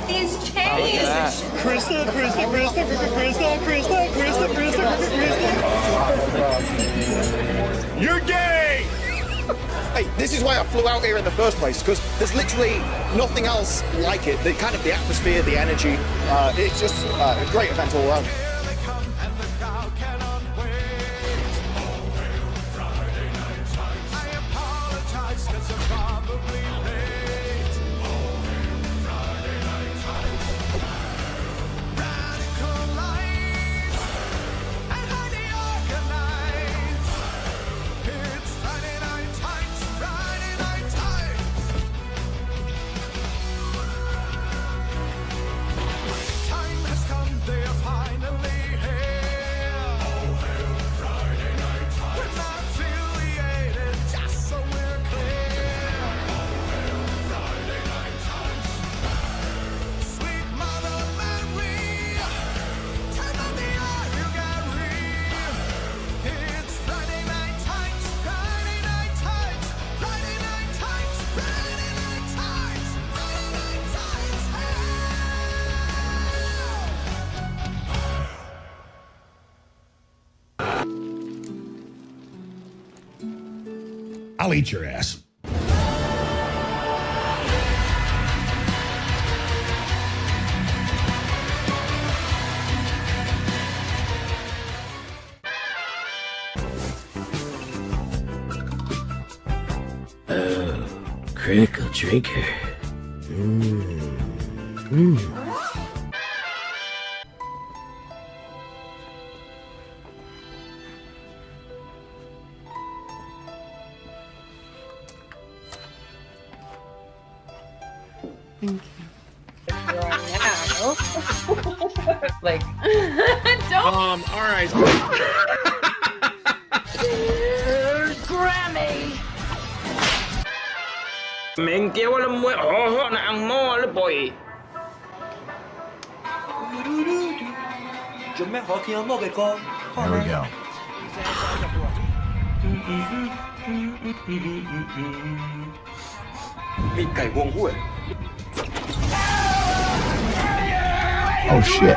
He's changed. Krista. You're gay! Hey, this is why I flew out here in the first place, because there's literally nothing else like it. The kind of the atmosphere, the energy, it's just a great event all around. I'll eat your ass. Oh, critical drinker. Thank you. Like, don't. All right. Grammy. Mình kêu là muối họ là ăn mò là bội. There we go. Oh shit.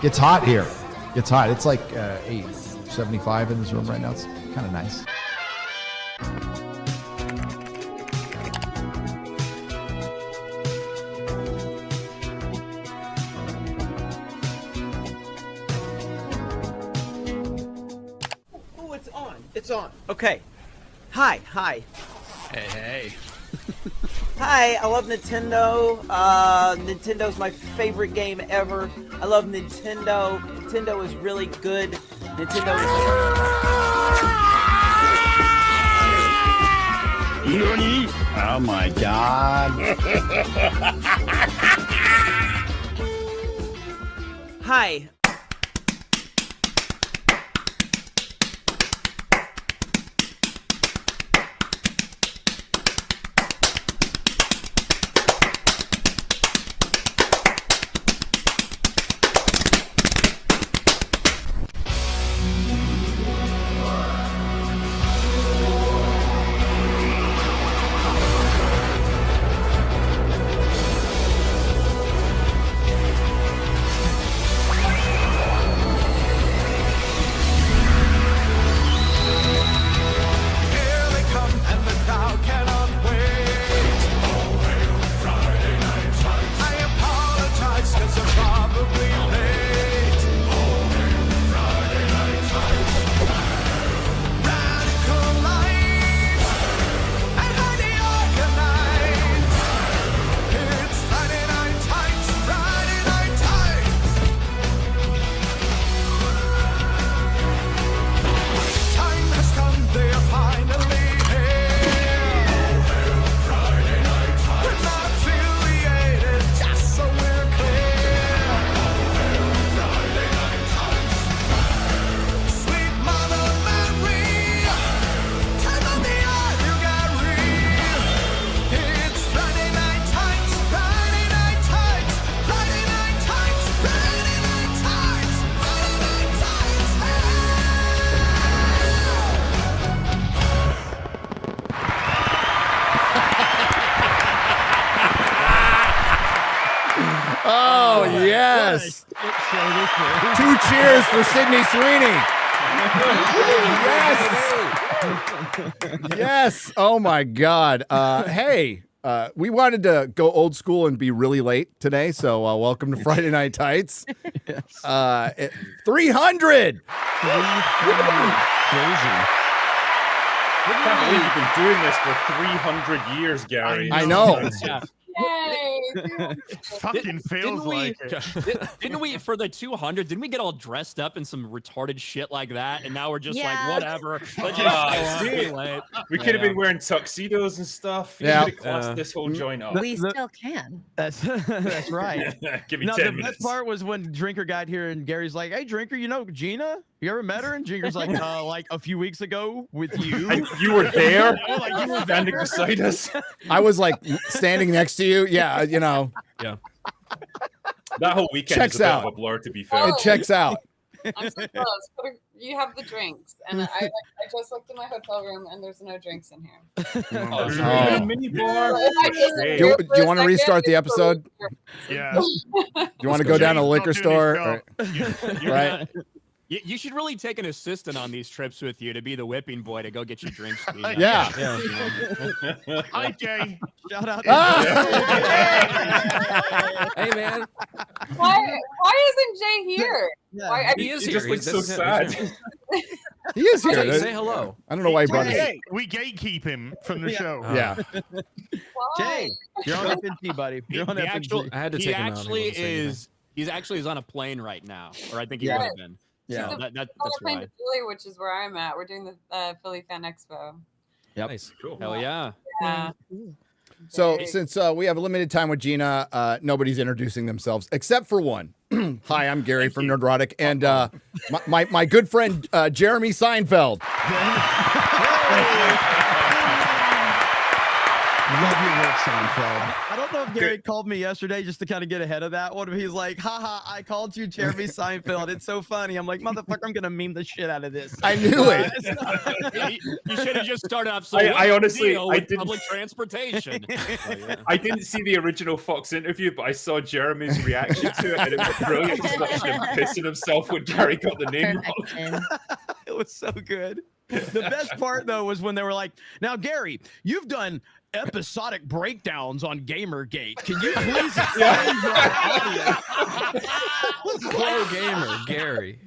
It's hot here. It's hot. It's like 875 in this room right now. It's kind of nice. Oh, it's on. It's on. Okay. Hi. Hey. Hi, I love Nintendo. Nintendo's my favorite game ever. I love Nintendo. Nintendo is really good. Nintendo is... Nani? Oh my god. Hi. Oh, yes. 2 cheers for Sydney Sweeney. Yes. Yes. Oh, my God. Hey, we wanted to go old school and be really late today, so welcome to Friday Night Tights. Yes. 300. Crazy. I can't believe you've been doing this for 300 years, Gary. I know. Yay! Fucking feels like it. Didn't we, for the 200, didn't we get all dressed up in some retarded shit like that? And now we're just like, whatever. Let's just show up, be late. We could have been wearing tuxedos and stuff. Yeah. We could have classed this whole joint up. We still can. That's right. Give me No, 10 the minutes. best part was when Drinker got here and Gary's like, "Hey, Drinker, you know Gina? You ever met her?" And Drinker's like a few weeks ago with you. You were there? Like, you were standing beside us? I was like standing next to you. Yeah, you know. Yeah. That whole weekend Checks is a bit out. of a blur, to be fair. It checks out. I'm so close. You have the drinks, and I just looked in my hotel room, and there's no drinks in here. Oh, Oh. mini bar. Do you want to restart the episode? Yeah. Do you want to go down to the liquor store? Or- right? You should really take an assistant on these trips with you to be the whipping boy to go get you drinks. Yeah. Hi, Jay. Shout out. Hey, man. Why isn't Jay here? Yeah. Why, He is He here. just looks so He's- sad. He is here. Jay, say hello. I don't know why he brought it. Hey, we gatekeep him from the show. Yeah. why? Jay, you're on FNT, buddy. You're on The FNT. actual, I had to he take him out. He actually wouldn't say is. He's actually on a plane right now, or I think he Yeah. would have been. Yeah. So I'm that's playing why. to Philly, which is where I'm at. We're doing the Philly Fan Expo. Yep. Nice. Cool. Hell yeah. Yeah. So Very- since we have a limited time with Gina, nobody's introducing themselves except for one. Hi, I'm Gary from Nerdrotic, and my good friend Jeremy Seinfeld. Love your work, Seinfeld. I don't know if Gary called me yesterday just to kind of get ahead of that one. He's like, haha, I called you Jeremy Seinfeld. It's so funny. I'm like, motherfucker, I'm going to meme the shit out of this. I knew it. You should have just started off. So I what's the honestly- deal I with didn't- public transportation. I didn't see the original Fox interview, but I saw Jeremy's reaction to it, and it was brilliant. Just watching him pissing himself when Gary got the name wrong. Perfection. It was so good. The best part, though, was when they were like, now, Gary, you've done episodic breakdowns on Gamergate. Can you please explain your audience? Pro gamer, Gary.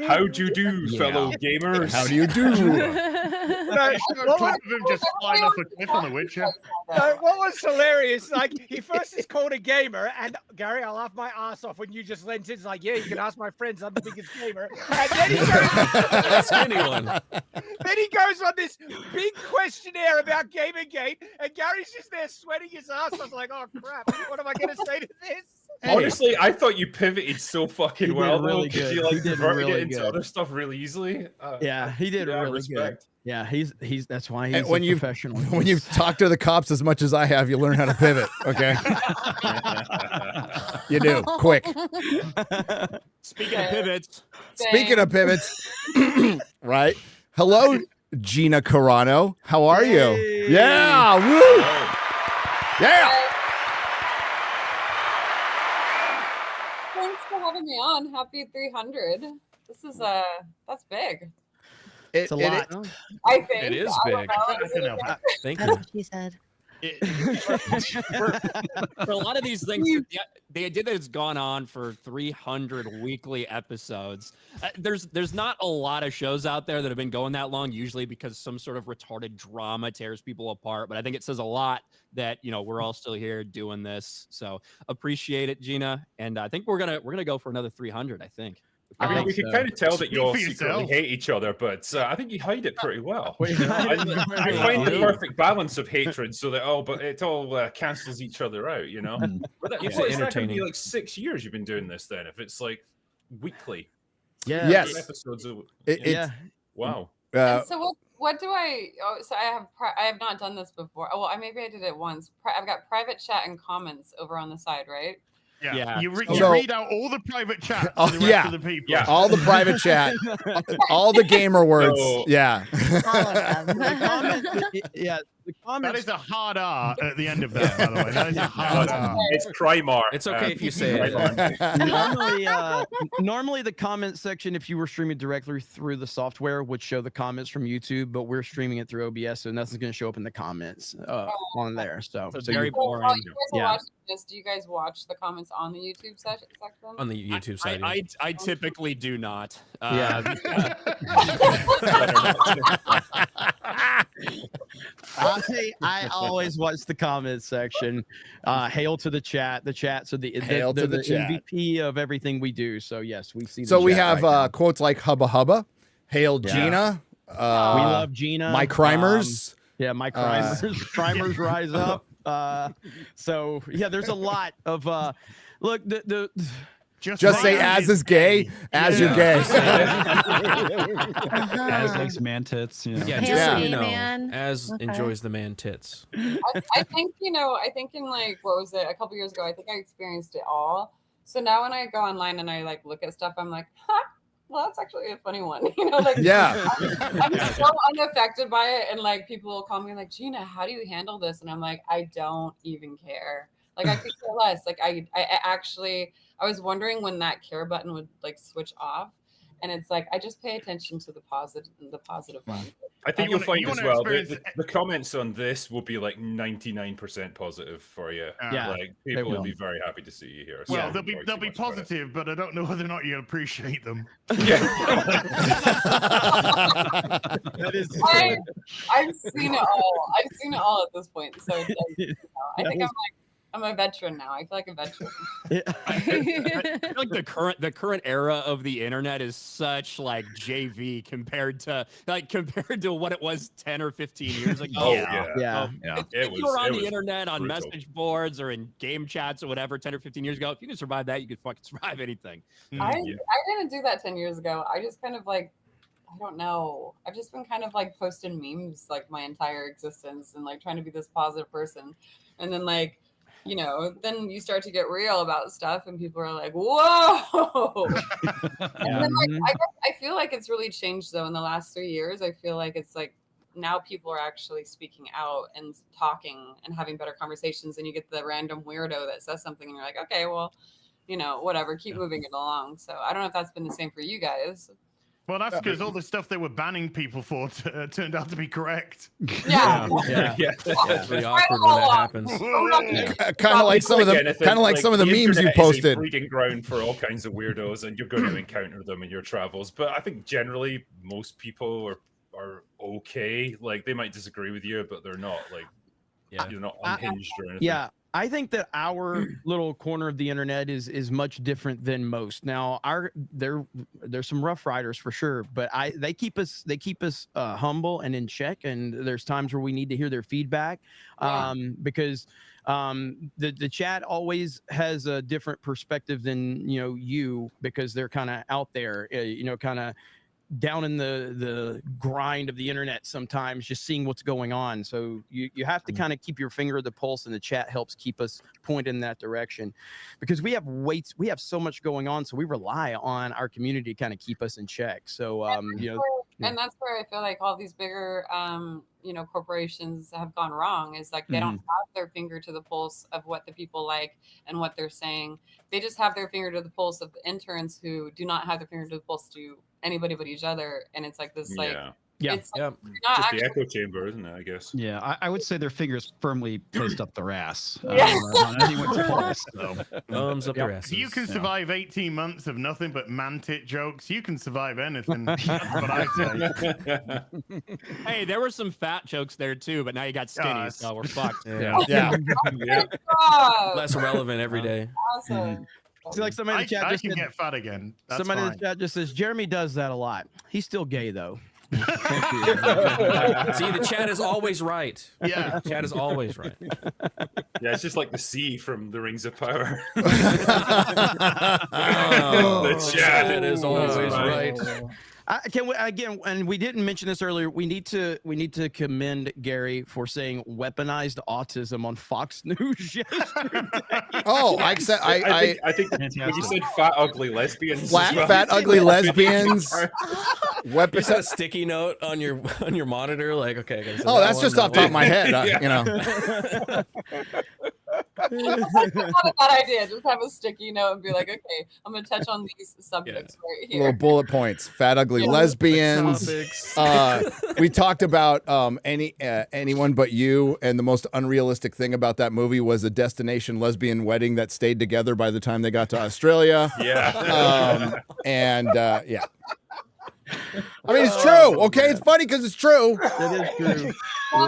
How'd you do, fellow gamers? How do you do? Clip of him just flying off a cliff on The Witcher. What was hilarious, like, he first is called a gamer, and Gary, I laughed my ass off when you just lent in. It's like, yeah, you can ask my friends, I'm the biggest gamer. And then he goes, That skinny one. then he goes on this big questionnaire about Gamergate, and Gary's just there sweating his ass off, like, oh crap, what am I going to say to this? Honestly, I thought you pivoted so fucking well, really though, because good. you like He did converted really it into good. other stuff really easily. Yeah, he did Yeah, really respect. good. Yeah, he's that's why And he's when a you've professional. when you've talked to the cops as much as I have, you learn how to pivot. Okay, you do quick. Speaking of pivots, Speaking of pivots, right? Hello, Gina Carano. How are you? Hey. Yeah, woo! Yeah. Thanks for having me on. Happy 300. This is that's big. It's a lot. I think It is I don't big. know. Thank That's you. what she said. for a lot of these things, the idea that it's gone on for 300 weekly episodes, there's not a lot of shows out there that have been going that long, usually because some sort of retarded drama tears people apart. But I think it says a lot that, you know, we're all still here doing this. So appreciate it, Gina. And I think we're gonna go for another 300. I think. I mean, we can kind of tell that Speak you all for secretly yourself. hate each other, but I think you hide it pretty well. Wait, I find the Yeah. perfect balance of hatred so that but it all cancels each other out, you know. But that, Keeps what it is that going to be entertaining. like 6 years you've been doing this then? If it's like weekly, Yeah. Yes. episodes. Of, Yeah. Wow. And so what do I? Oh, so I have not done this before. Oh well, maybe I did it once. I've got private chat and comments over on the side, right? Yeah. You So- read out all the private chat Oh, to the rest yeah. of the people. Yeah. all the private chat, all the gamer words. So- Yeah. All of them. The comment, yeah, the That comments. is a hard R at the end of that, by the way. That is a hard R. It's Crymar. It's okay if you say it. Normally the comment section, if you were streaming directly through the software, would show the comments from YouTube, but we're streaming it through OBS, so nothing's going to show up in the comments on there. So very you- boring. While you guys are Yeah. watching this, do you guys watch the comments on the YouTube section? On the YouTube side. I typically do not. Yeah. I always watch the comments section. Hail to the chat. The chats are Hail to the chat. MVP of everything we do. So yes, we see. So the we chat have right now. quotes like "hubba hubba," "Hail Yeah. Gina," we love Gina. "My Crimers." Yeah, my Crimers. Crimers rise up. So yeah, there's a lot of look the Just say "as is gay," as you're gay. As likes man tits. You know. Yeah, just so you know, as enjoys the man tits. I think I think in like what was it a couple years ago? I think I experienced it all. So now when I go online and I like look at stuff, I'm like, well, that's actually a funny one. Like Yeah. I'm so unaffected by it, and like people will call me like, Gina, how do you handle this? And I'm like, I don't even care. Like I could care less. Like I actually I was wondering when that care button would like switch off, and it's like I just pay attention to the positive one. I think you'll find as well the comments on this will be like 99% positive for you. Yeah. Like people will be very happy to see you here. So Well, they'll be positive, but I don't know whether or not you'll appreciate them. Yeah. That is. I've seen it all. I've seen it all at this point. So it's like, I think I'm a veteran now. I feel like a veteran. I feel like the current era of the internet is such like JV compared to what it was 10 or 15 years ago. Oh yeah. If you were on the internet on message boards or in game chats or whatever 10 or 15 years ago, if you can survive that, you could fucking survive anything. I didn't do that 10 years ago. I just kind of like, I don't know. I've just been kind of like posting memes like my entire existence and like trying to be this positive person. And then like, then you start to get real about stuff and people are like, whoa. And then like, I feel like it's really changed though in the last 3 years. I feel like it's like now people are actually speaking out and talking and having better conversations, and you get the random weirdo that says something and you're like, okay, well, whatever, keep moving it along. So I don't know if that's been the same for you guys. Well, that's because all the stuff they were banning people for turned out to be correct. Yeah. It's really awkward when that happens. Kind of like some of the memes you posted. It's a breeding ground for all kinds of weirdos, and you're going to encounter them in your travels. But I think generally most people are okay. Like they might disagree with you, but they're not like you're not unhinged or anything. Yeah. I think that our little corner of the internet is much different than most. Now, there's some rough riders for sure, but they keep us humble and in check. And there's times where we need to hear their feedback, because the chat always has a different perspective than you, because they're kind of out there, kind of down in the grind of the internet sometimes, just seeing what's going on. So you have to kind of keep your finger at the pulse, and the chat helps keep us pointed in that direction, because we have so much going on, so we rely on our community to kind of keep us in check. So and that's where I feel like all these bigger corporations have gone wrong, is like they don't have their finger to the pulse of what the people like and what they're saying. They just have their finger to the pulse of the interns who do not have their finger to the pulse to anybody but each other, and it's like this like it's like, just the echo chamber, isn't it? I guess. Yeah, I would say their fingers firmly placed up their ass. Yes. On anyone's pulse, so. Thumbs up their asses. If you can survive 18 months of nothing but man-tit jokes, you can survive anything. That's what I say. Hey, there were some fat jokes there too, but now you got skinny, so we're fucked. Yeah. Less relevant every day. Awesome. See, like somebody in the chat I just can said, get fat again. That's somebody in fine. the chat just says Jeremy does that a lot. He's still gay though. See, the chat is always right. Yeah. The chat is always right. Yeah, it's just like the sea from the Rings of Power. The chat is always right. Can we again? And we didn't mention this earlier. We need to commend Gary for saying weaponized autism on Fox News yesterday. Oh, I think when you said fat ugly lesbians, fat ugly lesbians. You said a sticky note on your monitor, like okay. I gotta say Oh, that that's one, just that off the top of one. my head, That's not a bad idea. Just have a sticky note and be like, okay, I'm gonna touch on these subjects right here. Little bullet points. Fat ugly lesbians. We talked about anyone but you, and the most unrealistic thing about that movie was a destination lesbian wedding that stayed together by the time they got to Australia. Yeah. Yeah. I mean, it's true. Okay, it's funny because it's true. It is true. It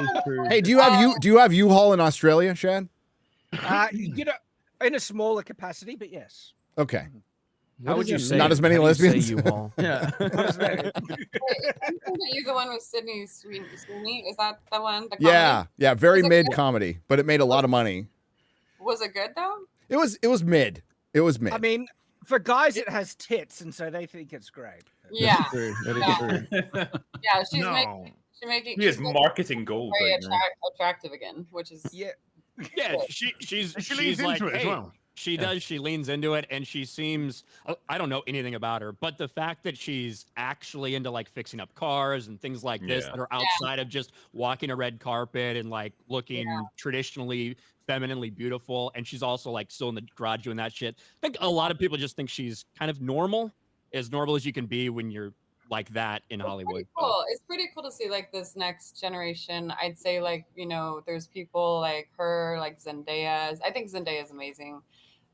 is true. Hey, do you have U-Haul in Australia, Shad? In a smaller capacity, but yes. Okay. How would you say? Not as many lesbians. U-Haul. Yeah. You the one with Sydney Sweeney? Is that the one? The Yeah, very Was it mid good? comedy, but it made a lot of money. Was it good though? It was mid. It was mid. I mean, for guys, it has tits, and so they think it's great. Yeah. True. That is true. Yeah, she's No. making He is she's, like, marketing gold very right now. attractive again, which is Yeah. Yeah, she's leans like, into it as hey, well. She does. She leans into it, and she seems. I don't know anything about her, but the fact that she's actually into like fixing up cars and things like this that are outside of just walking a red carpet and like looking traditionally femininely beautiful, and she's also like still in the garage doing that shit. I think a lot of people just think she's kind of normal as you can be when you're like that in Hollywood. cool. It's pretty cool to see like this next generation. I'd say like, you know, there's people like her, like Zendaya. I think Zendaya is amazing.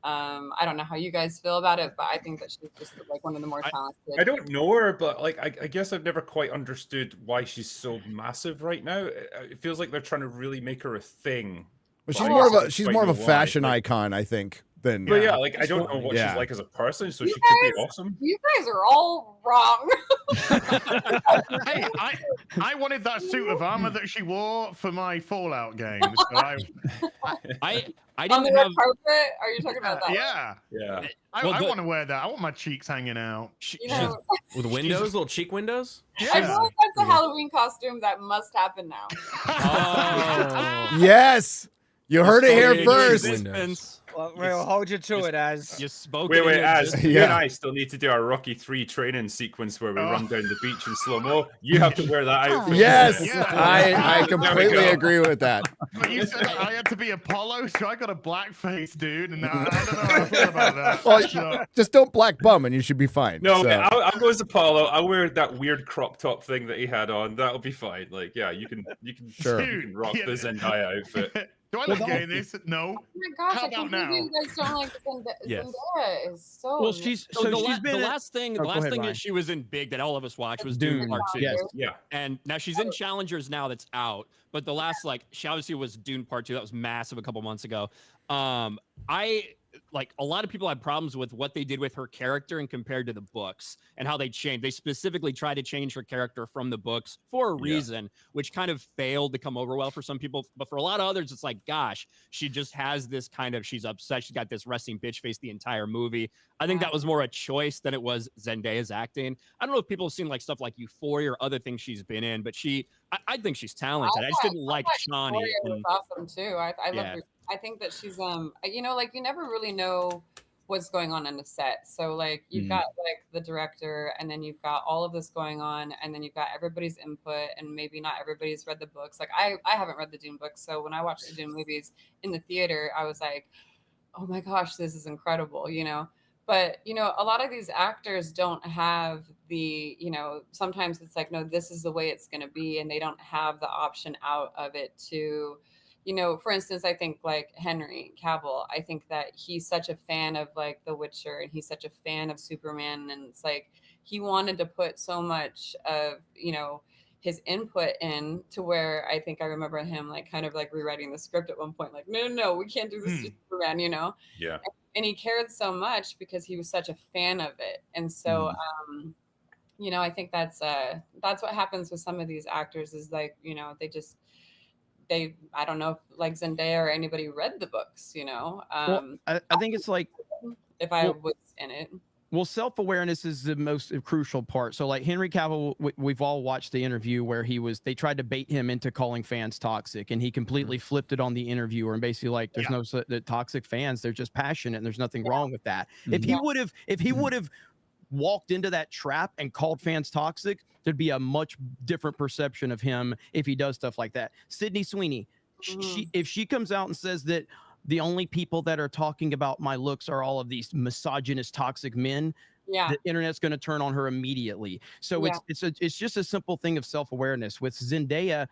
I don't know how you guys feel about it, but I think that she's just like one of the more talented. I don't know her, but like I guess I've never quite understood why she's so massive right now. It feels like they're trying to really make her a thing. But But she's more of a fashion icon, I think. Than But yeah, like I don't know what she's like as a person, so You she could be guys- awesome. You guys are all wrong. Hey, I wanted that suit of armor that she wore for my Fallout game. So I On didn't the red have. carpet? Are you talking about that? yeah. Yeah. I want to wear that. I want my cheeks hanging out. You know, With windows, little cheek windows. I feel like that's a Halloween costume that must happen now. Yes, you heard it here first. Well, we'll hold you to it as you spoke. Wait, as you Yeah. and I still need to do our Rocky 3 training sequence where we run down the beach in slow mo. You have to wear that outfit. Yes, Yeah. I There we completely go. agree with that. But you said I had to be Apollo, so I got a black face, dude, and I don't know how I feel about that. Well, So- just don't black bum, and you should be fine. No, So- I'll go as Apollo. I'll wear that weird crop top thing that he had on. That'll be fine. Like, yeah, you can Sure. you can rock the Zendaya outfit. Do I look gay in this? No. Oh my gosh, How I can't about believe you guys don't like Yes. Zendaya is so Well, she's So so the, she's been the at- last thing, Oh, the go last ahead, thing Ryan. that she was in big that all of us watched was Dune. Dune Part 2. Yes. Yeah. And now she's in Challengers now that's out, but the last like she obviously was Dune Part 2 that was massive a couple months ago. I like a lot of people had problems with what they did with her character and compared to the books and how they changed. They specifically tried to change her character from the books for a reason, which kind of failed to come over well for some people. But for a lot of others, it's like, gosh, she just has this kind of, she's upset. She's got this resting bitch face the entire movie. I think that was more a choice than it was Zendaya's acting. I don't know if people have seen like stuff like Euphoria or other things she's been in, but I think she's talented. I just didn't like Shawnee. Euphoria was awesome too. I love Yeah. her. I think that she's you know, like you never really know what's going on the set. So like you've got like the director, and then you've got all of this going on, and then you've got everybody's input, and maybe not everybody's read the books. Like I haven't read the Dune books, so when I watched the Dune movies in the theater, I was like, oh my gosh, this is incredible, you know. But you know, a lot of these actors don't have the, you know, sometimes it's like, no, this is the way it's going to be, and they don't have the option out of it to, you know, for instance, I think like Henry Cavill, I think that he's such a fan of like The Witcher, and he's such a fan of Superman, and it's like he wanted to put so much of, you know, his input in to where I think I remember him like kind of like rewriting the script at one point, like, no, we can't do this to Superman, you know? Yeah. And he cared so much because he was such a fan of it. And so, you know, I think that's what happens with some of these actors is like, you know, I don't know if like Zendaya or anybody read the books, you know. Well, I think it's like if I was in it. Well, self-awareness is the most crucial part. So like Henry Cavill, we've all watched the interview where they tried to bait him into calling fans toxic, and he completely flipped it on the interviewer and basically like, there's no the toxic fans. They're just passionate and there's nothing wrong with that. If he would have walked into that trap and called fans toxic, there'd be a much different perception of him if he does stuff like that. Sydney Sweeney, if she comes out and says that the only people that are talking about my looks are all of these misogynist, toxic men, the internet's going to turn on her immediately. So it's just a simple thing of self-awareness. With Zendaya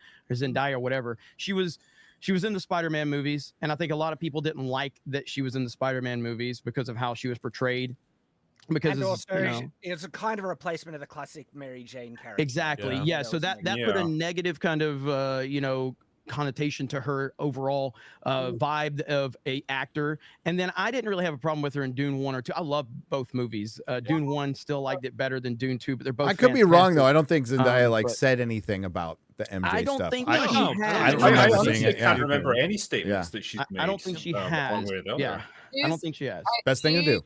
or whatever, she was in the Spider-Man movies, and I think a lot of people didn't like that she was in the Spider-Man movies because of how she was portrayed. Because it's a kind of a replacement of the classic Mary Jane character. Exactly. Yeah. So that put a negative kind of connotation to her overall vibe of a actor. And then I didn't really have a problem with her in Dune 1 or 2. I love both movies. Dune 1 still liked it better than Dune 2, but they're both. I could be wrong though. I don't think Zendaya said anything about the MJ stuff. I don't think I honestly can't remember any statements that she's made. I don't think she has. Yeah. I don't think she has. Best thing to do.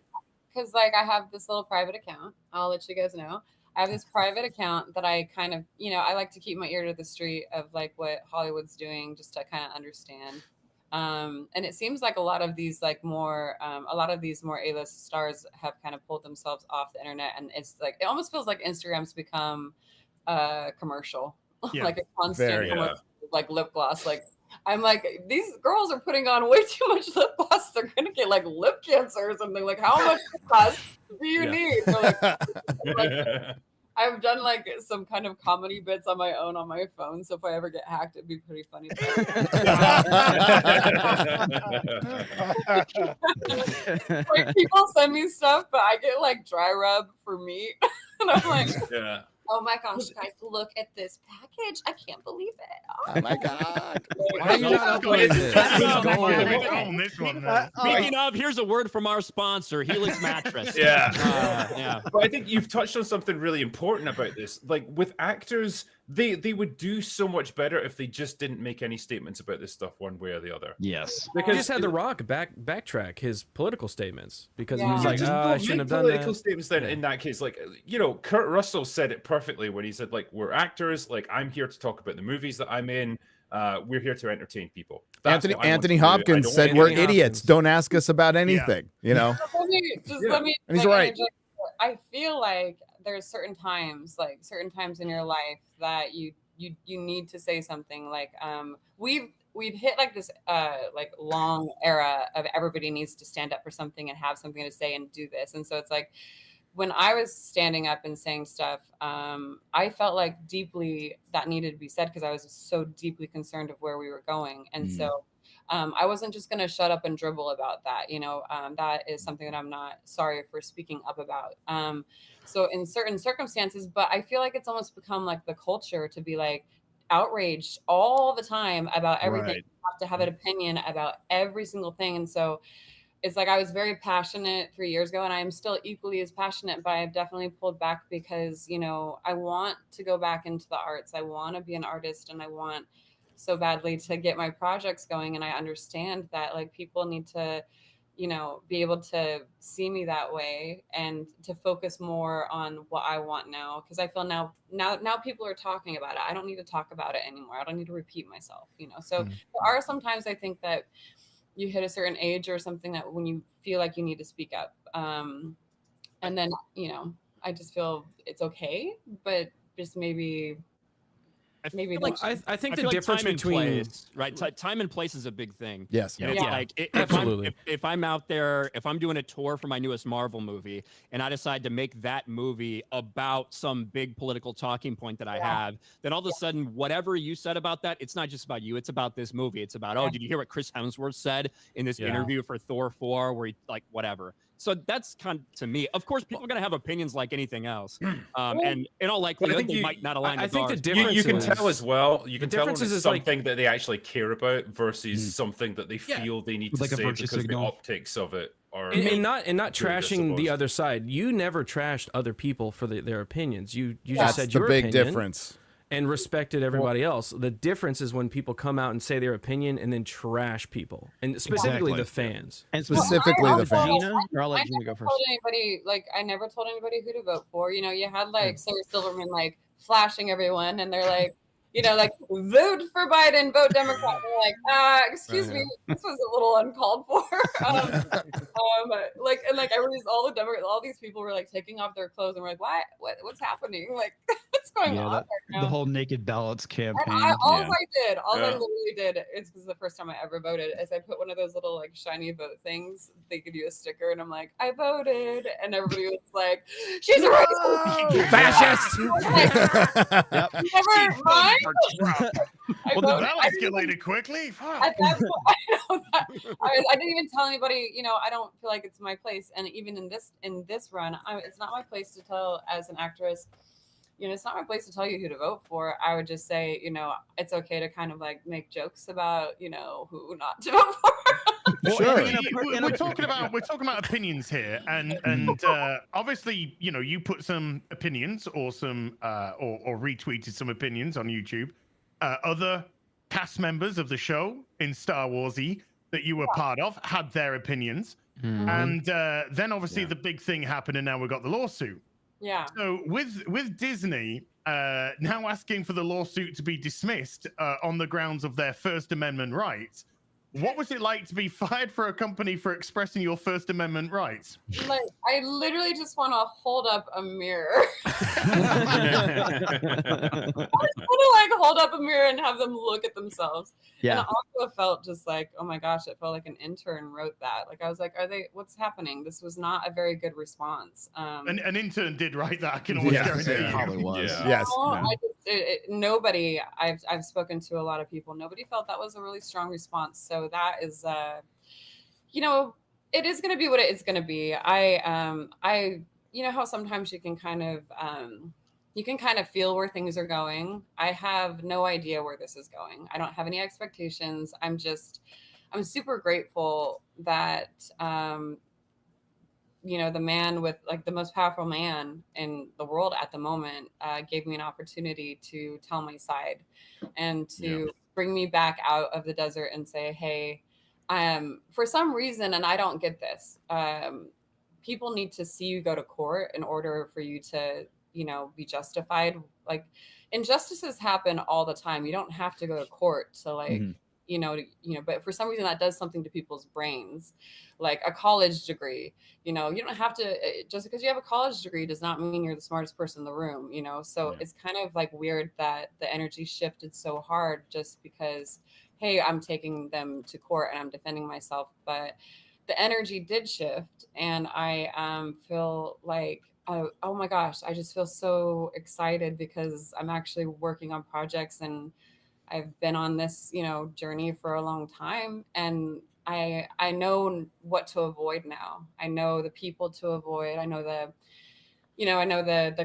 Because like I have this little private account. I'll let you guys know. I have this private account that I kind of, I like to keep my ear to the street of like what Hollywood's doing just to kind of understand. And it seems like a lot of these more A-list stars have kind of pulled themselves off the internet, and it's like it almost feels like Instagram's become a commercial, like a constant commercial, like lip gloss. Like I'm like, these girls are putting on way too much lip gloss. They're gonna get like lip cancer or something. Like, how much lip gloss do you need? So, like, I've done like some kind of comedy bits on my own on my phone. So if I ever get hacked, it'd be pretty funny. Like people send me stuff, but I get like dry rub for meat, and I'm like, oh my gosh, guys, look at this package. I can't believe it. Oh my God. Why are you not uploading this? Speaking of, here's a word from our sponsor, Helix Mattress. But I think you've touched on something really important about this. Like with actors, they would do so much better if they just didn't make any statements about this stuff one way or the other. Yes. Because just had The Rock backtrack his political statements because he was like, I shouldn't have done political that. statements then in that case. Like, Kurt Russell said it perfectly when he said, like, we're actors. Like, I'm here to talk about the movies that I'm in. We're here to entertain people. Anthony Hopkins said we're idiots. Don't ask us about anything, Let me and he's right. I feel like there's certain times in your life that you need to say something. Like we've hit like this like long era of everybody needs to stand up for something and have something to say and do this. And so it's like when I was standing up and saying stuff, I felt like deeply that needed to be said because I was so deeply concerned of where we were going. And so I wasn't just going to shut up and dribble about that. That is something that I'm not sorry for speaking up about. So in certain circumstances, but I feel like it's almost become like the culture to be like outraged all the time about everything. Right. You have to have an opinion about every single thing. And so it's like I was very passionate 3 years ago and I'm still equally as passionate, but I've definitely pulled back because, I want to go back into the arts. I want to be an artist and I want so badly to get my projects going. And I understand that like people need to, be able to see me that way and to focus more on what I want now. Cause I feel now people are talking about it. I don't need to talk about it anymore. I don't need to repeat myself, So there are sometimes I think that you hit a certain age or something that when you feel like you need to speak up. And then, I just feel it's okay, but just maybe I think the difference between time and place is a big thing. Yes. Like absolutely. If I'm out there, if I'm doing a tour for my newest Marvel movie, and I decide to make that movie about some big political talking point that I have, then all of a sudden, whatever you said about that, it's not just about you. It's about this movie. It's about did you hear what Chris Hemsworth said in this interview for Thor 4, where he like whatever. So that's kind of, to me, of course, people are going to have opinions like anything else. And in all likelihood, they might not align with I think ours. the difference you can tell as well. You can tell when it's something like, that they actually care about versus something that they feel they need to like say because the optics of it are. And not trashing the other side. You never trashed other people for their opinions. You just said your opinion. That's the big difference. and respected everybody else. The difference is when people come out and say their opinion and then trash people, and specifically the fans. And specifically the fans. Gina, or I'll let Gina go first. I never told anybody who to vote for. You know, you had like Sarah Silverman like flashing everyone, and they're like, you know, like vote for Biden, vote Democrat. And they're like, excuse me, this was a little uncalled for. All these people were like taking off their clothes, and we're like, what's happening? Like, what's going on right now? The whole naked ballots campaign. I literally did, it's because the first time I ever voted, is I put one of those little like shiny vote things. They give you a sticker, and I'm like, I voted, and everybody was like, she's a racist, fascist. Never mind. That escalated quickly. At that point, I didn't even tell anybody. You know, I don't feel like it's my place, and even in this run, it's not my place to tell as an actress. You know, it's not my place to tell you who to vote for. I would just say, you know, it's okay to kind of like make jokes about, you know, who not to vote for. Sure. We're talking about opinions here, and obviously, you know, you put some opinions or some or retweeted some opinions on YouTube. Other cast members of the show in Star Warsy that you were part of had their opinions, and then obviously the big thing happened, and now we've got the lawsuit. Yeah. So with Disney now asking for the lawsuit to be dismissed on the grounds of their First Amendment rights, what was it like to be fired for a company for expressing your First Amendment rights? Like, I literally just want to hold up a mirror. I just want to like hold up a mirror and have them look at themselves. Yeah. And I also felt just like, oh my gosh, it felt like an intern wrote that. Like, I was like, what's happening? This was not a very good response. An intern did write that. I can always guarantee it probably was. Yes. Nobody, I've spoken to a lot of people. Nobody felt that was a really strong response. So that is, you know, it is going to be what it is going to be. You know how sometimes you can kind of feel where things are going. I have no idea where this is going. I don't have any expectations. I'm super grateful that, you know, the man with like the most powerful man in the world at the moment gave me an opportunity to tell my side and to bring me back out of the desert and say, hey, for some reason, and I don't get this, people need to see you go to court in order for you to, you know, be justified. Like, injustices happen all the time. You don't have to go to court to like, you know, but for some reason that does something to people's brains, like a college degree. You know, you don't have to, just because you have a college degree does not mean you're the smartest person in the room, you know? So it's kind of like weird that the energy shifted so hard just because, hey, I'm taking them to court and I'm defending myself. But the energy did shift, and I feel like, oh my gosh, I just feel so excited because I'm actually working on projects, and I've been on this, you know, journey for a long time, and I know what to avoid now. I know the people to avoid. I know the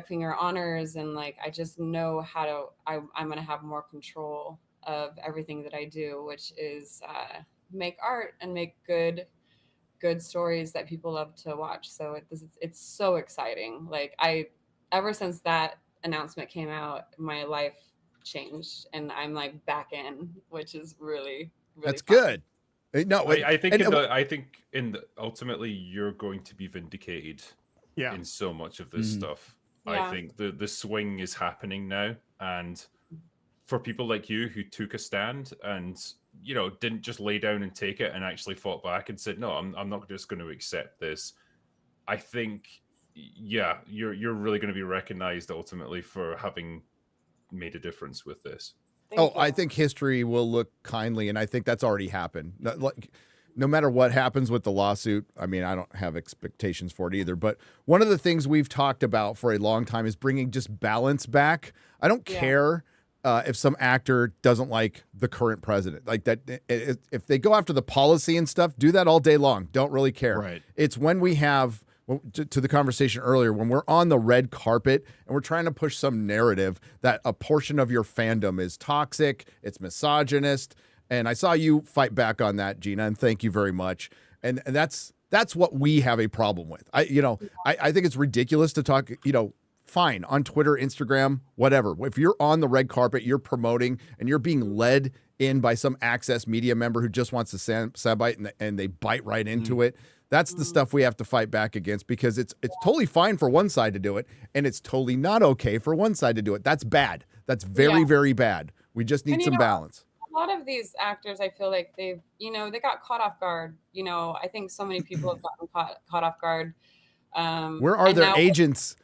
cleaner honors, and like I just know how to. I'm gonna have more control of everything that I do, which is make art and make good stories that people love to watch. So it's so exciting. Like ever since that announcement came out, my life changed, and I'm like back in, which is really that's fun. good. No, I think ultimately you're going to be vindicated in so much of this stuff. I think the swing is happening now, and for people like you who took a stand and, you know, didn't just lay down and take it and actually fought back and said, no, I'm not just going to accept this. I think, you're really going to be recognized ultimately for having made a difference with this. I think history will look kindly, and I think that's already happened. No matter what happens with the lawsuit, I mean, I don't have expectations for it either, but one of the things we've talked about for a long time is bringing just balance back. I don't care if some actor doesn't like the current president, like that. If they go after the policy and stuff, do that all day long. Don't really care. Right. It's when we have, to the conversation earlier, when we're on the red carpet and we're trying to push some narrative that a portion of your fandom is toxic, it's misogynist. And I saw you fight back on that, Gina, and thank you very much. And that's what we have a problem with. I think it's ridiculous to talk, fine, on Twitter, Instagram, whatever. If you're on the red carpet, you're promoting, and you're being led in by some Access media member who just wants to soundbite and they bite right into it. That's the stuff we have to fight back against, because it's totally fine for one side to do it, and it's totally not okay for one side to do it. That's bad. That's very, very bad. We just need some balance. A lot of these actors, I feel like they got caught off guard. I think so many people have gotten caught off guard. Where are their agents?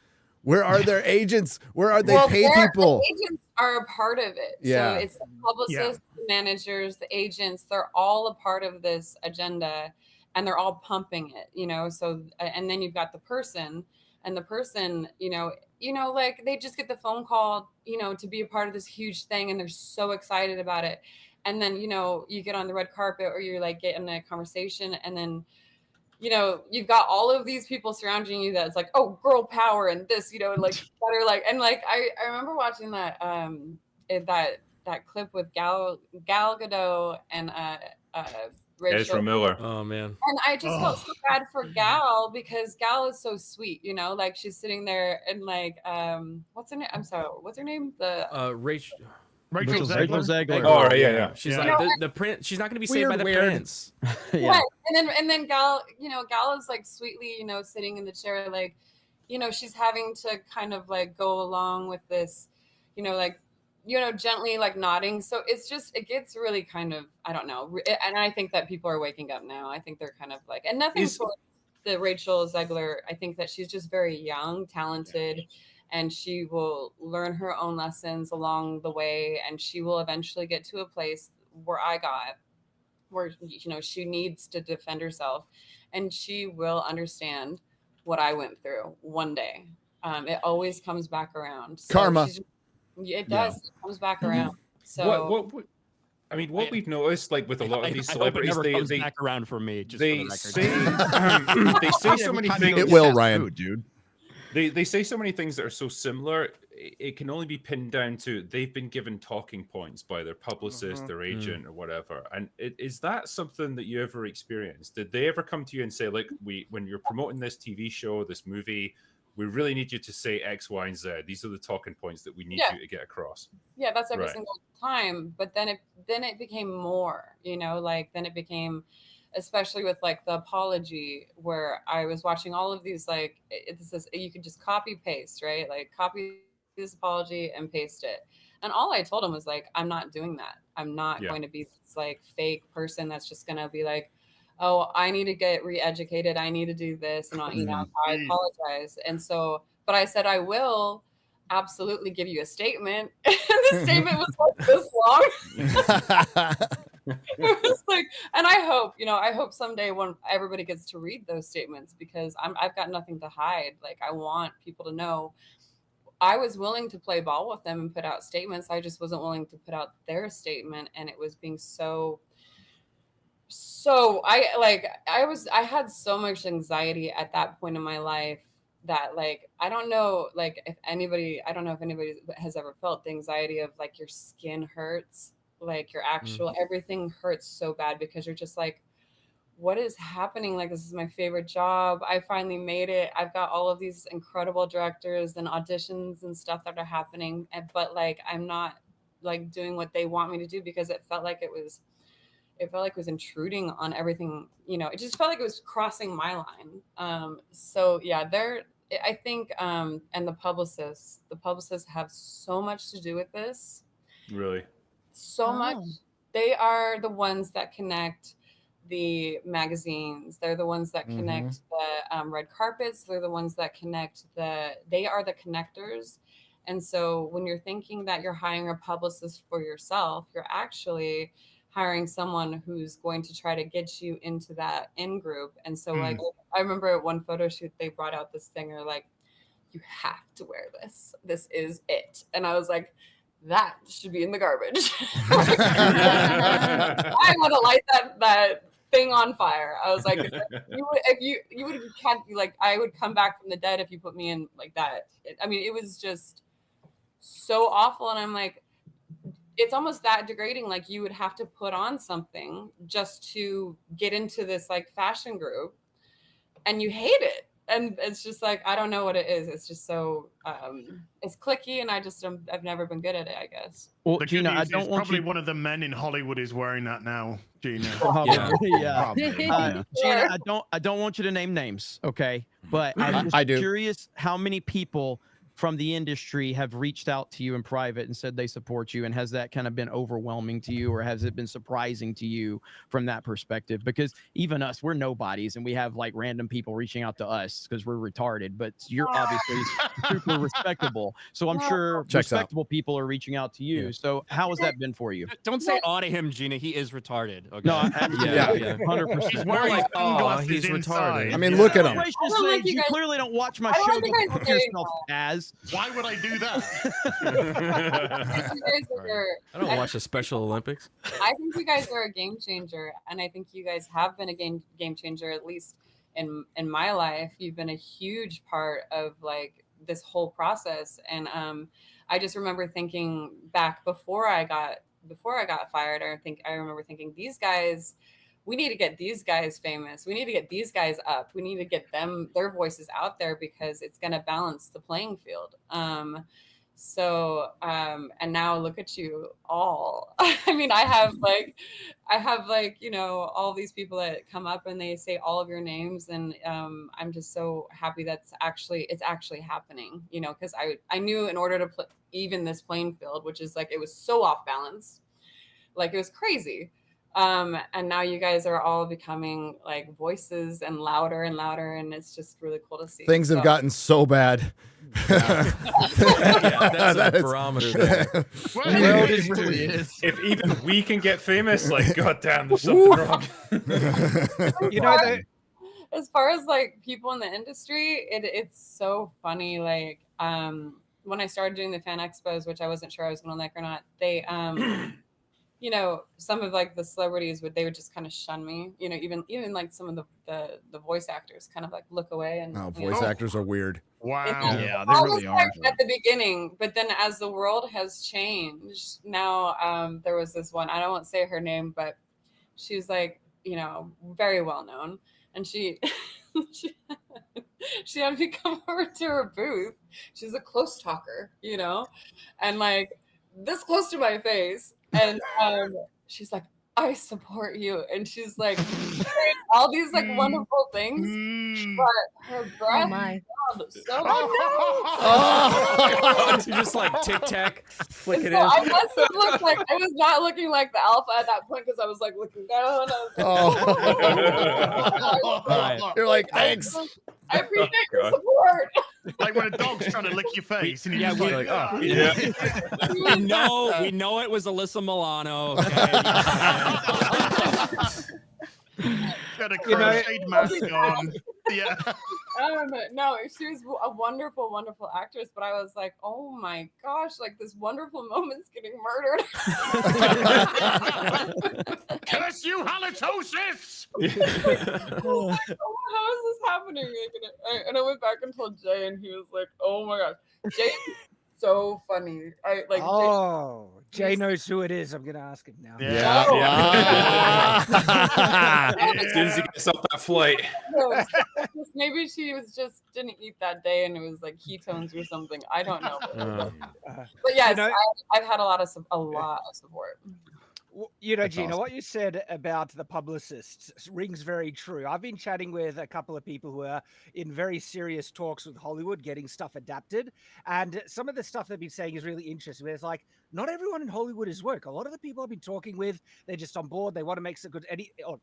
Where are their agents? Where are they pay people? The agents are a part of it. Yeah. So it's the publicists, the managers, the agents. They're all a part of this agenda, and they're all pumping it. So, and then you've got the person, and the person, like they just get the phone call, to be a part of this huge thing, and they're so excited about it. And then, you get on the red carpet, or you're like get in a conversation, and then, you've got all of these people surrounding you that's like, oh, girl power and this, and like that are like, and like I remember watching that that clip with Gal Gadot and Rachel Miller. Oh man. And I just felt so bad for Gal, because Gal is so sweet, like she's sitting there and like what's her name? I'm sorry, what's her name? The Rachel Zegler. Oh, right, yeah. She's like the prince. She's not going to be saved by the prince. Yeah. And then Gal, Gal is like sweetly, sitting in the chair, like, she's having to kind of like go along with this, like, gently like nodding. So it gets really kind of, I don't know. And I think that people are waking up now. I think they're kind of like, and nothing for the Rachel Zegler. I think that she's just very young, talented, and she will learn her own lessons along the way. And she will eventually get to a place where she needs to defend herself, and she will understand what I went through one day. It always comes back around. So Karma. It does. It comes back around. So what we've noticed, like with a lot of these celebrities, they comes back around for me. Just they for the say they say so many things. It will, Ryan. Dude. They say so many things that are so similar. It can only be pinned down to they've been given talking points by their publicist, their agent, or whatever. And is that something that you ever experienced? Did they ever come to you and say, like, when you're promoting this TV show, this movie, we really need you to say X, Y, and Z. These are the talking points that we need you to get across. Yeah, that's every single time. But then it became more, like then it became, especially with like the apology, where I was watching all of these, like you could just copy paste, right? Like copy this apology and paste it. And all I told him was like, I'm not doing that. I'm not going to be this like fake person that's just going to be like, oh, I need to get re-educated. I need to do this. And I apologize. And so, but I said, I will absolutely give you a statement. And the statement was like this long. It was like, and I hope someday when everybody gets to read those statements, because I've got nothing to hide. Like, I want people to know I was willing to play ball with them and put out statements. I just wasn't willing to put out their statement. And it was being so I had so much anxiety at that point in my life that like, I don't know if anybody has ever felt the anxiety of like your skin hurts, like your actual everything hurts so bad, because you're just like, what is happening? Like, this is my favorite job. I finally made it. I've got all of these incredible directors and auditions and stuff that are happening. But like, I'm not like doing what they want me to do, because it felt like it was intruding on everything, it just felt like it was crossing my line. So yeah, I think, and the publicists have so much to do with this. Really? So much. They are the ones that connect the magazines. They're the ones that connect the red carpets. They're the ones that connect they are the connectors. And so when you're thinking that you're hiring a publicist for yourself, you're actually hiring someone who's going to try to get you into that in group. And so like, I remember at one photo shoot, they brought out this thing, or like, you have to wear this. This is it. And I was like, that should be in the garbage. I want to light that thing on fire. I was like, if you would have like, I would come back from the dead if you put me in like that. It was just so awful. And I'm like, it's almost that degrading. Like, you would have to put on something just to get into this like fashion group, and you hate it. and it's just like I don't know what it is. It's just so it's clicky, and I've never been good at it, I guess. Well, The Gina, good I news don't is want probably you. one of the men in Hollywood is wearing that now, Gina. Yeah. Sure. Gina, I don't want you to name names, okay? But I'm I just do. curious how many people from the industry have reached out to you in private and said they support you, and has that kind of been overwhelming to you, or has it been surprising to you from that perspective? Because even us, we're nobodies, and we have like random people reaching out to us because we're retarded, but you're obviously super respectable, so I'm sure Checks out. respectable people are reaching out to you. So how has that been for you? Don't say aw to him, Gina. He is retarded. Okay. No, absolutely, Yeah. 100%. He's wearing like, oh, sunglasses he's inside. retarded. I mean, look at him. Gracious I don't like sakes, you you guys- clearly don't watch my I don't show like you to guys book saying yourself as. Why would I do that? I don't watch the Special Olympics. I think you guys are a game changer, and I think you guys have been a game changer, at least in my life. You've been a huge part of like this whole process, and I just remember thinking back before I got fired. I remember thinking, these guys, we need to get these guys famous. We need to get these guys up. We need to get their voices out there, because it's going to balance the playing field. And now look at you all. I mean, I have like, you know, all these people that come up and they say all of your names. And I'm just so happy it's actually happening, you know, because I knew in order to even this playing field, which is like, it was so off balance, like it was crazy. And now you guys are all becoming like voices and louder, and it's just really cool to see. Things have gotten so bad. That's a barometer there. Well, if even we can get famous, like, goddamn, there's something wrong. You know, as far as like people in the industry, it's so funny. Like when I started doing the fan expos, which I wasn't sure I was going to like or not, they you know, some of like the celebrities they would just kind of shun me, you know, even like some of the voice actors kind of like look away. And Voice actors are weird. Wow. Yeah, they really are. At the beginning, but then as the world has changed, now there was this one, I don't want to say her name, but she's like, you know, very well known, and she had me come over to her booth. She's a close talker, you know, and like this close to my face. And she's like, I support you. And she's like, saying all these like wonderful things. But her breath sounded so You just like tic tac, flick it in. I must have looked like I was not looking like the alpha at that point, because I was like looking down. You're like, thanks. I appreciate your support. Like when a dog's trying to lick your face, and you're just we're like, like, oh, we know it was Alyssa Milano. Okay. got a crocheted mask on. Yeah. No, she was a wonderful, wonderful actress, but I was like, oh my gosh, like this wonderful moment's getting murdered. Curse you, halitosis! Oh, how is this happening? And I went back and told Jay, and he was like, oh my gosh. Jay is so funny. Jay knows who it is. I'm gonna ask him now. As soon as he gets off that flight. Maybe she didn't eat that day, and it was like ketones or something. I don't know. But yes, I've had a lot of support. You know, That's Gina, awesome. what you said about the publicists rings very true. I've been chatting with a couple of people who are in very serious talks with Hollywood, getting stuff adapted. And some of the stuff they've been saying is really interesting. It's like, not everyone in Hollywood is woke. A lot of the people I've been talking with, they're just on board. They want to make some good.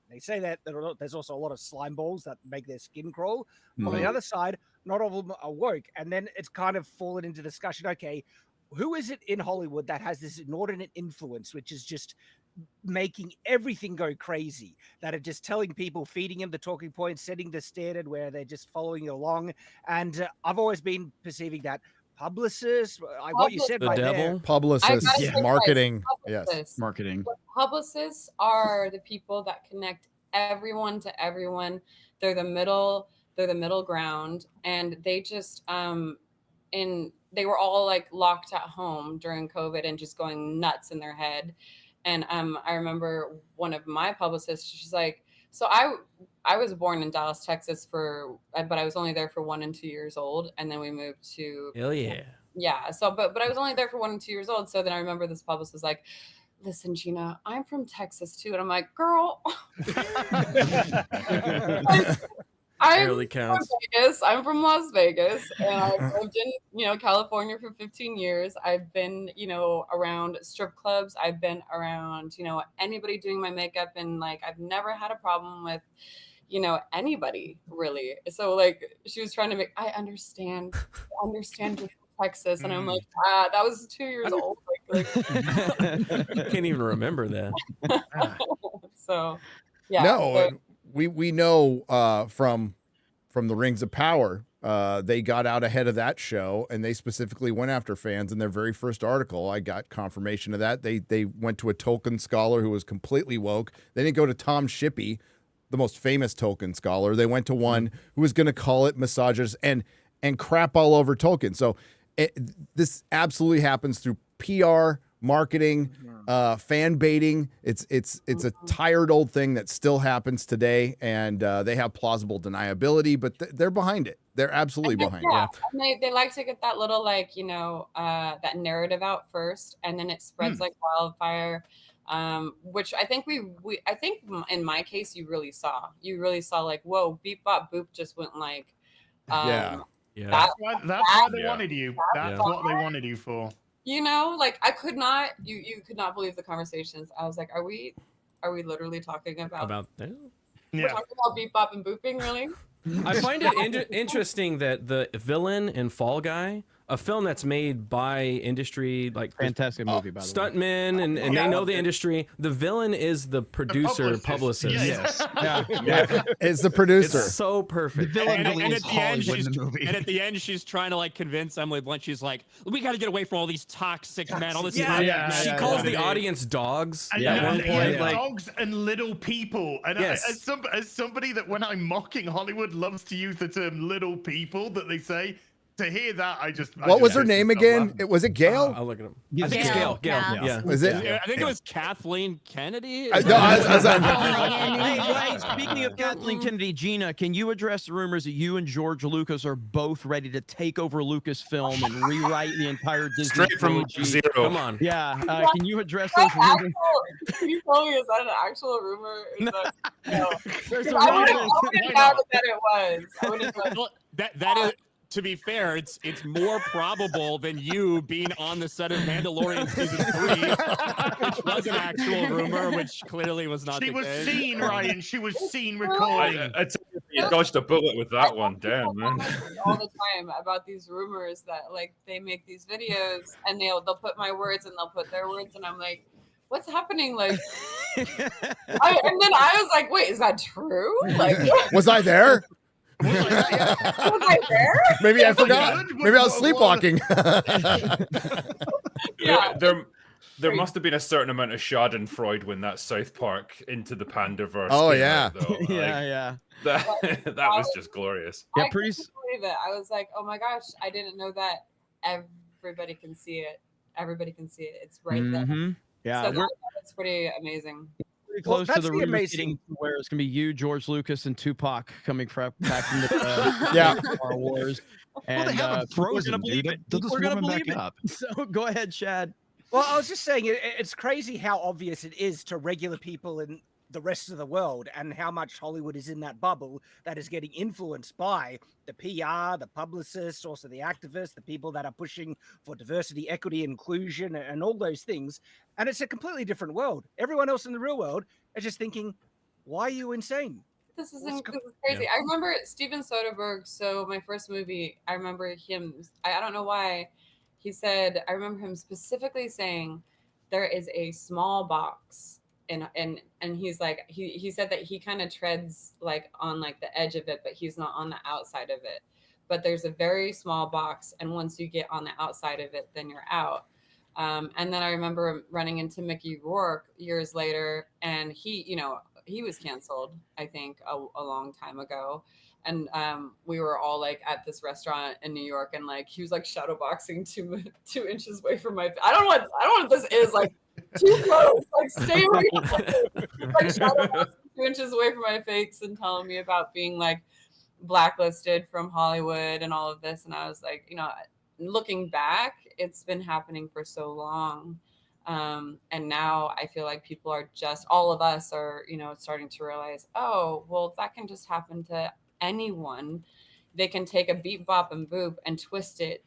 They say that there's also a lot of slime balls that make their skin crawl. On the other side, not all of them are woke. And then it's kind of fallen into discussion. Okay, who is it in Hollywood that has this inordinate influence, which is just making everything go crazy, that are just telling people, feeding them the talking points, setting the standard where they're just following along? And I've always been perceiving that publicists, like what you said, The right devil, there. publicists, marketing, Publicists. Marketing. Publicists are the people that connect everyone to everyone. They're the middle ground, and they just they were all like locked at home during COVID and just going nuts in their head. And I remember one of my publicists, she's like, so I I was born in Dallas, Texas but I was only there for 1 and 2 years old, and then we moved to. Hell yeah. Yeah. So, but I was only there for 1 and 2 years old. So then I remember this publicist was like, "Listen, Gina, I'm from Texas too," and I'm like, "Girl." Barely counts. I'm from Las Vegas, and I've lived in, California for 15 years. I've been, around strip clubs. I've been around, anybody doing my makeup, and like, I've never had a problem with, anybody really. So like, she was trying to I understand you're from Texas, and I'm like, that was 2 years old. Like, Can't even remember that. So, yeah. No, we know from the Rings of Power, they got out ahead of that show, and they specifically went after fans. In their very first article, I got confirmation of that. They went to a Tolkien scholar who was completely woke. They didn't go to Tom Shippey, the most famous Tolkien scholar. They went to one who was going to call it misogynist and crap all over Tolkien. So this absolutely happens through PR, marketing, fan baiting. It's a tired old thing that still happens today, and they have plausible deniability, but they're behind it. They're absolutely behind it. Yeah, and they like to get that little that narrative out first, and then it spreads like wildfire. Which I think I think in my case you really saw like, whoa, beep bop boop just went like. Yeah. That's why they wanted you. That's what they wanted you for. Like I could not. You could not believe the conversations. I was like, are we literally talking about that? We're talking about beep bop and booping, really? I find it interesting that the villain in Fall Guy, a film that's made by industry, like fantastic movie, by the way, stuntmen, and they know the industry. The villain is the producer, publicist. Yes. It's the producer. It's so perfect. And at the end, she's trying to like convince Emily Blunt. She's like, "We got to get away from all these toxic men, all this." She calls the audience dogs. And at one point, like dogs and little people. And as somebody that, when I'm mocking Hollywood, loves to use the term "little people," that they say. To hear that, what was her name again? Was it Gail? I'll look at him. I think it's Gail. Yeah. Was it? I think it was Kathleen Kennedy. Hey, speaking of Kathleen Kennedy, Gina, can you address the rumors that you and George Lucas are both ready to take over Lucasfilm and rewrite the entire Disney straight from zero? Come on. Yeah. Can you address those rumors? Can you tell me, is that an actual rumor? There's a I rumor. wouldn't doubt that it was. I wouldn't doubt That is. To be fair, it's more probable than you being on the set of Mandalorian season 3, which was an actual rumor, which clearly was not. She was seen, Ryan. She was seen recording. You dodged a bullet with that one. Damn, man. all the time about these rumors that like they make these videos and they'll put my words and they'll put their words, and I'm like, what's happening? Like, and then I was like, wait, is that true? Like, was I there? Was I there? Maybe I forgot. Maybe I was sleepwalking. There must have been a certain amount of Schadenfreude when that South Park Into the Pandaverse. Oh yeah, That was just glorious. Yeah, I couldn't believe it. I was like, oh my gosh, I didn't know that everybody can see it. Everybody can see it. It's right there. Yeah, so that's pretty amazing. Pretty close to the amazing where it's gonna be you, George Lucas, and Tupac coming back from the Star Wars. And they haven't frozen, dude. They'll just warm back up. So go ahead, Chad. Well, I was just saying, it's crazy how obvious it is to regular people in the rest of the world and how much Hollywood is in that bubble that is getting influenced by the PR, the publicists, also the activists, the people that are pushing for diversity, equity, inclusion, and all those things. And it's a completely different world. Everyone else in the real world is just thinking, why are you insane? This is crazy. I remember Steven Soderbergh. So my first movie, I remember him. I don't know why. He said, I remember him specifically saying, there is a small box. And he's like, he said that he kind of treads like on like the edge of it, but he's not on the outside of it. But there's a very small box. And once you get on the outside of it, then you're out. And then I remember running into Mickey Rourke years later, and he was canceled, I think, a long time ago. And we were all like at this restaurant in New York, and like he was like shadowboxing 2 inches away from my. I don't know what this is like. Too close, like stay away. Like shadowboxing 2 2 inches away from my face and telling me about being like blacklisted from Hollywood and all of this. And I was like, you know, looking back, it's been happening for so long. And now I feel like people are just, all of us are, you know, starting to realize, oh, well, that can just happen to anyone. They can take a beep, bop, and boop and twist it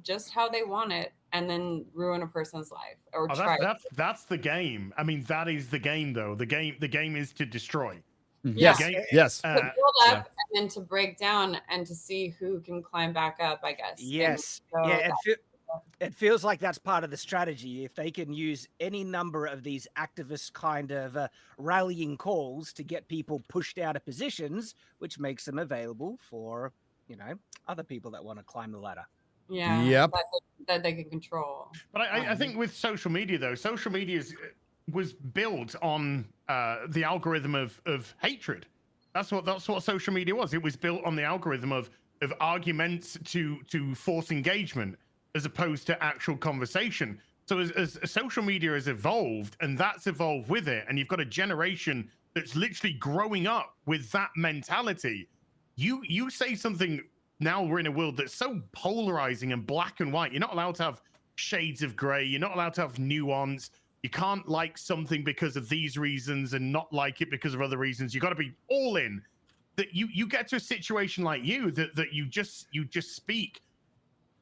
just how they want it, and then ruin a person's life or try. That's the game. I mean, that is the game, though. The game is to destroy. Yes. Yes. To build up and then to break down and to see who can climb back up, I guess. Yes. So it feels like that's part of the strategy. If they can use any number of these activist kind of rallying calls to get people pushed out of positions, which makes them available for, you know, other people that want to climb the ladder. Yeah. Yep. That they can control. But I think with social media, though, social media was built on the algorithm of hatred. That's what social media was. It was built on the algorithm of arguments to force engagement as opposed to actual conversation. So as social media has evolved, and that's evolved with it, and you've got a generation that's literally growing up with that mentality. You say something. Now we're in a world that's so polarizing and black and white. You're not allowed to have shades of gray. You're not allowed to have nuance. You can't like something because of these reasons and not like it because of other reasons. You got to be all in. That you get to a situation like you that you just speak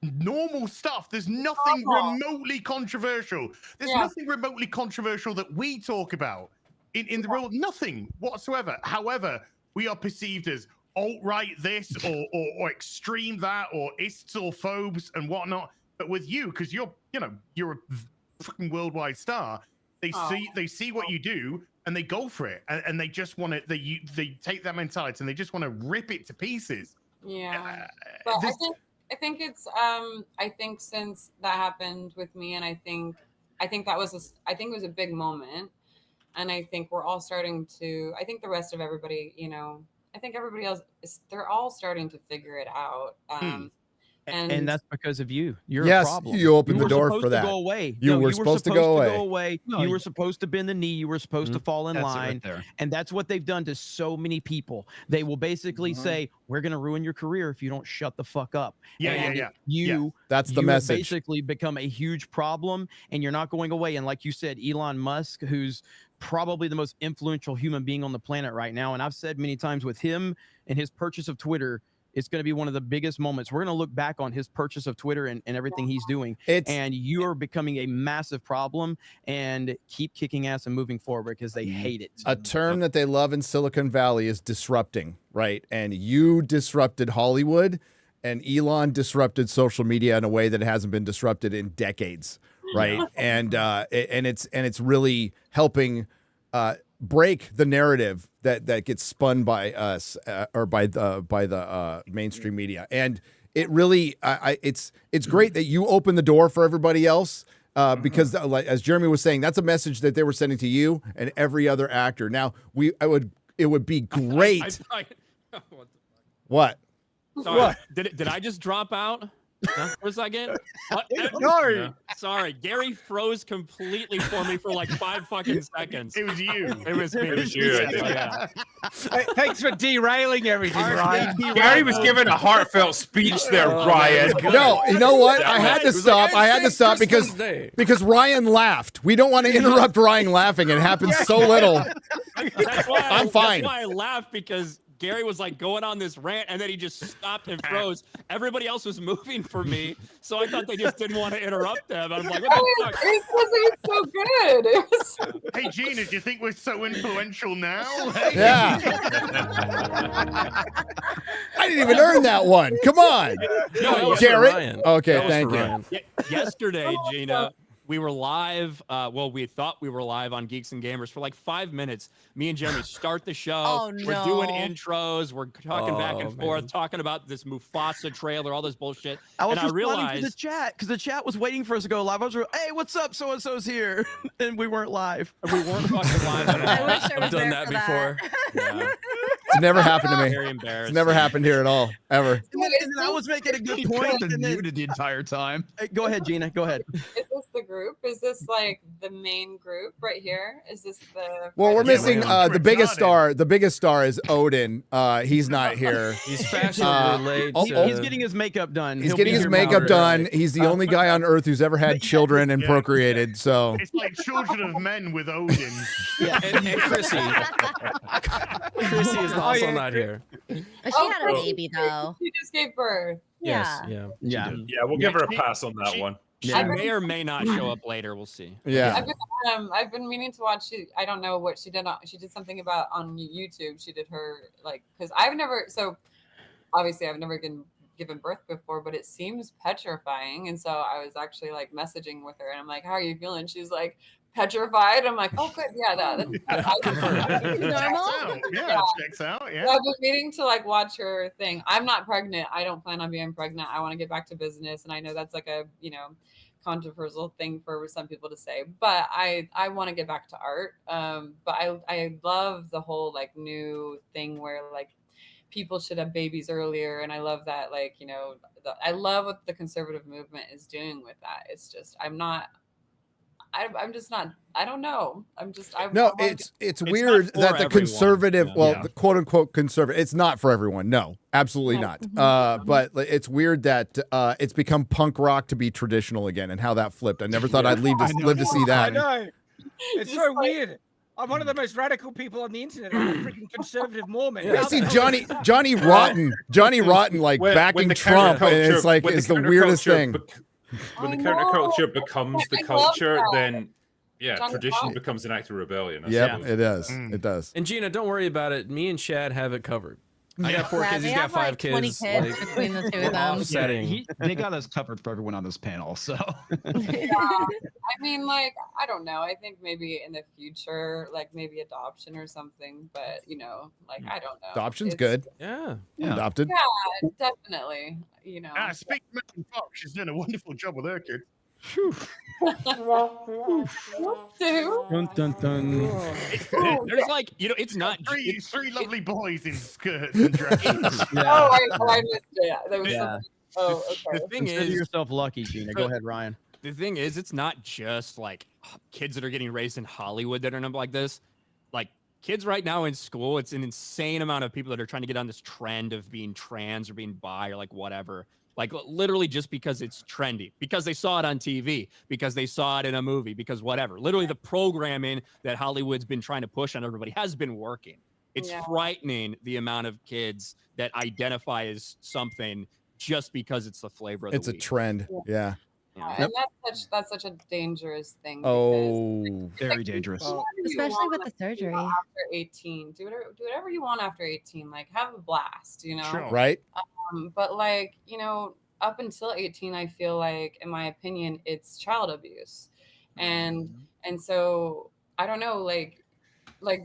normal stuff. There's nothing remotely controversial. There's nothing remotely controversial that we talk about in the world. Nothing whatsoever. However, we are perceived as alt-right this or extreme that or ists or phobes and whatnot. But with you, because you're a fucking worldwide star, they see what you do and they go for it, and they just want to they take that mentality and they just want to rip it to pieces. Yeah, but I think it's I think since that happened with me, and I think that was it was a big moment, and I think we're all starting to. I think the rest of everybody, you know, I think everybody else they're all starting to figure it out. And that's because of you. You're yes, a problem. you opened the door for that. Go away. You were supposed to go away. No, you were supposed to bend the knee. You were supposed to fall in line. And that's what they've done to so many people. They will basically say, "We're going to ruin your career if you don't shut the fuck up." That's the message. Basically become a huge problem, and you're not going away. And like you said, Elon Musk, who's probably the most influential human being on the planet right now, and I've said many times with him and his purchase of Twitter, it's going to be one of the biggest moments. We're going to look back on his purchase of Twitter and everything he's doing. And you are becoming a massive problem, and keep kicking ass and moving forward because they hate it. A term that they love in Silicon Valley is disrupting, right? And you disrupted Hollywood, and Elon disrupted social media in a way that hasn't been disrupted in decades, right? And it's really helping break the narrative that gets spun by us or by the mainstream media. And it really it's great that you open the door for everybody else, because like, as Jeremy was saying, that's a message that they were sending to you and every other actor. Now it would be great. What? Sorry, what? Did I just drop out for a second? No. Sorry, Gary froze completely for me for like 5 fucking seconds. It was you. It was me. It was you. Yeah. Thanks for derailing everything, Ryan. Gary was giving a heartfelt speech there, Ryan. No, you know what? I had to stop. I had to stop because Ryan laughed. We don't want to interrupt Ryan laughing. It happens so little. I'm fine. That's why I laughed, because Gary was like going on this rant, and then he just stopped and froze. Everybody else was moving for me, so I thought they just didn't want to interrupt them. I'm like, what the fuck? It's so good. Hey, Gina, do you think we're so influential now? Yeah. I didn't even earn that one. Come on. No, Garrett. Okay, thank you. Yesterday, Gina, we were live. Well, we thought we were live on Geeks and Gamers for like 5 minutes. Me and Jeremy start the show. Oh, no. We're doing intros. We're talking back and forth, talking about this Mufasa trailer, all this bullshit. I was and I responding realized to the chat because the chat was waiting for us to go live. I was like, hey, what's up? So-and-so's here. And we weren't live. We weren't fucking live at all. I wish I was I've done that before. Yeah. It's never happened to me. Very It's embarrassing. never happened here at all, ever. And then I was making a good point. And then, muted the entire time. go ahead, Gina. Go ahead. Is this the group? Is this like the main group right here? Is this the? Well, we're missing the biggest retarded. star. The biggest star is Odin. He's not here. He's fashionably late. He's getting his makeup done. He's He'll getting be his here makeup moderate. done. He's the only guy on Earth who's ever had children and procreated. So It's like Children of Men with Odin. Yeah, and Chrissy. Chrissy is also not here. She had a baby though. She just gave birth. Yes, Yeah. yeah. Yeah, we'll give her a pass on that one. She may or may not show up later. We'll see. yeah. I've been meaning to watch. I don't know what she did. She did something about on YouTube. She did her like because I've never. So obviously I've never given birth before, but it seems petrifying. And so I was actually like messaging with her, and I'm like, "How are you feeling?" She's like, "Petrified." I'm like, "Oh, good, yeah, that's Normal? Yeah, checks out. Yeah. So I've been meaning to like watch her thing. I'm not pregnant. I don't plan on being pregnant. I want to get back to business, and I know that's like a controversial thing for some people to say, but I want to get back to art. But I love the whole like new thing where like people should have babies earlier, and I love that like I love what the conservative movement is doing with that. It's just I'm just not. I don't know. No, it's weird that the conservative, the quote unquote conservative, it's not for everyone. No, absolutely not. But it's weird that it's become punk rock to be traditional again, and how that flipped. I never thought I'd live to see that. I know. It's so weird. I'm one of the most radical people on the internet. I'm a freaking conservative Mormon. Yeah, see Johnny Rotten like backing Trump, and it's like it's the weirdest thing. When the counterculture becomes the culture, then tradition becomes an act of rebellion. Yep, it is. It does. And Gina, don't worry about it. Me and Chad have it covered. I got 4 kids. He's got 5 kids. 20 kids between the two of them. Offsetting. They got us covered for everyone on this panel. So I mean, like, I don't know. I think maybe in the future, like maybe adoption or something. But like I don't know. Adoption's good. Yeah. Adopted. Yeah, definitely. Speaking of Megan Fox, she's doing a wonderful job with her kid. Dun, dun, dun. There's like it's not three lovely boys in skirts and dresses. Oh, I missed it. There was something. Oh, okay. The thing Consider is, yourself lucky, Gina. Go ahead, Ryan. The thing is, it's not just like kids that are getting raised in Hollywood that are number like this. Like kids right now in school, it's an insane amount of people that are trying to get on this trend of being trans or being bi or like whatever. Like literally just because it's trendy, because they saw it on TV, because they saw it in a movie, because whatever. Literally the programming that Hollywood's been trying to push on everybody has been working. It's frightening the amount of kids that identify as something just because it's the flavor of the week. It's a trend. Yeah. And that's such a dangerous thing. Oh, very dangerous. Especially with the surgery. After 18, do whatever you want after 18. Like have a blast, Sure. Right. But like up until 18, I feel like, in my opinion, it's child abuse, and so I don't know, like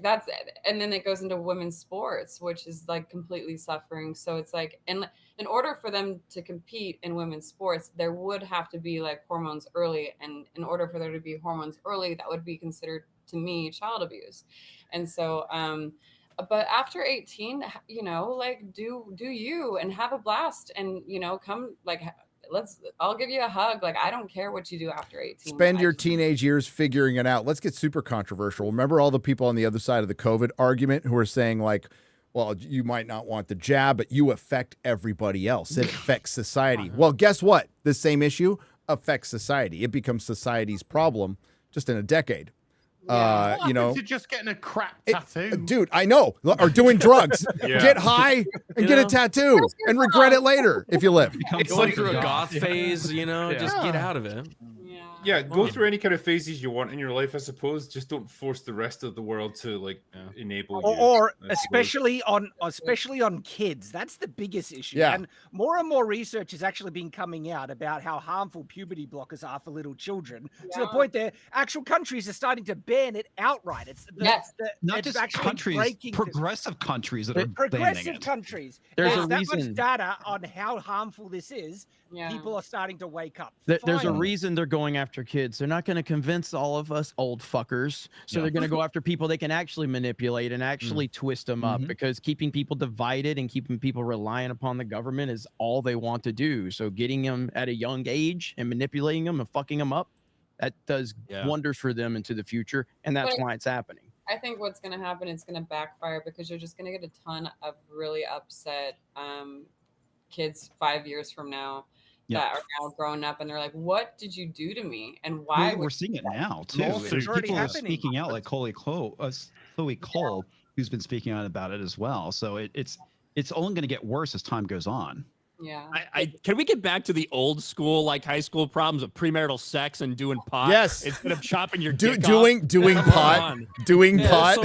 that's it. And then it goes into women's sports, which is like completely suffering. So it's like, in order for them to compete in women's sports, there would have to be like hormones early. And in order for there to be hormones early, that would be considered, to me, child abuse. And so, but after 18, like do you and have a blast and, come like, I'll give you a hug. Like, I don't care what you do after 18. Spend your teenage years figuring it out. Let's get super controversial. Remember all the people on the other side of the COVID argument who are saying like, well, you might not want the jab, but you affect everybody else. It affects society. Well, guess what? The same issue affects society. It becomes society's problem just in a decade. To just getting a crap tattoo. Dude, I know. Or doing drugs. Get high and get a tattoo and regret it later if you live. It's like through a goth phase, just get out of it. Yeah, go through any kind of phases you want in your life, I suppose. Just don't force the rest of the world to enable you. Or especially on kids. That's the biggest issue. Yeah. And more research has actually been coming out about how harmful puberty blockers are for little children. To the point that actual countries are starting to ban it outright. It's not just countries, progressive countries that are banning progressive it. countries. There's There's a that reason. much data on how harmful this is. People are starting to wake up. There's a Finally. reason they're going after after kids. They're not going to convince all of us old fuckers. So they're going to go after people they can actually manipulate and actually twist them up, because keeping people divided and keeping people reliant upon the government is all they want to do. So getting them at a young age and manipulating them and fucking them up, that does wonders for them into the future. And that's why it's happening. I think what's going to happen, it's going to backfire, because you're just going to get a ton of really upset kids 5 years from now that are now grown up, and they're like, what did you do to me? And why? We're seeing it now too. People are speaking out, like Chloe Cole, who's been speaking out about it as well. So it's only going to get worse as time goes on. Yeah. Can we get back to the old school, like high school problems of premarital sex and doing pot? Yes. Instead of chopping your dick doing pot. Doing pot.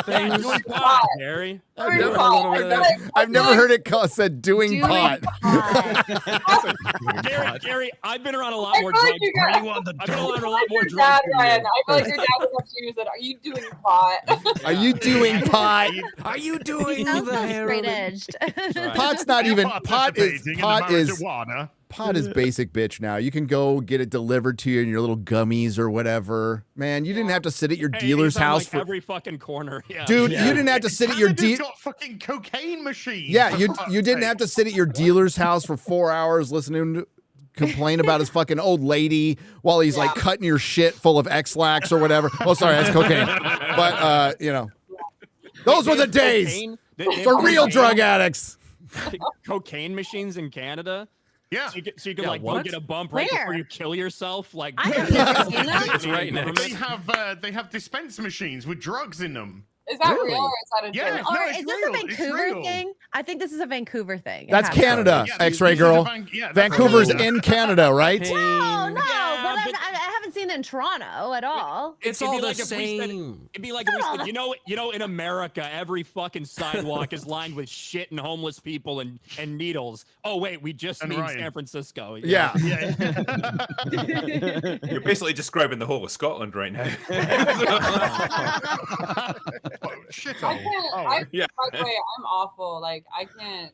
Doing pot, Harry. I've never heard it said doing pot. Gary, I've been around a lot more drugs. I feel like your dad was up to you and said, are you doing pot? Are you doing pot? Are you doing the straight edged? Pot's not even pot is basic bitch now. You can go get it delivered to you in your little gummies or whatever. Man, you didn't have to sit at your dealer's house for every fucking corner. Dude, you didn't have to sit at your got fucking cocaine machines. Yeah, you didn't have to sit at your dealer's house for 4 hours listening to complain about his fucking old lady while he's like cutting your shit full of X-Lax or whatever. Oh, sorry, that's cocaine. But those were the days for real drug addicts. Cocaine machines in Canada. Yeah. So you can like go get a bump right before you kill yourself. Like It's right next. They have dispense machines with drugs in them. Is that real or is that a joke? Yeah, Or is this a Vancouver thing? I think this is a Vancouver thing. That's Canada, X-Ray girl. Vancouver's in Canada, right? Oh, no, but I haven't seen it in Toronto at all. It's all the same. It'd be like if we said, you know, in America, every fucking sidewalk is lined with shit and homeless people and needles. Oh wait, we just mean San Francisco. Yeah. You're basically describing the whole of Scotland right now. By the way, I'm awful. Like I can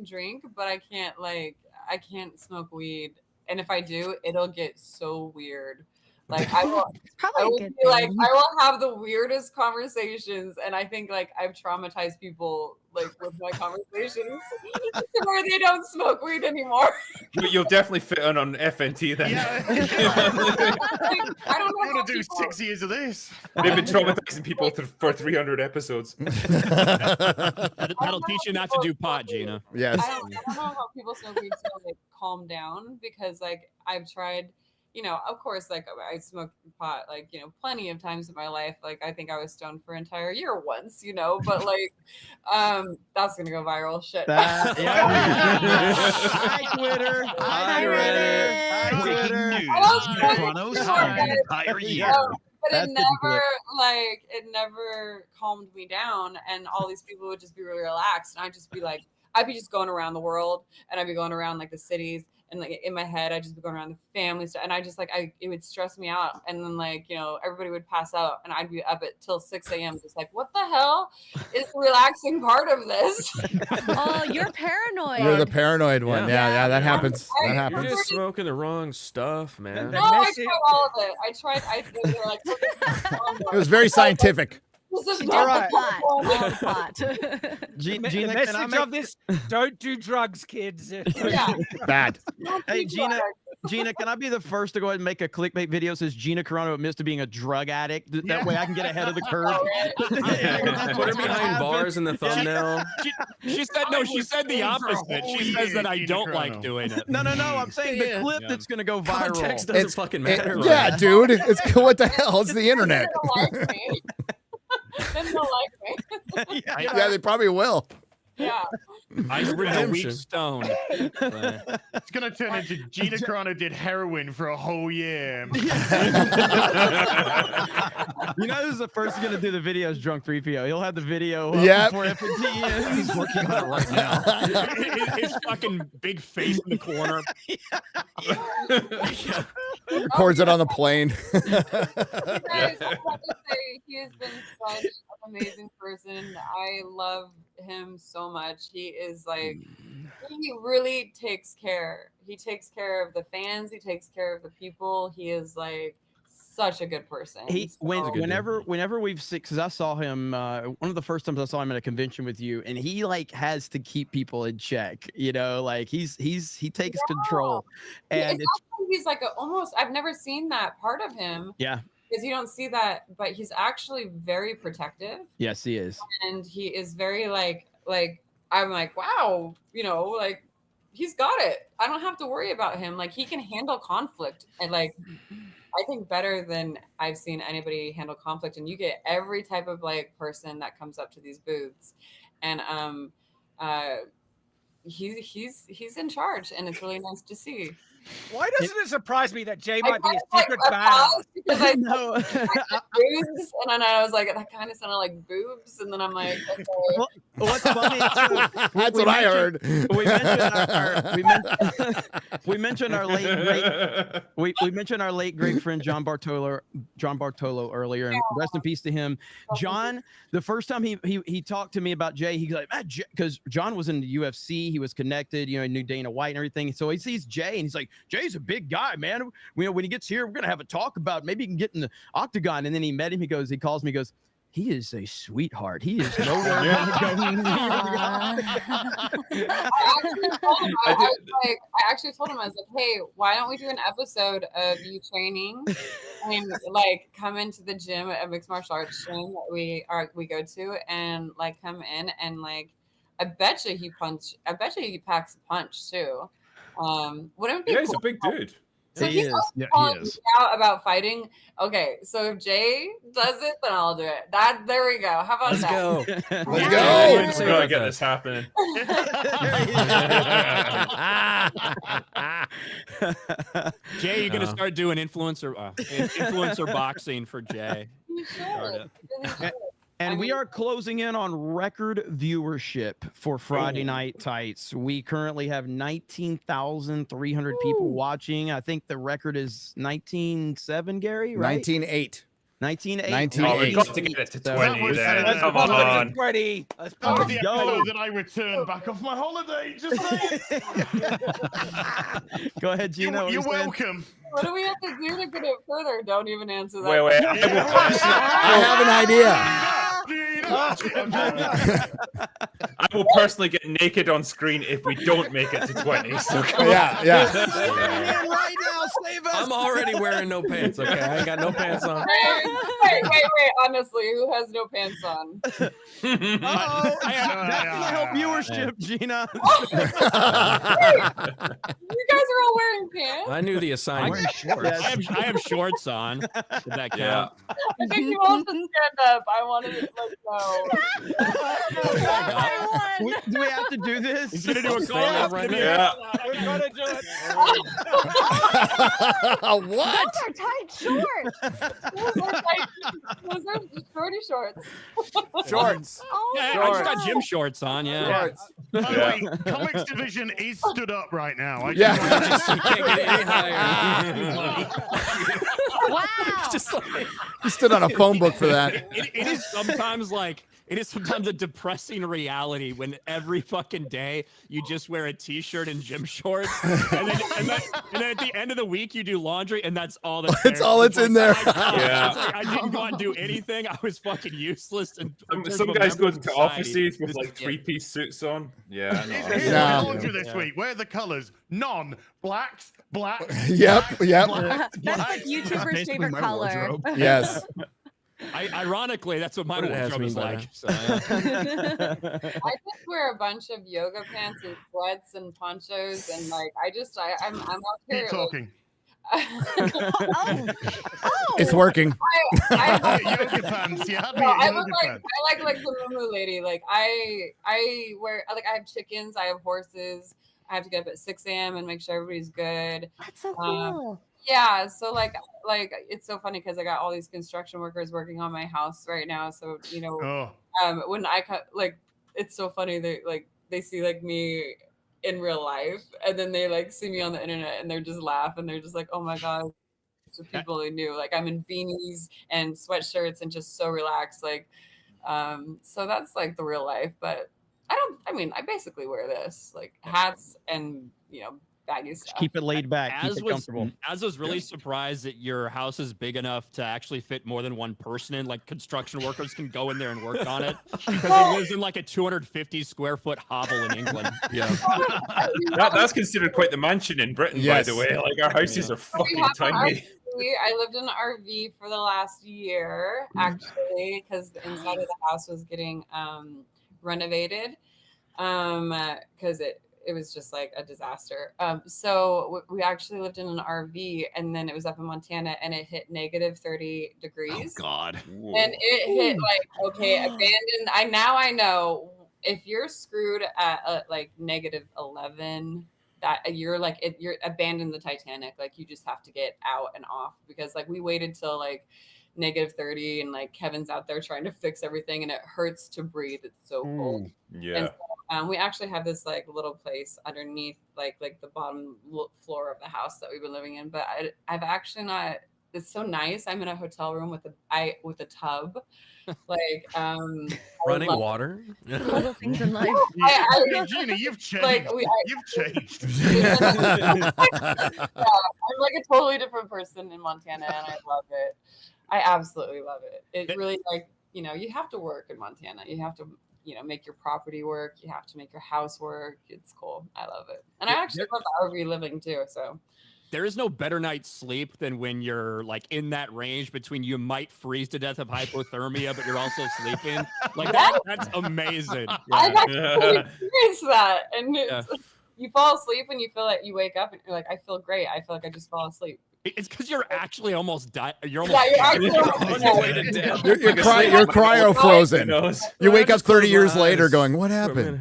drink, but I can't smoke weed. And if I do, it'll get so weird. Like I will have the weirdest conversations, and I think like I've traumatized people like with my conversations where they don't smoke weed anymore. You'll definitely fit on FNT then. Yeah. I don't want to do 6 years of this. They've been traumatizing people for 300 episodes. That'll teach you not to do pot, Gina. Yes. I don't know how people smoke weed to like calm down, because like I've tried. Of course, like I smoked pot, like, plenty of times in my life. Like, I think I was stoned for an entire year once, but like, that's going to go viral shit. Hi, Twitter. Hi, Reddit. But it never calmed me down. And all these people would just be really relaxed. And I'd just be like, I'd be just going around the world, and I'd be going around like the cities. And like in my head, I'd just be going around the family stuff, and I just it would stress me out. And then everybody would pass out, and I'd be up till 6 a.m. just like, what the hell is the relaxing part of this? Oh, you're paranoid. You're the paranoid one. Yeah, that happens. That happens. You're just smoking the wrong stuff, man. No, I tried all of it. It was very scientific. This is not the pot. Gina, the message of this: don't do drugs, kids. Bad. Hey, Gina, can I be the first to go ahead and make a clickbait video that says Gina Carano admits to being a drug addict? That way I can get ahead of the curve. Put her behind bars in the thumbnail. She said no. She said the opposite. She says that I don't like doing it. No. I'm saying the clip that's gonna go viral. Context doesn't fucking matter. Yeah, dude. It's what the hell? It's the internet. Then they'll like me. Yeah, they probably will. Yeah. Redemption. Stone. It's gonna turn into Gina Carano did heroin for a whole year. This is the first gonna do the videos drunk 3PO. He'll have the video before FNT. He's working on it right now. His fucking big face in the corner. Records it on the plane. You guys, I have to say, he has been such an amazing person. I love him so so much. He is like, he really takes care. He takes care of the fans. He takes care of the people. He is like such a good person. Whenever we've seen, because I saw him one of the first times I saw him at a convention with you, and he like has to keep people in check, you know, like he takes control, and it's he's like almost, I've never seen that part of him. Yeah, because you don't see that, but he's actually very protective. Yes, he is, and he is very like I'm like, wow, you know, like he's got it. I don't have to worry about him. Like he can handle conflict, and like I think better than I've seen anybody handle conflict. And you get every type of like person that comes up to these booths, and he's in charge, and it's really nice to see. Why doesn't it surprise me that Jay might be a secret badass? Because I know boobs, and then I was like, that kind of sounded like boobs, and then I'm like, okay. Well, what's funny? That's what I heard. We mentioned our late great. We mentioned our late great friend John Bartolo earlier, and rest in peace to him. John, the first time he talked to me about Jay, he's like, because John was in the UFC, he was connected, you know, he knew Dana White and everything. So he sees Jay, and he's like, Jay's a big guy, man. You know, when he gets here, we're gonna have a talk about maybe he can get in the octagon. And then he met him. He calls me, he goes, he is a sweetheart. He is nowhere. I actually told him, I was like, hey, why don't we do an episode of you training and like come into the gym, a mixed martial arts gym that we go to, and like come in and like I bet you he packs a punch too. Wouldn't it be he's cool? a big dude. So he is. Yeah, he is. Out about fighting. Okay, so if Jay does it, then I'll do it. There we go. How about that? Let's go. We gotta get this happening. Jay, you're gonna start doing influencer boxing for Jay. You should. And we are closing in on record viewership for Friday Night Tights. We currently have 19,300 people watching. I think the record is 19.7 Gary, right? 19.8. 19.8. Oh, we've got to get it to 20 then. Come on. 20. That was the episode that I returned back off my holiday. Just saying. Go ahead, Gina. You're welcome. What do we have to do to get it further? Don't even answer that. Wait. I have an idea. I will personally get naked on screen if we don't make it to 20. So yeah. Right now, save us. I'm already wearing no pants. Okay, I ain't got no pants on. Wait. Honestly, who has no pants on? That's gonna help viewership, Gina. You guys are all wearing pants. I knew the assignment. I have shorts on. Did that count? Yeah. I think you all should stand up. I wanted to Do we have to do this? He's gonna do a call right now. Yeah. We're gonna do it. What? Those are tight shorts. Those are shorty shorts. Shorts. Oh, Yeah, I just got gym shorts on. Yeah. By the way, comics division is stood up right now. You can't get any higher. wow. Just like, He stood on a phone book for that. It is sometimes like a depressing reality when every fucking day you just wear a t-shirt and gym shorts, and then at the end of the week you do laundry, and that's all that's That's all that's in there. I didn't go out and do anything. I was fucking useless. And Some guys go to offices with like 3-piece suits on. Yeah. Here's my laundry this week. Where are the colors? None. Blacks. Yep. That's like YouTuber's favorite color. Yes. Ironically, that's what my What did wardrobe Asmin is buy? like. So, yeah. I just wear a bunch of yoga pants and sweats and ponchos, and like I'm out here. Keep talking. It's working. Yoga pants. You had me at yoga pants. I like the moo lady. Like I wear, like I have chickens, I have horses. I have to get up at 6 a.m. and make sure everybody's good. That's so cool. Yeah, so like it's so funny because I got all these construction workers working on my house right now. So when I cut, like, it's so funny they see like me in real life, and then they like see me on the internet and they're just laugh and they're just like, oh my god, the people they knew. Like I'm in beanies and sweatshirts and just so relaxed. Like, so that's like the real life, but. I mean, I basically wear this, like hats and, baggy stuff. Keep it laid back. Keep it Was comfortable. really surprised that your house is big enough to actually fit more than one person in. Like construction workers can go in there and work on it because it lives in like a 250 square foot hovel in England. Yeah, that's considered quite the mansion in Britain, by the way. Like our houses are fucking tiny. I lived in an RV for the last year, actually, because the inside of the house was getting renovated, because it was just like a disaster. So we actually lived in an RV, and then it was up in Montana, and it hit negative 30 degrees. Oh God! And it hit like, okay, abandoned. I know if you're screwed at like negative 11. That you're abandoned the Titanic. Like you just have to get out and off, because like we waited till like negative 30 and like Kevin's out there trying to fix everything and it hurts to breathe. It's so cold. Yeah. And so, we actually have this like little place underneath like the bottom floor of the house that we've been living in. But I've actually not. It's so nice. I'm in a hotel room with a tub, like running water. Little things in life. Gina, you've changed. Like, you've changed. I'm like a totally different person in Montana, and I love it. I absolutely love it. It really you have to work in Montana. You have to make your property work. You have to make your house work. It's cool. I love it, and I actually love RV living too. So. There is no better night's sleep than when you're like in that range between you might freeze to death of hypothermia, but you're also sleeping. Like that's amazing. Yeah. I've actually experienced that, and you fall asleep and you feel like you wake up and you're like, I feel great. I feel like I just fall asleep. It's because you're actually almost dying. You're almost on your way to death. You're cryo frozen. You wake up 30 years later going, what happened?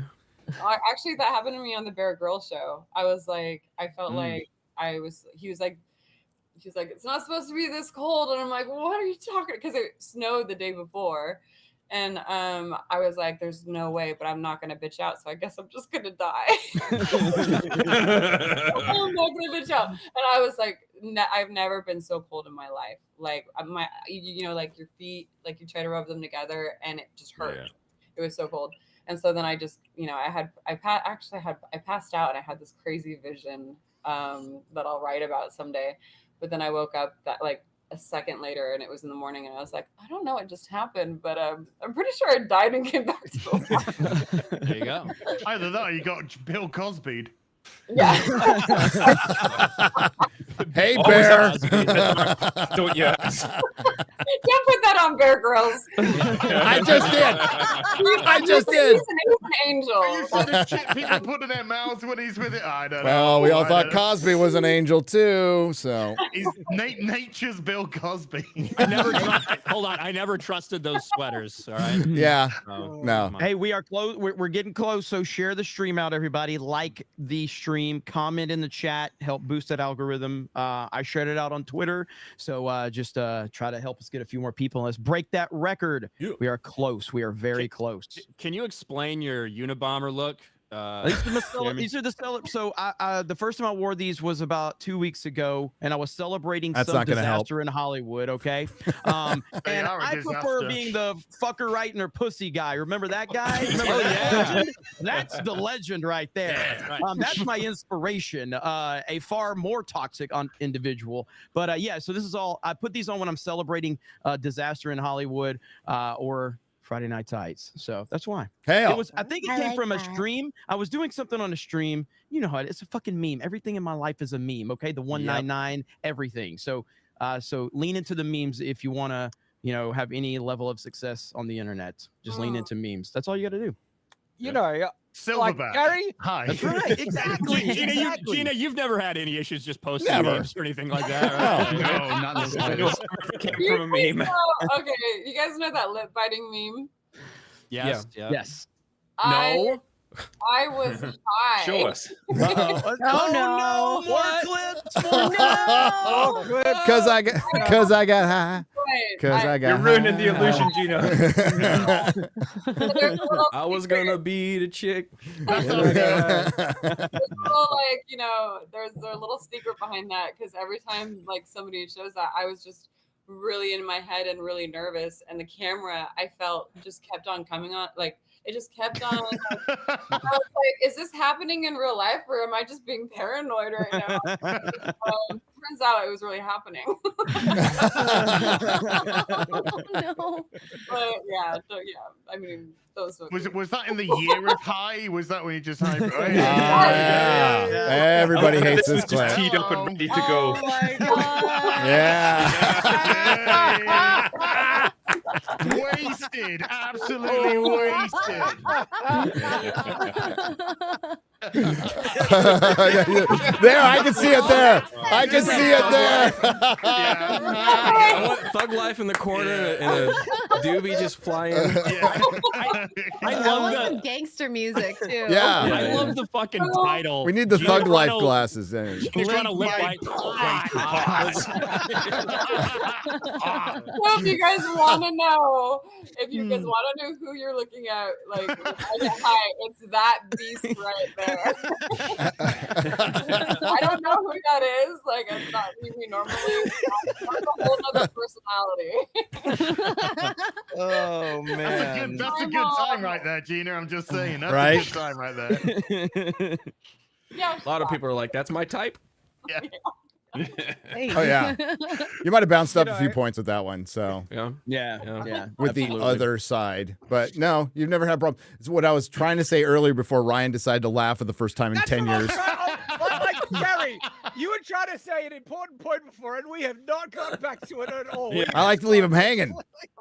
Actually, that happened to me on the Bear Grylls show. I was like, I felt like he was like, it's not supposed to be this cold. And I'm like, what are you talking? Because it snowed the day before. And I was like, there's no way, but I'm not going to bitch out. So I guess I'm just going to die. I'm not going to bitch out. And I was like, I've never been so cold in my life. Like like your feet, like you try to rub them together and it just hurt. Yeah. It was so cold. And so then I just, I passed out and I had this crazy vision that I'll write about someday. But then I woke up that like a second later and it was in the morning and I was like, I don't know what just happened, but I'm pretty sure I died and came back to life. There you go. Either that or you got Bill Cosby'd. Yeah. Hey, Bear. Don't you? Don't put that on Bear Grylls. I just did. He's an angel. People put in their mouths when he's with it. I don't know. Well, we all thought Cosby was an angel too. So he's nature's Bill Cosby. I never trusted those sweaters. All right. Yeah. No. Hey, we are close. We're getting close. So share the stream out, everybody. Like the stream, comment in the chat, help boost that algorithm. I shared it out on Twitter. So just try to help us get a few more people. Let's break that record. Yeah. We are close. We are very close. Can you explain your Unabomber look? These are the so the first time I wore these was about 2 weeks ago, and I was celebrating some disaster in Hollywood. Okay, and I prefer being the fucker right in her pussy guy. Remember that guy? Remember that legend? That's the legend right there. Yeah, right. That's my inspiration. A far more toxic individual. But yeah, so this is all. I put these on when I'm celebrating disaster in Hollywood or Friday Night Tights. So that's why. Hell. I think it came from a stream. I was doing something on a stream. You know how it's a fucking meme. Everything in my life is a meme. Okay. The 199, everything. So lean into the memes if you want to, have any level of success on the internet. Just lean into memes. That's all you got to do. You know, Silverback. Like Gary? Hi. That's right. Exactly. Gina, you've never had any issues just posting Never. memes or anything like that, right? No, not necessarily. Came from a meme. Okay, you guys know that lip biting meme? Yes. Yeah. Yeah. Yes. No. I was high. Show us. Oh no! More clips! No. Because I got high. Because I got You're ruining the high. illusion, Gina. I was gonna be the chick. There's a little, there's a little secret behind that, because every time like somebody shows that, I was just really in my head and really nervous, and the camera I felt just kept on coming on, like it just kept on. I was like, is this happening in real life, or am I just being paranoid right now? Turns out it was really happening. No. But yeah, so yeah, I mean, those was that in the year of high? Was that when you just hyped it? Oh, Everybody hates this Just clip. teed up and ready to go. Oh my god. Yeah. Wasted, absolutely wasted. There, I can see it there. I can see it there. I want Thug Life in the corner and a doobie just flying. I I love want the some gangster music too. Yeah. I love the fucking title. We need the Gina Thug Life Carano- glasses. Gina Carano lit by Well, if you guys want to know, who you're looking at, like, hi, it's that beast right there. I don't know who that is. Like, it's not me normally. That's a whole other personality. Oh man, That's a good time right there, Gina. I'm just saying. That's Right? a good time right there. Yeah, A lot of people are like, "That's my type." Yeah. Hey. Oh yeah. You might have bounced up You a few know, points with that one. So Yeah. with the Absolutely. other side, but no, you've never had a problem. It's what I was trying to say earlier before Ryan decided to laugh for the first time in 10 years. Like Jerry, you were trying to say an important point before, and we have not gone back to it at all. Yeah. I like to leave him hanging.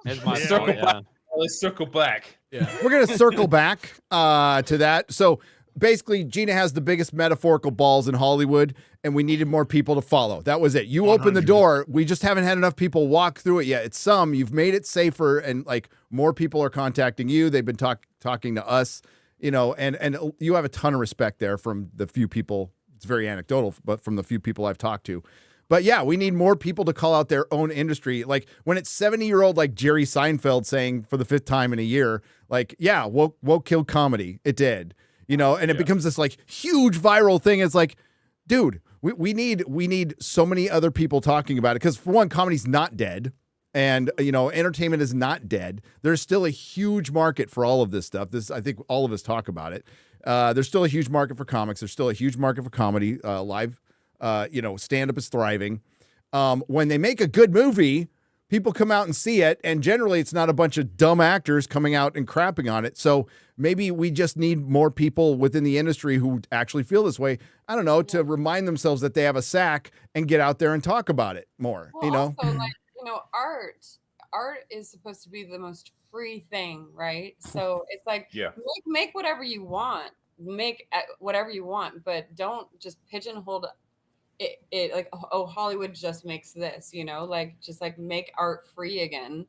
Here's my Circle yeah. back. Let's circle back. Yeah. We're gonna circle back to that. So basically, Gina has the biggest metaphorical balls in Hollywood, and we needed more people to follow. That was it. You opened the door. We just haven't had enough people walk through it yet. It's some. You've made it safer, and like more people are contacting you. They've been talking to us, you know, and you have a ton of respect there from the few people. It's very anecdotal, but from the few people I've talked to. But yeah, we need more people to call out their own industry. Like when it's 70-year-old like Jerry Seinfeld saying for the 5th time in a year, like, yeah, woke killed comedy. It did. You know, and it becomes this like huge viral thing. It's like, dude, we need so many other people talking about it. Because for one, comedy's not dead. And, you know, entertainment is not dead. There's still a huge market for all of this stuff. I think all of us talk about it. There's still a huge market for comics. There's still a huge market for comedy. Live, stand-up is thriving. When they make a good movie, people come out and see it. And generally, it's not a bunch of dumb actors coming out and crapping on it. So maybe we just need more people within the industry who actually feel this way. I don't know, to remind themselves that they have a sack and get out there and talk about it more, Well, you know? also, like, art is supposed to be the most free thing, right? So it's like, make whatever you want, whatever you want, but don't just pigeonhole it like, oh, Hollywood just makes this, you know, like, just like make art free again.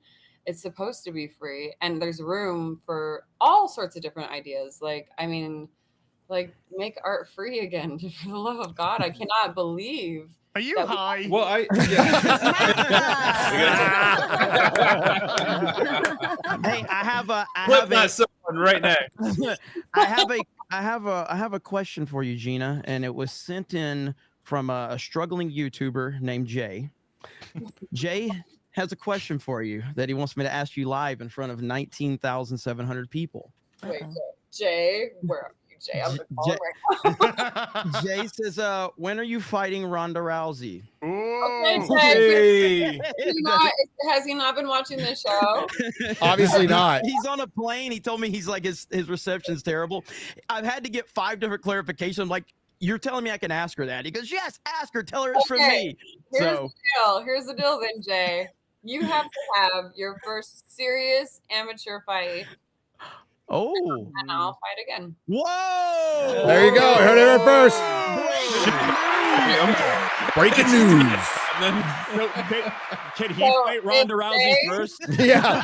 It's supposed to be free, and there's room for all sorts of different ideas. Like, I mean, like, make art free again. For the love of God, I cannot believe. Are you high? Well, Hey, I have someone right now. I have a question for you, Gina, and it was sent in from a struggling YouTuber named Jay. Jay has a question for you that he wants me to ask you live in front of 19,700 people. Wait, Jay, where are you, Jay? I'm gonna call him right now. Jay says, when are you fighting Ronda Rousey? Okay, Jay. Has he not been watching this show? Obviously not. He's on a plane. He told me he's like his reception's terrible. I've had to get 5 different clarifications. I'm like, you're telling me I can ask her that? He goes, yes, ask her. Tell her it's from me. Here's the deal then, Jay. You have to have your first serious amateur fight. Oh. And I'll fight again. Whoa! There you go. Heard it here first. Breaking news. Can he fight Ronda Rousey first? Yeah.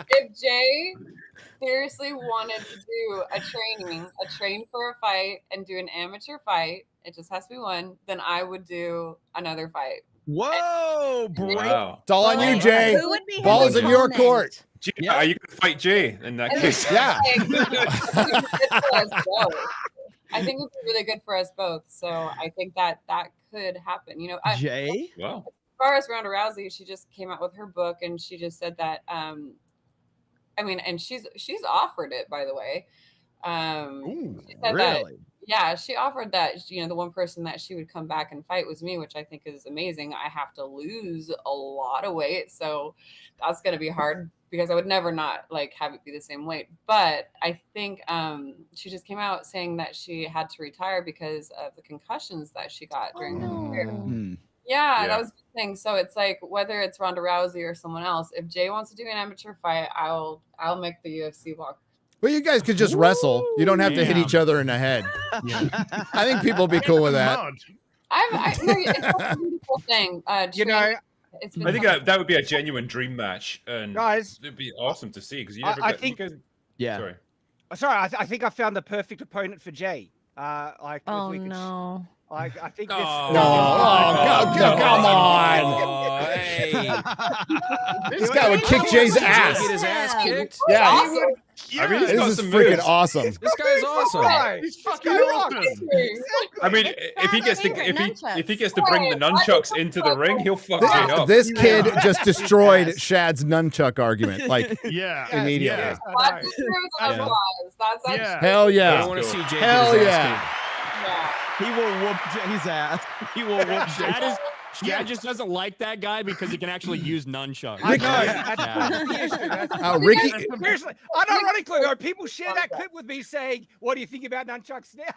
If Jay seriously wanted to do a train for a fight and do an amateur fight, it just has to be one, then I would do another fight. Whoa, bro. Wow. It's all on you, Jay. Who would be his Ball's in your opponent? court. Gina, are you going to fight Jay in that case? Yeah. I think it would be really good for us both. So I think that could happen. You know, Jay? Wow. As far as Ronda Rousey, she just came out with her book, and she just said that I mean, and she's offered it, by the way. She said really? yeah, she offered that, you know, the one person that she would come back and fight was me, which I think is amazing. I have to lose a lot of weight, so that's going to be hard because I would never not like have it be the same weight. But I think she just came out saying that she had to retire because of the concussions that she got during the career. Yeah, that was the thing. So it's like whether it's Ronda Rousey or someone else, if Jay wants to do an amateur fight, I'll make the UFC walk. Well, you guys could just wrestle. You don't have to hit each other in the head. I think people will be cool with that. No, it's a beautiful thing. You know, it's I think that would be a genuine dream match, and guys, it'd be awesome to see because you I never. Get, think- you guys, Yeah. Sorry. Sorry, I think I found the perfect opponent for Jay. Like, Oh if we could, no. I think this. Come on. This guy would kick Jay's ass. Get his ass kicked. Yeah. I mean, he's got This is some freaking moves. awesome. This guy's awesome. He's fucking awesome. I mean, if he gets to bring the nunchucks into the ring, he'll fuck it up. This kid just destroyed Shad's nunchuck argument, like immediately. That's actually Hell yeah! I want to see Jay. Hell get his yeah! ass He will whoop Jay's ass. He will whoop Jay's Chad just doesn't like that guy because he can actually use nunchucks. I know. Ricky, Seriously, unironically, though, people share that clip with me saying, "What do you think about nunchucks now?"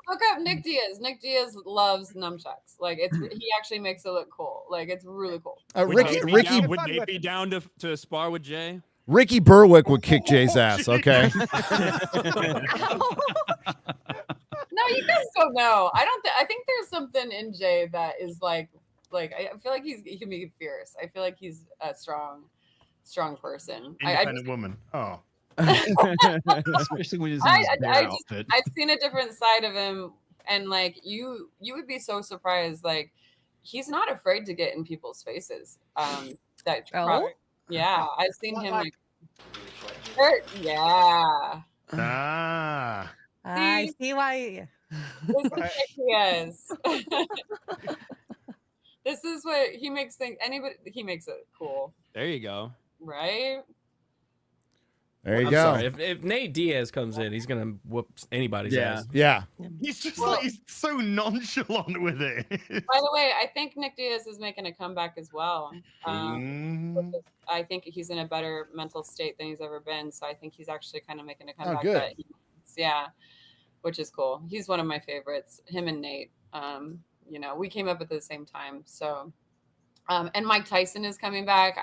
Look up Nick Diaz. Nick Diaz loves nunchucks. Like he actually makes it look cool. Like it's really cool. Would Nate be down to spar with Jay? Ricky Berwick would kick Jay's ass. Okay. No, you guys don't know. I think there's something in Jay that is like I feel like he can be fierce. I feel like he's a strong person. Independent woman. Oh. Especially when he's in his bear outfit. I've seen a different side of him, and like you would be so surprised. Like he's not afraid to get in people's faces. Yeah, I've seen him like hurt. Yeah. I see why. Yes. This is what he makes things. He makes it cool. There you go. Right. There you I'm go. Sorry. If Nate Diaz comes in, he's gonna whoop anybody's ass. Yeah. He's just he's so nonchalant with it. By the way, I think Nick Diaz is making a comeback as well. I think he's in a better mental state than he's ever been. So I think he's actually kind of making a comeback. good. Yeah, which is cool. He's one of my favorites. Him and Nate. You know, we came up at the same time. So, and Mike Tyson is coming back.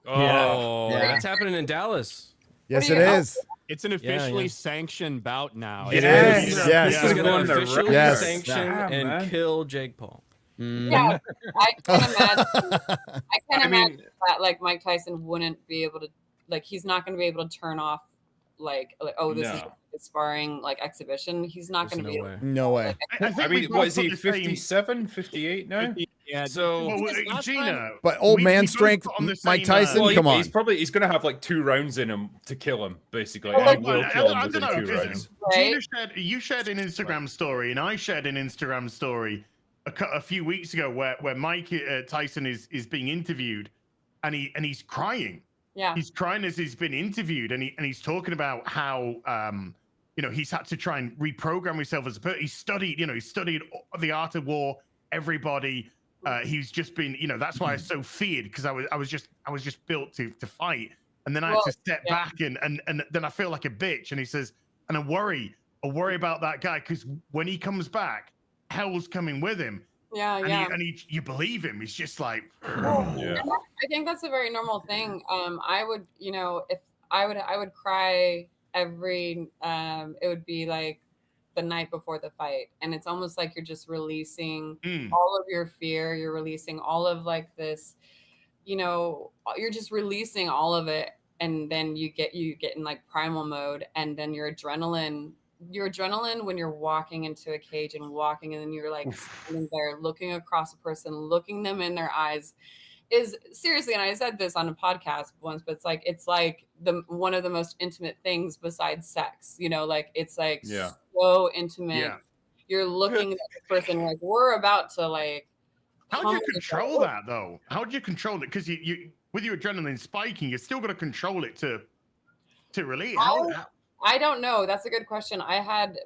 That's happening in Dallas. Yes, it is. It's an officially sanctioned bout now. It is. Yes. This is going to officially Yes. sanction and kill Jake Paul. Yeah, I can't imagine that like Mike Tyson wouldn't be able to, like, he's not going to be able to turn off like oh, this is a sparring like exhibition. He's not going to be able. No way. I mean, what is he? 57, 58 now? Yeah. So, Gina. But old man strength, Mike Tyson. Come on. He's going to have like 2 rounds in him to kill him, basically. I And he will kill him don't within know. 2 rounds. You shared an Instagram story, and I shared an Instagram story a few weeks ago where Mike Tyson is being interviewed, and he's crying. Yeah, he's crying as he's been interviewed, and he's talking about how he's had to try and reprogram himself as a person. He studied the art of war. Everybody, he's just been, that's why I was so feared, because I was just built to fight, and then I had to step back and then I feel like a bitch. And he says, and I worry about that guy, because when he comes back, hell's coming with him. Yeah, you believe him. He's just like, I think that's a very normal thing. I would, if I would cry every. It would be like the night before the fight, and it's almost like you're just releasing all of your fear. You're releasing all of like this, you're just releasing all of it, and then you get in like primal mode, and then your adrenaline when you're walking into a cage and then you're like standing there looking across a person, looking them in their eyes, is seriously, and I said this on a podcast once, but it's like the one of the most intimate things besides sex, like it's like so intimate. Yeah. You're looking at the person like we're about to like. How do you control that though? How do you control it? Because with your adrenaline spiking, you're still got to control it to release. I don't know. That's a good question. I had,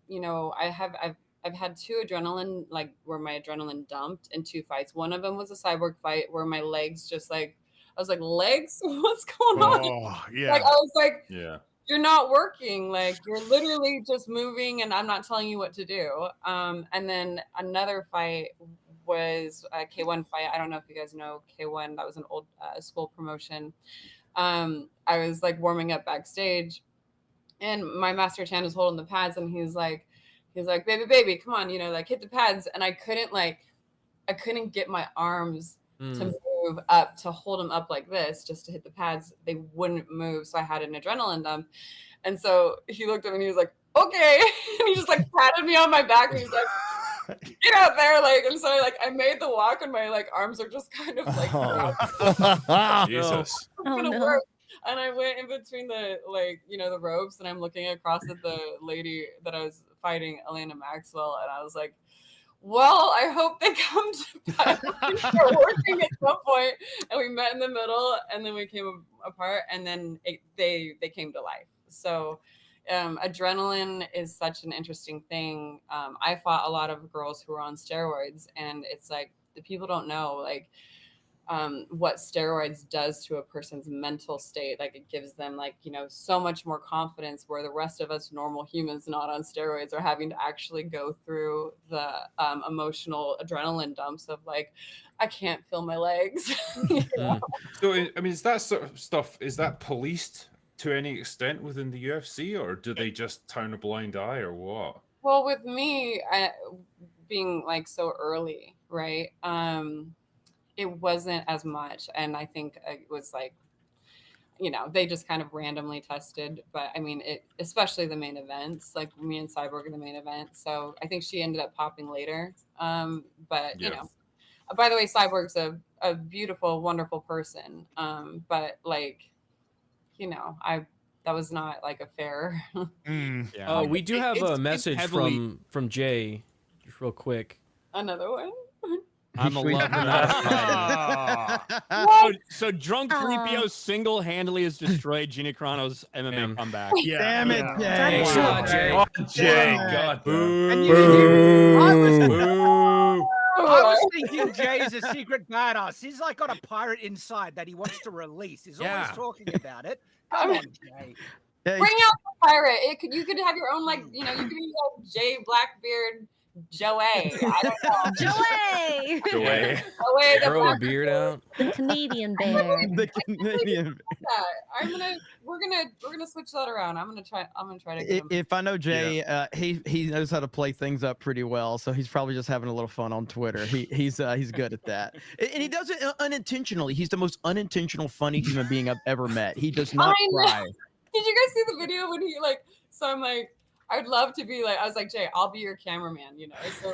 you know, I've had 2 adrenaline, like where my adrenaline dumped in 2 fights. One of them was a cyborg fight where my legs just like, I was like, legs, what's going on? Oh, yeah. Like I was like, yeah. You're not working. Like you're literally just moving, and I'm not telling you what to do. And then another fight was a K1 fight. I don't know if you guys know K1. That was an old school promotion. I was like warming up backstage, and my master Chan was holding the pads, and he's like, baby, come on, you know, like hit the pads. And I couldn't get my arms to move up to hold them up like this just to hit the pads. They wouldn't move, so I had an adrenaline dump. And so he looked at me and he was like, okay. And he just like patted me on my back and he's like, get out there, like. And so I made the walk, and my like arms are just kind of like Jesus. Work. And I went in between the like, you know, the ropes, and I'm looking across at the lady that I was fighting, Elena Maxwell, and I was like, well, I hope they come to working at some point. And we met in the middle, and then we came apart, and then they came to life. So adrenaline is such an interesting thing. I fought a lot of girls who were on steroids, and it's like the people don't know like what steroids does to a person's mental state. Like it gives them like, you know, so much more confidence, where the rest of us normal humans not on steroids are having to actually go through the emotional adrenaline dumps of like, I can't feel my legs. You know? So I mean, is that sort of stuff, is that policed to any extent within the UFC, or do they just turn a blind eye, or what? Well, with me being like so early, right? It wasn't as much. And I think it was like, you know, they just kind of randomly tested. But I mean, especially the main events, like me and Cyborg in the main event. So I think she ended up popping later. But, you know, by the way, Cyborg's a beautiful, wonderful person. But like, you know, that was not like a fair. Oh, we do have a message from Jay, just real quick. Another one. I'm a lover. So drunk 3PO single-handedly has destroyed Gina Carano's MMA comeback. Yeah. Damn it, Jay. Thanks a lot, Jay. Oh, Jay. God. I was thinking Jay's a secret badass. He's like got a pirate inside that he wants to release. He's always talking about it. Come on, Jay. Bring out the pirate. You could have your own, like, you know, you could be like Jay Blackbeard Joey. I don't know. Joey. Grow a beard out. The Canadian bear. The Canadian bear. We're gonna switch that around. I'm gonna try to get him. If I know Jay, he knows how to play things up pretty well, so he's probably just having a little fun on Twitter. He's good at that, and he does it unintentionally. He's the most unintentional funny human being I've ever met. He does not cry. Did you guys see the video when he like? So I'm like, I'd love to be like, I was like, Jay, I'll be your cameraman, you know. So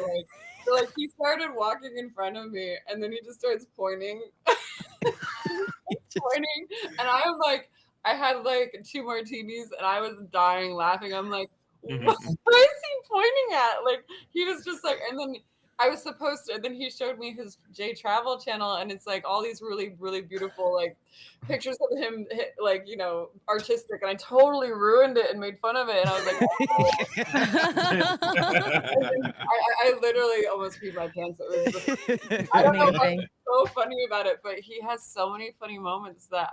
like he started walking in front of me, and then he just starts pointing, pointing, and I was like, I had like 2 martinis, and I was dying laughing. I'm like, what is he pointing at? Like he was just like, and then I was supposed to, and then he showed me his J Travel channel, and it's like all these really, really beautiful like pictures of him, like, you know, artistic, and I totally ruined it and made fun of it, and I was like, I literally almost peed my pants. It was I don't know what's so funny about it, but he has so many funny moments that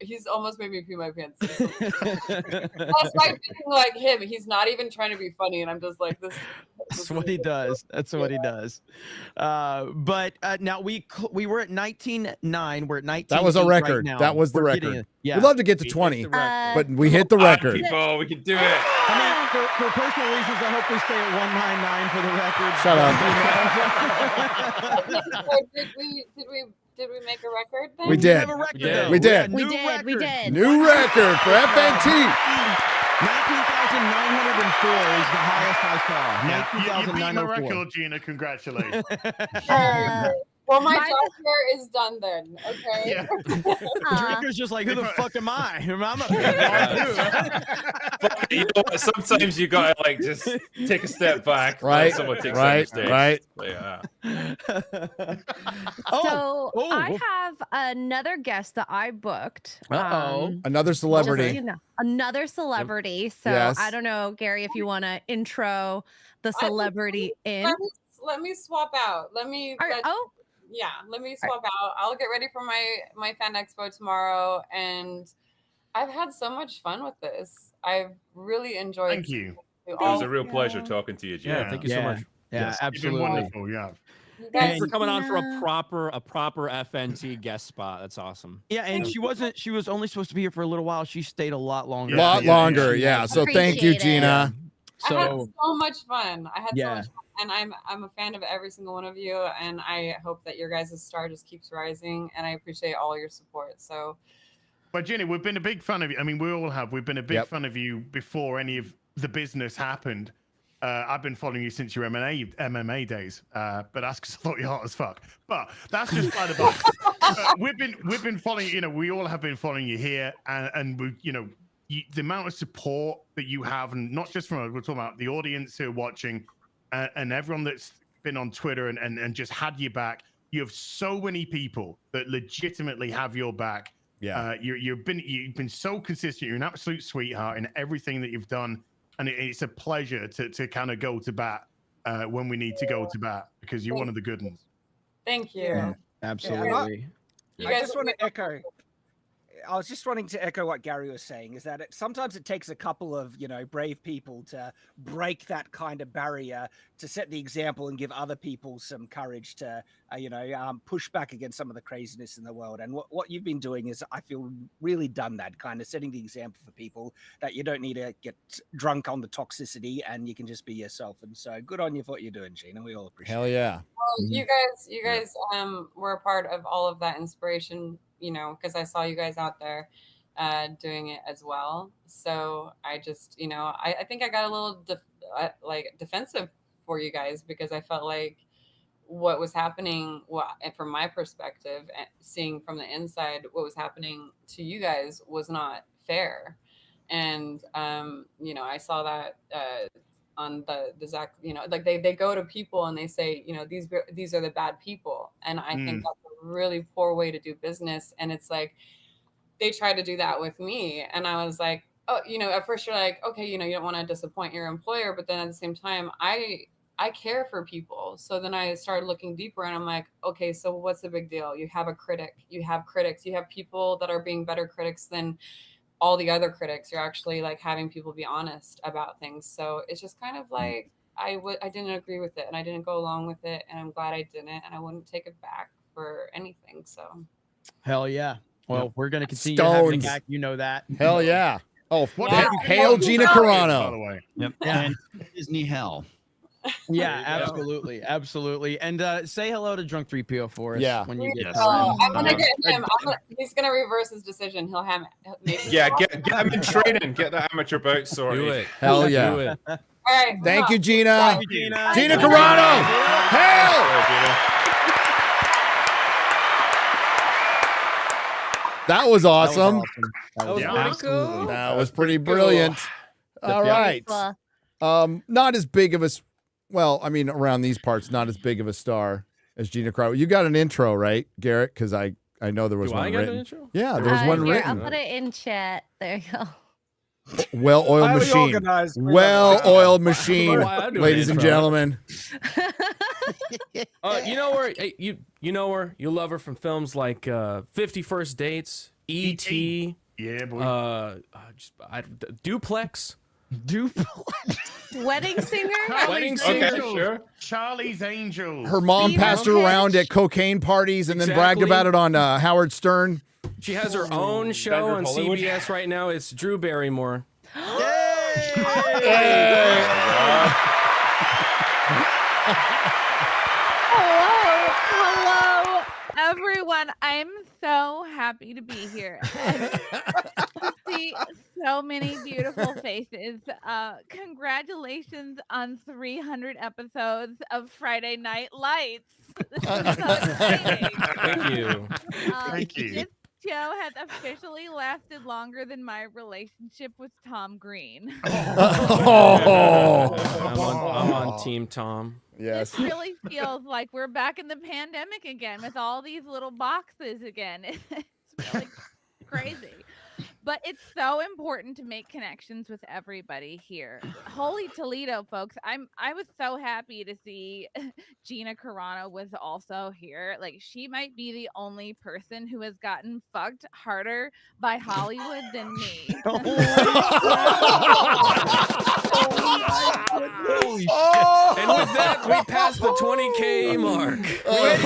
he's almost made me pee my pants. That's like being like him. He's not even trying to be funny, and I'm just like this. That's what he does. That's what he does. But now we were at 19.9. We're at 19. That was a record. Right now. that was the record. Yeah. We'd love to get to 20, but we hit the record. People, we can do it. I mean, for personal reasons, I hope we stay at 199 for the record. Shut up. Did we make a record then? We did. We did. We did. New record for FNT. 19,904 is the highest I saw. You beat my 19,904. record, Gina. Congratulations. Well, my job here is done then. Okay. Yeah. Drinker's just like, who the fuck am I? I'm not But you know what? Sometimes you gotta like just take a step back. Right, Let someone take right, center stage. right. Yeah. So I have another guest that I booked. Another celebrity. Just so you know, another celebrity. So Yes. I don't know, Gary, if you want to intro the celebrity in. Let me swap out. Let me swap out. I'll get ready for my fan expo tomorrow, and I've had so much fun with this. I've really enjoyed. Thank you. It was a real pleasure talking to you, Gina. Yeah, thank you so much. Yeah, absolutely. You've been wonderful. Yeah. Thanks for coming on for a proper FNT guest spot. That's awesome. Yeah, and she was only supposed to be here for a little while. She stayed a lot longer. Longer. So thank you, Appreciate it. Gina. I had so much fun. I had so Yeah. much fun. And I'm a fan of every single one of you, and I hope that your guys' star just keeps rising, and I appreciate all your support. So, But Jenny, we've been a big fan of you. I mean, we all have. We've been a big fan of you before any of the business happened. I've been following you since your MMA days, but that's because I thought you were hot as fuck. But that's just by the by. We've been following. You know, we all have been following you here, and we, you know, the amount of support that you have, and not just from we're talking about the audience who are watching, and everyone that's been on Twitter and just had your back. You have so many people that legitimately have your back. Yeah, you've been so consistent. You're an absolute sweetheart in everything that you've done, and it's a pleasure to kind of go to bat when we need to go to bat, because you're one of the good ones. thank you. Yeah, absolutely. I just want to echo. I was just wanting to echo what Gary was saying, is that sometimes it takes a couple of, brave people to break that kind of barrier, to set the example and give other people some courage to, push back against some of the craziness in the world. And what you've been doing is, I feel, really done that, kind of setting the example for people that you don't need to get drunk on the toxicity and you can just be yourself. And so good on you for what you're doing, Gina. We all appreciate it. Hell yeah. Well, you guys were a part of all of that inspiration, because I saw you guys out there doing it as well. So I just, I think I got a little defensive for you guys, because I felt like what was happening, from my perspective, seeing from the inside, what was happening to you guys was not fair. And, I saw that on the Zach, they go to people and they say, these are the bad people. And I think that's a really poor way to do business. And it's like, they tried to do that with me. And I was like, oh, at first you're like, okay, you don't want to disappoint your employer. But then at the same time, I care for people. So then I started looking deeper and I'm like, okay, so what's the big deal? You have a critic, you have critics, you have people that are being better critics than all the other critics. You're actually like having people be honest about things. So it's just kind of like, I didn't agree with it and I didn't go along with it. And I'm glad I didn't, and I wouldn't take it back for anything. So. Hell yeah. Well, we're going to continue having it back. You know that. Hell yeah. Oh, hail Gina Carano. By the way. Yep. And Disney hell. Yeah, absolutely, absolutely. And say hello to Drunk 3PO for us. Yeah. When you get I'm gonna get him. He's gonna reverse his decision. He'll have. Yeah, get him in training. Get that amateur bout sorted. Do it. Hell yeah. Do it. All right. Thank you, Gina. Thank you, Gina. Gina Carano. Hail. That was awesome. That was pretty cool. That was pretty brilliant. All right. Not as big of a, well, I mean, around these parts, not as big of a star as Gina Carano. You got an intro, right, Garrett? Because I know there was one written. An intro? Yeah, there was one Here, written. I'll put it in chat. There you go. Well-oiled machine. Well-oiled machine, ladies and gentlemen. You know her. You know her. You love her from films like 50 First Dates, E.T. Yeah, boy. Duplex. Wedding Singer. Wedding Singer. Okay, sure. Charlie's Angels. Her mom passed her around at cocaine parties and then bragged about it on Howard Stern. She has her own show on Hollywood. CBS right now. It's Drew Barrymore. Hello, everyone. I'm so happy to be here. See so many beautiful faces. Congratulations on 300 episodes of Friday Night Lights. This is so exciting. Thank you. Thank you. This show has officially lasted longer than my relationship with Tom Green. I'm on Team Tom. Yes. This really feels like we're back in the pandemic again with all these little boxes again. It's really crazy. But it's so important to make connections with everybody here. Holy Toledo, folks. I was so happy to see Gina Carano was also here. Like, she might be the only person who has gotten fucked harder by Hollywood than me. Holy shit. And with that, we passed the 20K mark. Hey!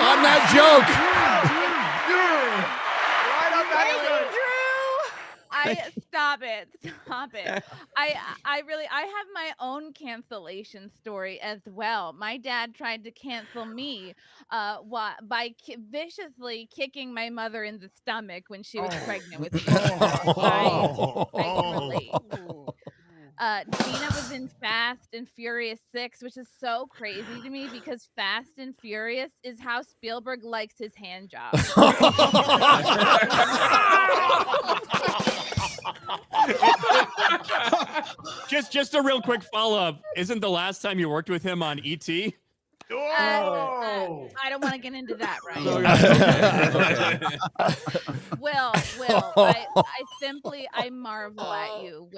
On that joke. Stop it. I have my own cancellation story as well. My dad tried to cancel me by viciously kicking my mother in the stomach when she was pregnant with me. Gina was in Fast and Furious 6, which is so crazy to me because Fast and Furious is how Spielberg likes his hand job. Just a real quick follow-up. Isn't the last time you worked with him on E.T.? I don't want to get into that, right? Will, I marvel at you,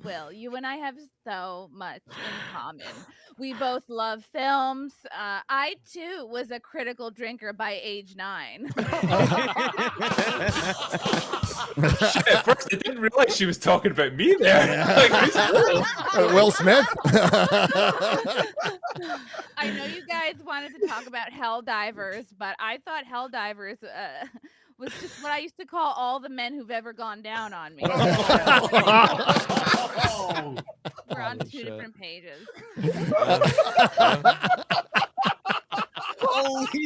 Will. You and I have so much in common. We both love films. I too was a critical drinker by age 9. Shit, at first I didn't realize she was talking about me there. Will Smith? I know you guys wanted to talk about Helldivers, but I thought Helldivers was just what I used to call all the men who've ever gone down on me. We're on two different pages. Holy shit.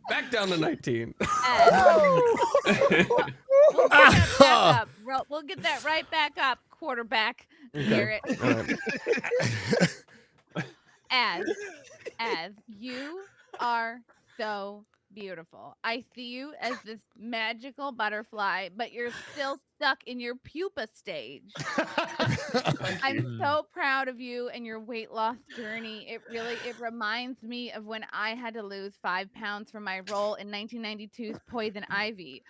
Back down to 19. We'll get that right back up, quarterback. Garrett. As you are so beautiful. I see you as this magical butterfly, but you're still stuck in your pupa stage. I'm so proud of you and your weight loss journey. It reminds me of when I had to lose 5 pounds for my role in 1992's Poison Ivy.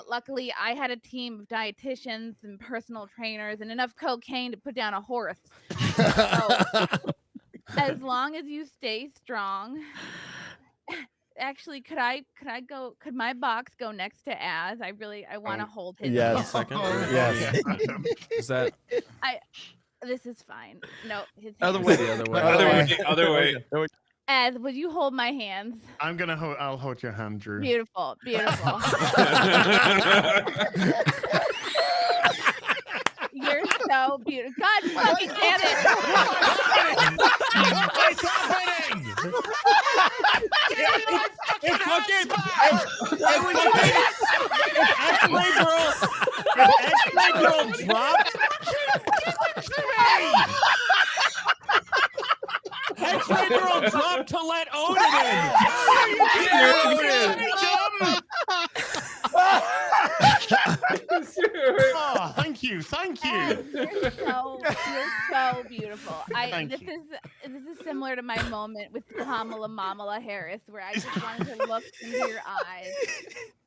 Luckily, I had a team of dietitians and personal trainers and enough cocaine to put down a horse. So, as long as you stay strong. Actually, could my box go next to Az? I want to hold his. Yes. Second. Yes. Is that? This is fine. No, his Other hands. way. The other way. Other way. Az, would you hold my hands? I'll hold your hand, Drew. Beautiful. You're so beautiful. God fucking damn it. What's happening? It's fucking X-Ray Girl dropped. X-Ray Girl dropped to let Odin Oh, thank you. You're so beautiful. This is similar to my moment with Kamala Harris, where I just wanted to look into your eyes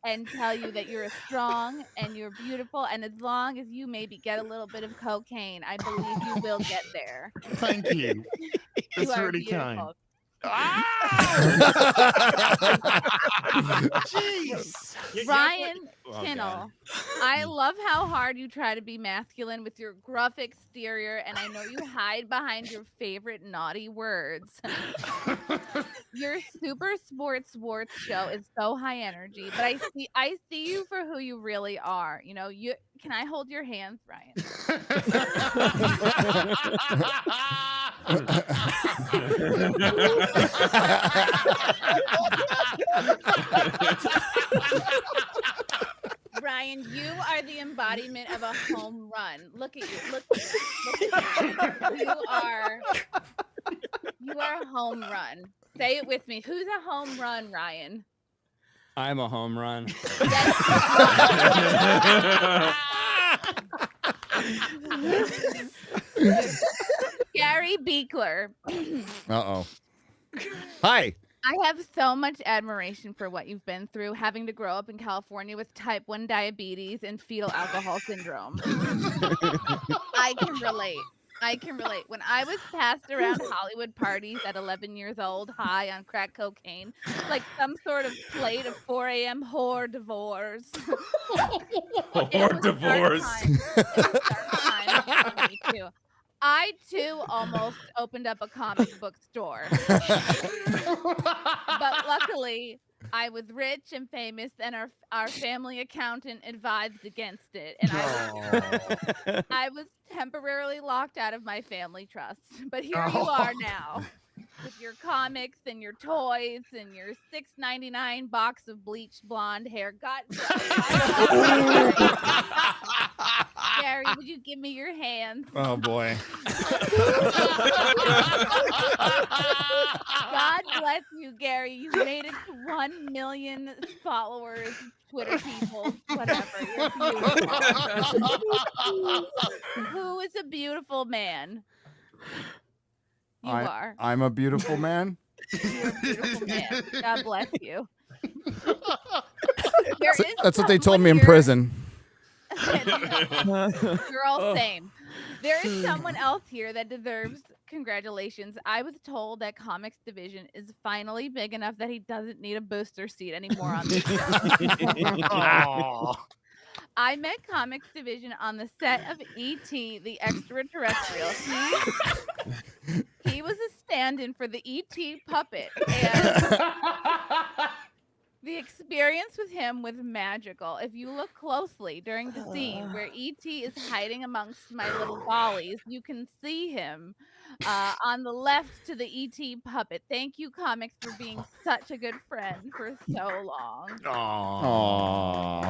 and tell you that you're strong and you're beautiful, and as long as you maybe get a little bit of cocaine, I believe you will get there. Thank you. You That's are really beautiful. kind. Jeez. Ryan Kinnell, I love how hard you try to be masculine with your gruff exterior, and I know you hide behind your favorite naughty words. Your Super Sports show is so high energy, but I see you for who you really are. You know, can I hold your hands, Ryan? Ryan, you are the embodiment of a home run. Look at you. Look at you. You are a home run. Say it with me. Who's a home run, Ryan? I'm a home run. Gary Beekler. Uh-oh. Hi. I have so much admiration for what you've been through, having to grow up in California with type 1 diabetes and fetal alcohol syndrome. I can relate. When I was passed around Hollywood parties at 11 years old, high on crack cocaine, like some sort of plate of 4 a.m. whore divorce. Whore divorce. Me too. I too almost opened up a comic book store. But luckily, I was rich and famous, and our family accountant advised against it. And I was temporarily locked out of my family trust. But here you are now, with your comics and your toys and your $6.99 box of bleached blonde hair. God Gary, would you give me your hands? Oh boy. God bless you, Gary. You made it to 1 million followers, Twitter people, whatever. You're beautiful. Who is a beautiful man? You are. I'm a beautiful man. You're a beautiful man. God bless you. That's what they told me in prison. You're all same. There is someone else here that deserves congratulations. I was told that Comics Division is finally big enough that he doesn't need a booster seat anymore on this show. I met Comics Division on the set of E.T. the Extraterrestrial. He was a stand-in for the E.T. puppet, and the experience with him was magical. If you look closely during the scene where E.T. is hiding amongst my little dollies, you can see him on the left to the E.T. puppet. Thank you, Comics, for being such a good friend for so long. Aww.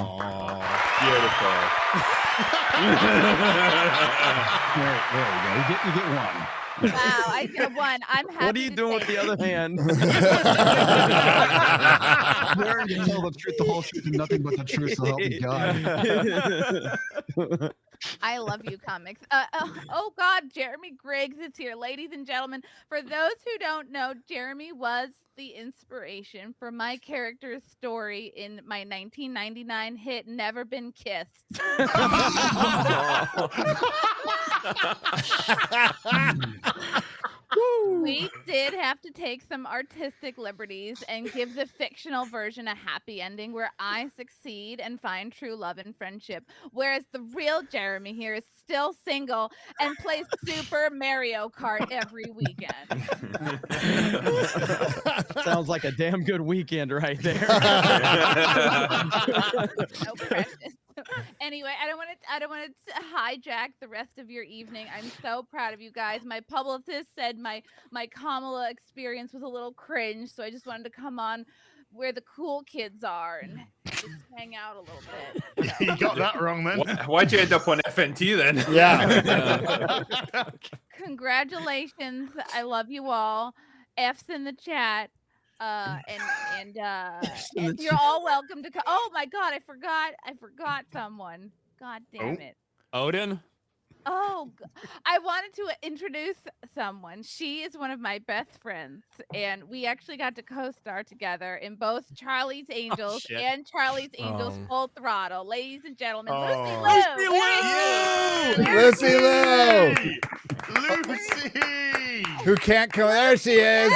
Beautiful. There you go. You get one. Wow, I get one. I'm happy. What are you doing with the other hand? Learn to tell the truth, the whole truth, and nothing but the truth, so help me God. I love you, Comics. Oh God, Jeremy Griggs is here. Ladies and gentlemen, for those who don't know, Jeremy was the inspiration for my character's story in my 1999 hit Never Been Kissed. We did have to take some artistic liberties and give the fictional version a happy ending where I succeed and find true love and friendship, whereas the real Jeremy here is still single and plays Super Mario Kart every weekend. Sounds like a damn good weekend right there. So precious. Anyway, I don't want to hijack the rest of your evening. I'm so proud of you guys. My publicist said my Kamala experience was a little cringe, so I just wanted to come on where the cool kids are and just hang out a little bit. So. You got that wrong then. Why'd you end up on FNT then? Yeah. Congratulations. I love you all. F's in the chat. And you're all welcome to come. Oh my God, I forgot someone. God damn it. Odin? Oh, I wanted to introduce someone. She is one of my best friends, and we actually got to co-star together in both Charlie's Angels and Charlie's Angels Full Throttle. Ladies and gentlemen, Lucy Liu! Lucy Liu! Lucy! Who can't come? There she is.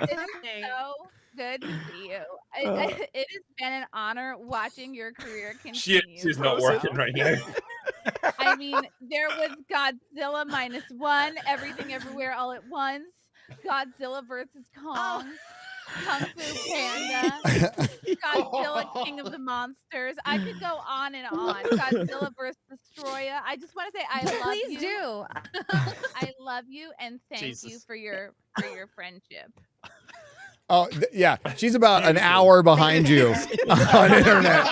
It's so good to see you. It has been an honor watching your career continue. She's not working right now. I mean, there was Godzilla -1, Everything Everywhere All at Once, Godzilla versus Kong. Kung Fu Panda, Godzilla, King of the Monsters. I could go on and on. Godzilla versus Destroya. I just want to say I love you. Please do. I love you and thank you for your friendship. Oh, yeah. She's about an hour behind you on internet.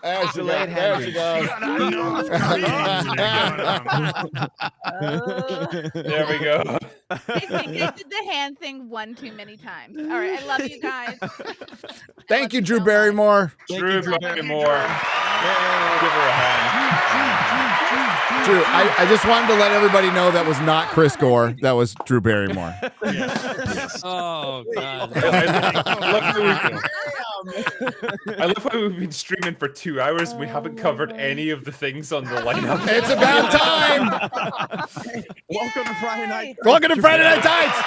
There she goes. There she goes. There we go. I think I did the hand thing one too many times. All right. I love you guys. Thank you, Drew Barrymore. Drew Barrymore. Give her a hand. Drew, I just wanted to let everybody know that was not Chris Gore. That was Drew Barrymore. Oh, God. I love how we've been streaming for 2 hours. We haven't covered any of the things on the lineup. It's about time. Welcome to Friday Night. Welcome to Friday Night Tights.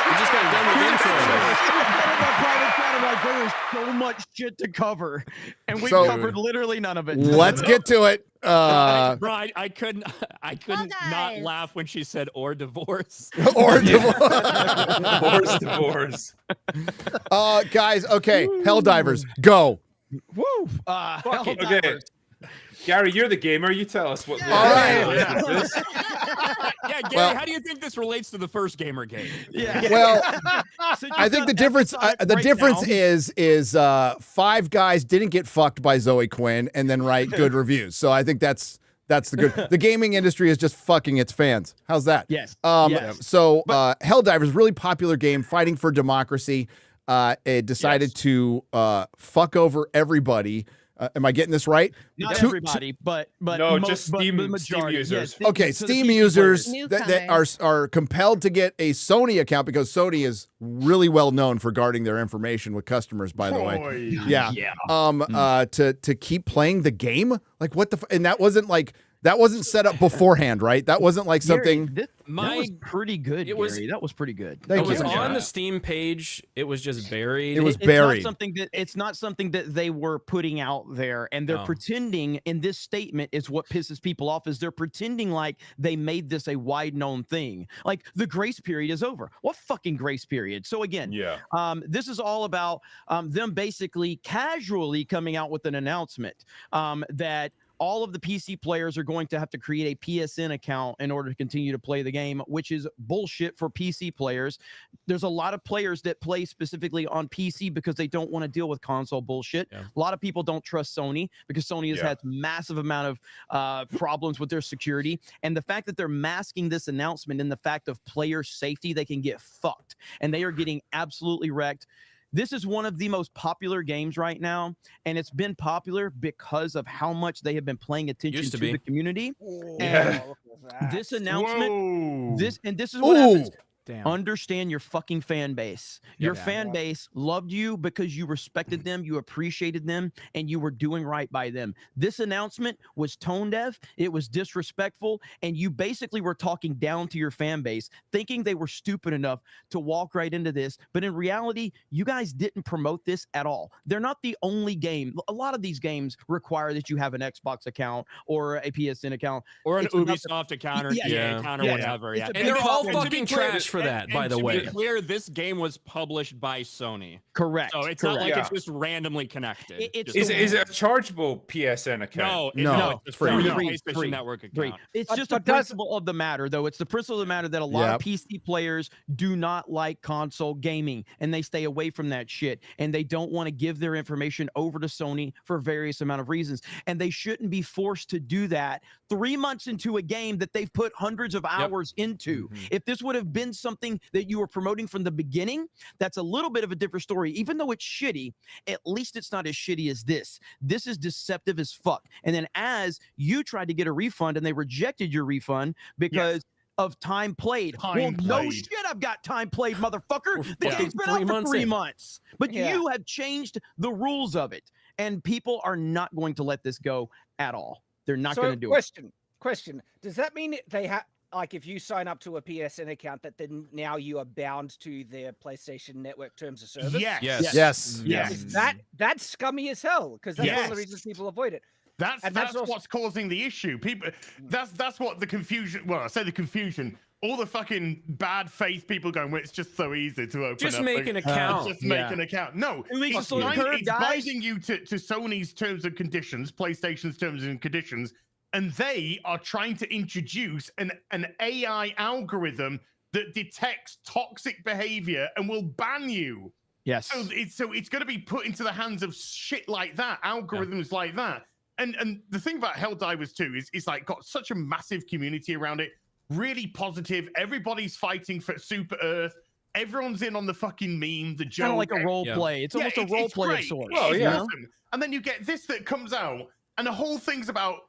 We just got done with intro. There is so much shit to cover, and we So- covered literally none of it. Let's get to it. Right, I couldn't not laugh when she said "or divorce." Or divorce. Divorce. Guys, okay. Helldivers, go. Woo! Okay. Gary, you're the gamer. You tell us what. All right. Yeah, Gary, Well- how do you think this relates to the first gamer game? Yeah. Well, I think the difference is 5 guys didn't get fucked by Zoe Quinn and then write good reviews. So I think that's the good. The gaming industry is just fucking its fans. How's that? Yes. So Helldivers, really popular game, fighting for democracy. It decided to fuck over everybody. Am I getting this right? Not everybody, but No, just but Steam the majority. users. Yes, Okay, so the Steam PC users players. that are compelled to get a Sony account because Sony is really well known for guarding their information with customers, by the way. Yeah. To keep playing the game? Like what the and that wasn't set up beforehand, right? That wasn't like something That was pretty good. It was- Gary. That was pretty good. Thank It was you. on the Steam page. It was just buried. It was It's buried. It's not something that they were putting out there, and they're No. pretending. In this statement, is what pisses people off. Is they're pretending like they made this a wide known thing. Like the grace period is over. What fucking grace period? So again, this is all about them basically casually coming out with an announcement that all of the PC players are going to have to create a PSN account in order to continue to play the game, which is bullshit for PC players. There's a lot of players that play specifically on PC because they don't want to deal with console bullshit. Yeah. A lot of people don't trust Sony because Sony has had massive amount of problems with their security. And the fact that they're masking this announcement in the fact of player safety, they can get fucked. And they are getting absolutely wrecked. This is one of the most popular games right now, and it's been popular because of how much they have been paying attention Used to to be. the community. Yeah. And this announcement, this is what Ooh. happens. Understand your fucking fan base. Your fan base loved you because you respected them, you appreciated them, and you were doing right by them. This announcement was tone deaf, it was disrespectful, and you basically were talking down to your fan base, thinking they were stupid enough to walk right into this. But in reality, you guys didn't promote this at all. They're not the only game. A lot of these games require that you have an Xbox account or a PSN account Or an It's about Ubisoft account or Yeah, EA yeah, account or yeah. whatever. It's Yeah. a And big they're all problem. fucking trash for that, by the way. To be clear, this game was published by Sony. Correct. So it's not like Yeah. it's just randomly connected. It's Just- Is it a chargeable PSN account? No, it's free. Free. PlayStation Free. Network Free. account. It's But- just but the does- principle of the matter, though. It's the principle of the matter that a lot of PC players do not like console gaming, and they stay away from that shit. And they don't want to give their information over to Sony for various amount of reasons. And they shouldn't be forced to do that 3 months into a game that they've put hundreds of hours into. If this would have been something that you were promoting from the beginning, that's a little bit of a different story. Even though it's shitty, at least it's not as shitty as this. This is deceptive as fuck. And then as you tried to get a refund and they rejected your refund because of time played. No played. shit, I've got time played, motherfucker. The Yeah. game's been 3 out for months 3 in. months. But you have changed the rules of it. And people are not going to let this go at all. They're not going to do it. Question. Does that mean they have, like, if you sign up to a PSN account, that then now you are bound to their PlayStation Network terms of service? Yes. Is that's scummy as hell, because that's one of the reasons people avoid it. That's also- what's causing the issue. People, that's what the confusion. Well, I say the confusion. all the fucking bad faith people going, well, it's just so easy to open Just up. make an account. Just make an account. No, it's binding you to Sony's terms and conditions, PlayStation's terms and conditions, and they are trying to introduce an AI algorithm that detects toxic behavior and will ban you. Yes. So it's going to be put into the hands of shit like that, algorithms like that. And the thing about Helldivers 2 is it's like got such a massive community around it, really positive. Everybody's fighting for Super Earth. Everyone's in on the fucking meme, the joke. Kind of like a role play. It's almost a role play of sorts. Oh, yeah. Awesome. And then you get this that comes out, and the whole thing's about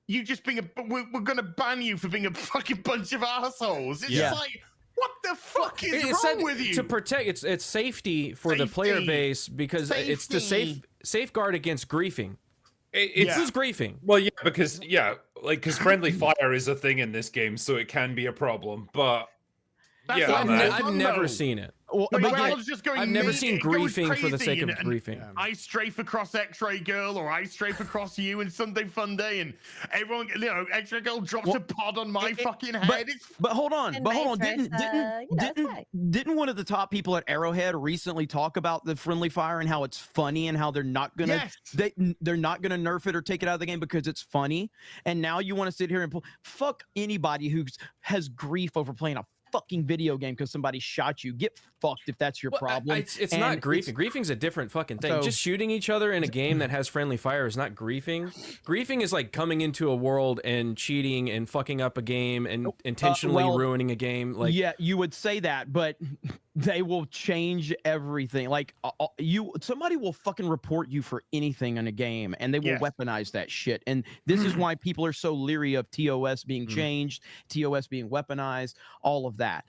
you just being we're going to ban you for being a fucking bunch of assholes. It's just like, what the fuck is wrong with you? To protect, it's safety for the player base because it's to safeguard against griefing. Who's griefing? Well, yeah, because friendly fire is a thing in this game, so it can be a problem. But I've never seen it. Well, I was just going, I've never seen griefing for the sake of griefing. I strafe across X-Ray Girl, or I strafe across you in Sunday Fun Day, and everyone, X-Ray Girl drops a pod on my fucking head. But hold on, didn't one of the top people at Arrowhead recently talk about the friendly fire and how it's funny and how they're not gonna they're not gonna nerf it or take it out of the game because it's funny? And now you want to sit here and fuck anybody who has grief over playing a fucking video game because somebody shot you. Get fucked if that's your problem. It's not griefing. Griefing's a different fucking thing. Just shooting each other in a game that has friendly fire is not griefing. Griefing is like coming into a world and cheating and fucking up a game and intentionally ruining a game. Like, yeah, you would say that, but they will change everything. Like somebody will fucking report you for anything in a game, and they will weaponize that shit. And this is why people are so leery of TOS being changed, TOS being weaponized, all of that.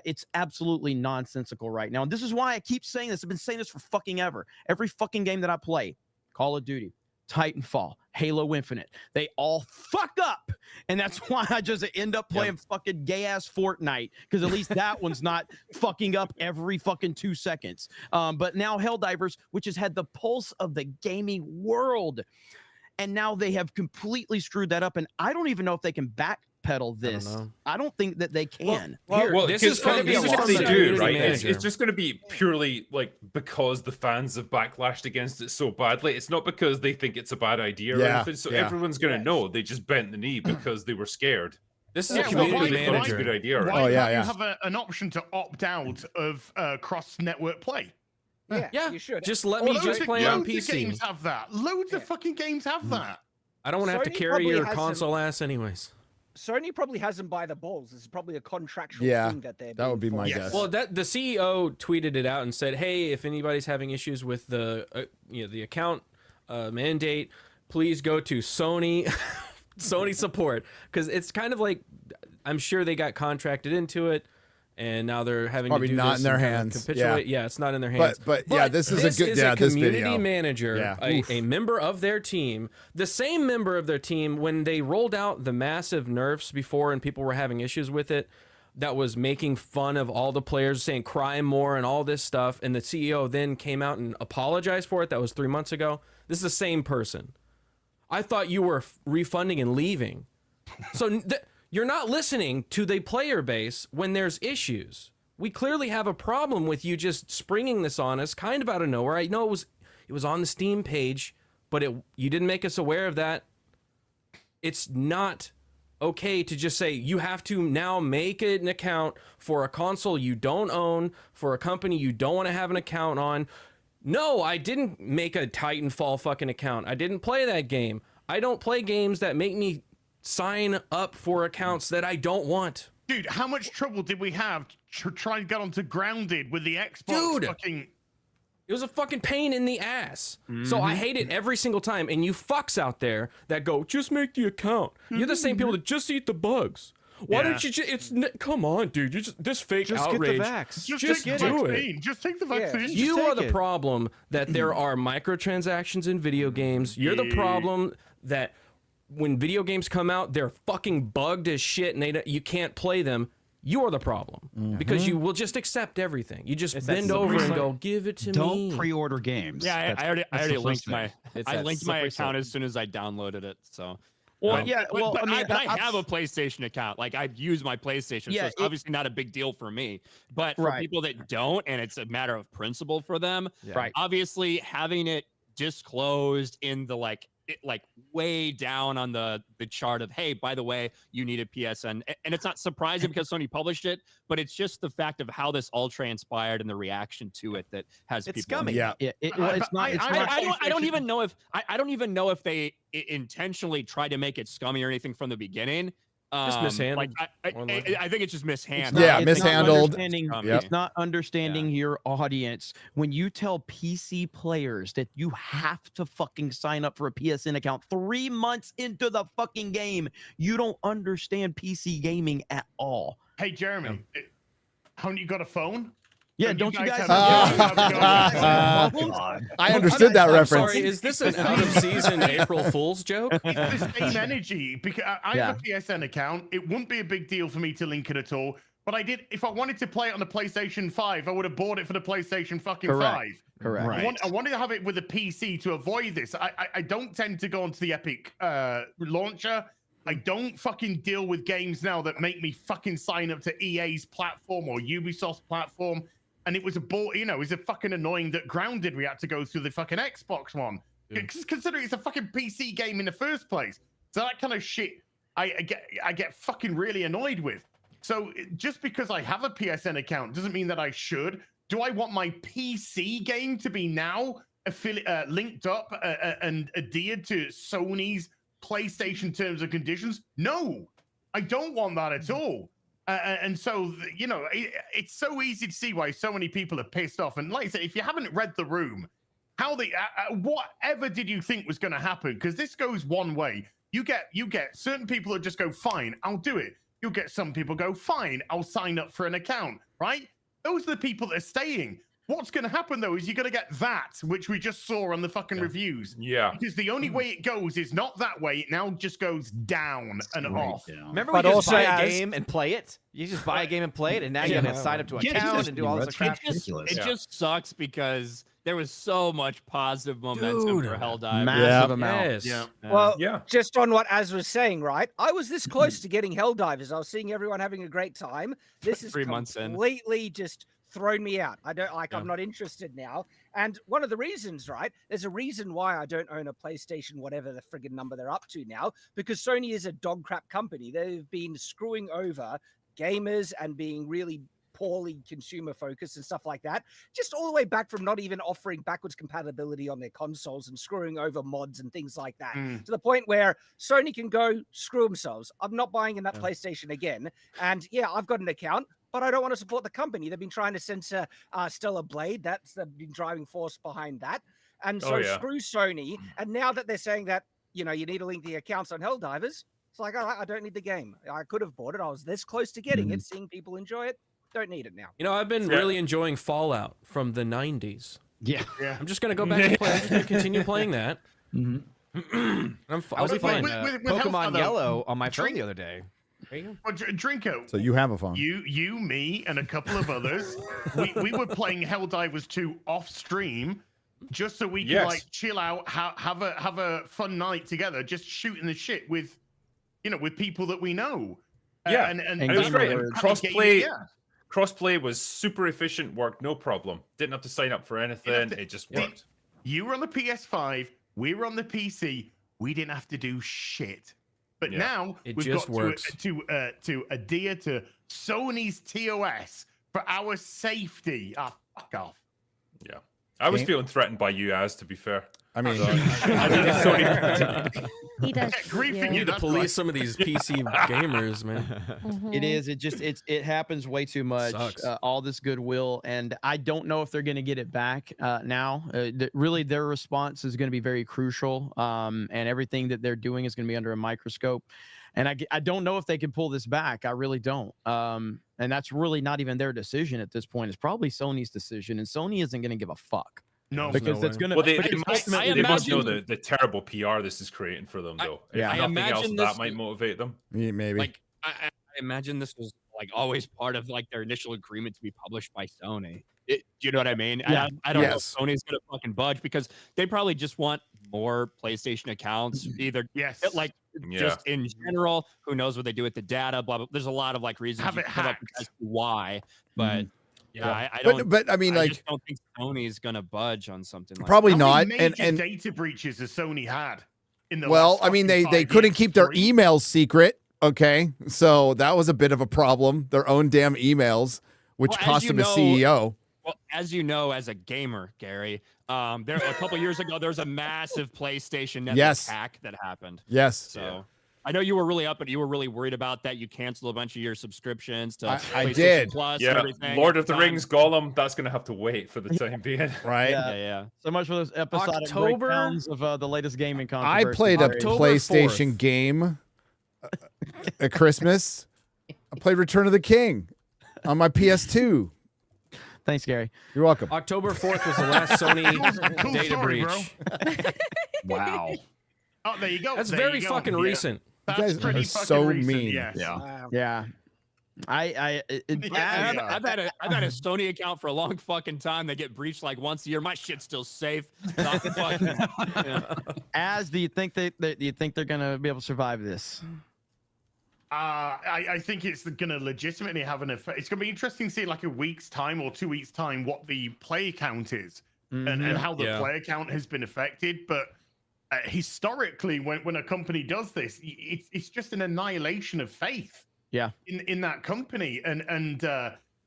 It's absolutely nonsensical right now. And this is why I keep saying this. I've been saying this for fucking ever. Every fucking game that I play, Call of Duty, Titanfall, Halo Infinite, they all fuck up. And that's why I just end up playing fucking gay ass Fortnite, because at least that one's not fucking up every fucking 2 seconds. But now Helldivers, which has had the pulse of the gaming world, and now they have completely screwed that up. And I don't even know if they can backpedal this. I don't think that they can. Well, this is going to be if they do, right? It's just going to be purely like because the fans have backlashed against it so badly. It's not because they think it's a bad idea or anything. So everyone's going to know they just bent the knee because they were scared. This is a community manager. Good idea, right? Why you have an option to opt out of cross-network play? Yeah, you should. Just let me just play on PC. Loads of games have that. Loads of fucking games have that. I don't want to have to carry your console ass anyways. Sony probably has them by the balls. This is probably a contractual thing that they're that would be my guess. Well, the CEO tweeted it out and said, "Hey, if anybody's having issues with the the account mandate, please go to Sony Sony support, because it's kind of like I'm sure they got contracted into it." And now they're having probably to do not this in their hands. Capitulate. Yeah, it's not in their hands. But yeah, this is a good. a this community video. manager, a member of their team, the same member of their team when they rolled out the massive nerfs before, and people were having issues with it. That was making fun of all the players, saying cry more and all this stuff. And the CEO then came out and apologized for it. That was 3 months ago. This is the same person. I thought you were refunding and leaving. So. You're not listening to the player base when there's issues. We clearly have a problem with you just springing this on us kind of out of nowhere. I know it was on the Steam page, but you didn't make us aware of that. It's not okay to just say you have to now make an account for a console you don't own, for a company you don't want to have an account on. No, I didn't make a Titanfall fucking account. I didn't play that game. I don't play games that make me sign up for accounts that I don't want. Dude, how much trouble did we have to try and get onto Grounded with the Xbox? Dude, it was a fucking pain in the ass. So I hate it every single time. And you fucks out there that go, just make the account. You're the same people that just eat the bugs. Why don't you just, come on, dude. You just, this fake outrage. Get the vax. Just do it. Just take the vaccine. You are the problem that there are microtransactions in video games. You're the problem that when video games come out, they're fucking bugged as shit and you can't play them. You are the problem because you will just accept everything. You just bend over and go, give it to me. Don't pre-order games. Yeah, I already linked my account as soon as I downloaded it. So Well, yeah. Well, but I mean, I have a PlayStation account. Like I use my PlayStation, so it's obviously not a big deal for me. But for people that don't, and it's a matter of principle for them, right? Obviously, having it disclosed in the like way down on the chart of, hey, by the way, you need a PSN, and it's not surprising because Sony published it, but it's just the fact of how this all transpired and the reaction to it that has it's people. scummy. Yeah, it's not. I don't even know if I don't even know if they intentionally tried to make it scummy or anything from the beginning. Just mishandled. Like, I think it's just mishandled. Yeah, mishandled. It's not understanding your audience. When you tell PC players that you have to fucking sign up for a PSN account 3 months into the fucking game, you don't understand PC gaming at all. Hey, Jeremy, haven't you got a phone? Yeah, don't you guys I understood that reference. Sorry, is this an out-of-season April Fool's joke? It's the same energy because I have a PSN account. It wouldn't be a big deal for me to link it at all. But I did. If I wanted to play it on the PlayStation 5, I would have bought it for the PlayStation fucking 5. Correct. Right. I wanted to have it with a PC to avoid this. I don't tend to go onto the Epic launcher. I don't fucking deal with games now that make me fucking sign up to EA's platform or Ubisoft's platform. And it was it was a fucking annoying that Grounded we had to go through the fucking Xbox one. Considering it's a fucking PC game in the first place. So that kind of shit I get fucking really annoyed with. So just because I have a PSN account doesn't mean that I should. Do I want my PC game to be now linked up and adhered to Sony's PlayStation terms and conditions? No, I don't want that at all. And so, it's so easy to see why so many people are pissed off. And like I said, if you haven't read the room, whatever did you think was going to happen? Because this goes one way. You get certain people that just go, fine, I'll do it. You'll get some people go, fine, I'll sign up for an account, right? Those are the people that are staying. What's going to happen, though, is you're going to get that, which we just saw on the fucking reviews. Yeah. Because the only way it goes is not that way. It now just goes down and off. Remember when you just buy a game and play it? You just buy a game and play it, and now you got to sign up to an account and do all this crap. It just sucks because there was so much positive momentum for Helldivers. Massive amount. Yeah. Well, just on what Az was saying, right? I was this close to getting Helldivers. I was seeing everyone having a great time. This is 3 months in. completely just thrown me out. I don't like. I'm not interested now. And one of the reasons, right? There's a reason why I don't own a PlayStation, whatever the friggin' number they're up to now, because Sony is a dog crap company. They've been screwing over gamers and being really poorly consumer focused and stuff like that, just all the way back from not even offering backwards compatibility on their consoles and screwing over mods and things like that, to the point where Sony can go screw themselves. I'm not buying in that PlayStation again. And yeah, I've got an account, but I don't want to support the company. They've been trying to censor Stellar Blade. That's the driving force behind that. And so screw Sony. And now that they're saying that, you need to link the accounts on Helldivers, it's like, all right, I don't need the game. I could have bought it. I was this close to getting it, seeing people enjoy it. Don't need it now. I've been really enjoying Fallout from the 90s. Yeah. I'm just going to go back and play. I'm just going to continue playing that. I was playing Pokemon Yellow on my phone the other day. Well, Drinko. So you have a phone. You, me, and a couple of others. we were playing Helldivers 2 off stream, just so we could like chill out, have a fun night together, just shooting the shit with people that we know. And it was great. Crossplay was super efficient, worked no problem. Didn't have to sign up for anything. It just worked. You were on the PS5. We were on the PC. We didn't have to do shit. But now we've got to adhere to Sony's TOS for our safety. Fuck off. Yeah. I was feeling threatened by you, Az, to be fair. I mean, he does. You need to police some of these PC gamers, man. It is. It happens way too much. All this goodwill, and I don't know if they're going to get it back now. Really, their response is going to be very crucial, and everything that they're doing is going to be under a microscope. And I don't know if they can pull this back. I really don't. And that's really not even their decision at this point. It's probably Sony's decision, and Sony isn't going to give a fuck. No, because that's going to. Well, they must know the terrible PR this is creating for them, though. If nothing else, that might motivate them. Maybe. Like, I imagine this was like always part of like their initial agreement to be published by Sony. Do you know what I mean? Yeah. I don't know if Sony's gonna fucking budge because they probably just want more PlayStation accounts. Either like just in general, who knows what they do with the data? Blah blah. There's a lot of like reasons Have you it can come up with as to why, but. Yeah, I don't. But I mean, I like, just don't think Sony's gonna budge on something like probably that. not. And data breaches has Sony had in the well, last I mean, fucking they 5 couldn't years? keep their 3? emails secret. Okay, so that was a bit of a problem. Their own damn emails, which cost them a CEO. Well, as you know, as a gamer, Gary, there a couple years ago there was a massive PlayStation network hack that happened. Yes. So I know you were really up, and you were really worried about that. You canceled a bunch of your subscriptions to I PlayStation did. Plus and Yeah, everything. Lord of the Rings Gollum, that's going to have to wait for the time being. Right? Yeah. So much for those episodic October- breakdowns of the latest gaming I controversy. played a October PlayStation 4th. game at Christmas. I played Return of the King on my PS2. Thanks, Gary. You're welcome. October 4th was the last Sony Cool data story, breach. Wow. Oh, there you go. That's there very you go. fucking Yeah. recent. That's You guys pretty are fucking so recent, mean. Yes. Yeah. I've I've had a Sony account for a long fucking time. They get breached like once a year. My shit's still safe. Not fucking, As do you think they're gonna be able to survive this? I think it's going to legitimately have an effect. It's going to be interesting to see like a week's time or 2 weeks' time what the player count is and how the player count has been affected. But historically, when a company does this, it's just an annihilation of faith. Yeah. In that company, and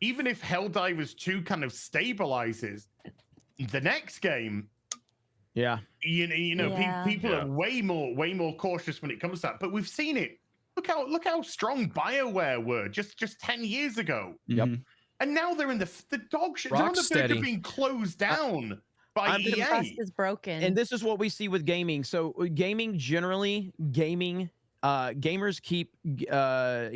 even if Helldivers 2 kind of stabilizes, the next game, people are way more cautious when it comes to that. But we've seen it. Look how strong BioWare were just 10 years ago. Yep. And now they're in the dog shit. They're on the verge of Rocksteady. being closed down by The EA. trust is broken. And this is what we see with gaming. So gamers keep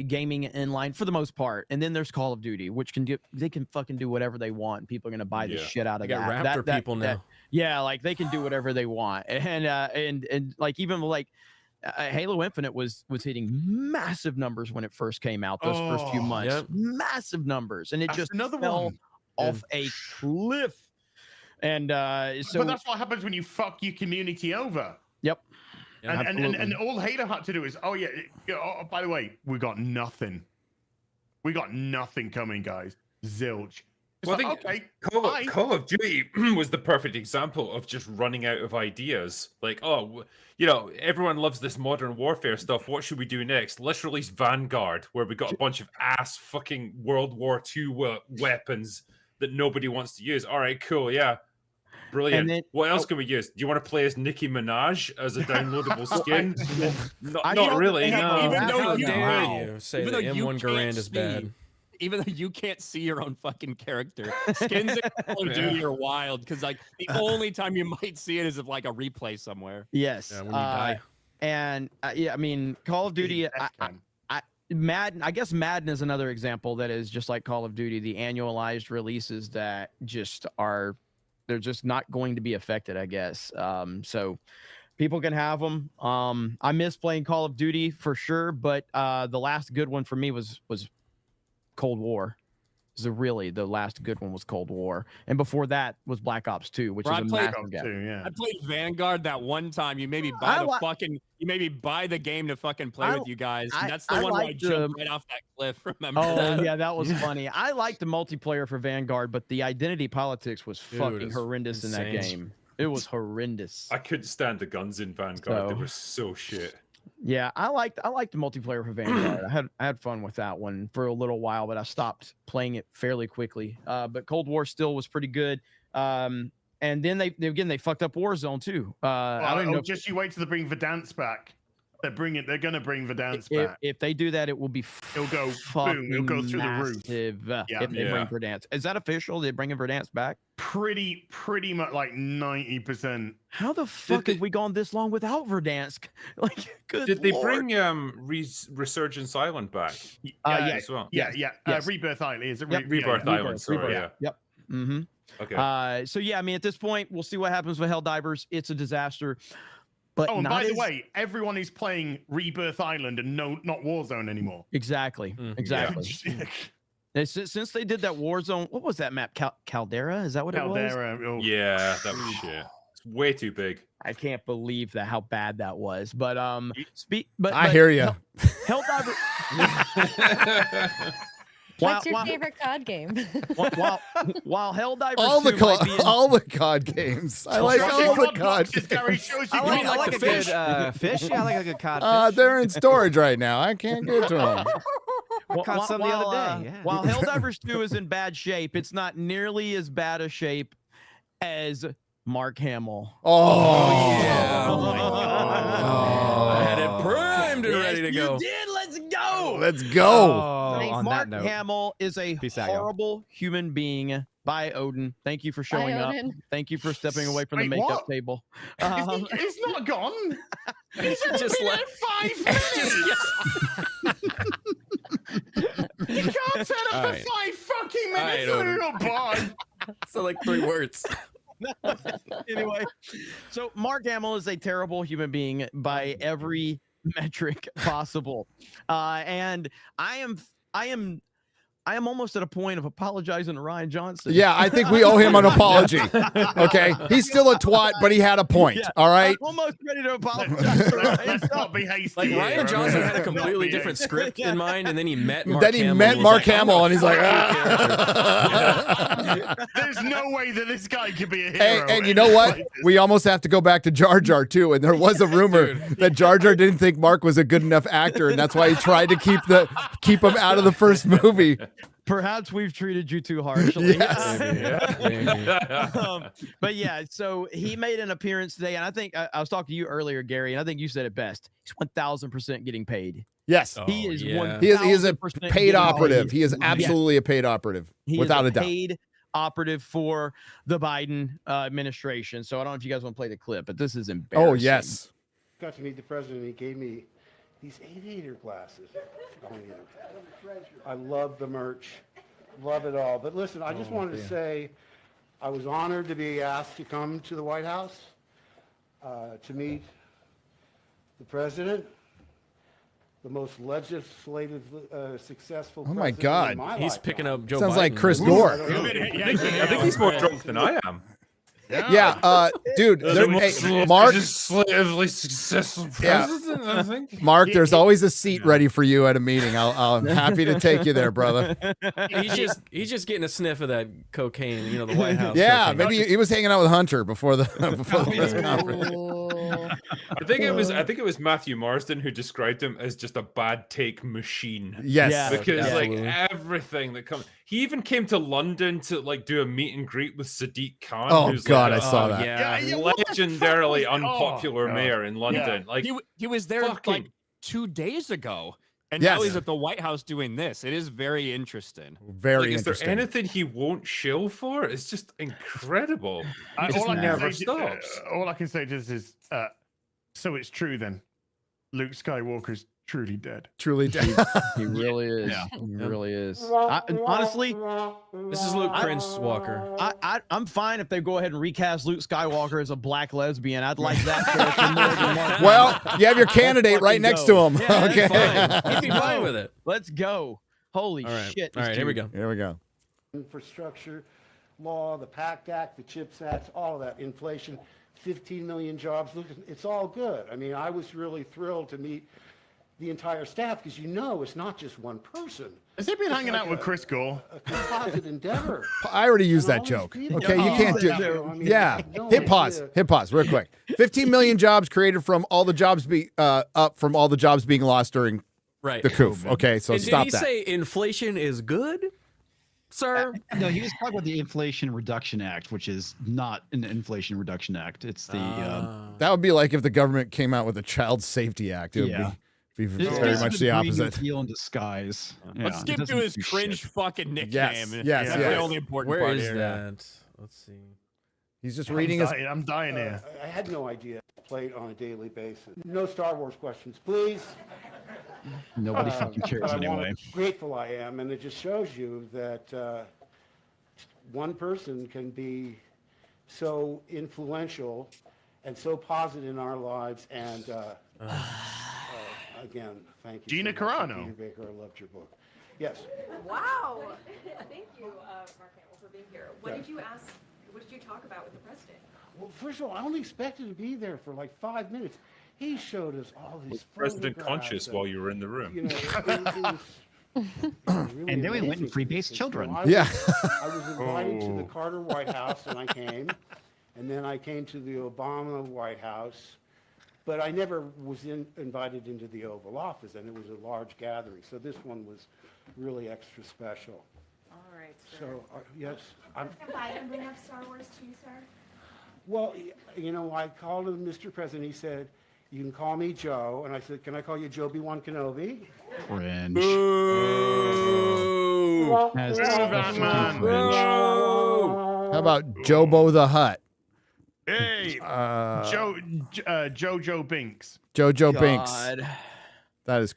gaming in line for the most part. And then there's Call of Duty, which they can fucking do whatever they want. People are gonna buy the shit out of They got that. Raptor people now. Yeah, like they can do whatever they want. And like even like Halo Infinite was hitting massive numbers when it first came out. Those first few months, massive numbers, and it just fell off a cliff. And so, but that's what happens when you fuck your community over. Yep. And all Halo had to do is, oh, by the way, we got nothing. We got nothing coming, guys. Zilch. It's Well, like, I think okay, Call of Duty was the perfect example of just running out of ideas. Like, everyone loves this modern warfare stuff. What should we do next? Let's release Vanguard, where we got a bunch of ass fucking World War II weapons that nobody wants to use. All right, cool, yeah. Brilliant. Then, what else can we use? Do you want to play as Nicki Minaj as a downloadable skin? Not don't really, think- no. even though How you- dare wow. you say Even that though you M1 Garand can't is see- bad? Even though you can't see your own fucking character, skins in Call of Duty are wild because like the only time you might see it is if like a replay somewhere. yes, Yeah, when you die. and I mean, Call of Duty. Madden. I guess Madden is another example that is just like Call of Duty. The annualized releases that just are, they're just not going to be affected. I guess. So people can have them. I miss playing Call of Duty for sure, but the last good one for me was Cold War. So really, the last good one was Cold War, and before that was Black Ops 2, which Bro, is I a played massive gap. I played Vanguard that one time. You made me I buy the game to fucking play with you guys. And that's the I one where I liked jumped right off that cliff. Remember Oh that? yeah, that was funny. I liked the multiplayer for Vanguard, but the identity politics was fucking it's horrendous in that insane. game. It was horrendous. I couldn't stand the guns in Vanguard. They So- were so shit. Yeah, I liked the multiplayer for Vanguard. I had fun with that one for a little while, but I stopped playing it fairly quickly. But Cold War still was pretty good. And then they fucked up Warzone too. I don't know. Just you wait till they bring Verdansk back. They're gonna bring Verdansk back. If they do that, it will be It'll go boom. It'll go through the roof. massive, if they bring Verdansk. Is that official? They're bringing Verdansk back? Pretty much like 90%. How the fuck have we gone this long without Verdansk? Like, good Did they Lord. bring Resurgence Island back? as well. Yes. Rebirth Island is it? Yep. Rebirth Island. Sorry, yeah. Yep. Mm-hmm. Okay. So yeah, I mean, at this point, we'll see what happens with Helldivers. It's a disaster. But and not by the as- way, everyone is playing Rebirth Island and not Warzone anymore. Exactly. Exactly. Since they did that Warzone, what was that map? Caldera? Is that what it was? Yeah, that was shit. It's way too big. I can't believe how bad that was. But I hear you. Helldiver. What's your favorite COD game? while Helldivers all the 2 might be in- all the COD games. I like all the COD games. I like a good fish. Yeah, I like a good cod fish. They're in storage right now. I can't get to them. Caught some the other day. Yeah. While Helldivers 2 is in bad shape, it's not nearly as bad a shape as Mark Hamill. Yeah. I had it primed and ready to go. You did. Let's go. Let's go. Mark Hamill is a horrible human being. Bye, Odin. Thank you for showing up. Odin. Thank you for stepping away from the makeup table. It's not gone. He's just been there 5 minutes. You can't turn up for 5 fucking minutes. Odin. Boy. So like 3 words. Anyway, so Mark Hamill is a terrible human being by every metric possible, and I am almost at a point of apologizing to Ryan Johnson. Yeah, I think we owe him an apology. Okay, he's still a twat, but he had a point. Yeah, all right. I'm almost ready to apologize. Let's not be hasty. Like Ryan Johnson had a completely different script in mind, and then he met Mark Hamill. And he's like, there's no way that this guy could be a hero. and you know what? We almost have to go back to Jar Jar too. And there was a rumor that Jar Jar didn't think Mark was a good enough actor, and that's why he tried to keep him out of the first movie. Perhaps we've treated you too harshly. Yes. But yeah, so he made an appearance today, and I think I was talking to you earlier, Gary, and I think you said it best. He's 1,000% getting paid. Yes, he is. Yeah. He is a paid operative. He is absolutely a paid operative, without a doubt. Paid operative for the Biden administration. So I don't know if you guys want to play the clip, but this is embarrassing. Oh yes. Got to meet the president. He gave me these aviator glasses. I love the merch, love it all. But listen, I just wanted to say I was honored to be asked to come to the White House to meet the president, the most legislative successful Oh my president God. in my He's lifetime. picking up Joe Sounds Biden. like Chris Gore. I think he's more drunk than I am. Yeah, dude. Mark, legislatively successful president. I think. Mark, there's always a seat ready for you at a meeting. I'm happy to take you there, brother. He's just getting a sniff of that cocaine, the White House. Yeah, cocaine. maybe he was hanging out with Hunter before the press conference. I think it was Matthew Marsden who described him as just a bad take machine. Yes, Yeah, because absolutely. like everything that comes, he even came to London to like do a meet and greet with Sadiq Khan. Oh who's God, like, I saw that. legendarily unpopular mayor in London. Yeah. Like he was there like 2 days ago, and now he's at the White House doing this. It is very interesting. Very is interesting. there anything he won't shill for? It's just incredible. It just never stops. All I can say just is, so it's true then. Luke Skywalker's truly dead. Truly dead. He really is. He really is. Honestly, this is Luke Prince Walker. I'm fine if they go ahead and recast Luke Skywalker as a black lesbian. I'd like that character more than Mark. Well, you have your candidate right next to him. Yeah, okay. He'd be fine with it. Let's go. Holy shit. All right, here we go. Here we go. Infrastructure law, the PACT Act, the CHIPS Act, all of that, inflation, 15 million jobs. Look, it's all good. I mean, I was really thrilled to meet the entire staff because it's not just one person. Has he been hanging out with Chris Gore? A composite endeavor. I already used that joke. Okay, you can't do. Yeah, hit pause. Hit pause, real quick. 15 million jobs created from all the jobs being lost during the coup. Okay, so and stop did he that. say inflation is good, sir? No, he was talking about the Inflation Reduction Act, which is not an Inflation Reduction Act. It's the that would be like if the government came out with a Child Safety Act. It would be very much the opposite. Deal in disguise. Let's skip to his cringe fucking nickname. Yes, That's the only important Where part is here. that? Let's see. He's just reading his. I'm dying here. I had no idea. Played on a daily basis. No Star Wars questions, please. Nobody fucking cares but anyway. How grateful I am, and it just shows you that one person can be so influential and so positive in our lives. And again, thank you. Gina so much. Carano. Peter Baker, I loved your book. Yes. Wow. Thank you, Mark Hamill, for being here. What did you ask What did you talk about with the president? Well, first of all, I only expected to be there for like 5 minutes. He showed us all these Was the president photographs conscious and, while you were in the room? You know, really And then we went amazing and free-based because, children. I was invited to the Carter White House, and I came. And then I came to the Obama White House. But I never was invited into the Oval Office, and it was a large gathering. So this one was really extra special. All right, sir. So, yes. Can Biden bring up Star Wars too, sir? Well, you know, I called him Mr. President. He said, you can call me Joe. And I said, can I call you Joe B1 Kenobi? Cringe. Boo. That's Boo. so fucking cringe. How about Jobo the Hutt? Hey, Jojo Binks. Jojo God. Binks. That is.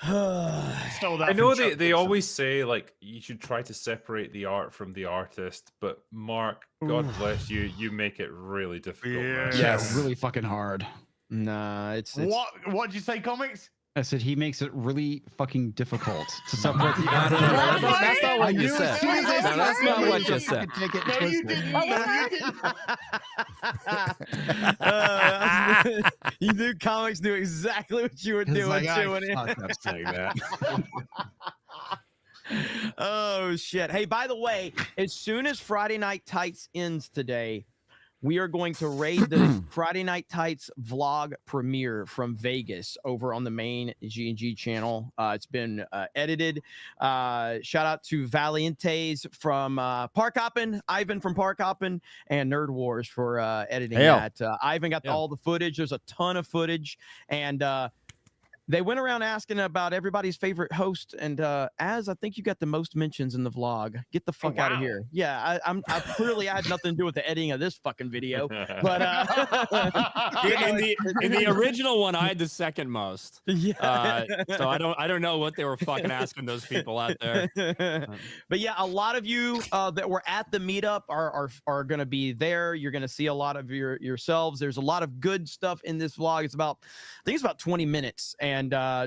Stole that I know from they always say like you should try to separate the art from the artist, but Mark, God bless you, you make it really difficult. Man. Yes, really fucking hard. Nah, it's What did you say, comics? I said he makes it really fucking difficult to separate the No, art. no, no, that's not what you said. As soon as I No, said that's that, not you what you just said. fucking take it No, you twisted. didn't. You knew comics knew exactly what you were doing Like, I too. fucked up saying that. Oh shit. Hey, by the way, as soon as Friday Night Tights ends today, we are going to raid the Friday Night Tights vlog premiere from Vegas over on the main G&G channel. It's been edited. Shout out to Valientes from Park Hoppin', Ivan from Park Hoppin', and Nerd Wars for editing that. Ivan got all the footage. There's a ton of footage. And they went around asking about everybody's favorite host, and Az, I think you got the most mentions in the vlog. Get the fuck out of here. Yeah, I clearly had nothing to do with the editing of this fucking video, but in the original one, I had the second most. Yeah. So I don't know what they were fucking asking those people out there. But yeah, a lot of you that were at the meetup are going to be there. You're going to see a lot of yourselves. There's a lot of good stuff in this vlog. I think it's about 20 minutes, and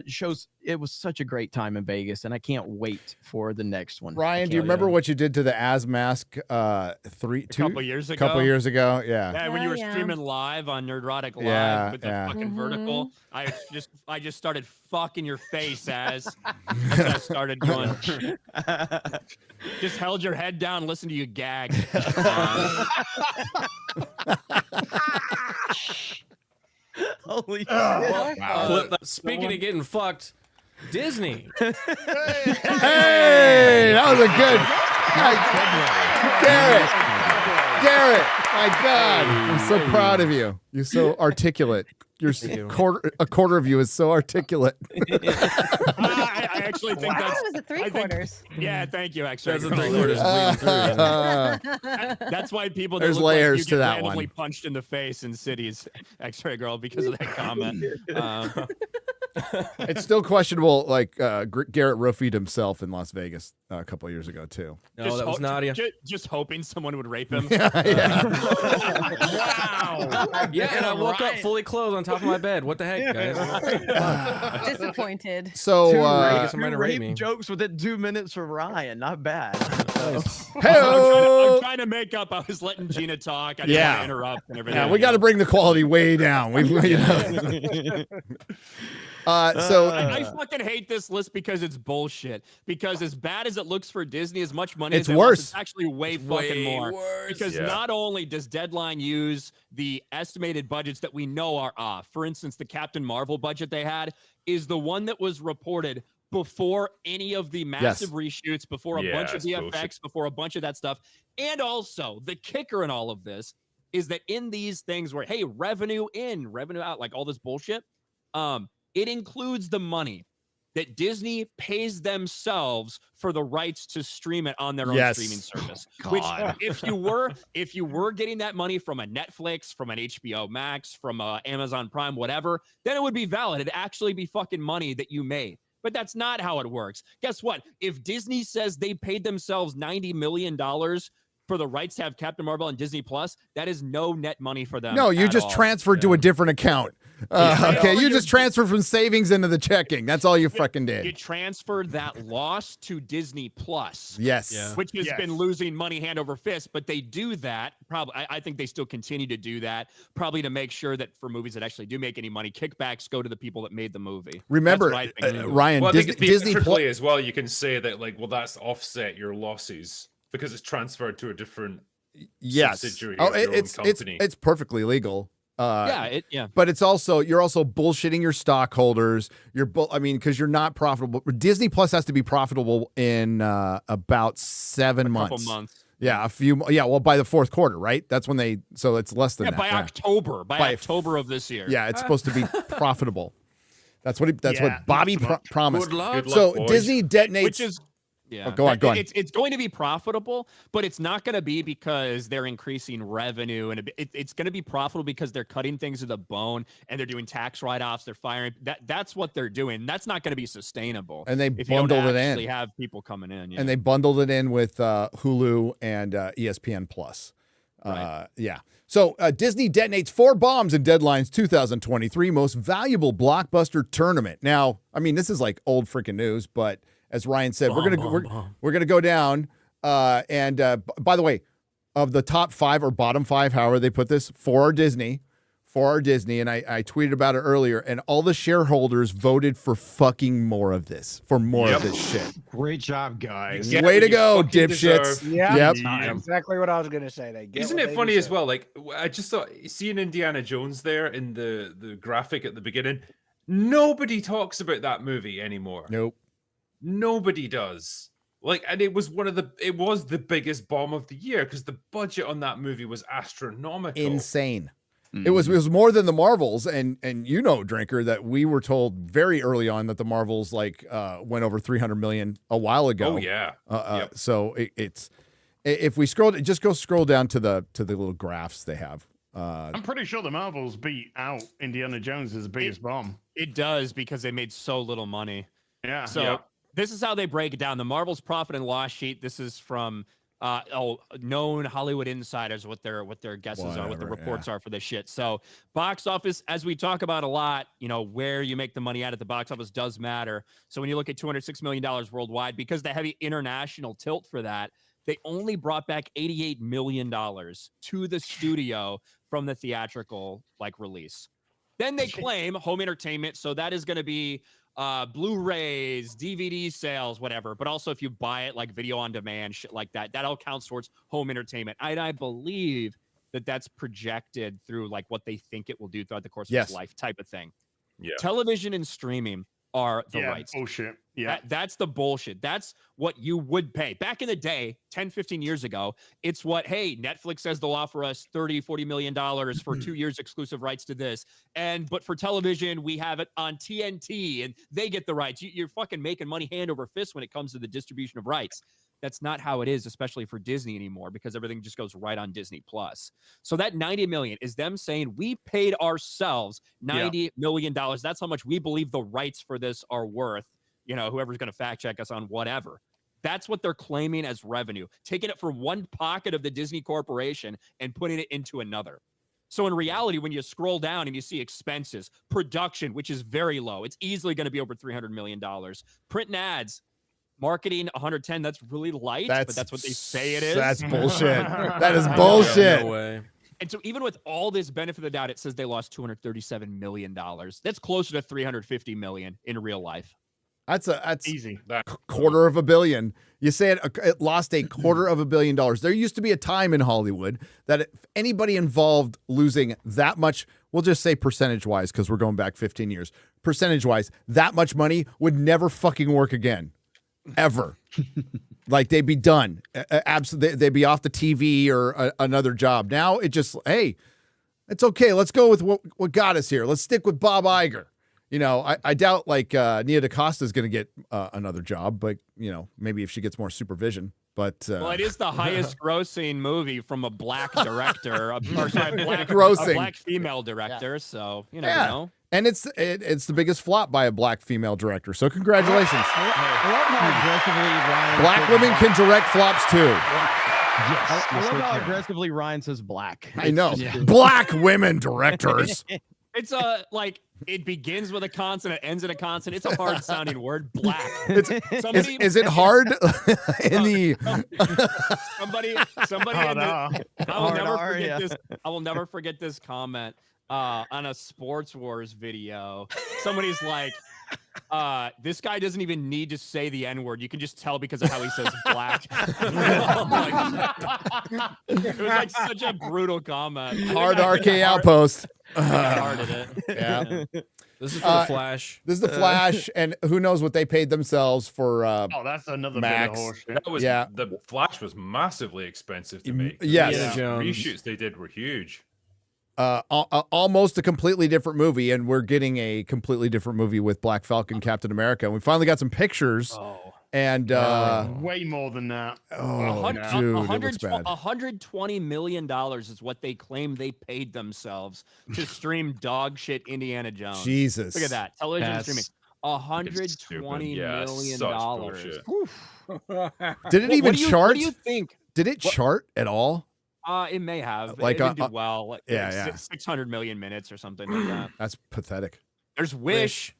shows it was such a great time in Vegas, and I can't wait for the next one. Ryan, do you remember what you did to the Az mask a couple years ago? Couple years ago, yeah. Yeah, when you were streaming live on Nerdrotic Live with the fucking vertical, I just started fucking your face as what I started doing. Just held your head down, listened to you gag. Holy shit. Wow. Speaking of getting fucked, Disney. Hey, that was a good. Garrett, my God, I'm so proud of you. You're so articulate. A quarter of you is so articulate. I actually think That was a three-quarters. Yeah, thank you. Actually, That's a three-quarters. That's why people. There's that look layers like you to get that randomly one. Punched in the face in cities, X-ray girl, because of that comment. It's still questionable. Like Garrett roofied himself in Las Vegas a couple of years ago too. No, that was Nadia. Just hoping someone would rape him. Yeah. Wow. Yeah, and I woke up fully clothed on top of my bed. What the heck, guys? Disappointed. So two rape jokes within 2 minutes for Ryan. Not bad. I'm trying to make up. I was letting Gina talk. I didn't want to interrupt and everything. Yeah, we got to bring the quality way down. I fucking hate this list because it's bullshit. Because as bad as it looks for Disney, as much money It's as worse. It's actually way fucking more. Because not only does Deadline use the estimated budgets that we know are off, for instance, the Captain Marvel budget they had is the one that was reported before any of the massive reshoots, before a bunch of VFX, before a bunch of that stuff. And also, the kicker in all of this is that in these things where, hey, revenue in, revenue out, like all this bullshit, it includes the money that Disney pays themselves for the rights to stream it on their own streaming service. Which, if you were getting that money from a Netflix, from an HBO Max, from a Amazon Prime, whatever, then it would be valid. It'd actually be fucking money that you made. But that's not how it works. Guess what? If Disney says they paid themselves $90 million for the rights to have Captain Marvel and Disney Plus, that is no net money for them. No, you just transferred to a different account. Okay, you just transferred from savings into the checking. That's all you fucking You did. transferred that loss to Disney Plus. Yes. Which has been losing money hand over fist, but they do that. Probably, I think they still continue to do that, probably to make sure that for movies that actually do make any money, kickbacks go to the people that made the movie. Remember, That's what I think. Ryan, Well, Disney theatrically as well, you can say that, like, well, that's offset your losses because it's transferred to a different subsidiary of your own company. It's perfectly legal. Yeah. But it's also, you're also bullshitting your stockholders. I mean, because you're not profitable. Disney Plus has to be profitable in about 7 months. Couple months. Yeah, well, by the fourth quarter, right? That's when so it's less than that. By October. By October of this year. Yeah, it's supposed to be profitable. That's what Bobby promised. Good luck, so boys. Disney detonates. Which is, go on. It's going to be profitable, but it's not going to be because they're increasing revenue, and it's going to be profitable because they're cutting things to the bone and they're doing tax write-offs. They're firing. That's what they're doing. That's not going to be sustainable. And they if you don't bundled it actually in. have people coming in. And they bundled it in with Hulu and ESPN Plus. Yeah. So Disney detonates 4 bombs in Deadline's 2023 Most Valuable Blockbuster Tournament. Now, I mean, this is like old freaking news, but as Ryan said, we're gonna go down. And by the way, of the top 5 or bottom 5, however they put this, 4 are Disney. And I tweeted about it earlier, and all the shareholders voted for fucking more of this, of this shit. Great job, guys. Way to go, dipshits. Yeah, exactly what I was gonna say. Isn't it funny as well? Like, I just thought, seeing Indiana Jones there in the graphic at the beginning, nobody talks about that movie anymore. Nope. Nobody does. Like, and it was the biggest bomb of the year because the budget on that movie was astronomical. Insane. It was more than the Marvels, and you know, Drinker, that we were told very early on that the Marvels went over 300 million a while ago. Oh yeah. So it's if we scroll down to the little graphs they have. I'm pretty sure the Marvels beat out Indiana Jones as the biggest bomb. It does because they made so little money. Yeah. So this is how they break it down. The Marvel's profit and loss sheet. This is from known Hollywood insiders, what their guesses are, what the reports are for this shit. So box office, as we talk about a lot, where you make the money at the box office does matter. So when you look at $206 million worldwide, because the heavy international tilt for that, they only brought back $88 million to the studio from the theatrical release. Then they claim home entertainment. So that is going to be Blu-rays, DVD sales, whatever. But also if you buy it like video on demand, shit like that, that all counts towards home entertainment. I believe that's projected through what they think it will do throughout the course of its life type of thing. Yeah. Television and streaming are the rights. Bullshit. Yeah. That's the bullshit. That's what you would pay. Back in the day, 10, 15 years ago, it's what, hey, Netflix says they'll offer us $30, $40 million for 2 years exclusive rights to this. But for television, we have it on TNT and they get the rights. You're fucking making money hand over fist when it comes to the distribution of rights. That's not how it is, especially for Disney anymore, because everything just goes right on Disney Plus. So that $90 million is them saying we paid ourselves $90 million. That's how much we believe the rights for this are worth. Whoever's going to fact check us on whatever. That's what they're claiming as revenue, taking it from one pocket of the Disney Corporation and putting it into another. So in reality, when you scroll down and you see expenses, production, which is very low, it's easily going to be over $300 million. Print and ads, marketing 110, that's really light, but that's what they say it is. That's bullshit. That is bullshit. No way. And so even with all this benefit of the doubt, it says they lost $237 million. That's closer to $350 million in real life. That's easy. $250 million. You say it lost $250 million. There used to be a time in Hollywood that if anybody involved losing that much, we'll just say percentage-wise, because we're going back 15 years, percentage-wise, that much money would never fucking work again. Ever. They'd be done. Absolutely, they'd be off the TV or another job. Now it just, hey, it's okay. Let's go with what got us here. Let's stick with Bob Iger. I doubt Nia DaCosta is going to get another job, but maybe if she gets more supervision. But well, it is the highest grossing movie from a black director, a black female director. Yeah. So you know. And it's the biggest flop by a black female director. So congratulations. Black women can direct flops too. Yes. I love how aggressively Ryan says black. I know. Black women directors. It's a like it begins with a consonant, ends in a consonant. It's a hard sounding word. Black. Is it hard in the? Somebody. Oh, no. I will never forget this comment on a Sports Wars video. Somebody's like, this guy doesn't even need to say the N-word. You can just tell because of how he says black. It was like such a brutal comment. Hard RK outpost. Hearted it. Yeah. This is for the Flash. This is the Flash, and who knows what they paid themselves for? Oh, that's another Max. bit of horseshit. That was, the Flash was massively expensive to make. Yes. The reshoots they did were huge. Almost a completely different movie, and we're getting a completely different movie with Black Falcon, Captain America. And we finally got some pictures. And way more than that. Oh, dude, it looks bad. $120 million is what they claim they paid themselves to stream dog shit Indiana Jones. Jesus. Look at that. Television streaming. $120 million dollars. Did it even chart? What do you think? Did it chart at all? It may have. Like, it didn't do well. Like, yeah. 600 million minutes or something like that. That's pathetic. There's Wish.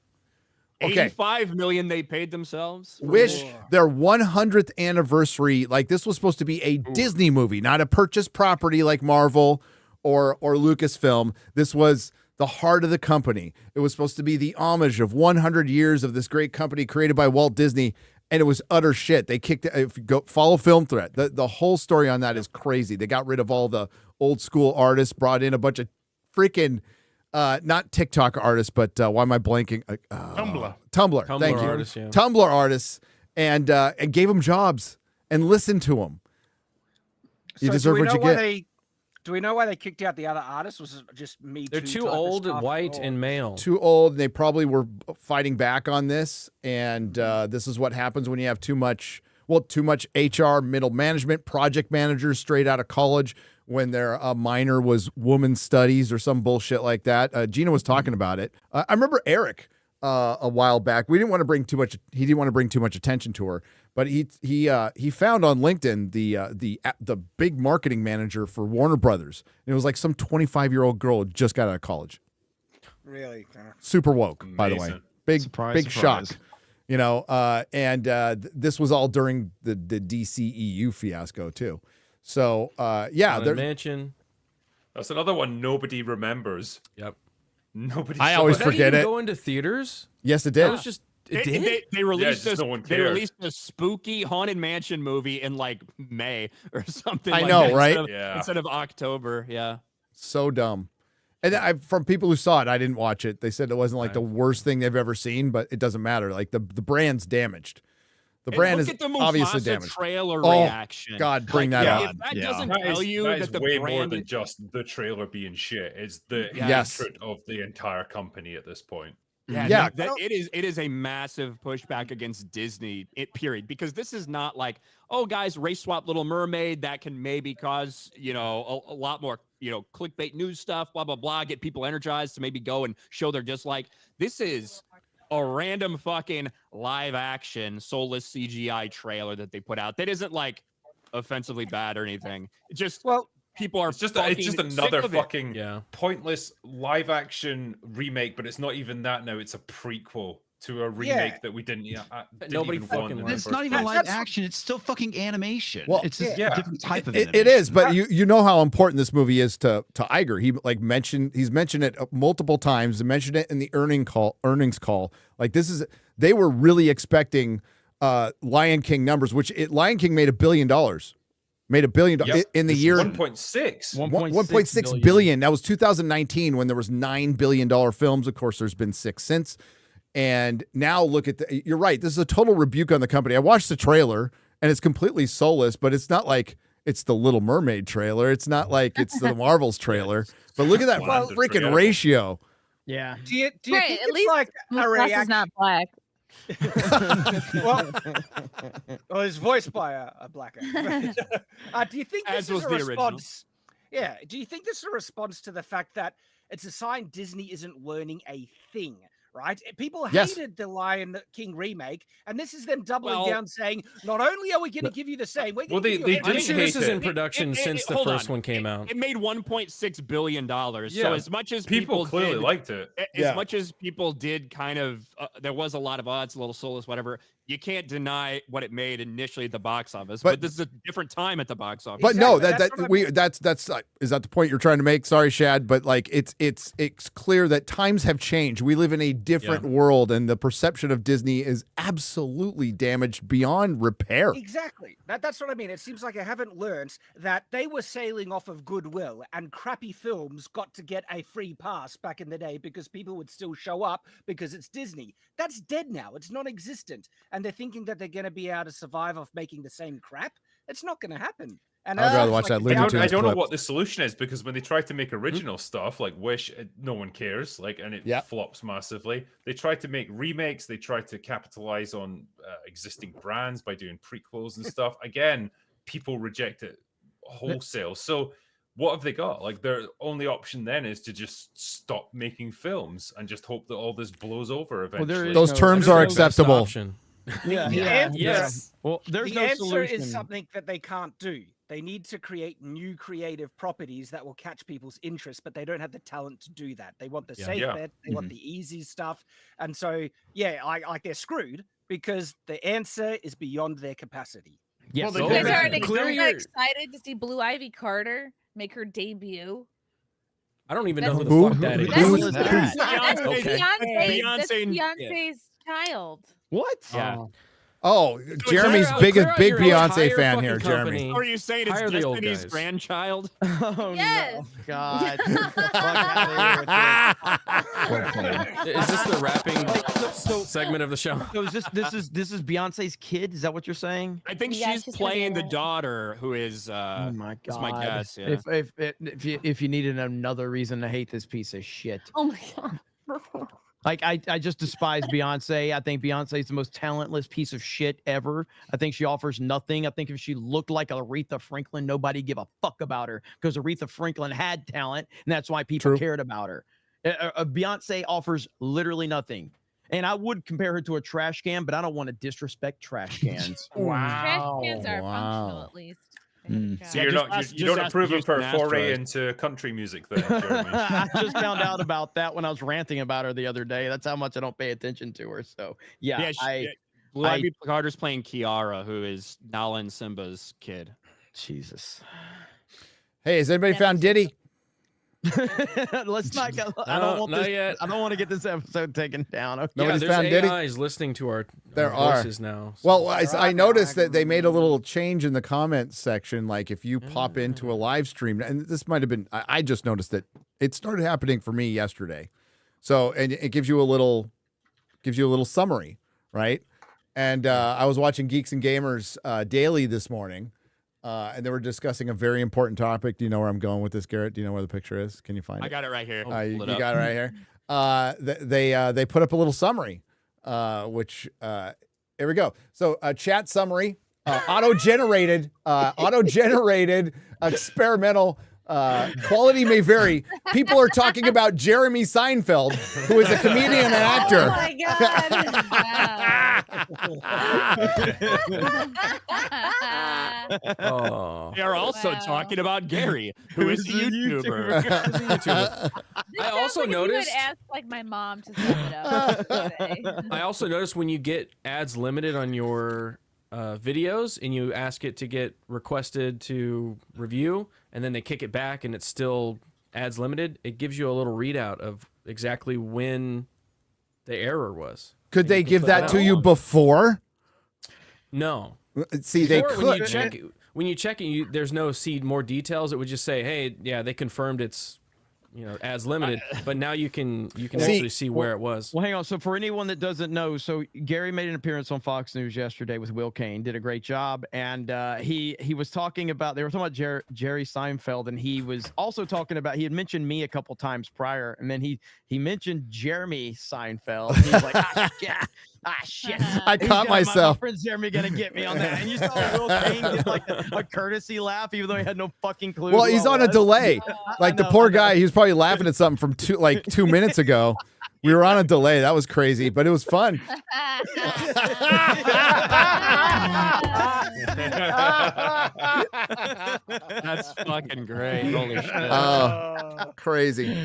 Okay. 85 million they paid themselves. Wish, their 100th anniversary, like this was supposed to be a Disney movie, not a purchased property like Marvel or Lucasfilm. This was the heart of the company. It was supposed to be the homage of 100 years of this great company created by Walt Disney, and it was utter shit. They kicked it. If you go follow Film Threat, the whole story on that is crazy. They got rid of all the old school artists, brought in a bunch of freaking not TikTok artists, but why am I blanking? Tumblr. Thank you. Artists, yeah. Tumblr artists, and gave them jobs and listened to them. You deserve what you get. Do we know why they kicked out the other artists? Was it just Me Too? They're too old, white, and male. Too old. And they probably were fighting back on this. And this is what happens when you have too much HR, middle management, project managers straight out of college when their minor was women's studies or some bullshit like that. Gina was talking about it. I remember Eric a while back. He didn't want to bring too much attention to her, but he found on LinkedIn the big marketing manager for Warner Brothers. And it was like some 25-year-old girl who just got out of college. Really? Super woke, Amazing. by the way. Big shock. You know, this was all during the DCEU fiasco too. So Haunted Mansion. That's another one nobody remembers. Yep. Nobody. I always forget it. Go into theaters. Yes, it did. That was just. They released this. No one they cares. released a spooky Haunted Mansion movie in like May or something. I like know, that right? Instead of October. Yeah. So dumb. And from people who saw it, I didn't watch it. They said it wasn't like the worst thing they've ever seen, but it doesn't matter. Like the brand's damaged. The brand is obviously damaged. Trailer reaction. God, bring that up. If that doesn't tell you that the way brand more than just the trailer being shit. It's the hatred of the entire company at this point. Yeah, it is a massive pushback against Disney. Period, because this is not like, oh guys, race swap Little Mermaid that can maybe cause a lot more clickbait news stuff, blah blah blah, get people energized to maybe go and show their dislike. This is a random fucking live action soulless CGI trailer that they put out that isn't like offensively bad or anything. It just people are it's just another fucking pointless live action remake, but it's not even that now. It's a prequel to a remake that we didn't nobody even fucking want. It's not even live action. It's still fucking animation. Well, it's just a different type of animation. It is, but you know how important this movie is to Iger. He's mentioned it multiple times. He mentioned it in the earnings call. Like they were really expecting Lion King numbers, which Lion King made $1 billion. Made $1 billion in the year. 1.6 billion. That was 2019 when there was $9 billion films. Of course, there's been 6 since. And now look at you're right. This is a total rebuke on the company. I watched the trailer and it's completely soulless, but it's not like it's the Little Mermaid trailer. It's not like it's the Marvels trailer. But look at that freaking ratio. Yeah. Do you think at it's least like a reaction? is not black. well, it's voiced by a black actor. Do you think this is a response? Yeah. Do you think this is a response to the fact that it's a sign Disney isn't learning a thing, right? People Yes. hated the Lion King remake, and this is them doubling Well- down, saying, not only are we going to give you the same, we're Well, going to give they you a did I'm sure hate this is it. in production since the hold first on. one came out. It made $1.6 billion. Yeah. So as much as People clearly did, liked it. as much as people did kind of, there was a lot of odds, a little soulless, whatever. You can't deny what it made initially at the box office, but this is a different time at the box office. But no, Exactly, that's is that the point you're trying to make? Sorry, Shad, but like it's clear that times have changed. We live in a different world, and the perception of Disney is absolutely damaged beyond repair. Exactly. That's what I mean. It seems like I haven't learned that they were sailing off of goodwill, and crappy films got to get a free pass back in the day because people would still show up because it's Disney. That's dead now. It's non-existent. And they're thinking that they're going to be able to survive off making the same crap. It's not going to happen. And I'd rather watch that Looney Tunes I don't know clip. what the solution is, because when they try to make original stuff like Wish, no one cares, and it flops massively. They try to make remakes. They try to capitalize on existing brands by doing prequels and stuff. Again, people reject it wholesale. So what have they got? Like, their only option then is to just stop making films and just hope that all this blows over eventually. Those terms are acceptable. Yes. Well, there's the no answer solution. is something that they can't do. They need to create new creative properties that will catch people's interest, but they don't have the talent to do that. They want the safe bet, they want the easy stuff, and so they're screwed because the answer is beyond their capacity. Yes. You guys aren't excited to see Blue Ivy Carter make her debut? I don't even know who That's- the fuck that is. That's Okay. Beyonce's child. What? Yeah. Oh, Jeremy's big Beyonce entire fan here, fucking Jeremy. company. Or are you saying it's Hire the old Destiny's guys. grandchild? Oh Yes. no, God! Get the fuck outta here. Is this the rapping segment of the show? So is this is Beyonce's kid? Is that what you're saying? I think Yeah, she's she's playing the gonna- daughter, who is Oh my God! is my guess. Yeah. If you needed another reason to hate this piece of shit, Oh my god. like I just despise Beyonce. I think Beyonce is the most talentless piece of shit ever. I think she offers nothing. I think if she looked like Aretha Franklin, nobody give a fuck about her because Aretha Franklin had talent, and that's why people cared about her. Beyonce offers literally nothing. And I would compare her to a trash can, but I don't want to disrespect trash cans. Trash cans are functional at least. So you don't approve of her foray into country music, then, Jeremy? I just found out about that when I was ranting about her the other day. That's how much I don't pay attention to her. So yeah, Blue Ivy Carter's playing Kiara, who is Nala and Simba's kid. Jesus. Hey, has anybody found Diddy? Let's not go. I No, don't want not this. yet. I don't want to get this episode taken down. Okay. Nobody's there's found Diddy? AIs listening to our There are voices now. Well, I noticed that they made a little change in the comments section. Like if you pop into a live stream, and this might have been, I just noticed that it started happening for me yesterday. So, and it gives you a little summary, right? And I was watching Geeks and Gamers Daily this morning, and they were discussing a very important topic. Do you know where I'm going with this, Garrett? Do you know where the picture is? Can you find it? I got it right here. You got it right here. They put up a little summary, which here we go. So chat summary, auto-generated, experimental. Quality may vary. People are talking about Jeremy Seinfeld, who is a comedian and actor. Oh my Oh. They are also talking about Gary, who is a YouTuber. I also like noticed. If you would ask like my mom to sum it up. I also noticed when you get ads limited on your videos and you ask it to get requested to review, and then they kick it back and it's still ads limited, it gives you a little readout of exactly when the error was. Could And they you can give put that to you on. before? No. See, they Before, could. when you check it, there's no see more details. It would just say, hey, yeah, they confirmed it's ads limited, but now you can actually see where it was. Well, hang on. So for anyone that doesn't know, so Gary made an appearance on Fox News yesterday with Will Kane, did a great job, and he was talking about, they were talking about Jerry Seinfeld, and he was also talking about, he had mentioned me a couple times prior, and then he mentioned Jeremy Seinfeld. He's like, shit. I caught myself. My friend's Jeremy gonna get me on that. And you saw Will Kane get like a courtesy laugh, even though he had no fucking clue. Well, who he's I on a was. delay. I Like the know, poor I know. guy, he was probably laughing at something from 2 minutes ago. We were on a delay. That was crazy, but it was fun. That's fucking great. Holy shit. Crazy.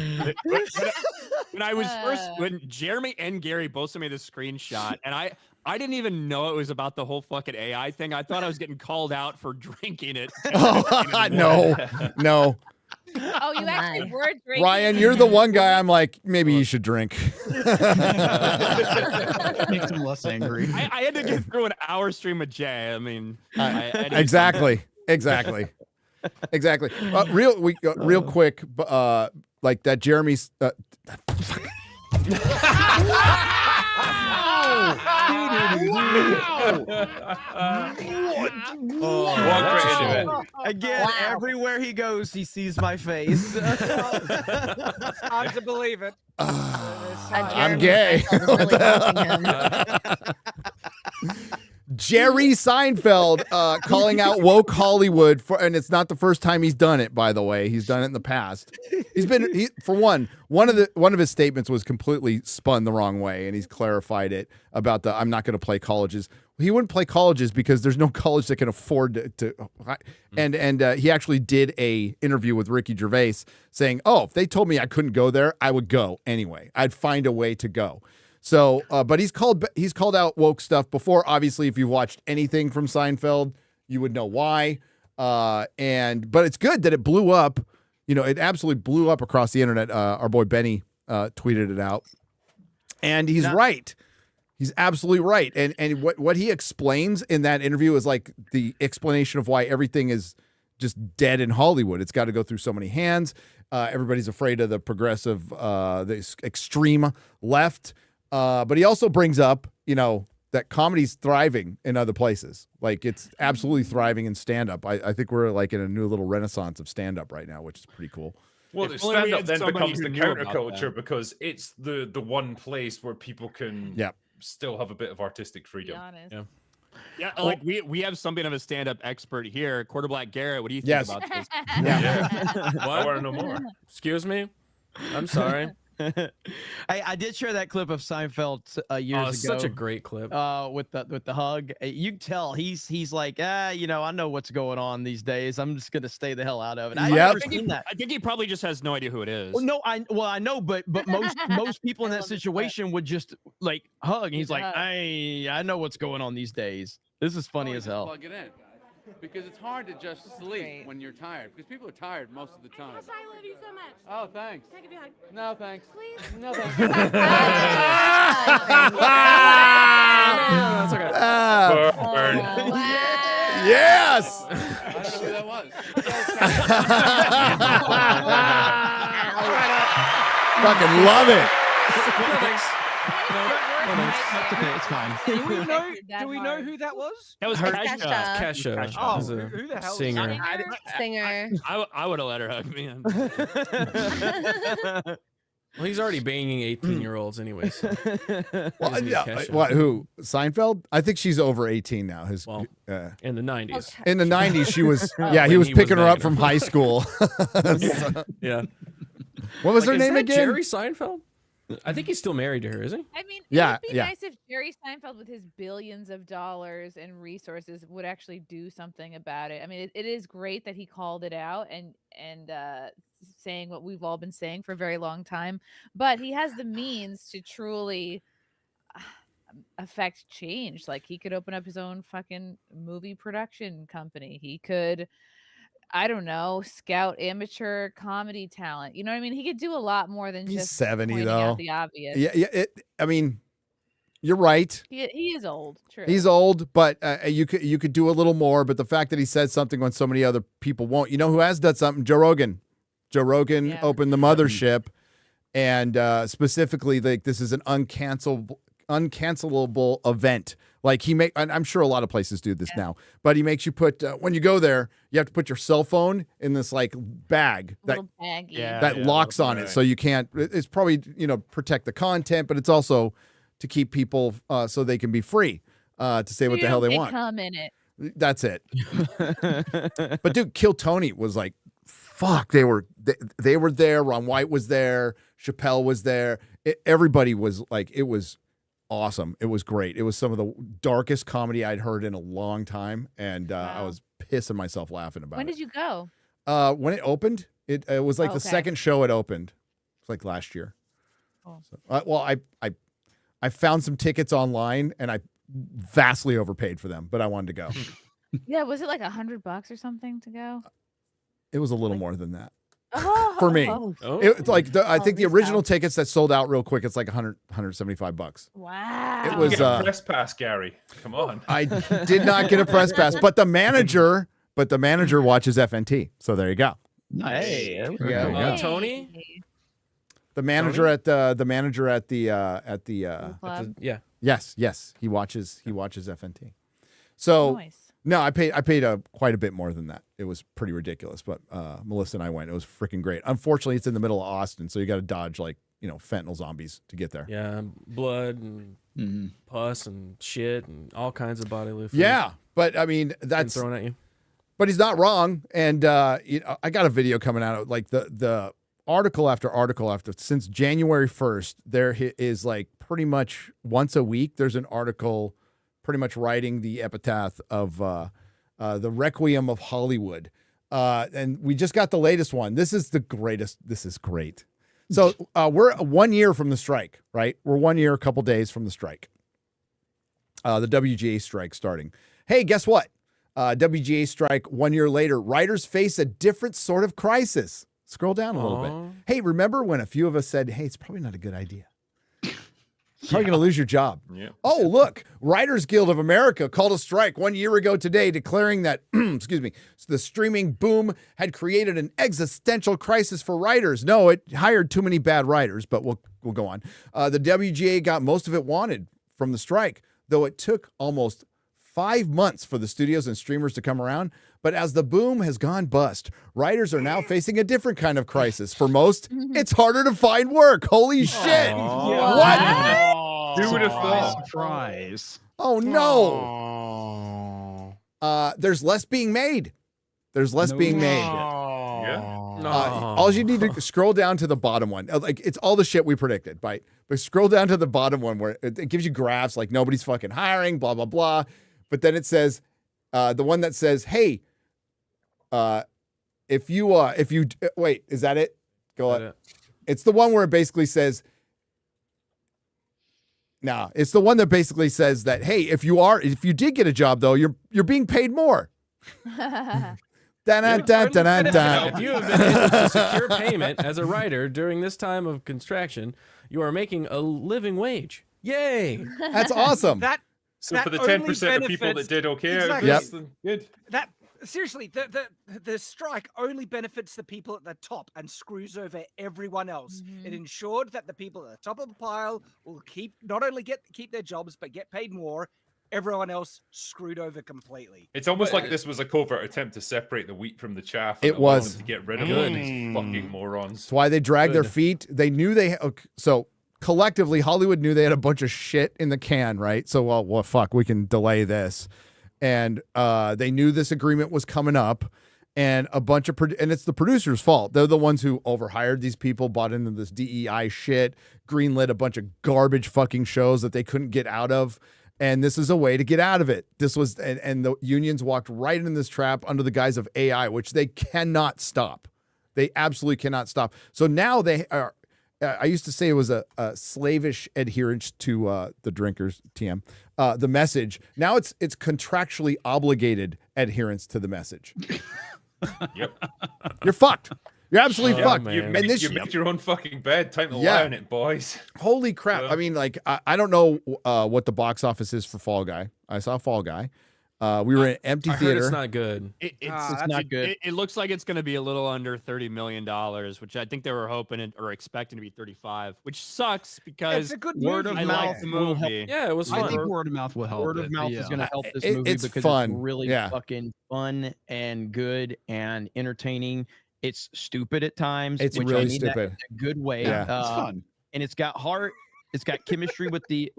When Jeremy and Gary both sent me the screenshot, and I didn't even know it was about the whole fucking AI thing. I thought I was getting called out for drinking it. No. Oh, you actually were drinking. Ryan, you're the one guy I'm like, maybe you should drink. Makes him less angry. I had to get through an hour stream with Jay. I mean, Exactly. Real quick, like that Jeremy's. Again, everywhere he goes, he sees my face. It's hard to believe it. I'm gay. Jerry Seinfeld calling out woke Hollywood and it's not the first time he's done it, by the way. He's done it in the past. For one of his statements was completely spun the wrong way, and he's clarified it about I'm not going to play colleges. He wouldn't play colleges because there's no college that can afford to and he actually did a interview with Ricky Gervais saying, "Oh, if they told me I couldn't go there, I would go anyway. I'd find a way to go." So, but he's called out woke stuff before. Obviously, if you've watched anything from Seinfeld, you would know why. But it's good that it blew up. You know, it absolutely blew up across the internet. Our boy Benny tweeted it out, and he's right. He's absolutely right. And what he explains in that interview is like the explanation of why everything is just dead in Hollywood. It's got to go through so many hands. Everybody's afraid of the progressive, the extreme left. But he also brings up, that comedy's thriving in other places. Like it's absolutely thriving in stand-up. I think we're like in a new little renaissance of stand-up right now, which is pretty cool. Well, the stand-up then becomes the counterculture because it's the one place where people can still have a bit of artistic freedom. Yeah, like we have something of a stand-up expert here, Quarterblack Garrett. What do you think about this? What? I want to know more. Excuse me? I'm sorry. I did share that clip of Seinfeld years ago. Such a great clip. With the hug. You can tell he's like, I know what's going on these days. I'm just gonna stay the hell out of it. I think he probably just has no idea who it is. Well, no, I know, but most people in that situation would just like hug. And he's like, I know what's going on these days. This is funny as hell. Plug it in. Because it's hard to just sleep when you're tired. Because people are tired most of the time. I love you so much. Oh, thanks. Can I give you a hug? No, thanks. Please? No, thanks. That's okay. Burn. Yes. I don't know who that was. Fucking love it. No, thanks. It's fine. Do we know who that was? That was Kesha. Kesha. Oh, is a who the hell? singer. Singer. I would have let her hug me. Well, he's already banging 18-year-olds anyways. So. What? Who? Seinfeld? I think she's over 18 now. In the 90s. In the 90s, she was. Yeah, he was picking her up from high school. Yeah. What was her name that again? Jerry Seinfeld. I think he's still married to her, isn't he? I mean, yeah, it'd be nice if Jerry Seinfeld, with his billions of dollars and resources, would actually do something about it. I mean, it is great that he called it out and saying what we've all been saying for a very long time, but he has the means to truly affect change. Like, he could open up his own fucking movie production company. He could, I don't know, scout amateur comedy talent. You know what I mean? He could do a lot more than He's just 70 pointing though. out the obvious. Yeah. I mean, you're right. He is old. True. He's old, but you could do a little more. But the fact that he said something when so many other people won't. You know who has done something? Joe Rogan. Joe Rogan opened the mothership, and specifically, like, this is an uncancelable event. Like, and I'm sure a lot of places do this now, but he makes you put when you go there, you have to put your cell phone in this like bag that locks on it, so you can't. It's probably protect the content, but it's also to keep people so they can be free to say what the hell they want. Come in it. That's it. But dude, Kill Tony was like fuck, they were there. Ron White was there. Chappelle was there. Everybody was like, it was awesome. It was great. It was some of the darkest comedy I'd heard in a long time, and I was pissing myself laughing about When it. did you go? When it opened, it was like the Okay. second show it opened. It's like last year. Oh. So, well, I found some tickets online, and I vastly overpaid for them, but I wanted to go. Yeah, was it like $100 or something to go? It was a little more than that. Oh, For me. oh. It's like I think the these original guys. tickets that sold out real quick, it's like $175. Wow. It was Get a press pass, Gary. Come on. I did not get a press pass, but the manager watches FNT. So there you go. Nice. Hey, there we There you go. go. Tony? The manager at the club? Yeah. Yes, he watches FNT. So Nice. no, I paid quite a bit more than that. It was pretty ridiculous, but Melissa and I went. It was freaking great. Unfortunately, it's in the middle of Austin, so you got to dodge like fentanyl zombies to get there. Yeah, blood and pus and shit and all kinds of bodily fluids. Yeah, but I mean been that's thrown at you. But he's not wrong. And I got a video coming out of like the article after since January 1st, there is like pretty much once a week, there's an article pretty much writing the epitaph of the Requiem of Hollywood. And we just got the latest one. This is the greatest. This is great. So we're 1 year from the strike, right? We're 1 year, a couple days from the strike. The WGA strike starting. Hey, guess what? WGA strike 1 year later. Writers face a different sort of crisis. Scroll down a little bit. Hey, remember when a few of us said, hey, it's probably not a good idea. Probably going to lose your job. Yeah. Oh, look, Writers Guild of America called a strike 1 year ago today, declaring that, excuse me, the streaming boom had created an existential crisis for writers. No, it hired too many bad writers, but we'll go on. The WGA got most of it wanted from the strike, though it took almost 5 months for the studios and streamers to come around. But as the boom has gone bust, writers are now facing a different kind of crisis. For most, it's harder to find work. Holy shit. What? Who would have thought? Surprise. Oh, no. There's less being made. There's less being made. Yeah. All you need to scroll down to the bottom one. Like it's all the shit we predicted, right? But scroll down to the bottom one where it gives you graphs like nobody's fucking hiring, blah, blah, blah. But then it says, the one that says, hey, if you wait, is that it? Go on. It's the one where it basically says, no, it's the one that basically says that, hey, if you did get a job though, you're being paid more. If you have been able to secure payment as a writer during this time of contraction, you are making a living wage. Yay! That's awesome. So for the 10% of people that did okay, Exactly. good. That seriously, the strike only benefits the people at the top and screws over everyone else. It ensured that the people at the top of the pile will not only keep their jobs but get paid more. Everyone else screwed over completely. It's almost like this was a covert attempt to separate the wheat from the chaff. It was. To get rid of all these fucking morons. That's why they dragged their feet. They knew so collectively, Hollywood knew they had a bunch of shit in the can, right? So, well, fuck, we can delay this. And they knew this agreement was coming up, and and it's the producer's fault. They're the ones who overhired these people, bought into this DEI shit, greenlit a bunch of garbage fucking shows that they couldn't get out of. And this is a way to get out of it. This was, and the unions walked right in this trap under the guise of AI, which they cannot stop. They absolutely cannot stop. So now they are. I used to say it was a slavish adherence to the drinkers, TM, the message. Now it's contractually obligated adherence to the message. Yep. You're fucked. You're absolutely fucked. You make your own fucking bed. Time to lie on it, boys. Holy crap. I mean, like, I don't know what the box office is for Fall Guy. I saw Fall Guy. We were in an empty I theater. Heard it's not good. It's not good. It looks like it's going to be a little under $30 million, which I think they were hoping or expecting to be 35, which sucks because It's a good Word movie. of I mouth like the will help. movie. Yeah, it was fun. I think word of mouth will help. Word of mouth is going to help this movie It's because fun. it's really Yeah. fucking fun and good and entertaining. It's stupid at times. It's which really I mean that stupid. in a good way. Yeah. It's fun. And it's got heart. It's got chemistry with the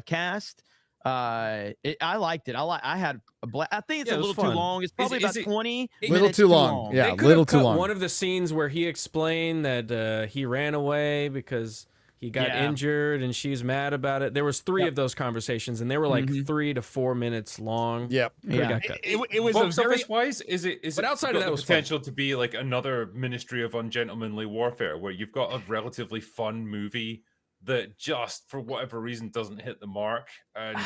cast. I liked it. I had a I think it's Yeah, a it was little too fun. long. It's probably about 20 Little minutes too long. Yeah, They could little have too cut long. one of the scenes where he explained that he ran away because he got Yeah. injured and she's mad about it. There was 3 of those conversations, and they were like 3 to 4 minutes long. Yep. Coulda got cut. It was box office wise. Is it? But outside of that, the was fun. potential to be like another Ministry of Ungentlemanly Warfare, where you've got a relatively fun movie that just for whatever reason doesn't hit the mark and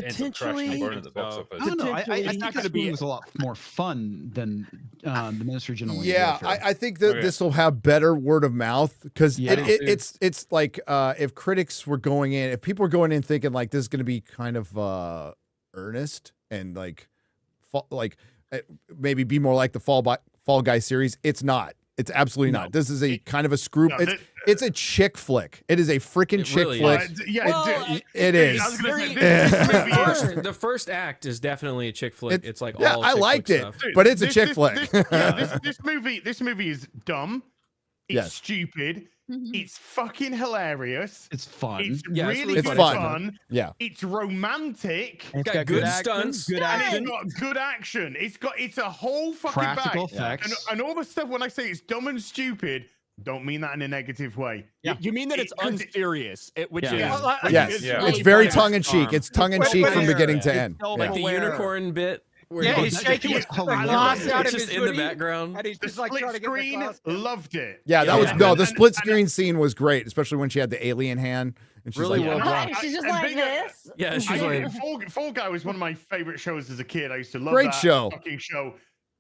ends up crashing and burning at the box office. I don't know. I think not this gonna be- movie was a lot more fun than the Ministry of Gentlemanly Yeah, Warfare. I think that this will have better word of mouth because Yeah, I do too. it's like if critics were going in, if people were going in thinking like this is going to be kind of earnest and like maybe be more like the Fall Guy series, it's not. It's absolutely not. This is a kind of a screw. It's a chick flick. It is a freaking chick really flick. It is. The first act is definitely a chick flick. It's like yeah, all I chick liked flick it, stuff. but it's a chick flick. This movie is dumb. It's Yes. stupid. It's fucking hilarious. It's fun. It's Yeah, it's really really good fun. fun. Yeah. It's romantic. It's got good stunts. Good action. It's got good action. It's a whole fucking Practical bag. effects. And all the stuff when I say it's dumb and stupid, don't mean that in a negative way. You mean that it's unserious, which is Yes, it's very tongue in cheek. It's tongue in cheek from beginning to end. Like the unicorn bit. Where he's shaking his glass out of just his in the hoodie, background. and he's just like Split trying to get the screen, glass. loved it. Yeah, that was the split screen scene was great, especially when she had the alien hand and she's Really like, well done. She's just And like being this. Yeah, she's like, Fall Guy was one of my favorite shows as a kid. I used to love Great that show. fucking show.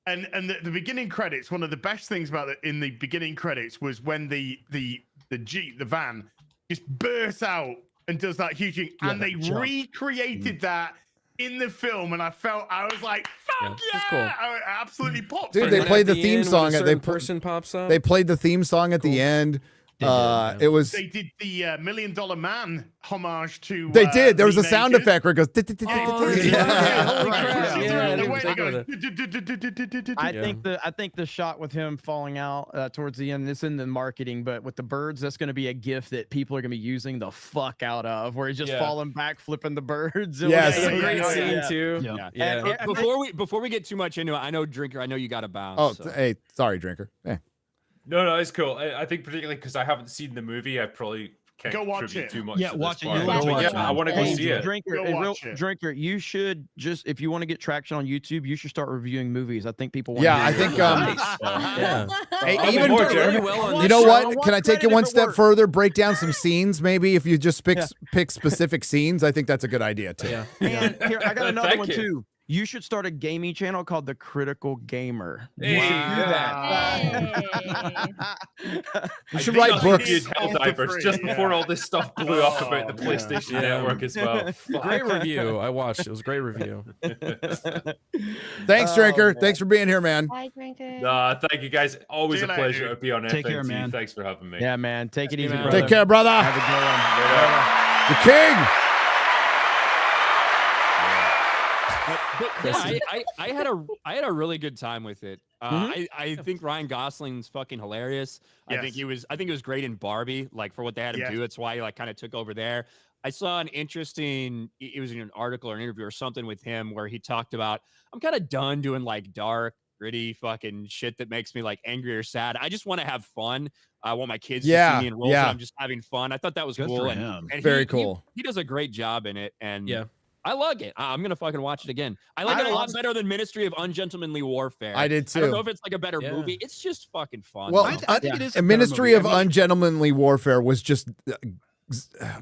And the beginning credits, one of the best things about it in the beginning credits was when the van just bursts out and does that huge thing, and they recreated that in the film, and I was like, fuck yeah! that's cool. I absolutely popped. dude, for they it. played the At the theme end, when song. a They certain person pops up. They played the theme song at the end. It was. They did the $1 Million Man homage to. They did. There was a Remake sound It. effect where it goes. I think the shot with him falling out towards the end, it's in the marketing, but with the birds, that's going to be a gif that people are going to be using the fuck out of, where he's just falling back, flipping the birds. Yes, it's a great scene too. Yeah. Before we get too much into it, I know Drinker. I know you got to bounce. Oh, so. hey, sorry, Drinker. Hey. No, it's cool. I think particularly because I haven't seen the movie, I probably can't Go watch contribute it. too much. Yeah, to watch this it. part. Go watch it. I want to go see it. Drinker, you should just, if you want to get traction on YouTube, you should start reviewing movies. I think people want. Yeah, I think. Hey, even you know what? Can I take it one step further? Break down some scenes, maybe. If you just pick specific scenes, I think that's a good idea too. Yeah. And here, I got another one too. You should start a gaming channel called The Critical Gamer. You should do that. You should write books. Helldivers just before all this stuff blew up about the PlayStation Network as well. Great review. I watched. It was a great review. Thanks, Drinker. Thanks for being here, man. Bye, Drinker. Thank you, guys. Always See a you pleasure later. to be on Take FNT. care, man. Thanks for having me. Yeah, man. Take it easy, man. brother. Take care, brother. Have a good one. The king. I had a really good time with it. I think Ryan Gosling's fucking hilarious. I think it was great in Barbie, like for what they had him do. That's why he like kind of took over there. I saw an interesting, it was in an article or an interview or something with him where he talked about, I'm kind of done doing like dark, gritty fucking shit that makes me like angry or sad. I just want to have fun. I want my kids to see me in roles and I'm just having fun. I thought that was cool. And very cool. He does a great job in it. And I like it. I'm gonna fucking watch it again. I like it a lot better than Ministry of Ungentlemanly Warfare. I did too. I don't know if it's like a better movie. It's just fucking fun. Well, I think it is. A Ministry of Ungentlemanly Warfare was just.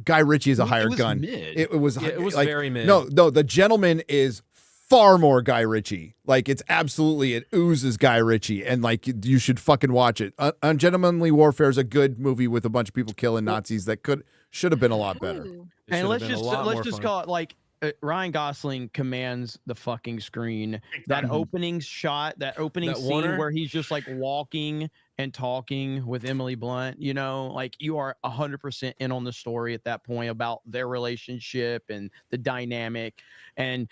Guy Ritchie is a hired gun. Mid. It was like, very mid. No, The Gentleman is far more Guy Ritchie. Like it oozes Guy Ritchie, and like you should fucking watch it. Ungentlemanly Warfare is a good movie with a bunch of people killing Nazis that should have been a lot better. And let's just call it like Ryan Gosling commands the fucking screen. That opening shot, that opening scene Warner? where he's just like walking and talking with Emily Blunt, you know, like you are 100% in on the story at that point about their relationship and the dynamic. And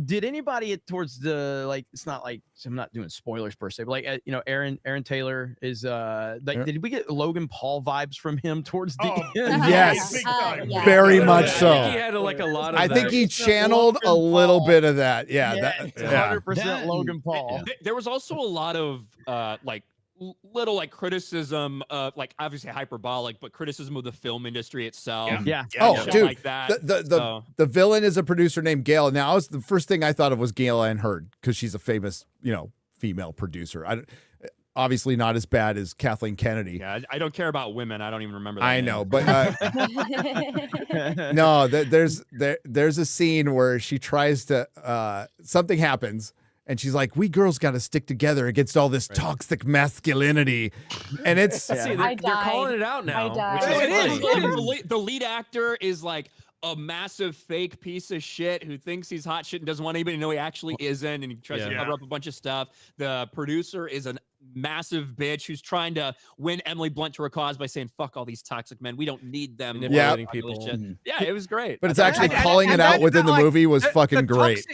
Did anybody towards the like? It's not like I'm not doing spoilers per se, but like you know, Aaron Taylor is like. Did we get Logan Paul vibes from him towards the end? Yes, yeah. very much I so. think he had like a lot of. I think that. he channeled a little bit of that. Yeah, that 100% Logan Paul. There was also a lot of like little like criticism of like obviously hyperbolic, but criticism of the film industry itself. Oh, shit dude, like that. the villain is a producer named Gail. Now, the first thing I thought of was Gail Ann Hurd because she's a famous, female producer. Obviously not as bad as Kathleen Kennedy. Yeah, I don't care about women. I don't even remember that. I name. know, but no, there's a scene where she tries to something happens. And she's like, "We girls got to stick together against all this toxic masculinity," and it's See, they're calling it out now. The lead actor is like a massive fake piece of shit who thinks he's hot shit and doesn't want anybody to know he actually isn't, and he tries to cover up a bunch of stuff. The producer is a massive bitch who's trying to win Emily Blunt to her cause by saying, "Fuck all these toxic men. We don't need them." Manipulating people. Yeah, it was great. But it's actually calling it out within the movie was fucking great.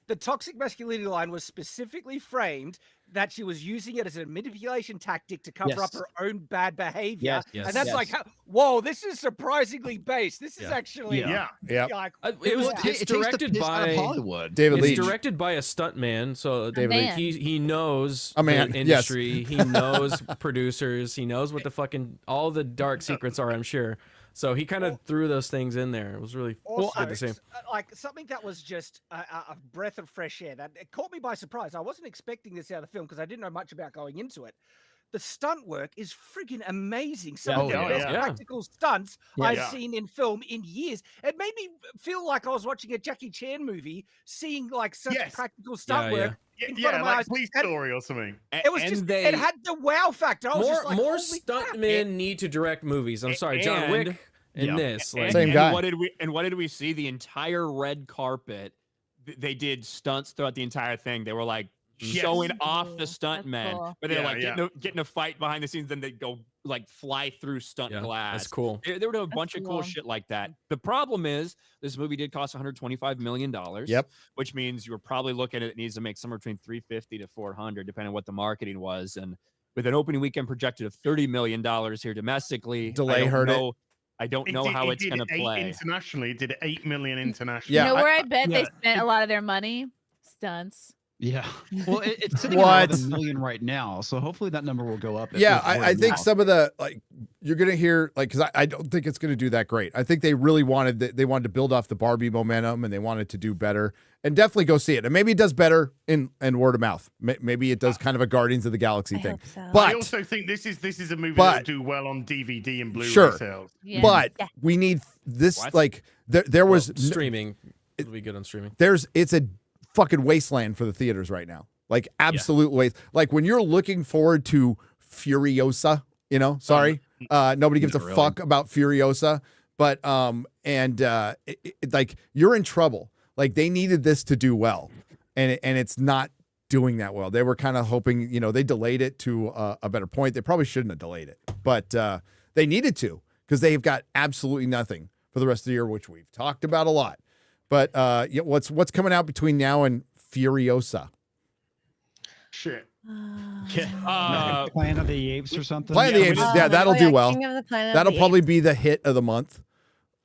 The toxic masculinity line was specifically framed that she was using it as a manipulation tactic to cover up her own bad behavior. And that's like, whoa, this is surprisingly based. This is actually like, it's directed by Hollywood. David Leitch. It's directed by a stuntman, so David Leitch. he knows A man, the industry. He knows producers. He knows what the fucking all the dark secrets are. I'm sure. So he kind of threw those things in there. It was really good to see. Like something that was just a breath of fresh air. That it caught me by surprise. I wasn't expecting this out of the film because I didn't know much about going into it. The stunt work is friggin' amazing. Some of the best practical stunts I've seen in film in years. It made me feel like I was watching a Jackie Chan movie, seeing like such practical stunt work. In front of my eyes. Police Story or something. It was it had the wow factor. I was just like, more holy stuntmen need to direct movies. I'm sorry, John Wick and this. Like, Same guy. What did we see? The entire red carpet. They did stunts throughout the entire thing. They were like showing off the stuntmen, but they're like getting a fight behind the scenes. Then they go like fly through stunt glass. That's cool. They were doing a bunch of cool shit like that. The problem is this movie did cost $125 million. Yep. Which means you were probably looking at it needs to make somewhere between 350 to 400, depending on what the marketing was. And with an opening weekend projected of $30 million here domestically, I don't know how it's going to play. Internationally, it did 8 million internationally. You know where I bet they spent a lot of their money? Stunts. Yeah. Well, it's sitting at $1 million right now, so hopefully that number will go up. Yeah, I think some of the you're gonna hear because I don't think it's gonna do that great. I think they really wanted to build off the Barbie momentum and they wanted to do better and definitely go see it. And maybe it does better in word of mouth. Maybe it does kind of a Guardians of the Galaxy thing. So. But I also think this is a movie that will do well on DVD and Blu-ray sales. Yeah. But we need this there was streaming. It'll be good on streaming. It's a fucking wasteland for the theaters right now. Like absolute waste. Like when you're looking forward to Furiosa, nobody gives a fuck about Furiosa, but like you're in trouble. Like they needed this to do well, and it's not doing that well. They were kind of hoping, they delayed it to a better point. They probably shouldn't have delayed it, but they needed to because they've got absolutely nothing for the rest of the year, which we've talked about a lot. But what's coming out between now and Furiosa? Shit. Planet of the Apes or something. Planet of the Apes, that'll do well. That'll probably be the hit of the month.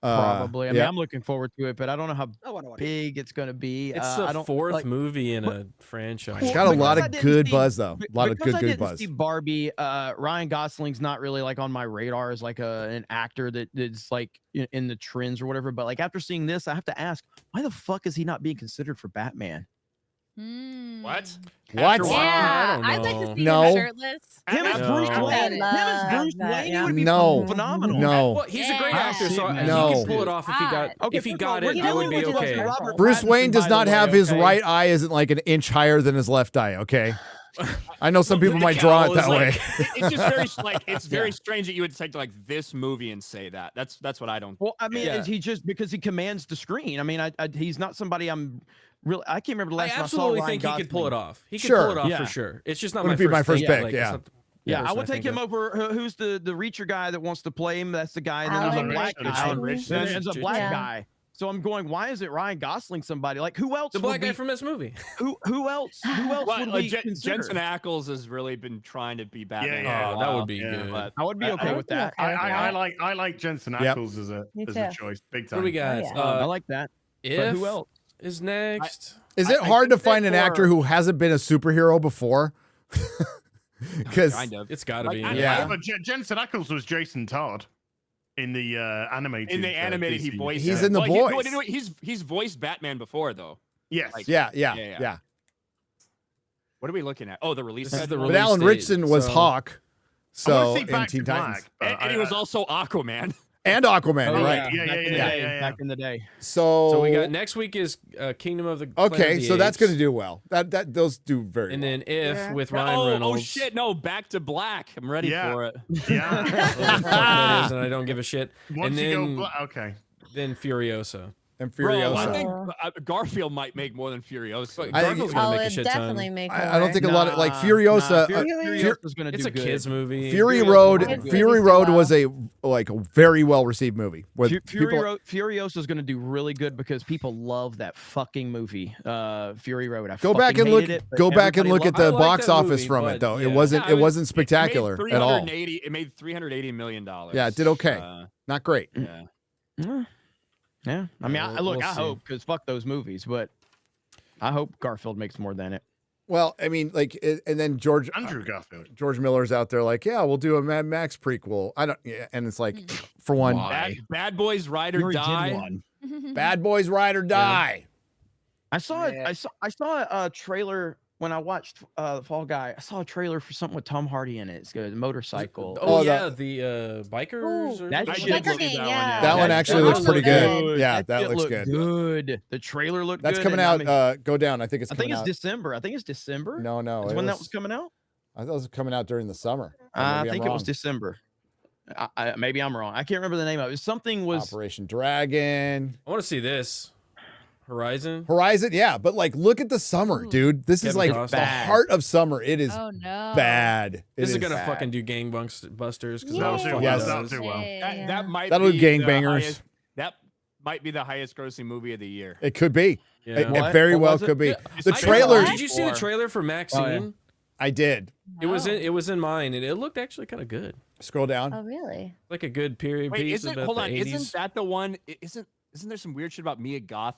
Probably. I mean, I'm looking forward to it, but I don't know how big it's going be. It's the fourth movie in a franchise. It's got a lot of good buzz, though. A lot of good buzz. See Barbie, Ryan Gosling's not really like on my radar as like an actor that's like in the trends or whatever. But like after seeing this, I have to ask, why the fuck is he not being considered for Batman? What? What? Yeah, I'd like to see him shirtless. Him as Bruce Wayne. Would be phenomenal. No. Well, he's a great actor, so he can pull it off if he got it. It would be okay. Bruce Wayne does not have his right eye isn't like an inch higher than his left eye. Okay. I know some people might draw it that way. It's just very very strange that you would take like this movie and say that. That's what I don't. Well, I mean, he just because he commands the screen. I mean, he's not somebody I'm really. I can't remember the last time I saw Ryan think Gosling. he could pull it off. He could pull it off for sure. It's just not my first pick. Yeah, I would take him over. Who's the Reacher guy that wants to play him? That's the guy. And then there's a black guy. There's a black guy. So I'm going, why is it Ryan Gosling somebody? Like, who else? The black guy from this movie. Who else? Who else would we consider? Jensen Ackles has really been trying to be Batman. Yeah. Oh, that would be good. But I would be okay with that. I like Jensen Ackles as a choice. Big time. What do we got? I like that. If who else is next? Is it hard to find an actor who hasn't been a superhero before? Because kind of. It's got to be. But Jensen Ackles was Jason Todd in the animated. In the animated, he DC. voiced. He's in The Boys. He's voiced Batman before, though. Yes. Like, Yeah. What are we looking at? Oh, the release. This is the But release Alan date, Richardson was so- Hawk. I wanna So see in Back Teen to Titans. Black, And he was also Aquaman. And Aquaman, Oh, right? Yeah. Back in the day. So we got next week is Kingdom of the okay, Planet of the so that's Apes. going to do well. That those do very. And well. then if with Ryan Reynolds. Oh shit! No, Back to Black. I'm ready for it. Yeah. Whatever the fuck that is, and I don't give a shit. Once and you then go okay. then Furiosa. And Bro, Furiosa. I think Garfield might make more than Furiosa. I think Garfield's it's- gonna Oh, make a it shit definitely ton. make I don't think a lot of like Nah, Furiosa. Furiosa's gonna It's do a good. kids movie. Fury Furiosa's Road. gonna do Fury good. Road was a very well received movie. With Furiosa's going to do really good because people love that fucking movie, Fury Road. Go back and look. Go back and look at the box office from but it, though. yeah. It wasn't. Yeah, It wasn't spectacular at all. It made $380 million. Yeah, it did okay. Not great. Yeah. Yeah, I mean, I we'll I see. hope because fuck those movies, but I hope Garfield makes more than it. Well, I mean, like, and then Andrew Garfield. George Miller's out there, like, yeah, we'll do a Mad Max prequel. I don't, yeah, and it's like, for one, Bad Boys Ride or Die. Bad Boys Ride or Die. I saw a trailer when I watched Fall Guy. I saw a trailer for something with Tom Hardy in it. It's good, motorcycle. Oh, yeah, the bikers. Or that something? shit Biker gang, yeah. That one actually looks pretty good. Yeah, that shit looks looked good. The trailer looked That's good. coming and out. Go down. I think it's. I think coming it's out. December. I think it's December. No. Is when that was coming out. I thought it was coming out during the summer. Or I maybe I'm think it was wrong. December. Maybe I'm wrong. I can't remember the name of it. Something was Operation Dragon. I want to see this. Horizon. Yeah, but like, look at the summer, dude. This is Kevin like Costner. the heart of summer. It is Oh no. bad. This is It gonna bad. fucking do gangbusters because That'll do Yes. well. That'll do well. That might That'll be do the gangbangers. highest- That might be the highest grossing movie of the year. It could be. Yeah. It very What well was it? could be. Yeah, The I- trailer. Did you see the trailer for Maxine? Oh, yeah. I did. It was in mine, and it looked actually kind of good. Scroll down. Oh, really? Like a good period Wait, piece isn't about hold the on? 80s. Isn't that the one? Isn't there some weird shit about Mia Goth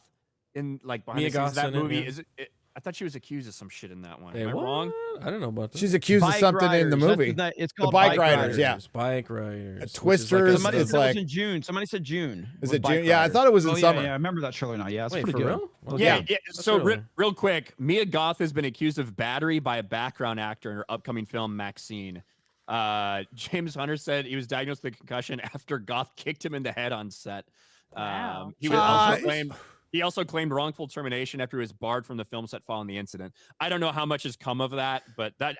in like behind Mia the scenes of that Goth's in it, movie? yeah. Is it? I thought she was accused of some shit in that one. Hey, Am I what? wrong? I don't know about that. She's accused of Bike something in the Riders. movie. It's The called Bike Riders, yeah. Bike Riders. which is Twisters, Somebody it's said it like- was in June. Somebody said June. Is was it Bike June? Yeah, I Riders. thought it was in Oh, summer. yeah, I remember that trailer now. Yeah, it's Wait, pretty for good. real? Well, Yeah. That's So really- real quick, Mia Goth has been accused of battery by a background actor in her upcoming film Maxine. James Hunter said he was diagnosed with a concussion after Goth kicked him in the head on set. Wow. He also claimed wrongful termination after he was barred from the film set following the incident. I don't know how much has come of that, but that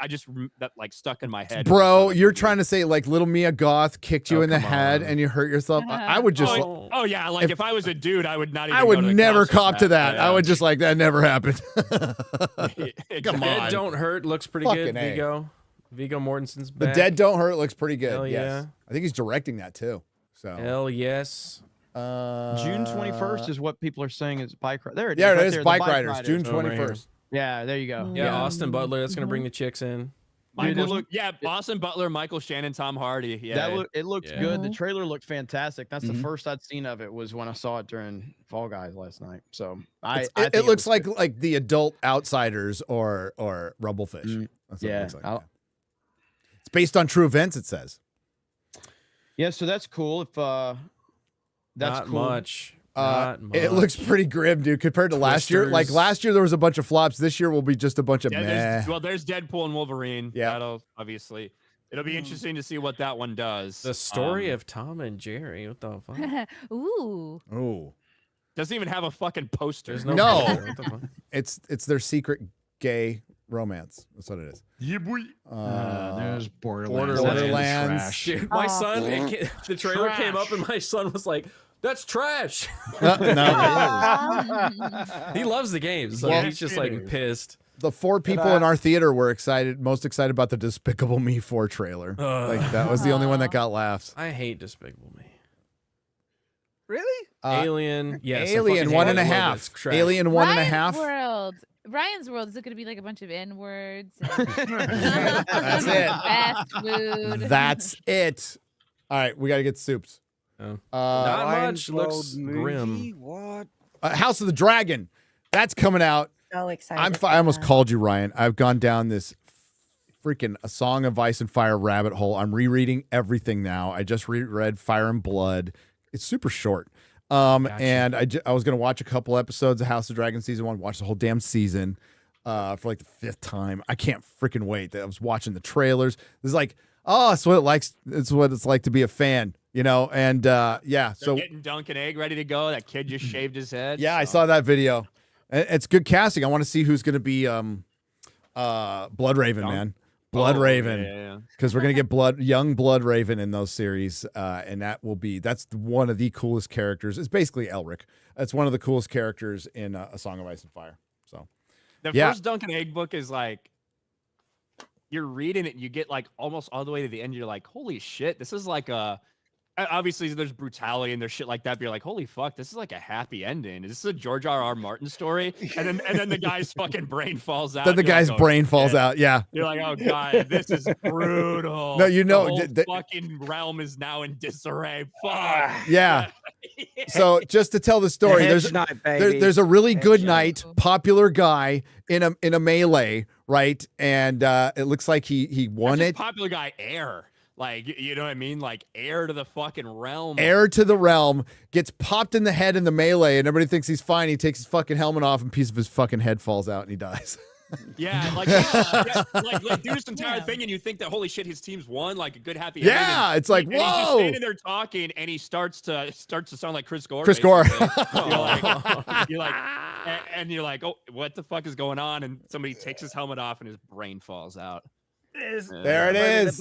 like stuck in my head. Bro, you're trying to say like little Mia Goth kicked you in the come head on. and you hurt yourself? I would just. Oh yeah, like if I was a dude, I would not even. I would go to the never council cop to that. Yeah. I would just like that never happened. Come Dead on. Don't Hurt looks pretty Fucking good. A. Viggo Mortensen's The back. Dead Don't Hurt looks pretty good. Hell yes. yeah. I think he's directing that too. So Hell yes. June 21st is what people are saying is Bike Riders. There it is. Yeah, right it is there, the Bike Riders, June Oh, right here. 21st. Yeah, there you go. Yeah, Austin Butler. That's gonna bring the chicks in. Austin Butler, Michael Shannon, Tom Hardy. Yeah, It looked Yeah. good. The trailer looked fantastic. That's the Mhm. first I'd seen of it was when I saw it during Fall Guys last night. So It looks like the adult Outsiders or Rumblefish. That's what it yeah. looks like. It's based on true events, it says. Yeah, so that's cool. If that's Not cool. much. It looks pretty grim, dude, compared to last year. Like Twisters. last year, there was a bunch of flops. This year will be just a bunch of meh. there's Deadpool and Wolverine. Yeah. That'll obviously. It'll be interesting to see what that one does. The story of Tom and Jerry. What the fuck? Ooh. Ooh. Doesn't even have a fucking poster. There's No. poster. What the fuck? It's their secret gay romance. That's what it is. Yeah, boy. There's Borderlands. Borderlands. Trash. Dude, my son, the trailer came up and my son was like, "That's trash." No. He loves the game, so Well, he's just like pissed. The 4 people in our theater were most excited about the Despicable Me 4 trailer. Like that was the only one that got laughs. I hate Despicable Me. Really? Alien, yes. Alien 1.5. Alien 1.5. Ryan's World, is it going to be like a bunch of N-words? That's it. Fast food. That's it. All right, we got to get soups. Not Ryan's much. Looks World grim. movie? What? House of the Dragon. That's coming out. So excited. I almost called you, Ryan. I've gone down this freaking A Song of Ice and Fire rabbit hole. I'm rereading everything now. I just reread Fire and Blood. It's super short. And I was going to watch a couple episodes of House of Dragon season 1, watch the whole damn season for like the 5th time. I can't freaking wait. I was watching the trailers. It's like, oh, it's what it's like to be a fan, you know? And yeah, so getting dunk and egg ready to go. That kid just shaved his head. Yeah, I saw that video. It's good casting. I want to see who's going to be Blood Raven, man. Blood Raven, because we're gonna get young Blood Raven in those series, and that's one of the coolest characters. It's basically Elric. It's one of the coolest characters in A Song of Ice and Fire. So the first Dunk and Egg book is like, you're reading it, and you get like almost all the way to the end. You're like, holy shit, this is like obviously there's brutality and there's shit like that, but you're like, holy fuck, this is like a happy ending. Is this a George R.R. Martin story? And then the guy's fucking brain falls out. Then the guy's brain falls out. Yeah. You're like, oh god, this is brutal. No, you know, the whole fucking realm is now in disarray. Fuck. Yeah. So just to tell the story, there's a really good knight, popular guy in a melee, right? And it looks like he won it. Popular guy, heir. Like, you know what I mean? Like, heir to the fucking realm. Heir to the realm, gets popped in the head in the melee, and everybody thinks he's fine. He takes his fucking helmet off, and a piece of his fucking head falls out, and he dies. Yeah, like do this entire thing, and you think that, holy shit, his team's won, like a good happy ending. Yeah, it's like, and he's just whoa. standing there talking, and he starts to sound like Chris Gore. Chris Gore. You're like, oh, what the fuck is going on? And somebody takes his helmet off, and his brain falls out. There it is.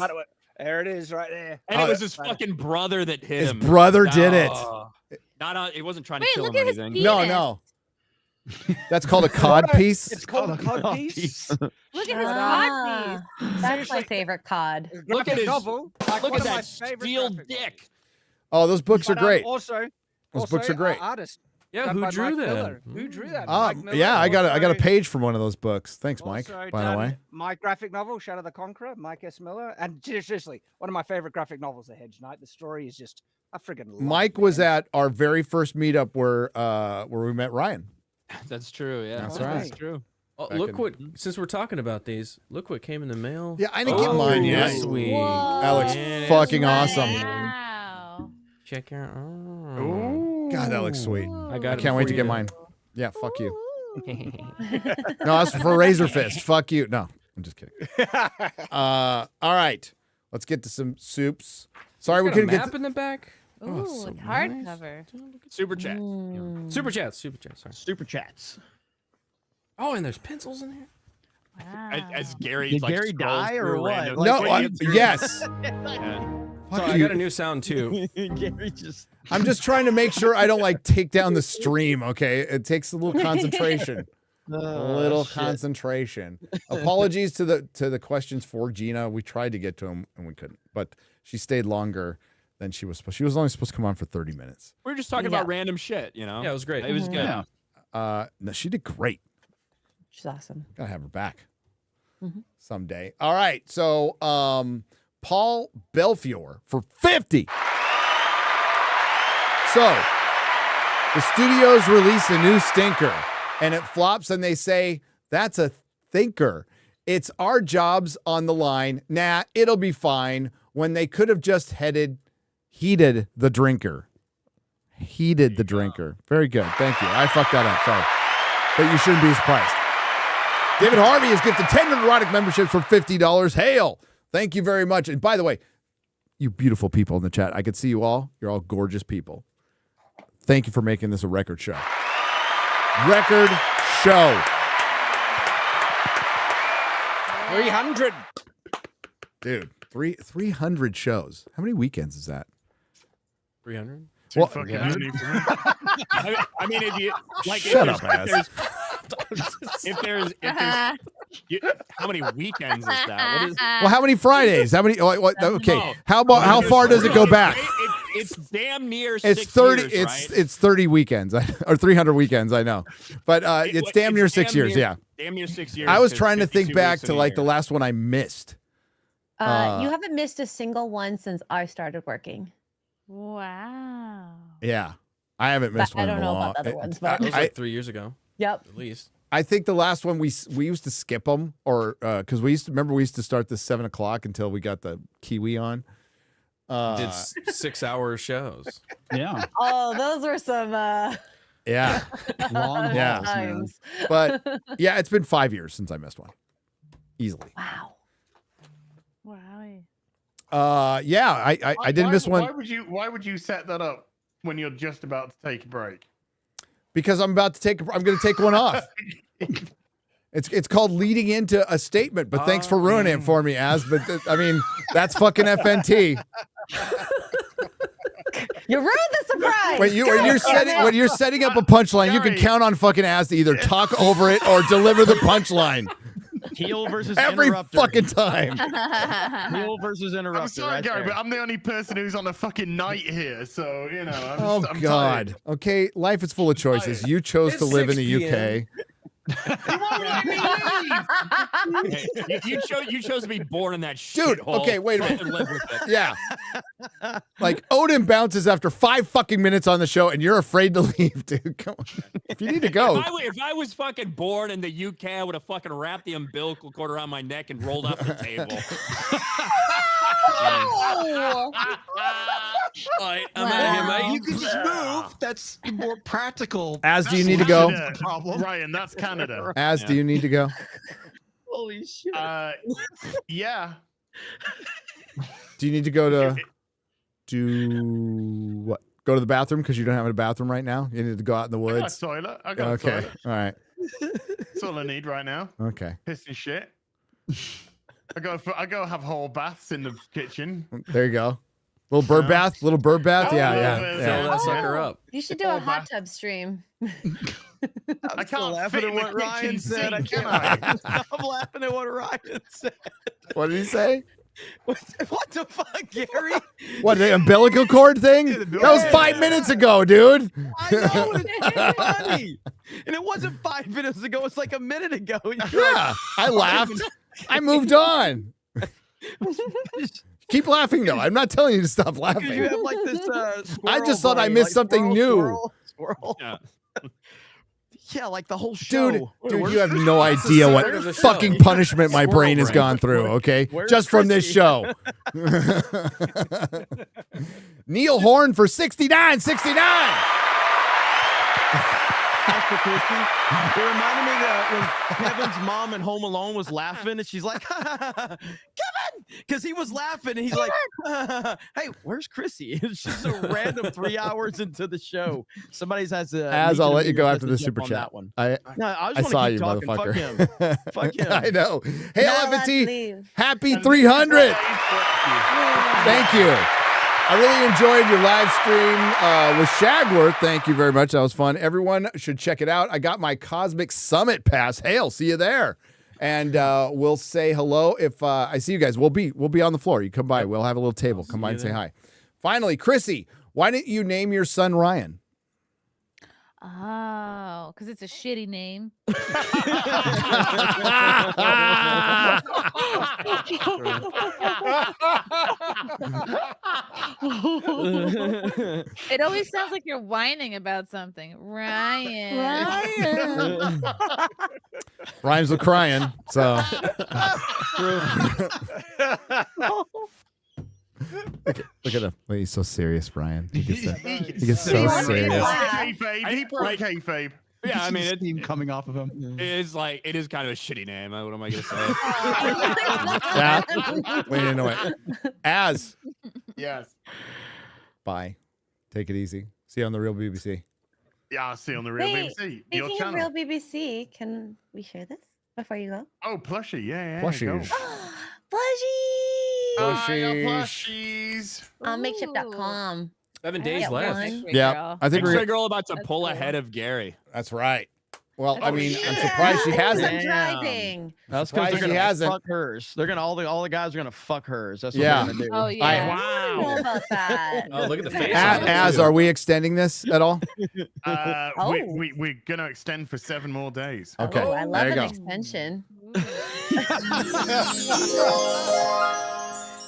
There it is, right there. And it was his fucking brother that hit him. His brother did it. It wasn't trying to kill him or anything. No. That's called a cod piece. It's called a cod piece. Look at his cod piece. That's my favorite cod. Look at his novel. Look at that steel dick. Oh, those books are great. Also, those books are great. Artist. Yeah, who drew that? Who drew that? Yeah, I got a page from one of those books. Thanks, Mike. By the way, my graphic novel, Shadow the Conqueror, Mike S. Miller, and seriously, one of my favorite graphic novels, The Hedge Knight. The story is just I friggin' love Mike was at our very first meetup where we met Ryan. That's true. Yeah, that's right. That's true. Oh, look since we're talking about these, look what came in the mail. Yeah, I didn't get mine yet. Sweet. That looks fucking awesome. Wow. Check out. God, that looks sweet. I can't wait to get mine. Yeah, fuck you. No, that's for Razor Fist. Fuck you. No, I'm just kidding. All right, let's get to some soups. Sorry, we couldn't get map in the back. Ooh, so hardcover. Super chat. Super chats. Sorry. Super chats. Oh, and there's pencils in here. Wow. As Gary, Did like, Gary scrolls die or through what? random- Like, yes. So I got a new sound too. Gary just. I'm just trying to make sure I don't like take down the stream. Okay, it takes a little concentration. Concentration. Apologies to the questions for Gina. We tried to get to them and we couldn't, but she stayed longer than she was supposed. She was only supposed to come on for 30 minutes. We were just talking about random shit, you know. Yeah, it was great. It was good. No, she did great. She's awesome. Gotta have her back someday. All right, so Paul Belfiore for 50. So the studios release a new stinker and it flops and they say, that's a thinker. It's our jobs on the line. Nah, it'll be fine, when they could have just heated the drinker. Heated the drinker. Very good. Thank you. I fucked that up. Sorry. But you shouldn't be surprised. David Harvey has gifted 10 Nerdrotic memberships for $50. Hail. Thank you very much. And by the way, you beautiful people in the chat, I could see you all. You're all gorgeous people. Thank you for making this a record show. Record show. 300. Dude, 300 shows. How many weekends is that? 300? Too fucking many for me. I mean, if you like, Shut up, ass. if there's how many weekends is that? What is? Well, how many Fridays? How many? What, okay. How far does it go back? It's damn near It's 6 30. years, It's right? it's 30 weekends or 300 weekends. I know, but it's damn near 6 years. Yeah. Damn near 6 years. I was 'cause trying to think 52 back weeks in to a like the year. last one I missed. You haven't missed a single one since I started working. Wow. Yeah, I haven't missed But I one. don't in a know long- about the other ones, I- That was I- like 3 years ago. Yep. At least. I think the last one we used to skip them, or because we used to start this 7 o'clock until we got the Kiwi on. Did 6-hour shows. Yeah. Oh, those were some Yeah. Long Yeah. hauls, man. times. But yeah, it's been 5 years since I missed one. Easily. Wow. Yeah, I didn't miss one Why would you set that up when you're just about to take a break? because I'm going to take one off. It's called leading into a statement, but thanks for ruining it for me, Az. But I mean, that's fucking FNT. You ruined the surprise. When you're setting up a punchline, you can count on fucking Az to either talk over it or deliver the punchline. Heel versus Every interrupter. fucking time. Heel versus interrupter. I'm sorry, right Gary, there. but I'm the only person who's on a fucking night here, so you know. I'm God. tired. Okay, life is full of choices. You chose to It's live in 6 the UK. Hey, you chose to be born in that Dude, shithole. okay, wait a Fucking minute. live with it. Yeah. Like Odin bounces after 5 fucking minutes on the show and you're afraid to leave, dude. Come on. If you need to go. If I was fucking born in the UK, I would have fucking wrapped the umbilical cord around my neck and rolled off the table. I'm out of here, mate. You can just move. That's more practical. Az, do you need to go? Canada. Ryan, that's Canada. Az, do you need to go? Holy shit. Yeah. Do you need to go to do what? Go to the bathroom because you don't have a bathroom right now? You need to go out in the I got a woods? toilet. I got a Okay. toilet. All right. That's all I need right now. Okay. Piss and shit. I go have whole baths in the kitchen. There you go. Little bird bath? Little bird bath? Oh, Yeah, yeah, yeah. yeah. yeah. that sucker up. You should do a hot tub stream. I can't laughing fit at in the what Ryan kitchen said. sink, can I? I'm laughing at what Ryan said. What did he say? What the fuck, Gary? What, the umbilical cord thing? That was 5 minutes ago, dude. I know it's funny, and it wasn't 5 minutes ago. It's like a minute ago. Yeah, I laughed. I moved on. Keep laughing, though. I'm not telling you to stop laughing. You have like this. I just thought I missed something new. Squirrel. Yeah. Yeah, like the whole show. Dude, you have no idea what fucking punishment my brain has gone through, okay? Just from this show. Neil Horn for 69.69. It reminded me that when Kevin's mom in Home Alone was laughing, and she's like, Kevin! Because he was laughing, and he's like, hey, where's Chrissy? It's just a random 3 hours into the show. Somebody's has a. As I'll let you go after the super chat. That one. I saw you, talking. motherfucker. Fuck him. I know. Hey, Now let's FNT, leave. happy 300. Thank you. I really enjoyed your live stream with Shagworth. Thank you very much. That was fun. Everyone should check it out. I got my Cosmic Summit pass. Hey, I'll see you there. And we'll say hello if I see you guys. We'll be on the floor. You come by. We'll have a little table. Come by and say hi. Finally, Chrissy, why didn't you name your son Ryan? Oh, because it's a shitty name. It always sounds like you're whining about something. Ryan. Rhymes with crying. So. Look at him. Wait, he's so serious, Brian. He gets so serious. He broke kayfabe. Yeah, I mean, it's steam coming off of him. it is kind of a shitty name. What am I gonna say? Yeah. Wait, no, wait. Az. Yes. Bye. Take it easy. See you on the Real BBC. Yeah, I'll see you on the Real Wait, BBC. Your speaking of channel. Real BBC, can we share this before you go? Oh, plushie. Yeah. Plushies. Go. Plushies! Plushies. On makeshift.com. 7 days Get left. one. Yeah, I think Next we're. girl about to pull ahead of Gary. That's right. Well, I mean, I'm surprised she hasn't. Driving. That's because they're Surprised she gonna hasn't. fuck hers. They're gonna all the guys are gonna fuck hers. That's what Yeah. they're gonna do. Oh yeah. I don't know about that. Oh, look at the face. on it, Az, too. are we extending this at all? We're gonna extend for 7 more days. Okay. Oh, I love there you an go. extension.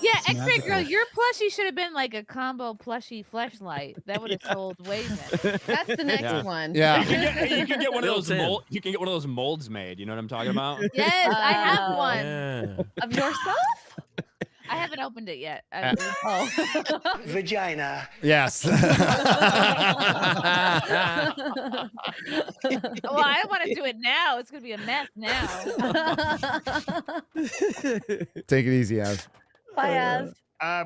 Yeah, X-ray magical. girl, your plushie should have been like a combo plushie fleshlight. That would have sold way better. That's the next Yeah. one. Yeah. You can get one of those Built in. you can get one of those molds made. You know what I'm talking about? Yes, I have Oh. one. Yeah. Of your stuff? I haven't opened it yet. Oh. Vagina. Yes. Well, I want to do it now. It's gonna be a mess now. Take it easy, Az. Bye, Az.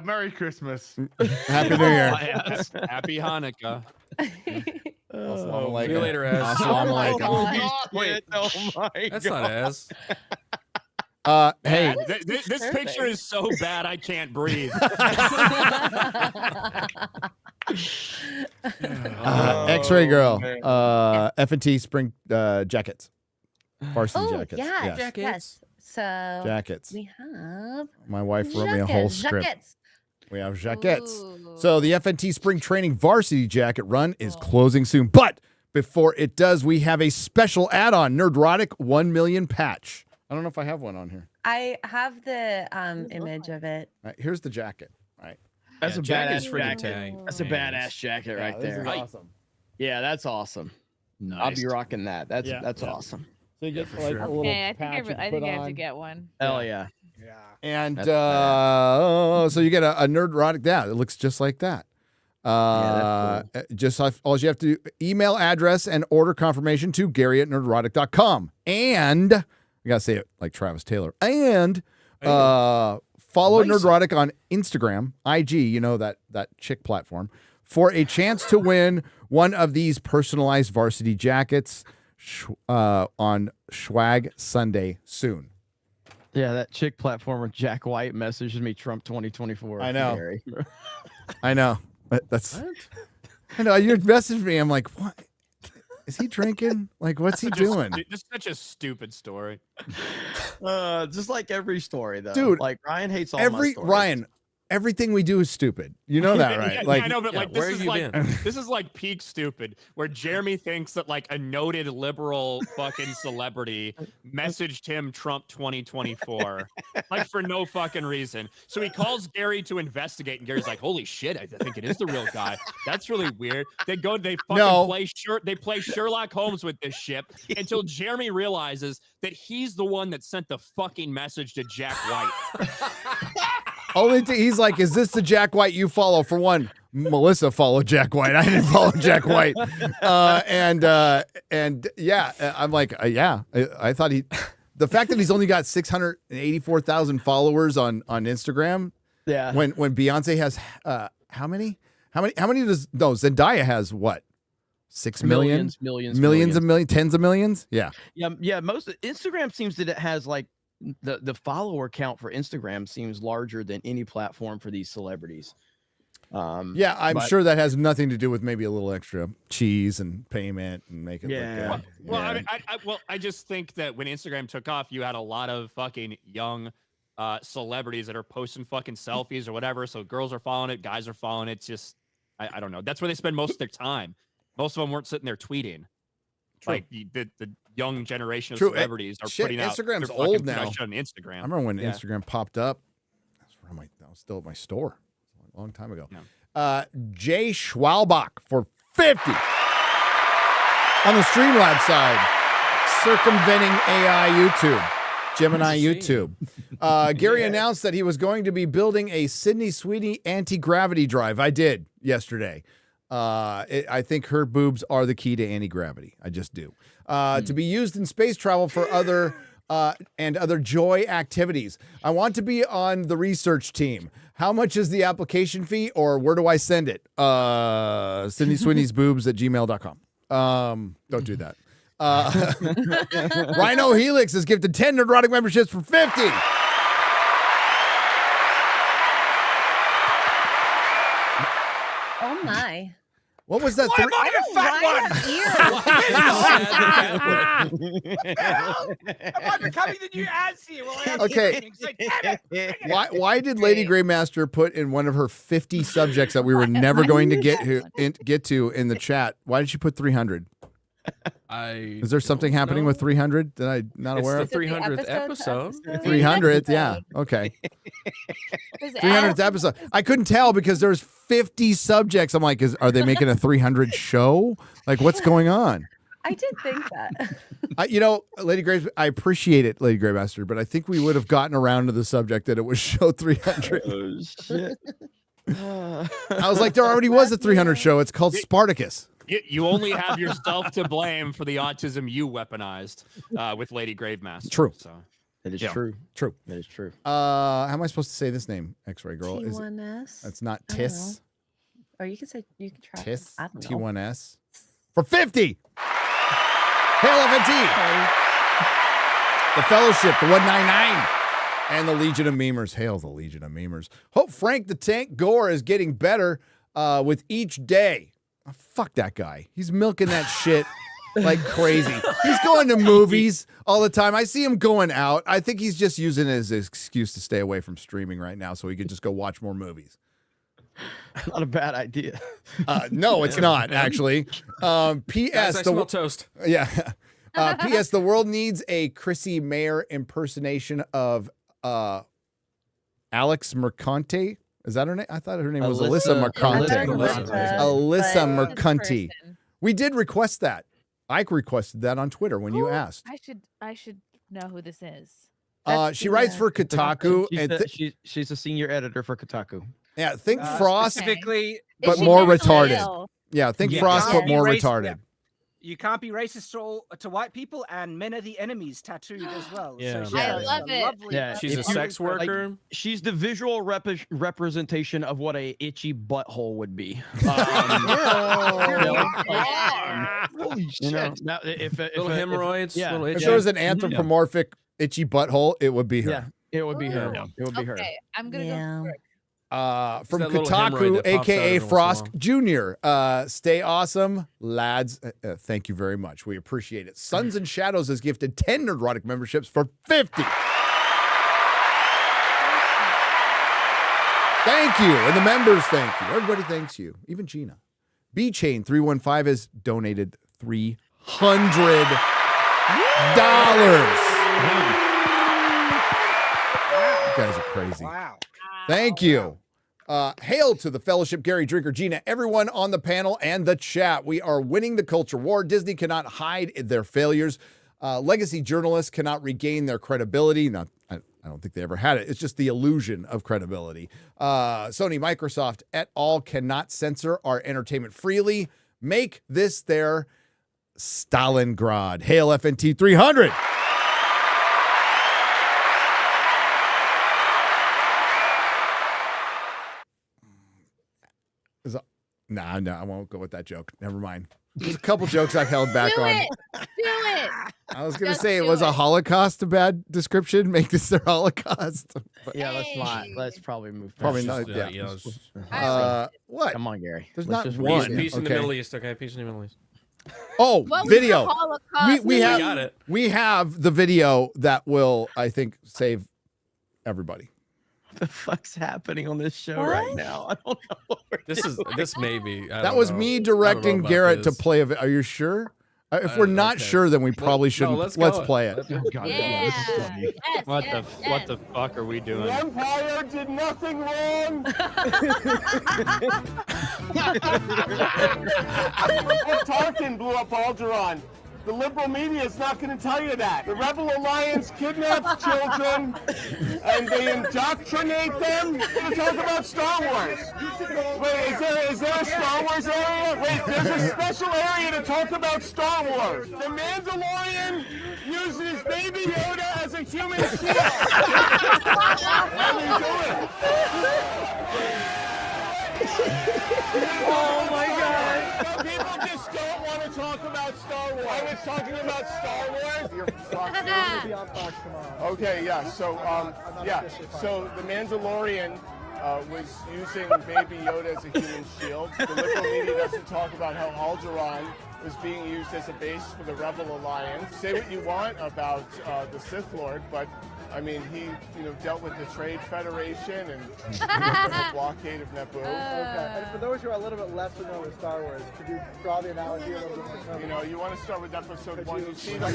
Merry Christmas. Happy New Year. Happy Hanukkah. See you later, Az. Assalamu alaikum. God. Wait, oh my That's God. not Az. Hey. This picture is so bad I can't breathe. X-Ray Girl. man. FNT spring jackets. Varsity Oh, jackets. yeah, Yes. yes. So Jackets. we have My wife wrote me a whole script. jackets. We have jackets. Ooh. So the FNT Spring Training Varsity Jacket run is closing soon. But before it does, we have a special add-on, Nerdrotic 1 million patch. I don't know if I have one on here. I have the image of it. All right, here's the jacket. All right. That's Yeah, a jacket's badass freaking jacket. tight. That's a badass jacket right this there. is awesome. Yeah, that's awesome. Nice. I'll be rocking that. That's Yeah. that's awesome. So you get for like sure. a little Okay, I think patch you I put have on. to get one. Hell yeah. Yeah. And That's so you get a Nerdrotic. Yeah, it looks just like that. Just all you have to do, email address and order confirmation to Gary@nerdrotic.com. And I gotta say it like Travis Taylor. And follow Nerdrotic on Instagram, IG, you know, that chick platform, for a chance to win one of these personalized varsity jackets on Swag Sunday soon. Yeah, that chick platformer Jack White messaged me Trump 2024. I know. Gary. I know. That's. I know. You messaged me. I'm like, what? Is he drinking? Like, what's he doing? This is such a stupid story. Just like every story, though. Dude, like Ryan hates all my stories. Ryan, everything we do is stupid. You know that, right? Yeah, I know, but yeah, like where this is have you like been? this is like peak stupid, where Jeremy thinks that like a noted liberal fucking celebrity messaged him Trump 2024, like for no fucking reason. So he calls Gary to investigate, and Gary's like, "Holy shit, I think it is the real guy. That's really weird." They fucking play Sherlock Holmes with this shit until Jeremy realizes that he's the one that sent the fucking message to Jack White. Only thing he's like, is this the Jack White you follow? For one, Melissa followed Jack White. I didn't follow Jack White. And yeah, I'm like, yeah. I thought the fact that he's only got 684,000 followers on Instagram. Yeah. When Beyonce has how many? How many does Zendaya has what? 6 million? Millions. Tens of millions? Yeah. Yeah. Most Instagram seems that it has like the follower count for Instagram seems larger than any platform for these celebrities. Yeah, I'm sure that has nothing to do with maybe a little extra cheese and payment and make it look good. Well, I mean, I just think that when Instagram took off, you had a lot of fucking young celebrities that are posting fucking selfies or whatever. So girls are following it, guys are following it. It's just, I don't know. That's where they spend most of their time. Most of them weren't sitting there tweeting. True. Like the young generation of True. celebrities are putting out Instagram's their old fucking now. production on Instagram. I remember when Instagram popped up. I was still at my store a long time ago. Jay Schwalbach for 50 on the Streamlabs side, circumventing AI YouTube, Gemini YouTube. Gary announced that he was going to be building a Sydney Sweeney anti-gravity drive. I did yesterday. I think her boobs are the key to anti-gravity. I just do. To be used in space travel for other joy activities. I want to be on the research team. How much is the application fee, or where do I send it? Sydney Sweeney's boobs at gmail.com. Don't do that. Rhino Helix has gifted 10 Nerdrotic memberships for 50. Oh my. What was that? Why am I the fat one? Am I becoming the new Azzy? Well, I have Okay. earrings. Like, damn it. Why did Lady Greymaster put in one of her 50 subjects that we were never going to get to in the chat? Why did she put 300? Is there something happening with 300 that I'm not aware of? It's the 300th episode. 300th, yeah. Okay. 300th episode. I couldn't tell because there's 50 subjects. I'm like, are they making a 300 show? Like, what's going on? I did think that. Lady Grey, I appreciate it, Lady Greymaster, but I think we would have gotten around to the subject that it was show 300. Oh, shit. I was like, there already was a 300 show. It's called Spartacus. You only have yourself to blame for the autism you weaponized with Lady Gravemaster. True. So That is true. True. That is true. How am I supposed to say this name, X-Ray Girl? T1S. That's not I don't Tis. know. Or you can try. Tis. I don't know. T1S. For 50. Hail FNT. The Fellowship, the 199. And the Legion of Memers. Hail the Legion of Memers. Hope Frank the Tank Gore is getting better with each day. Oh, fuck that guy. He's milking that shit like crazy. He's going to movies all the time. I see him going out. I think he's just using it as an excuse to stay away from streaming right now so he could just go watch more movies. Not a bad idea. No, it's not, actually. P.S. Guys, I smell toast. Yeah. P.S. The world needs a Chrissy Mayer impersonation of Alex Mercante. Is that her name? I thought her name was Alyssa Mercante. Alyssa Mercante. We did request that. Ike requested that on Twitter when you asked. I should know who this is. She writes for Kotaku. She's a senior editor for Kotaku. Yeah, think Frost, specifically, but more retarded. Yeah, think Frost, but more retarded. You can't be racist to white people, and men are the enemies tattooed as well. Yeah. So I love it. Yeah, She's a sex worker. Like, she's the visual representation of what a itchy butthole would be. Holy shit! Now, if little hemorrhoids, little itchy. If there was an anthropomorphic itchy butthole, it would be her. Yeah, it would be her. It would be her. Okay, I'm gonna go for it. From that little hemorrhoid Kotaku, that pops out aka every once Frosk Jr. Stay awesome, lads. Thank you very much. We appreciate it. Suns and Shadows has gifted 10 Nerdrotic memberships for 50. Thank you. And the members, thank you. Everybody thanks you. Even Gina. B-Chain315 has donated $300. You guys are crazy. Wow. Thank you. Hail to the Fellowship, Gary, Drinker, Gina, everyone on the panel and the chat. We are winning the culture war. Disney cannot hide their failures. Legacy journalists cannot regain their credibility. I don't think they ever had it. It's just the illusion of credibility. Sony, Microsoft, et al. Cannot censor our entertainment freely. Make this their Stalingrad. Hail FNT 300. No, I won't go with that joke. Never mind. There's a couple jokes I held back on. Do it. I was going to say, was a Holocaust a bad description? Make this their Holocaust? But Yeah, let's not. Let's probably move. Probably past not. this. Yeah. What? Come on, Gary. There's Let's not just one. Peace in the Okay. Middle East. Okay, peace in the Middle East. Oh, What was video. the Holocaust? We have got it. We have the video that will, I think, save everybody. What the fuck's happening on this show right now? I don't know. This may be. I That don't was know. me I don't know directing about Garrett to this. play a. Are you sure? If we're not okay. sure, then we probably shouldn't. let's let's go. play it. What the fuck are we doing? Empire did nothing wrong. Tarkin blew up Alderaan. The liberal media is not going to tell you that. The Rebel Alliance kidnaps children and they indoctrinate them. We're going to talk about Star Wars. Wait, is there a Star Wars area? Wait, there's a special area to talk about Star Wars. The Mandalorian uses Baby Yoda as a human shield. Let me do it. Oh my God! People just don't want to talk about Star Wars. I was talking about Star Wars. You're fucking. Okay, yeah. So, So the Mandalorian was using Baby Yoda as a human shield. The liberal media doesn't talk about how Alderaan was being used as a base for the Rebel Alliance. Say what you want about the Sith Lord, but I mean, he dealt with the Trade Federation and the blockade of Naboo. Okay. And for those who are a little bit less familiar with Star Wars, could you draw the analogy a little bit more? You want to start with Episode 1. You see What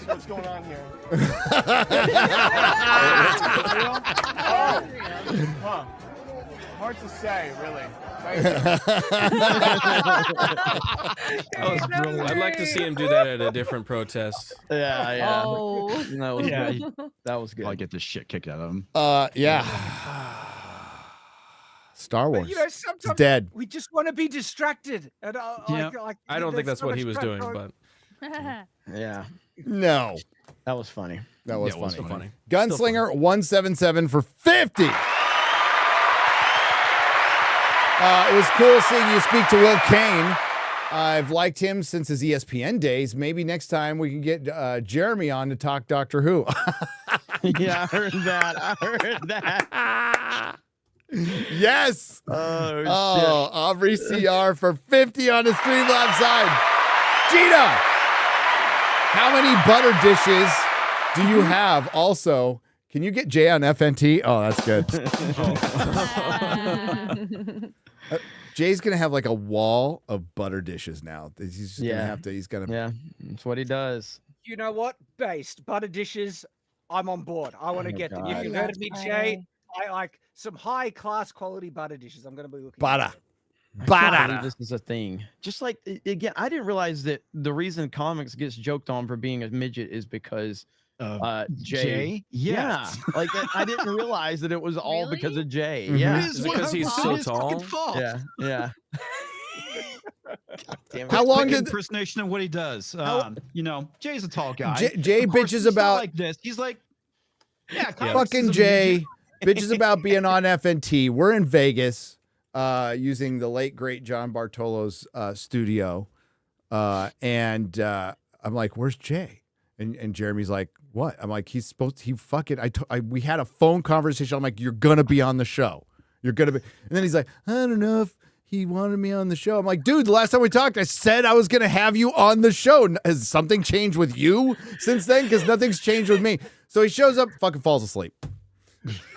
what's going on here? Huh. Hard to say, really. Thank you. That was brilliant. I'd like to see him do that at a different protest. Yeah. Oh. That was good. That was good. I'll get the shit kicked out of him. Yeah. Star Wars. But, sometimes it's dead. we just want to be distracted. And, I don't think that's what he was doing, but yeah. No. That was funny. That was Yeah, it funny. was funny. Gunslinger 177 for 50. It was cool seeing you speak to Will Kane. I've liked him since his ESPN days. Maybe next time we can get Jeremy on to talk Doctor Who. Yeah, I heard that. I heard that. Yes. Oh, Aubrey CR for 50 on the Streamlabs side. Gina, how many butter dishes do you have? Also, can you get Jay on FNT? Oh, that's good. Jay's gonna have like a wall of butter dishes now. He's just gonna have to. He's gonna. Yeah, that's what he does. You know what? Based butter dishes. I'm on board. I want to get them. You've heard of me, Jay. I like some high class quality butter dishes. I'm gonna be looking. Butter. I can't believe this is a thing. Just like again, I didn't realize that the reason comics gets joked on for being a midget is because Jay. Yeah. Like I didn't realize that it was all because of Jay. Mm-hmm. Yeah, Is it because he's so tall. Yeah, yeah. How long Quick did impersonation of what he does? Jay's a tall guy. Jay Of course, bitches he's not about like this. He's like, fucking Jay bitches about being on FNT. We're in Vegas, using the late great John Bartolo's studio, and I'm like, "Where's Jay?" And Jeremy's like, "What?" I'm like, "He's supposed to, we had a phone conversation. I'm like, "You're gonna be on the show. You're gonna be." And then he's like, "I don't know if he wanted me on the show." I'm like, "Dude, the last time we talked, I said I was gonna have you on the show. Has something changed with you since then? Because nothing's changed with me." So he shows up, fucking falls asleep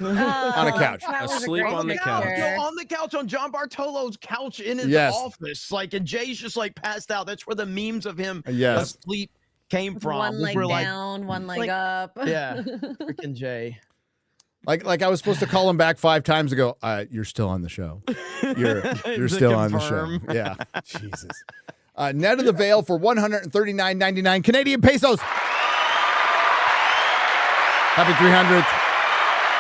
on a couch. Asleep on the couch. On the couch on John Bartolo's couch in his office. Like, and Jay's just like passed out. That's where the memes of him asleep came from. One leg down, one leg up. Yeah, freaking Jay. Like I was supposed to call him back 5 times ago. You're still on the show. You're still on the show. Yeah. Jesus. Net of the Veil for $139.99 Canadian pesos. Happy 300th.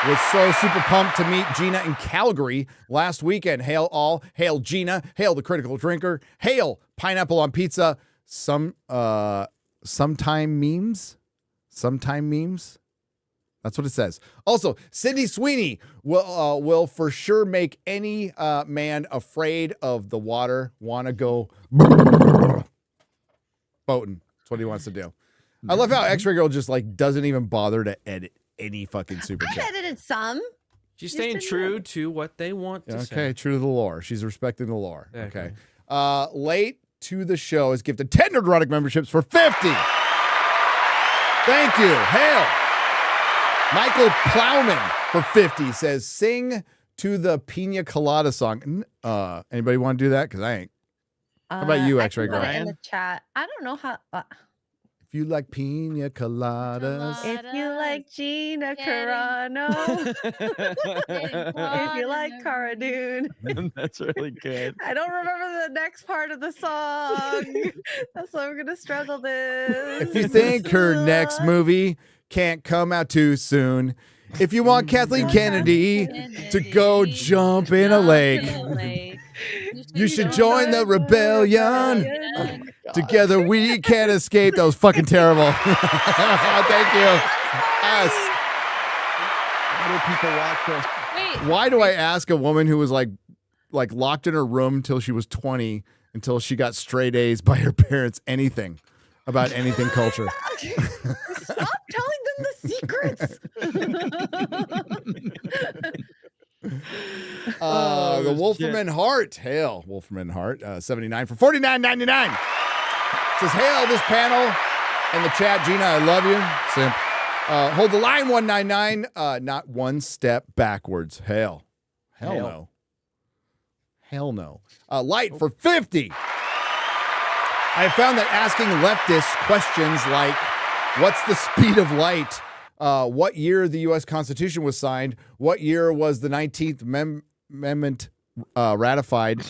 Was so super pumped to meet Gina in Calgary last weekend. Hail all. Hail Gina. Hail the critical drinker. Hail pineapple on pizza. Sometime memes. That's what it says. Also, Sydney Sweeney will for sure make any man afraid of the water want to go boating. That's what he wants to do. I love how X-Ray Girl just like doesn't even bother to edit any fucking super I chat. edited some. She's staying true to what they want to say. Okay, true to the lore. She's respecting the lore. Okay. Late to the show is gifted 10 Nerdrotic memberships for 50. Thank you. Hail. Michael Plowman for 50 says, "Sing to the Pina Colada song." Anybody want to do that? Because I ain't. How about you, X-Ray Girl? In the chat. I don't know how. If you like Pina Coladas. If you like Gina Carano. If you like Cara Dune. That's really good. I don't remember the next part of the song. That's why I'm going to struggle this. If you think her next movie can't come out too soon, if you want Kathleen Kennedy to go jump in a lake, you should join the rebellion. Together we can't escape. That was fucking terrible. Thank you. Yes. How do people watch this? Why do I ask a woman who was like locked in her room till she was 20 until she got straight A's by her parents anything? about anything culture. Stop telling them the secrets. The Wolferman Heart. Hail, Wolferman Heart. 79 for $49.99. Says, hail this panel and the chat. Gina, I love you. Simp. Hold the line, 199. Not one step backwards. Hail. Hell no. Hell no. Light for 50. I have found that asking leftists questions like, what's the speed of light? What year the U.S. Constitution was signed? What year was the 19th Amendment ratified?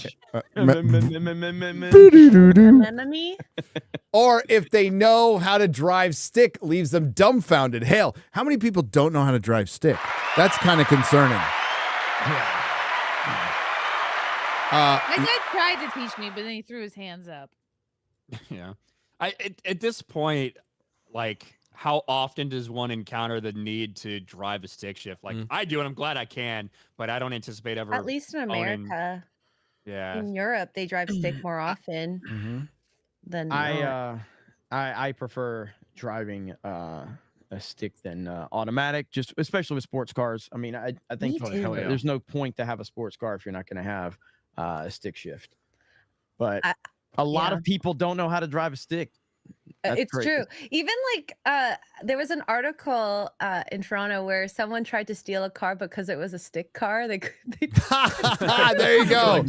Or if they know how to drive stick, leaves them dumbfounded. Hell, how many people don't know how to drive stick? That's kind of concerning. My dad tried to teach me, but then he threw his hands up. Yeah. At this point, like, how often does one encounter the need to drive a stick shift? Like, I do, and I'm glad I can, but I don't anticipate ever. At least in America. Yeah. In Europe, they drive stick more often than I prefer driving a stick than automatic, just especially with sports cars. I mean, I think there's no point to have a sports car if you're not going to have a stick shift. But a lot of people don't know how to drive a stick. It's true. Even like there was an article in Toronto where someone tried to steal a car because it was a stick car. There you go.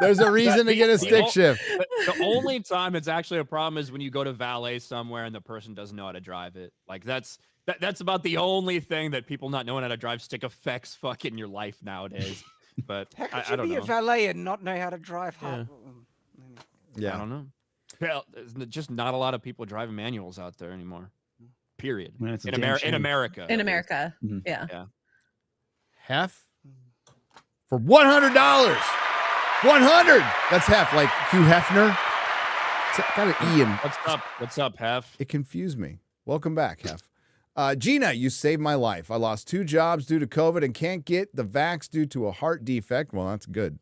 There's a reason to get a stick shift. The only time it's actually a problem is when you go to valet somewhere and the person doesn't know how to drive it. Like that's about the only thing that people not knowing how to drive stick affects fucking your life nowadays. But How could I you don't be know. a valet and not know how to drive? Yeah. I don't know. Well, there's just not a lot of people driving manuals out there anymore. Period. Man, it's a In damn shame. America. In America. Mhm. Yeah. Hef for $100. 100. That's Hef, like Hugh Hefner. It's got an E in. What's up, Hef? It confused me. Welcome back, Hef. Gina, you saved my life. I lost 2 jobs due to COVID and can't get the vax due to a heart defect. Well, that's good.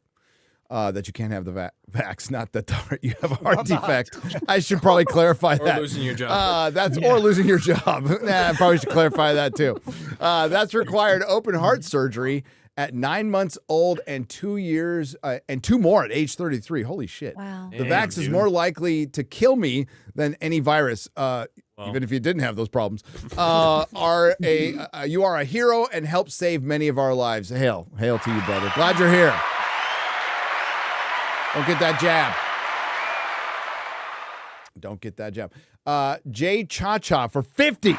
That you can't have the vax, not that you have a heart defect. I should probably clarify that. Or losing your job. Or losing your job. I probably should clarify that too. That's required open heart surgery at 9 months old and 2 years and 2 more at age 33. Holy shit. Wow. The vax is more likely to kill me than any virus. Even if you didn't have those problems, you are a hero and help save many of our lives. Hail to you, brother. Glad you're here. Don't get that jab. Don't get that jab. Jay Cha-Cha for 50.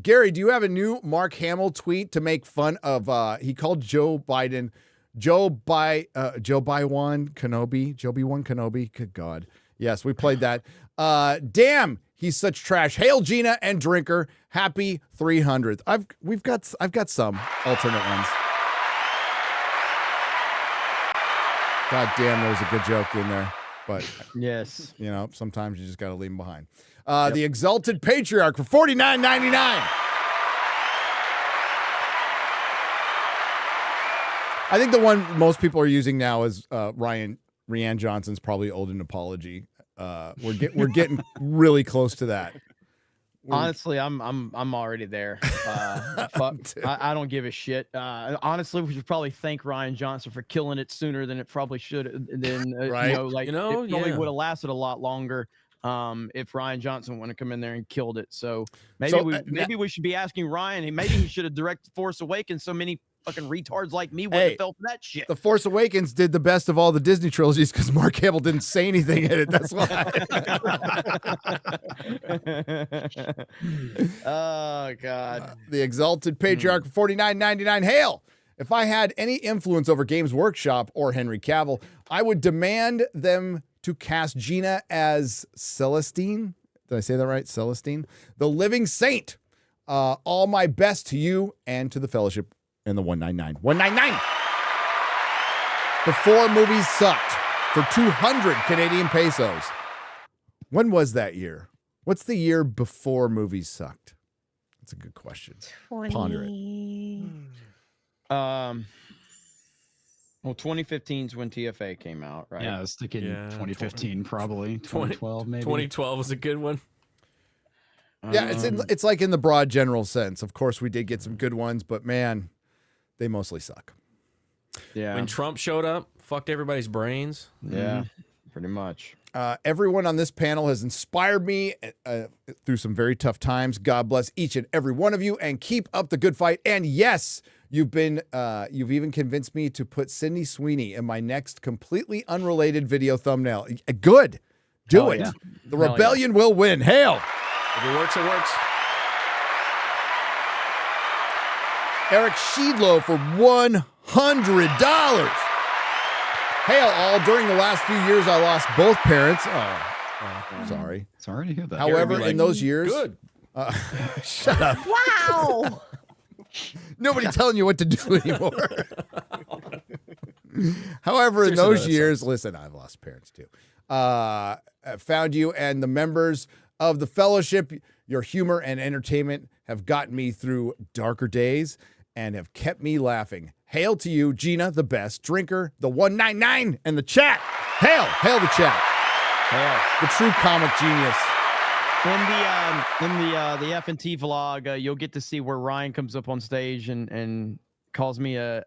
Gary, do you have a new Mark Hamill tweet to make fun of? He called Joe Biden, Joe By-Wan Kenobi. Good God. Yes, we played that. Damn, he's such trash. Hail Gina and Drinker. Happy 300th. I've got some alternate ones. God damn, there was a good joke in there. But yes, you know, sometimes you just got to leave them behind. The Exalted Patriarch for $49.99. I think the one most people are using now is Rianne Johnson's probably Odin apology. We're getting really close to that. Honestly, I'm already there. I don't give a shit. Honestly, we should probably thank Rian Johnson for killing it sooner than it probably should. Then Right. it probably would have lasted a lot longer if Rian Johnson wouldn't have come in there and killed it. So maybe we should be asking Ryan. Maybe he should have directed Force Awakens. So many fucking retards like me wouldn't have fell for that shit. The Force Awakens did the best of all the Disney trilogies because Mark Hamill didn't say anything in it. That's why. Oh, God. The Exalted Patriarch for $49.99. Hail! If I had any influence over Games Workshop or Henry Cavill, I would demand them to cast Gina as Celestine. Did I say that right? Celestine? The Living Saint. All my best to you and to the Fellowship. And the 199. 199. Before movies sucked for 200 Canadian pesos. When was that year? What's the year before movies sucked? That's a good question. Ponder it. Well, 2015 is when TFA came out, right? Yeah, I was thinking 2015, probably 2012, maybe. 2012 was a good one. Yeah, it's like in the broad general sense. Of course, we did get some good ones, but man, they mostly suck. Yeah. When Trump showed up, fucked everybody's brains. Yeah, pretty much. Everyone on this panel has inspired me through some very tough times. God bless each and every one of you, and keep up the good fight. And yes, you've even convinced me to put Sydney Sweeney in my next completely unrelated video thumbnail. Good. Do it. Yeah. The rebellion will win. Hail. If it works, it works. Eric Sheedlow for $100. Hail all. During the last few years, I lost both parents. Oh, sorry. Sorry to hear that. However, in those years... Good. Shut up. Wow. Nobody telling you what to do anymore. However, in those years, listen, I've lost parents too. I found you and the members of the fellowship. Your humor and entertainment have gotten me through darker days and have kept me laughing. Hail to you, Gina, the best drinker, the 199, and the chat. Hail the chat. Hail. The true comic genius. In the FNT vlog, you'll get to see where Ryan comes up on stage and calls me a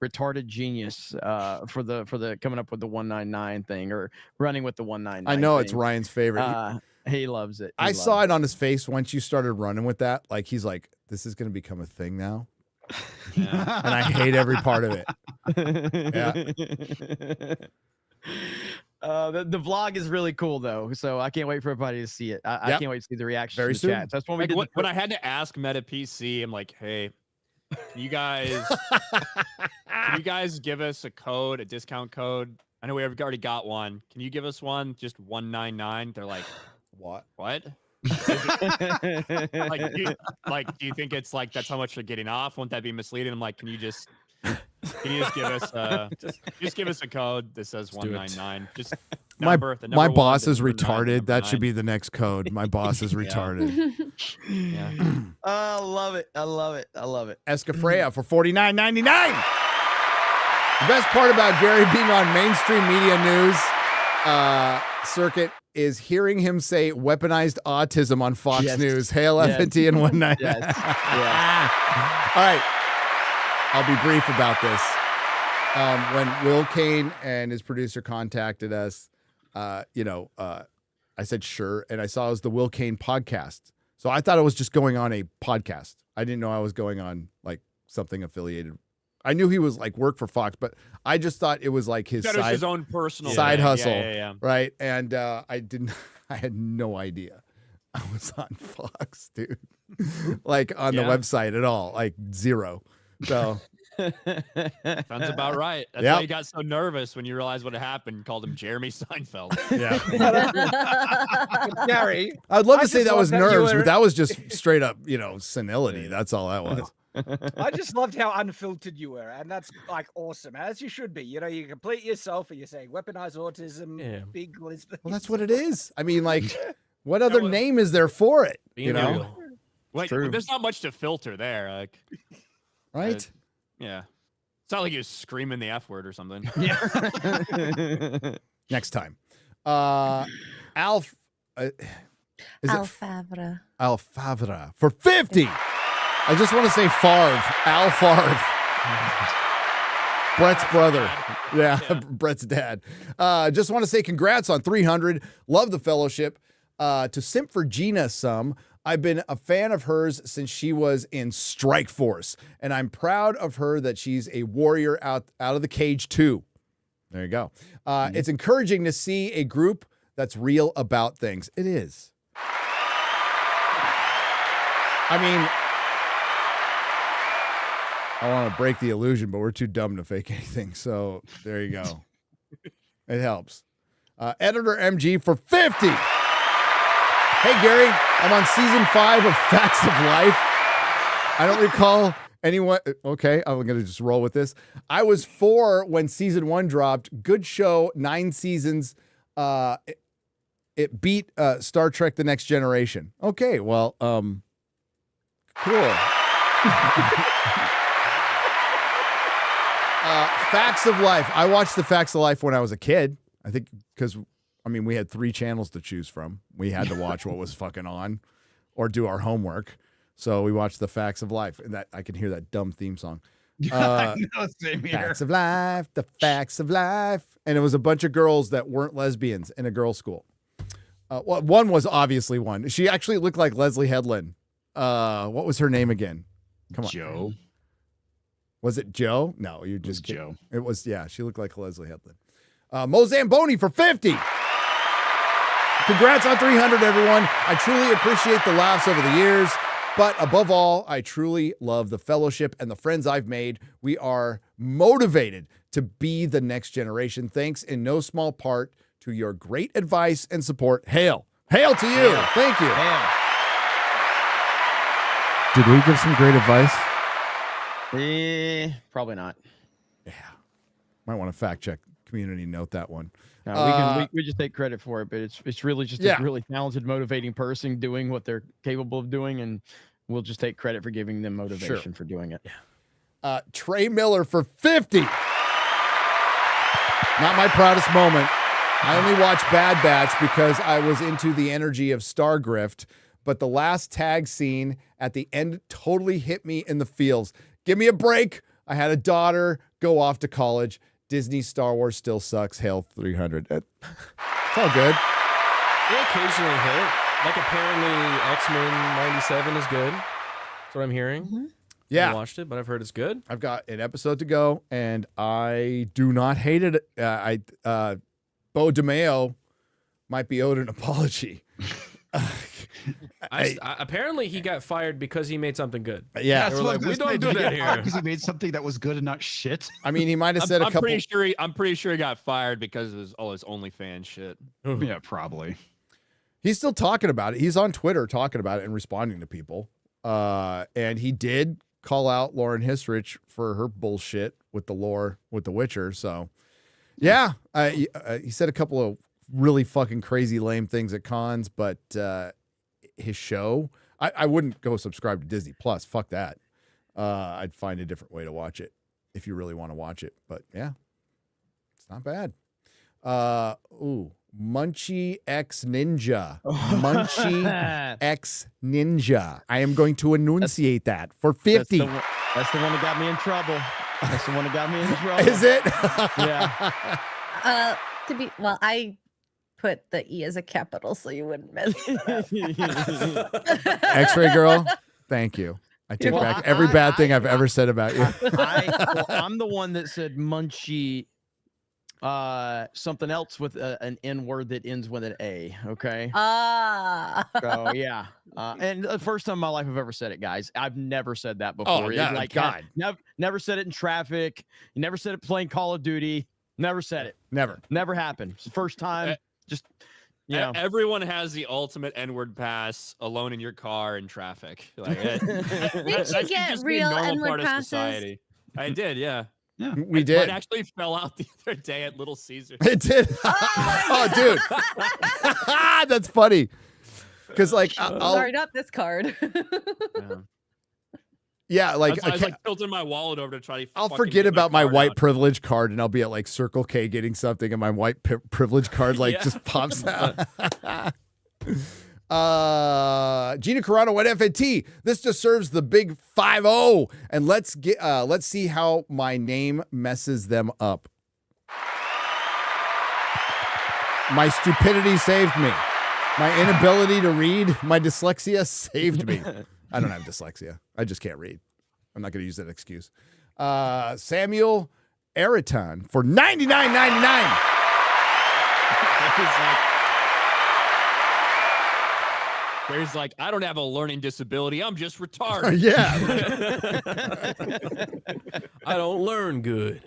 retarded genius for the coming up with the 199 thing or running with the 199. I know thing. it's Ryan's favorite. He loves it. I saw it on his face once you started running with that. Like he's like, this is going to become a thing now. Yeah. And I hate every part of it. Yeah. The vlog is really cool though, so I can't wait for everybody to see it. I can't wait to see the reaction Very to the soon. chat. That's when we did. When I had to ask Meta PC, I'm like, hey, can you guys give us a code, a discount code? I know we already got one. Can you give us one? Just 199. They're like, what? Do you think it's like that's how much you're getting off? Won't that be misleading? I'm like, can you just give us just give us a code that says 199? Just My number boss one, is number nine, retarded. number That should nine. be the next code. My boss is retarded. Yeah. I love it. I love it. I love it. Escafreya for $49.99. The best part about Gary being on mainstream media news circuit is hearing him say weaponized autism on Fox News. Hail FNT and 199. Yes. Yeah. All right. I'll be brief about this. When Will Kane and his producer contacted us, I said sure, and I saw it was the Will Kane podcast. So I thought it was just going on a podcast. I didn't know I was going on like something affiliated. I knew he was like work for Fox, but I just thought it was like his That was his own personal side thing. hustle, Yeah. right? And I had no idea I was on Fox, dude. Like on the website at all, like zero. So Sounds about right. That's why you got so nervous when you realized what had happened. You called him Jeremy Seinfeld. Yeah. Gary, I'd love to say just that was love that you nerves, were- but that was just straight up, senility. That's all that was. I just loved how unfiltered you were, and that's like awesome, as you should be. You complete yourself, and you're saying weaponized autism, big lesbian. Well, that's what it is. I mean, like, what other name is there for it? Like, there's not much to filter there. Like, right? Yeah. It's not like he was screaming the F word or something. Next time. Alf. Alfavra. Alfavra for 50. I just want to say Favre. Al Favre. Brett's brother. Yeah, Brett's dad. Just want to say congrats on 300. Love the fellowship. To simp for Gina some. I've been a fan of hers since she was in Strike Force, and I'm proud of her that she's a warrior out of the cage too. There you go. It's encouraging to see a group that's real about things. It is. I mean, I want to break the illusion, but we're too dumb to fake anything. So there you go. It helps. Editor MG for 50. Hey, Gary, I'm on season 5 of Facts of Life. I don't recall anyone. Okay, I'm going to just roll with this. I was 4 when season 1 dropped. Good show, 9 seasons. It beat Star Trek The Next Generation. Okay, well, cool. Facts of Life. I watched the Facts of Life when I was a kid. I think because, I mean, we had 3 channels to choose from. We had to watch what was fucking on or do our homework. So we watched the Facts of Life. And that I can hear that dumb theme song. I know, same here. Facts of Life, the Facts of Life. And it was a bunch of girls that weren't lesbians in a girls' school. Well, one was obviously one. She actually looked like Leslie Headland. What was her name again? Come on. Joe. Was it Joe? No, you just Joe. It was, yeah, she looked like Leslie Headland. Mo Zamboni for 50. Congrats on 300, everyone. I truly appreciate the laughs over the years, but above all, I truly love the fellowship and the friends I've made. We are motivated to be the next generation. Thanks in no small part to your great advice and support. Hail. Hail to you. Hail. Thank you. Hail. Did we give some great advice? Probably not. Yeah. Might want to fact check community note that one. No, we just take credit for it, but it's really just a really talented, motivating person doing what they're capable of doing, and we'll just take credit for giving them motivation for doing it. Trey Miller for 50. Not my proudest moment. I only watched Bad Batch because I was into the energy of Stargrift, but the last tag scene at the end totally hit me in the feels. Give me a break. I had a daughter go off to college. Disney Star Wars still sucks. Hail 300. It's all good. They occasionally hit. Like apparently X-Men 97 is good. That's what I'm hearing. Yeah. I watched it, but I've heard it's good. I've got an episode to go, and I do not hate it. Bo DeMeo might be owed an apology. Apparently he got fired because he made something good. Yeah. They were like, we don't do that here. Because he made something that was good and not shit. I mean, he might have said a couple. I'm pretty sure he got fired because of his OnlyFans shit. Yeah, probably. He's still talking about it. He's on Twitter talking about it and responding to people. And he did call out Lauren Hisrich for her bullshit with the lore with The Witcher. So, yeah, he said a couple of really fucking crazy lame things at cons, but his show, I wouldn't go subscribe to Disney Plus. Fuck that. I'd find a different way to watch it if you really want to watch it. But yeah, it's not bad. Munchie X Ninja. Munchie X Ninja. I am going to enunciate that for 50. That's the one that got me in trouble. That's the one that got me in trouble. Is it? Yeah. I put the E as a capital so you wouldn't mess it up. X-Ray Girl, thank you. I take back every bad thing I've ever said about you. I'm the one that said Munchie something else with an N word that ends with an A. Okay. So yeah. And the first time in my life I've ever said it, guys. I've never said that before. Oh, yeah, God. Never said it in traffic. You never said it playing Call of Duty. Never said it. Never happened. It's the first time. Just everyone has the ultimate N-word pass alone in your car in traffic. Like, Did you get real N-word passes? Society. I did, yeah. Yeah, we did. It actually fell out the other day at Little Caesars. It did. Oh, dude. That's funny. Because like, sorry, not this card. Yeah, like I was like tilting my wallet over to try to. I'll forget about my white privilege card, and I'll be at like Circle K getting something, and my white privilege card just pops out. Gina Carano at FNT. This just serves the big 5-0, and let's see how my name messes them up. My stupidity saved me. My inability to read, my dyslexia saved me. I don't have dyslexia. I just can't read. I'm not going to use that excuse. Samuel Araton for $99.99. There's like, I don't have a learning disability. I'm just retarded. Yeah. I don't learn good.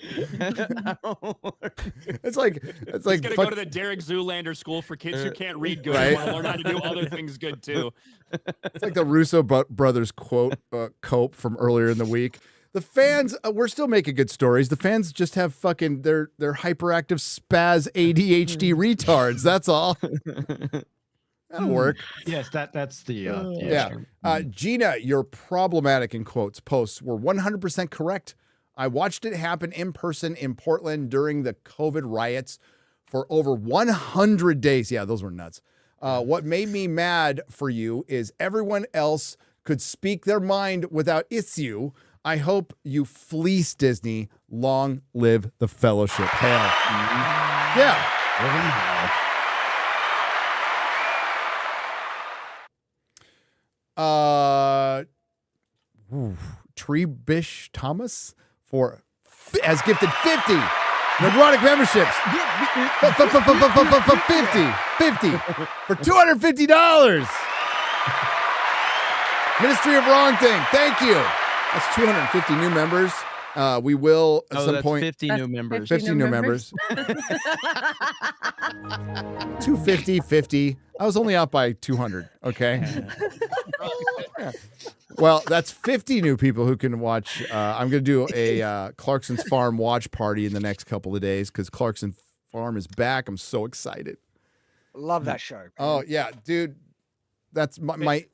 It's like He's gonna go to the Derek Zoolander School for kids who can't read good. Right? Want to learn how to do other things good too. It's like the Russo brothers quote cope from earlier in the week. The fans, we're still making good stories. The fans just have fucking they're hyperactive spaz ADHD retards. That's all. That'll work. Yes, that's the yeah. Gina, your problematic in quotes posts were 100% correct. I watched it happen in person in Portland during the COVID riots for over 100 days. Yeah, those were nuts. What made me mad for you is everyone else could speak their mind without issue. I hope you fleece Disney. Long live the Fellowship. Hail. Yeah. Treebish Thomas has gifted 50 Nerdrotic memberships. 50 for $250. Ministry of Wrong Thing. Thank you. That's 250 new members. We will at some point 50 new members. 50 new members. 250, 50. I was only out by 200. Okay. Well, that's 50 new people who can watch. I'm going to do a Clarkson's Farm watch party in the next couple of days because Clarkson Farm is back. I'm so excited. Love that show. Oh yeah, dude. That's my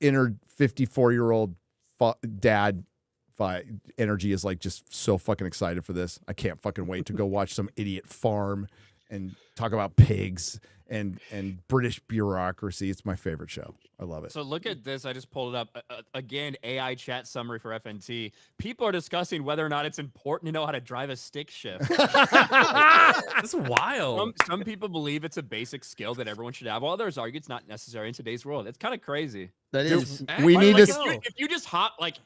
inner 54-year-old dad energy is like just so fucking excited for this. I can't fucking wait to go watch some idiot farm and talk about pigs and British bureaucracy. It's my favorite show. I love it. So look at this. I just pulled it up. Again, AI chat summary for FNT. People are discussing whether or not it's important to know how to drive a stick shift. That's wild. Some people believe it's a basic skill that everyone should have, while others argue it's not necessary in today's world. It's kind of crazy. That is. We need to. If you just hop, like,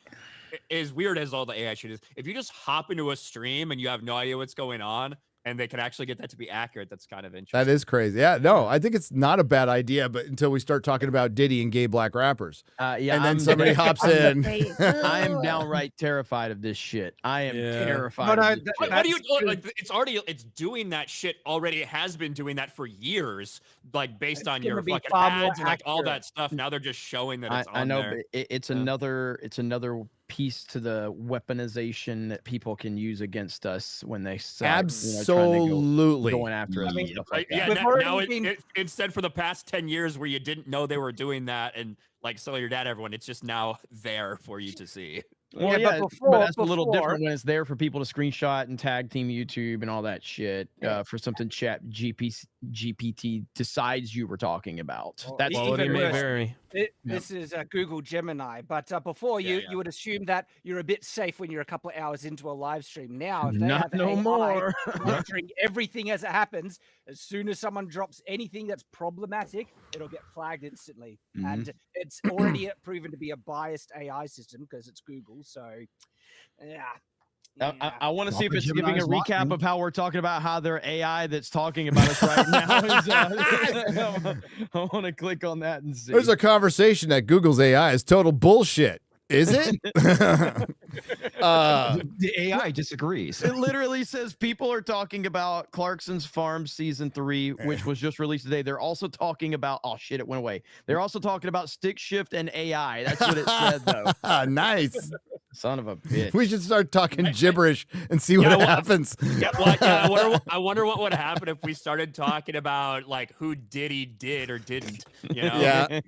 as weird as all the AI shit is, if you just hop into a stream and you have no idea what's going on, and they can actually get that to be accurate, that's kind of interesting. That is crazy. Yeah, no, I think it's not a bad idea, but until we start talking about Diddy and gay black rappers. Yeah, and then somebody hops in. I am downright terrified of this shit. I am terrified. What do you like? It's doing that shit already. It has been doing that for years, like based on your fucking ads and like all that stuff. Now they're just showing that it's on I know, there. but it's another piece to the weaponization that people can use against us when they start, absolutely going after us. Instead for the past 10 years where you didn't know they were doing that and like sell your dad, everyone, it's just now there for you to see. Well, yeah, but that's a little different when it's there for people to screenshot and tag team YouTube and all that shit for something Chat GPT decides you were talking about. That's even worse. This is Google Gemini, but before you would assume that you're a bit safe when you're a couple of hours into a live stream. Now, if they Not have no AI more. monitoring everything as it happens, as soon as someone drops anything that's problematic, it'll get flagged instantly. And it's already proven to be a biased AI system because it's Google. So, yeah. I want to see if it's giving a recap of how we're talking about how their AI that's talking about us right now is. I want to click on that and see. There's a conversation that Google's AI is total bullshit. Is it? The AI disagrees. It literally says people are talking about Clarkson's Farm season 3, which was just released today. They're also talking about it went away. They're also talking about stick shift and AI. That's what it said though. Nice. Son of a bitch. We should start talking gibberish and see what happens. I wonder what would happen if we started talking about like who Diddy did or didn't. You know? Yeah.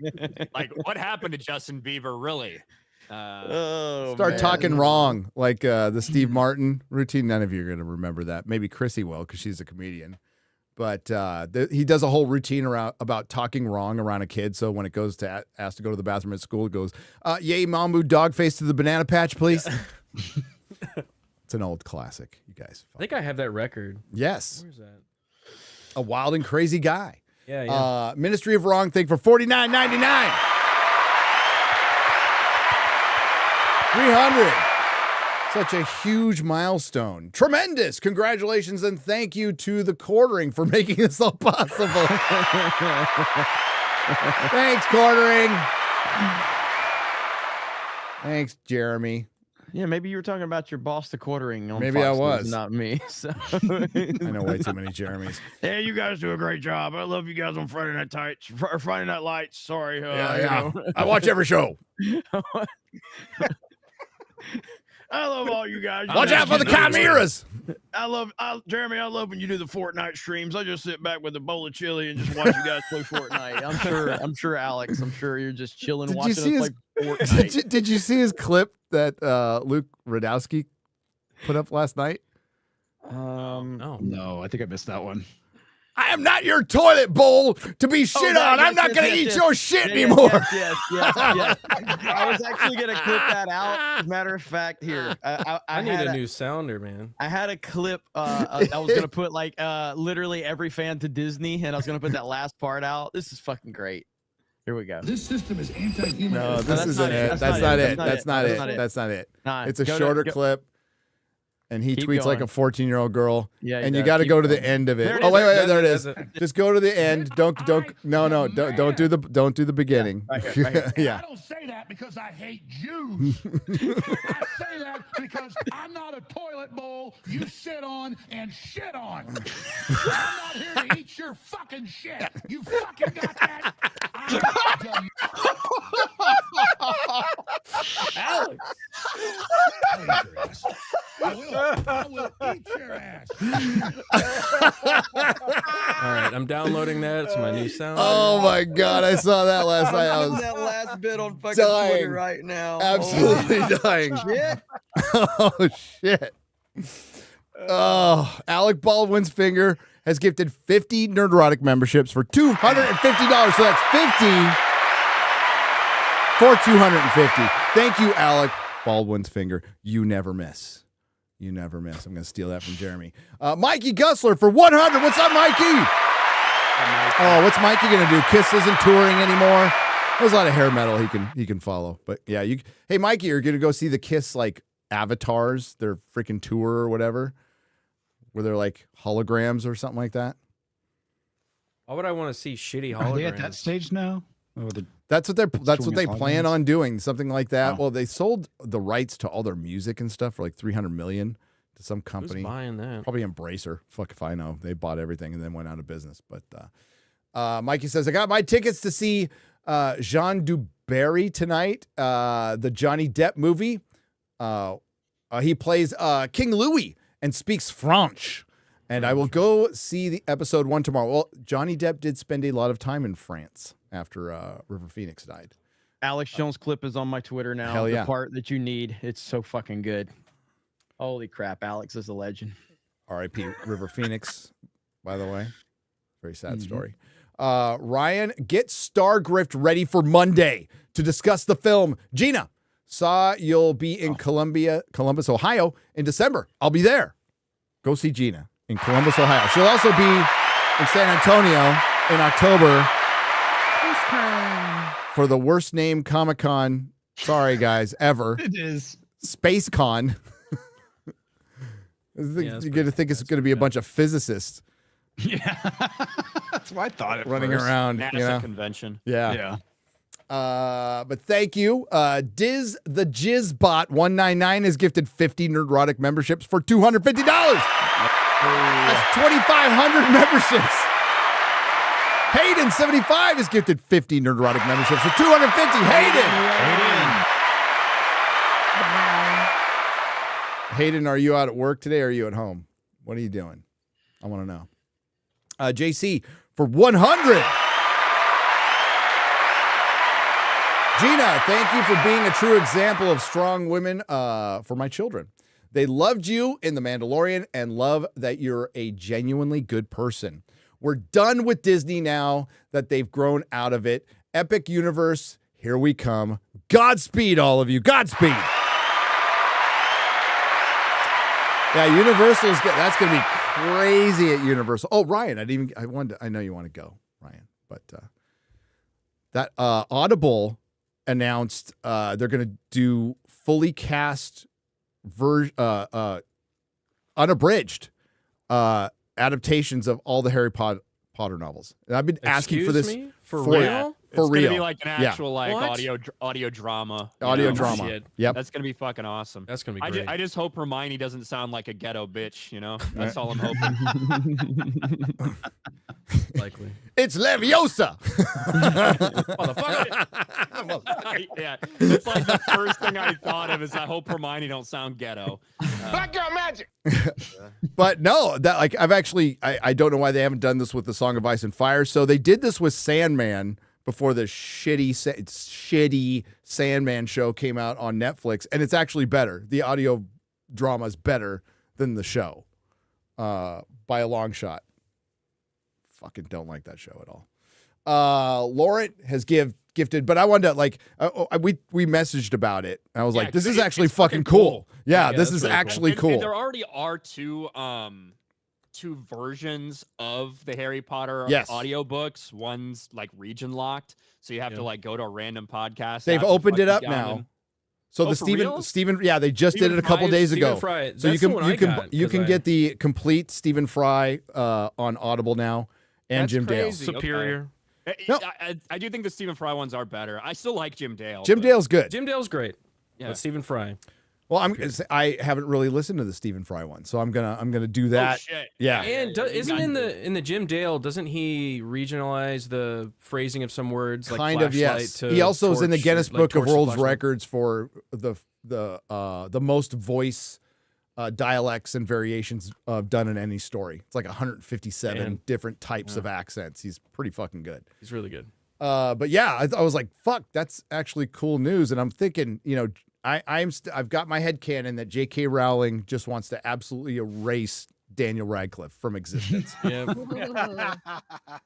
Like what happened to Justin Bieber really? Start talking wrong, like the Steve Martin routine. None of you are going to remember that. Maybe Chrissy will because she's a comedian. But he does a whole routine about talking wrong around a kid. So when it goes to ask to go to the bathroom at school, it goes, yay, Mambo dog face to the banana patch, please. It's an old classic, you guys. I think I have that record. Yes. Where's that? A wild and crazy guy. Yeah. Ministry of Wrong Thing for $49.99. 300. Such a huge milestone. Tremendous. Congratulations and thank you to the Quartering for making this all possible. Thanks, Quartering. Thanks, Jeremy. Yeah, maybe you were talking about your boss, the Quartering. On Maybe Fox I News, was. not me. So. I know way too many Jeremys. Hey, you guys do a great job. I love you guys on Friday Night Lights. Sorry. Yeah. I watch every show. I love all you guys. Watch out for the chimeras. Jeremy, I love when you do the Fortnite streams. I just sit back with a bowl of chili and just watch you guys play Fortnite. I'm sure, Alex, I'm sure you're just chilling watching us play Fortnite. Did you see his clip that Luke Radowski put up last night? No, I think I missed that one. I am not your toilet bowl to be shit on. I'm not going to eat your shit anymore. Yes. I was actually going to clip that out. As a matter of fact, here. I need a new sounder, man. I had a clip. I was going to put like literally every fan to Disney, and I was going to put that last part out. This is fucking great. Here we go. This system is anti-human. No, this isn't it. That's not it. That's not it. It's a shorter clip. And he tweets like a 14-year-old girl. Yeah, and you got to go to the end of it. Oh wait, there it is. Just go to the end. Don't do the beginning. Right here. Yeah. I don't say that because I hate Jews. I say that because I'm not a toilet bowl you sit on and shit on. I'm not here to eat your fucking shit. You fucking got that? Alex. I will eat your ass. All right, I'm downloading that. It's my new sound. Oh my god, I saw that last night. I was that last bit on fucking dying. Twitter right now. Absolutely dying. Shit. Oh shit. Oh, Alec Baldwin's finger has gifted 50 Nerdrotic memberships for $250. So that's 50 for $250. Thank you, Alec Baldwin's finger. You never miss. You never miss. I'm going to steal that from Jeremy. Mikey Gussler for 100. What's up, Mikey? Oh, what's Mikey going to do? Kiss isn't touring anymore. There's a lot of hair metal he can follow. But yeah, hey, Mikey, you're going to go see the Kiss like avatars, their freaking tour or whatever, where they're like holograms or something like that. Why would I want to see shitty holograms? Are they at that stage now? That's what they plan on doing, something like that. Well, they sold the rights to all their music and stuff for like $300 million to some company. Who's buying that? Probably Embracer. Fuck if I know. They bought everything and then went out of business. But Mikey says, I got my tickets to see Jean Dubarry tonight, the Johnny Depp movie. He plays King Louis and speaks French. And I will go see the episode 1 tomorrow. Well, Johnny Depp did spend a lot of time in France after River Phoenix died. Alex Jones clip is on my Twitter now. Hell yeah. The part that you need. It's so fucking good. Holy crap. Alex is a legend. R.I.P. River Phoenix, by the way. Very sad story. Ryan, get Stargrift ready for Monday to discuss the film. Gina, saw you'll be in Columbus, Ohio in December. I'll be there. Go see Gina in Columbus, Ohio. She'll also be in San Antonio in October for the worst name Comic-Con, sorry guys, ever. It is. Space Con. You're going to think it's going to be a bunch of physicists. Yeah. That's what I thought running around. NASA convention. Yeah. But thank you. Diz the Jizzbot 199 has gifted 50 Nerdrotic memberships for $250. That's 2,500 memberships. Hayden 75 has gifted 50 Nerdrotic memberships for $250. Hayden, are you out at work today or are you at home? What are you doing? I want to know. JC for 100. Gina, thank you for being a true example of strong women for my children. They loved you in The Mandalorian and love that you're a genuinely good person. We're done with Disney now that they've grown out of it. Epic Universe, here we come. Godspeed, all of you. Godspeed. Yeah, Universal's that's going to be crazy at Universal. Oh, Ryan, I know you want to go, Ryan, but that Audible announced they're going to do fully cast unabridged adaptations of all the Harry Potter novels. And I've been asking for this for real. It's For real. gonna be like an actual What? audio drama. Audio drama. Shit. Yep. That's gonna be fucking awesome. That's gonna be great. I just hope Hermione doesn't sound like a ghetto bitch. You know, that's all I'm hoping. Likely. It's Leviosa. Yeah, it's like the first thing I thought of is I hope Hermione don't sound ghetto. Black girl magic. But no, that like I've actually I don't know why they haven't done this with the Song of Ice and Fire. So they did this with Sandman before the shitty Sandman show came out on Netflix, and it's actually better. The audio drama is better than the show by a long shot. Fucking don't like that show at all. Laurent has gifted, but I wanted to we messaged about it. And I was like, this is actually fucking cool. Yeah, this is actually cool. And there already are two versions of the Harry Potter audiobooks. One's like region locked, so you have to like go to a random podcast. They've opened it up now. So the Stephen, they just did it a couple days ago. Fry, so you can get the complete Stephen Fry on Audible now, and Jim Dale. Superior. No. I do think the Stephen Fry ones are better. I still like Jim Dale. Jim Dale's good. Jim Dale's great. Yeah. But Stephen Fry. Well, I haven't really listened to the Stephen Fry one, so I'm gonna do that. Oh, shit. Yeah. And isn't in the Jim Dale? Doesn't he regionalize the phrasing of some words? Like Kind of, yes. He also is in the Guinness Book of World Records for the most voice dialects and variations done in any story. It's like 157 different types of accents. He's pretty fucking good. He's really good. But yeah, I was like, fuck, that's actually cool news. And I'm thinking, I've got my headcanon that J.K. Rowling just wants to absolutely erase Daniel Radcliffe from existence.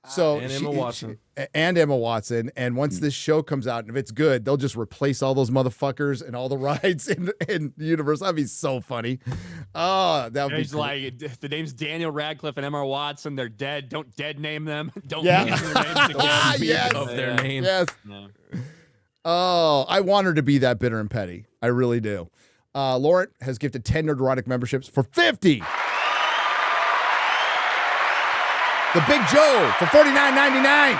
So and Emma Watson. And Emma Watson. And once this show comes out, and if it's good, they'll just replace all those motherfuckers and all the rides in the universe. That'd be so funny. Oh, that would be cool. Like, the name's Daniel Radcliffe and Emma Watson. They're dead. Don't dead name them. Don't Yeah. name their names again. Yes. Of their name. Yes. No. Oh, I want her to be that bitter and petty. I really do. Laurent has gifted 10 Nerdrotic memberships for 50. The Big Joe for $49.99.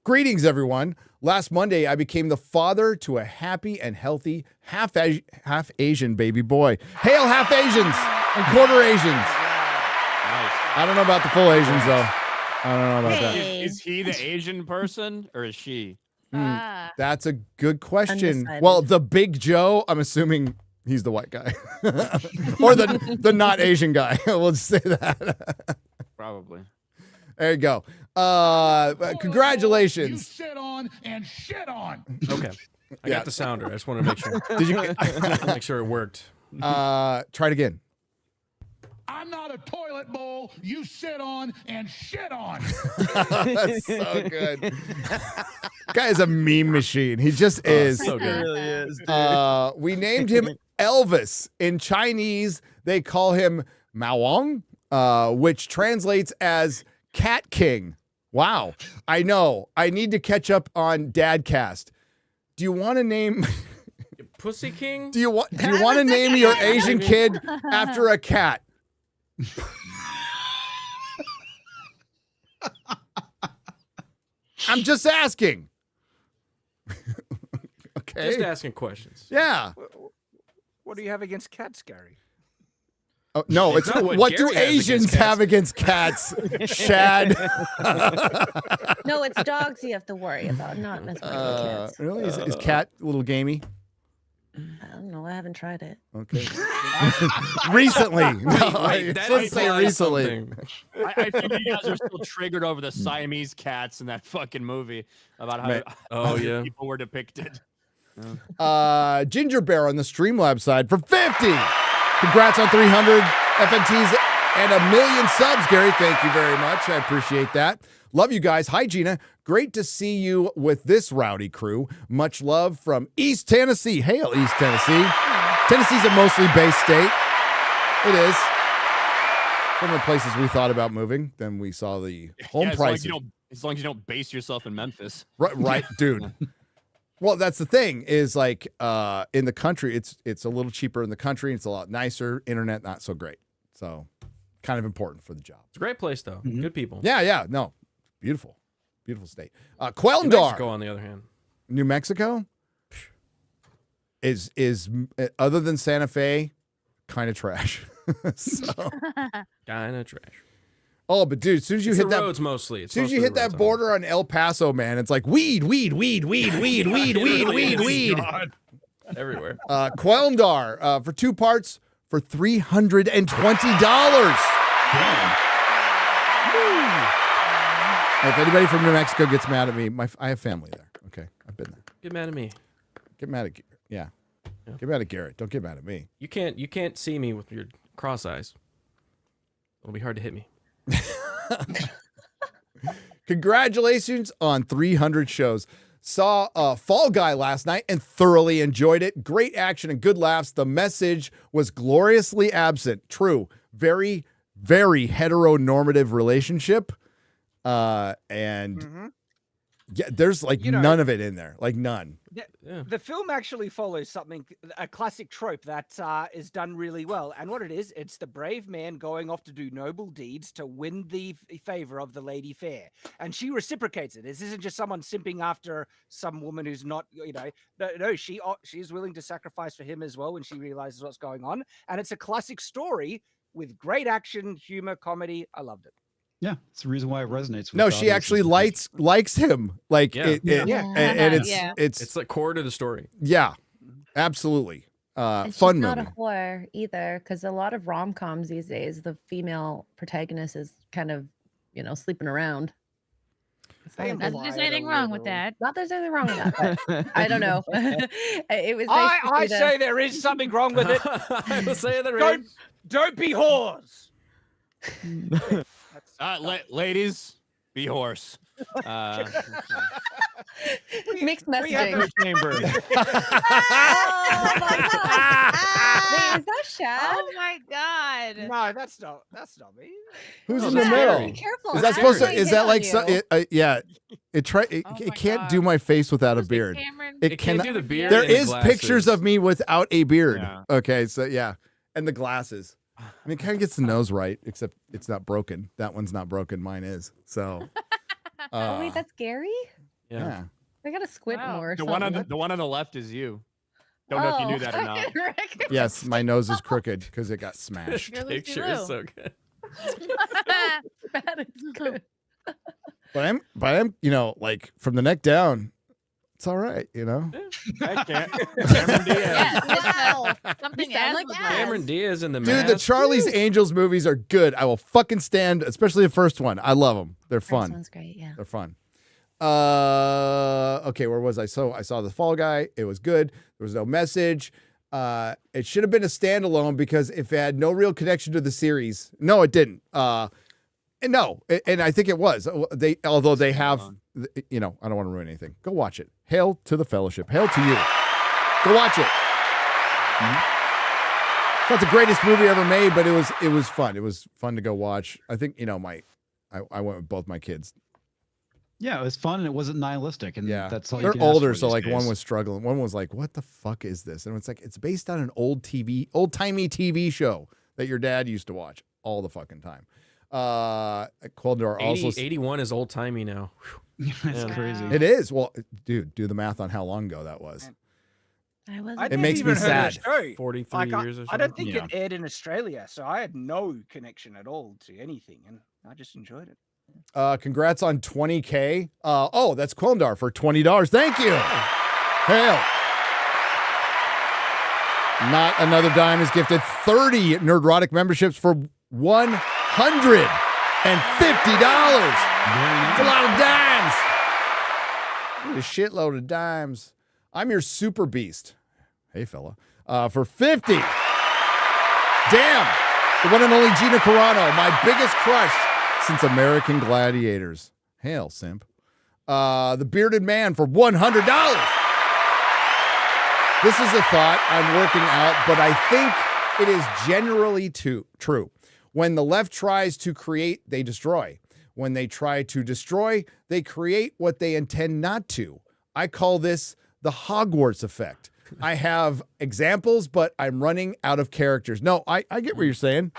Greetings, everyone. Last Monday, I became the father to a happy and healthy half Asian baby boy. Hail half Asians and quarter Asians. I don't know about the full Asians, though. I don't know about that. Is he the Asian person or is she? That's a good question. Undecided. Well, the Big Joe, I'm assuming he's the white guy. Or the not Asian guy. We'll just say that. Probably. There you go. Congratulations. You sit on and shit on. Okay. I got the sounder. I just want to make sure. Did you make sure it worked? Try it again. I'm not a toilet bowl you sit on and shit on. That's so good. Guy is a meme machine. He just is. So good. It really is, dude. We named him Elvis. In Chinese, they call him Maowang, which translates as Cat King. Wow. I know. I need to catch up on Dadcast. Do you want to name Pussy King? Do you want to name your Asian kid after a cat? I'm just asking. Okay. Just asking questions. Yeah. What do you have against cats, Gary? Oh, no, it's not what do Gary has Asians against have against cats? Shad. No, it's dogs you have to worry about, not necessarily kids. Really? Is cat a little gamey? I don't know. I haven't tried it. Okay. Recently. Wait, that Let's is say recently. I think you guys are still triggered over the Siamese cats in that fucking movie about how people were depicted. Ginger Bear on the Streamlabs side for 50. Congrats on 300 FNTs and 1 million subs, Gary. Thank you very much. I appreciate that. Love you guys. Hi, Gina. Great to see you with this rowdy crew. Much love from East Tennessee. Hail, East Tennessee. Tennessee's a mostly based state. It is. One of the places we thought about moving. Then we saw the home prices. As long as you don't base yourself in Memphis. Right, dude. Well, that's the thing is like in the country, it's a little cheaper in the country. It's a lot nicer. Internet, not so great. So kind of important for the job. It's a great place, though. Mm-hmm. Good people. Yeah. No, beautiful. Beautiful state. New Quelndar. Mexico, on the other hand. New Mexico is other than Santa Fe, kind of trash. Kind of trash. Oh, but dude, as soon as you It's hit the that roads mostly. As soon as you hit that border on El Paso, man, it's like weed. Everywhere. Quelndar for 2 parts for $320. If anybody from New Mexico gets mad at me, I have family there. Okay, I've been there. Get mad at me. Get mad at yeah. Get mad at Garrett. Don't get mad at me. You can't see me with your cross eyes. It'll be hard to hit me. Congratulations on 300 shows. Saw Fall Guy last night and thoroughly enjoyed it. Great action and good laughs. The message was gloriously absent. True. Very, very heteronormative relationship. Yeah, there's like none of it in there. Like none. The film actually follows something, a classic trope that is done really well. And what it is, it's the brave man going off to do noble deeds to win the favor of the lady fair. And she reciprocates it. This isn't just someone simping after some woman who's not, no, she is willing to sacrifice for him as well when she realizes what's going on. And it's a classic story with great action, humor, comedy. I loved it. Yeah, it's the reason why it resonates with No, she actually likes him. Like and it's like core to the story. Yeah, absolutely. And Fun she's not movie. a whore either, because a lot of rom-coms these days, the female protagonist is kind of, sleeping around. Not that there's anything wrong with that. Not there's anything wrong with that, but I don't know. It was. I say there is something wrong with it. I will say there is. Don't be whores. Ladies, be horse. Mixed messaging. Chamber. Oh my god! Wait, is that Shad? Oh my god! No, that's not me. Who's Oh, in the Shad, middle? be careful. Is that I supposed to? actually Is hit that on like you. so? Yeah. It can't do my face without a beard. It can't do the beard There and the is glasses. pictures of me without a beard. Yeah. Okay, so yeah, and the glasses. I mean, it kind of gets the nose right, except it's not broken. That one's not broken. Mine is. So. Oh wait, that's Gary. Yeah. I gotta squint more. Or The one on the left is you. Don't know if you knew that or not. Yes, my nose is crooked because it got smashed. You're Lucy Picture Liu. is so good. That is good. But I'm, like from the neck down, it's all right, I can't. Cameron Diaz. Wow. Something You sound as like was Az. like- Cameron Diaz in the Dude, mask. the Charlie's Angels movies are good. I will fucking stand, especially the first one. I love them. They're First fun. one's great. Yeah. They're fun. Okay, where was I? So I saw the Fall Guy. It was good. There was no message. It should have been a standalone because if it had no real connection to the series, no, it didn't. And I think it was. Although they have, I don't want to ruin anything. Go watch it. Hail to the Fellowship. Hail to you. Go watch it. It's not the greatest movie ever made, but it was fun. It was fun to go watch. I think I went with both my kids. Yeah, it was fun and it wasn't nihilistic. And Yeah, that's all you they're can ask older, for so these like one days. was struggling. One was like, "What the fuck is this?" And it's like it's based on an old-timey TV show that your dad used to watch all the fucking time. Quildar also 81 is old timey now. That's crazy. It is. Well, dude, do the math on how long ago that was. I wasn't. I It never makes me even heard of sad. the show. 43 years or I don't something. think it aired in Australia, so I had no connection at all to anything, and I just enjoyed it. Congrats on 20K. That's Quildar for $20. Thank you. Hail. Not Another Dime is gifted 30 Nerdrotic memberships for $150. It's a lot of dimes. Need a shitload of dimes. I'm your super beast. Hey, fella. For 50. Damn. The one and only Gina Carano, my biggest crush since American Gladiators. Hail, simp. The Bearded Man for $100. This is a thought I'm working out, but I think it is generally true. When the left tries to create, they destroy. When they try to destroy, they create what they intend not to. I call this the Hogwarts effect. I have examples, but I'm running out of characters. No, I get what you're saying.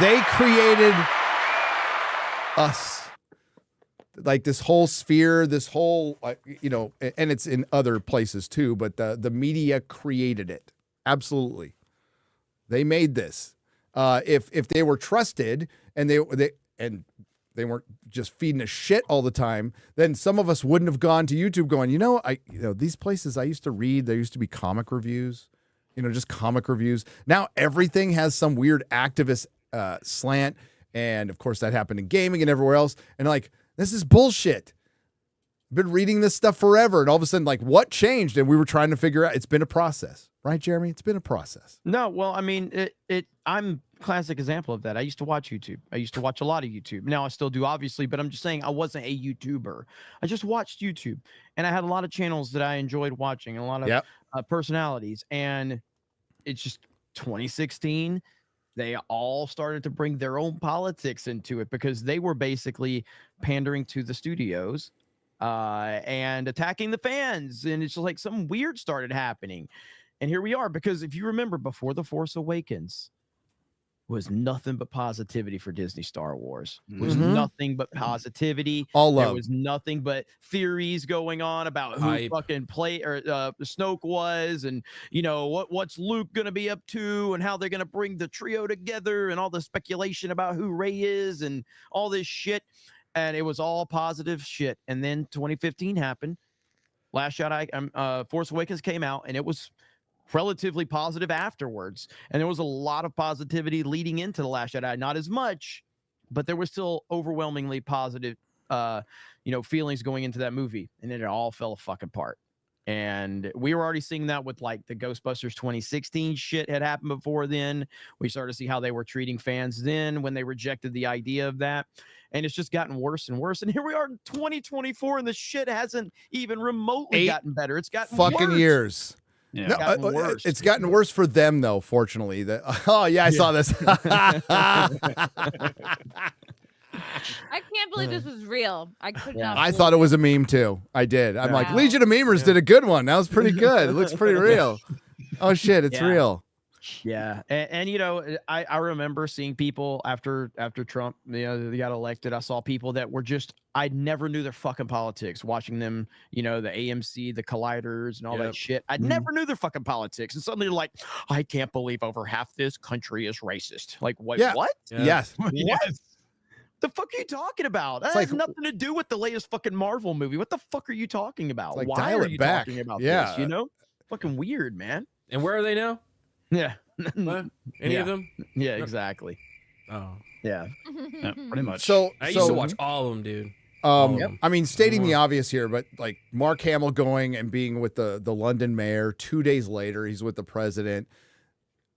They created us. Like this whole sphere, this whole, and it's in other places too, but the media created it. Absolutely. They made this. If they were trusted and they weren't just feeding us shit all the time, then some of us wouldn't have gone to YouTube going, these places I used to read, there used to be comic reviews, just comic reviews. Now everything has some weird activist slant. And of course that happened in gaming and everywhere else. And like, this is bullshit. Been reading this stuff forever, and all of a sudden, like, what changed? And we were trying to figure out. It's been a process, right, Jeremy? It's been a process. No, well, I mean, I'm a classic example of that. I used to watch YouTube. I used to watch a lot of YouTube. Now I still do, obviously, but I'm just saying I wasn't a YouTuber. I just watched YouTube, and I had a lot of channels that I enjoyed watching, and a lot of personalities. And it's just 2016. They all started to bring their own politics into it because they were basically pandering to the studios and attacking the fans. And it's just like something weird started happening. And here we are, because if you remember, before The Force Awakens was nothing but positivity for Disney Star Wars. It was nothing but positivity. All love. There was nothing but theories going on about who fucking Snoke was, and you know what's Luke gonna be up to, and how they're gonna bring the trio together, and all the speculation about who Rey is, and all this shit. And it was all positive shit. And then 2015 happened. Last Jedi, Force Awakens came out, and it was relatively positive afterwards. And there was a lot of positivity leading into The Last Jedi. Not as much, but there was still overwhelmingly positive, feelings going into that movie. And then it all fell fucking apart. And we were already seeing that with like the Ghostbusters 2016 shit had happened before then. We started to see how they were treating fans then when they rejected the idea of that. And it's just gotten worse and worse. And here we are in 2024, and the shit hasn't even remotely gotten better. It's gotten fucking worse. years. Yeah. No, it's gotten worse for them, though, fortunately. I saw this. I can't believe this was real. I could not. I thought it was a meme, too. I did. I'm like, Legion of Memers did a good one. That was pretty good. It looks pretty real. Oh, shit, it's real. Yeah, and I remember seeing people after Trump, they got elected. I saw people that were just, I never knew their fucking politics. Watching them, the AMC, the Colliders, and all that shit. I never knew their fucking politics, and suddenly they're like, I can't believe over half this country is racist. Like, what? Yeah. What? Yeah. Yes. What? The fuck are you talking about? That has nothing to do with the latest fucking Marvel movie. What the fuck are you talking about? Like, why dial are it you back. talking about Yeah. this? Fucking weird, man. And where are they now? Yeah. What? Any of them? Yeah, exactly. Oh. Yeah. Yeah, pretty much. So I used to watch all of them, dude. I mean, stating the obvious here, but like Mark Hamill going and being with the London mayor, 2 days later, he's with the president.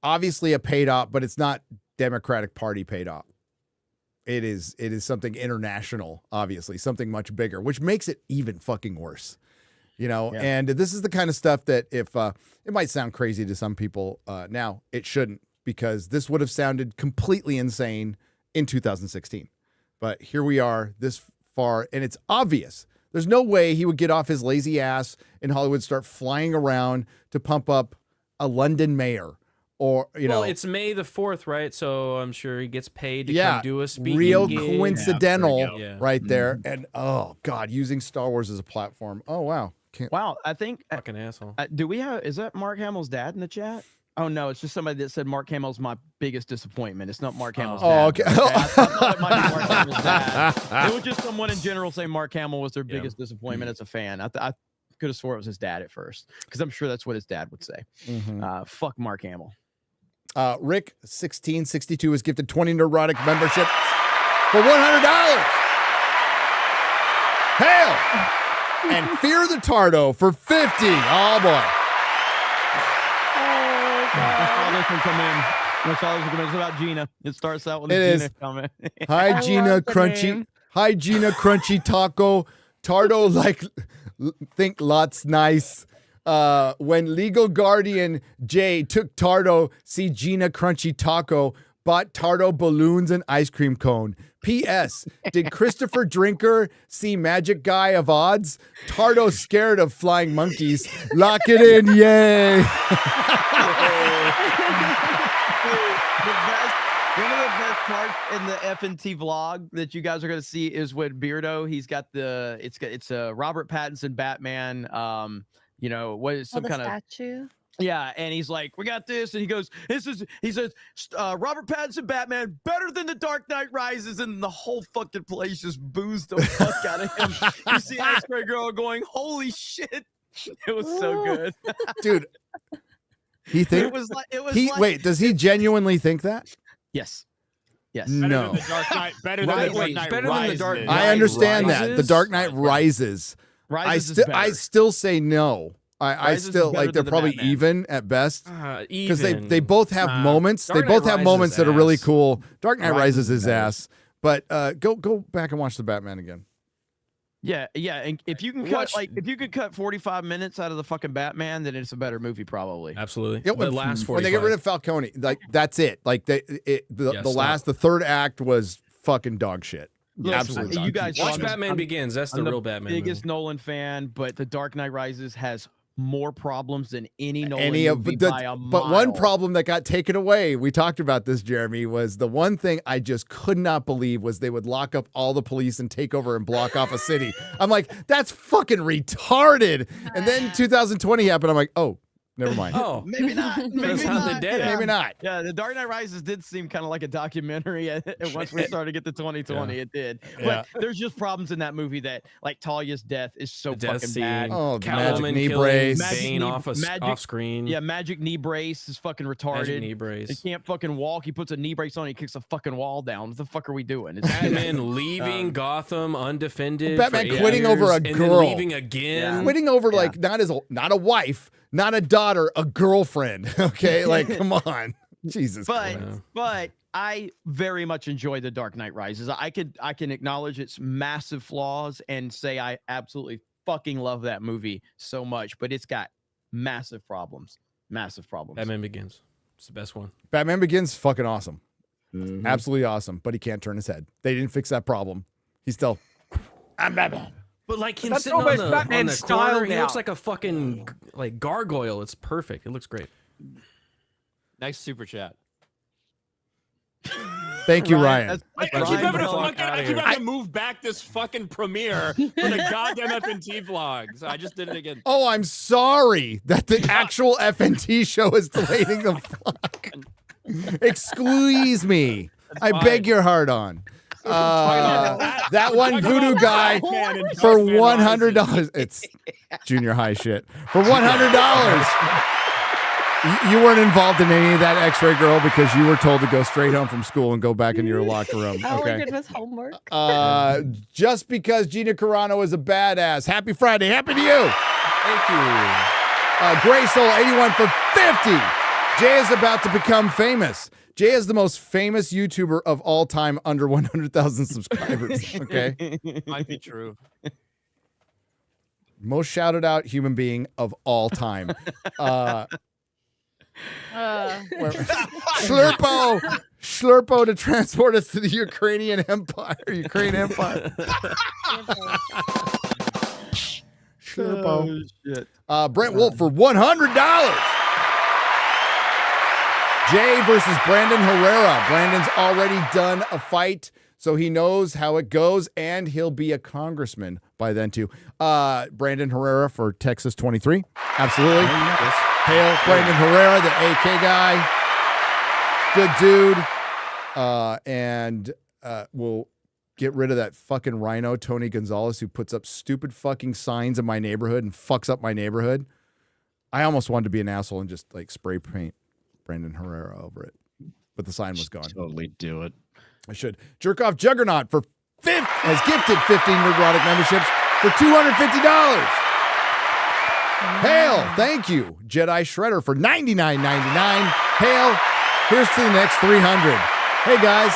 Obviously a paid op, but it's not Democratic Party paid op. It is something international, obviously, something much bigger, which makes it even fucking worse. And this is the kind of stuff that if it might sound crazy to some people now, it shouldn't, because this would have sounded completely insane in 2016. But here we are this far, and it's obvious. There's no way he would get off his lazy ass in Hollywood, start flying around to pump up a London mayor. Or, well, it's May the 4th, right? So I'm sure he gets paid to come do a speaking real gig. coincidental right there. Mm-hmm. And oh God, using Star Wars as a platform. Oh wow. Wow, I think fucking asshole. Is that Mark Hamill's dad in the chat? Oh no, it's just somebody that said Mark Hamill's my biggest disappointment. It's not Mark Hamill's dad. Oh, okay. I thought it might be Mark Hamill's dad. It was just someone in general saying Mark Hamill was their biggest disappointment as a fan. I could have swore it was his dad at first, because I'm sure that's what his dad would say. Fuck Mark Hamill. Rick 1662 is gifted 20 Nerdrotic memberships for $100. Hail! And Fear the Tardo for 50. Oh boy. It's about Gina. It starts out with It Gina is. comment. Hi Gina Crunchy. Hi Gina Crunchy Taco. Tardo like think lots nice. When legal guardian Jay took Tardo see Gina Crunchy Taco, bought Tardo balloons and ice cream cone. P.S. Did Christopher Drinker see Magic Guy of Odds? Tardo scared of flying monkeys. Lock it in, yay! One of the best parts in the FNT vlog that you guys are going to see is when Beardo, he's got it's a Robert Pattinson Batman, what is some kind of statue? Yeah, and he's like, we got this, and he says, Robert Pattinson Batman better than The Dark Knight Rises, and the whole fucking place just boos the fuck out of him. You see Ice Cream Girl going, holy shit. It was so good. Dude. He thinks wait, does he genuinely think that? Yes. Yes. No. Better than The Dark Knight Rises. I understand that. The Dark Knight Rises. I still say no. I Rises is still better like they're than the probably Batman. even at best because Even. they both have Nah. moments. Dark They both Knight have Rises moments that are really ass. cool. Dark Knight Rises Rises is better. ass, but go back and watch the Batman again. Yeah, and if you can cut if you could cut 45 minutes out of the fucking Batman, then it's a better movie probably. Absolutely. Yeah, The last 45. when they get rid of Falcone, like that's it. Like the third act was fucking dog shit. Absolutely. You guys watch Batman Begins. That's the real Batman biggest movie. Nolan fan, but The Dark Knight Rises has more problems than any Nolan Any of movie but, by a but one mile. problem that got taken away, we talked about this, Jeremy, was the one thing I just could not believe was they would lock up all the police and take over and block off a city. I'm like, that's fucking retarded. And then 2020 happened. I'm like, oh, never mind. Oh, maybe not. That's how they did it. Maybe not. Yeah, The Dark Knight Rises did seem kind of like a documentary. And once we started to get to 2020, it did. Yeah. But there's just problems in that movie that, like Talia's death is so Death fucking scene. bad. Oh, the Catwoman magic knee killing brace. Bane off screen. Yeah, magic knee brace is fucking retarded. Magic knee brace. He can't fucking walk. He puts a knee brace on. He kicks a fucking wall down. What the fuck are we doing? Batman leaving Gotham undefended. Batman for 8 quitting over years a and then girl. leaving again. Quitting over like not a wife, not a daughter, a girlfriend. Okay, like come on, Jesus. But I very much enjoy The Dark Knight Rises. I can acknowledge its massive flaws and say I absolutely fucking love that movie so much. But it's got massive problems. Massive problems. Batman Begins. It's the best one. Batman Begins, fucking awesome, absolutely awesome. But he can't turn his head. They didn't fix that problem. He's still, I'm Batman. But like him That's sitting on almost the Batman style corner, he now. looks like a fucking like gargoyle. It's perfect. It looks great. Next super chat. Thank you, Ryan. I keep having to move back this fucking premiere for the goddamn FNT vlog. So I just did it again. Oh, I'm sorry that the actual FNT show is delaying the fuck. Excuse me. I beg your heart on. That one voodoo guy for $100. It's junior high shit. For $100. You weren't involved in any of that X-ray girl because you were told to go straight home from school and go back into your locker room. All I Okay. did was homework. Just because Gina Carano is a badass. Happy Friday. Happy to you. Thank you. Gray Soul 81 for 50. Jay is about to become famous. Jay is the most famous YouTuber of all time under 100,000 subscribers. Okay. Might be true. Most shouted out human being of all time. Slurpo to transport us to the Ukrainian Empire. Ukraine Empire. Slurpo. shit. Brent Wolf for $100. Jay versus Brandon Herrera. Brandon's already done a fight, so he knows how it goes, and he'll be a congressman by then too. Brandon Herrera for Texas 23. Absolutely. Yes. Hail Brandon Herrera, the AK guy. Good dude. And we'll get rid of that fucking rhino, Tony Gonzalez, who puts up stupid fucking signs in my neighborhood and fucks up my neighborhood. I almost wanted to be an asshole and just like spray paint Brandon Herrera over it, but the sign was gone. Totally do it. I should. Jerk off Juggernaut for has gifted 15 Nerdrotic memberships for $250. Hail, thank you. Jedi Shredder for $99.99. Hail, here's to the next 300. Hey guys,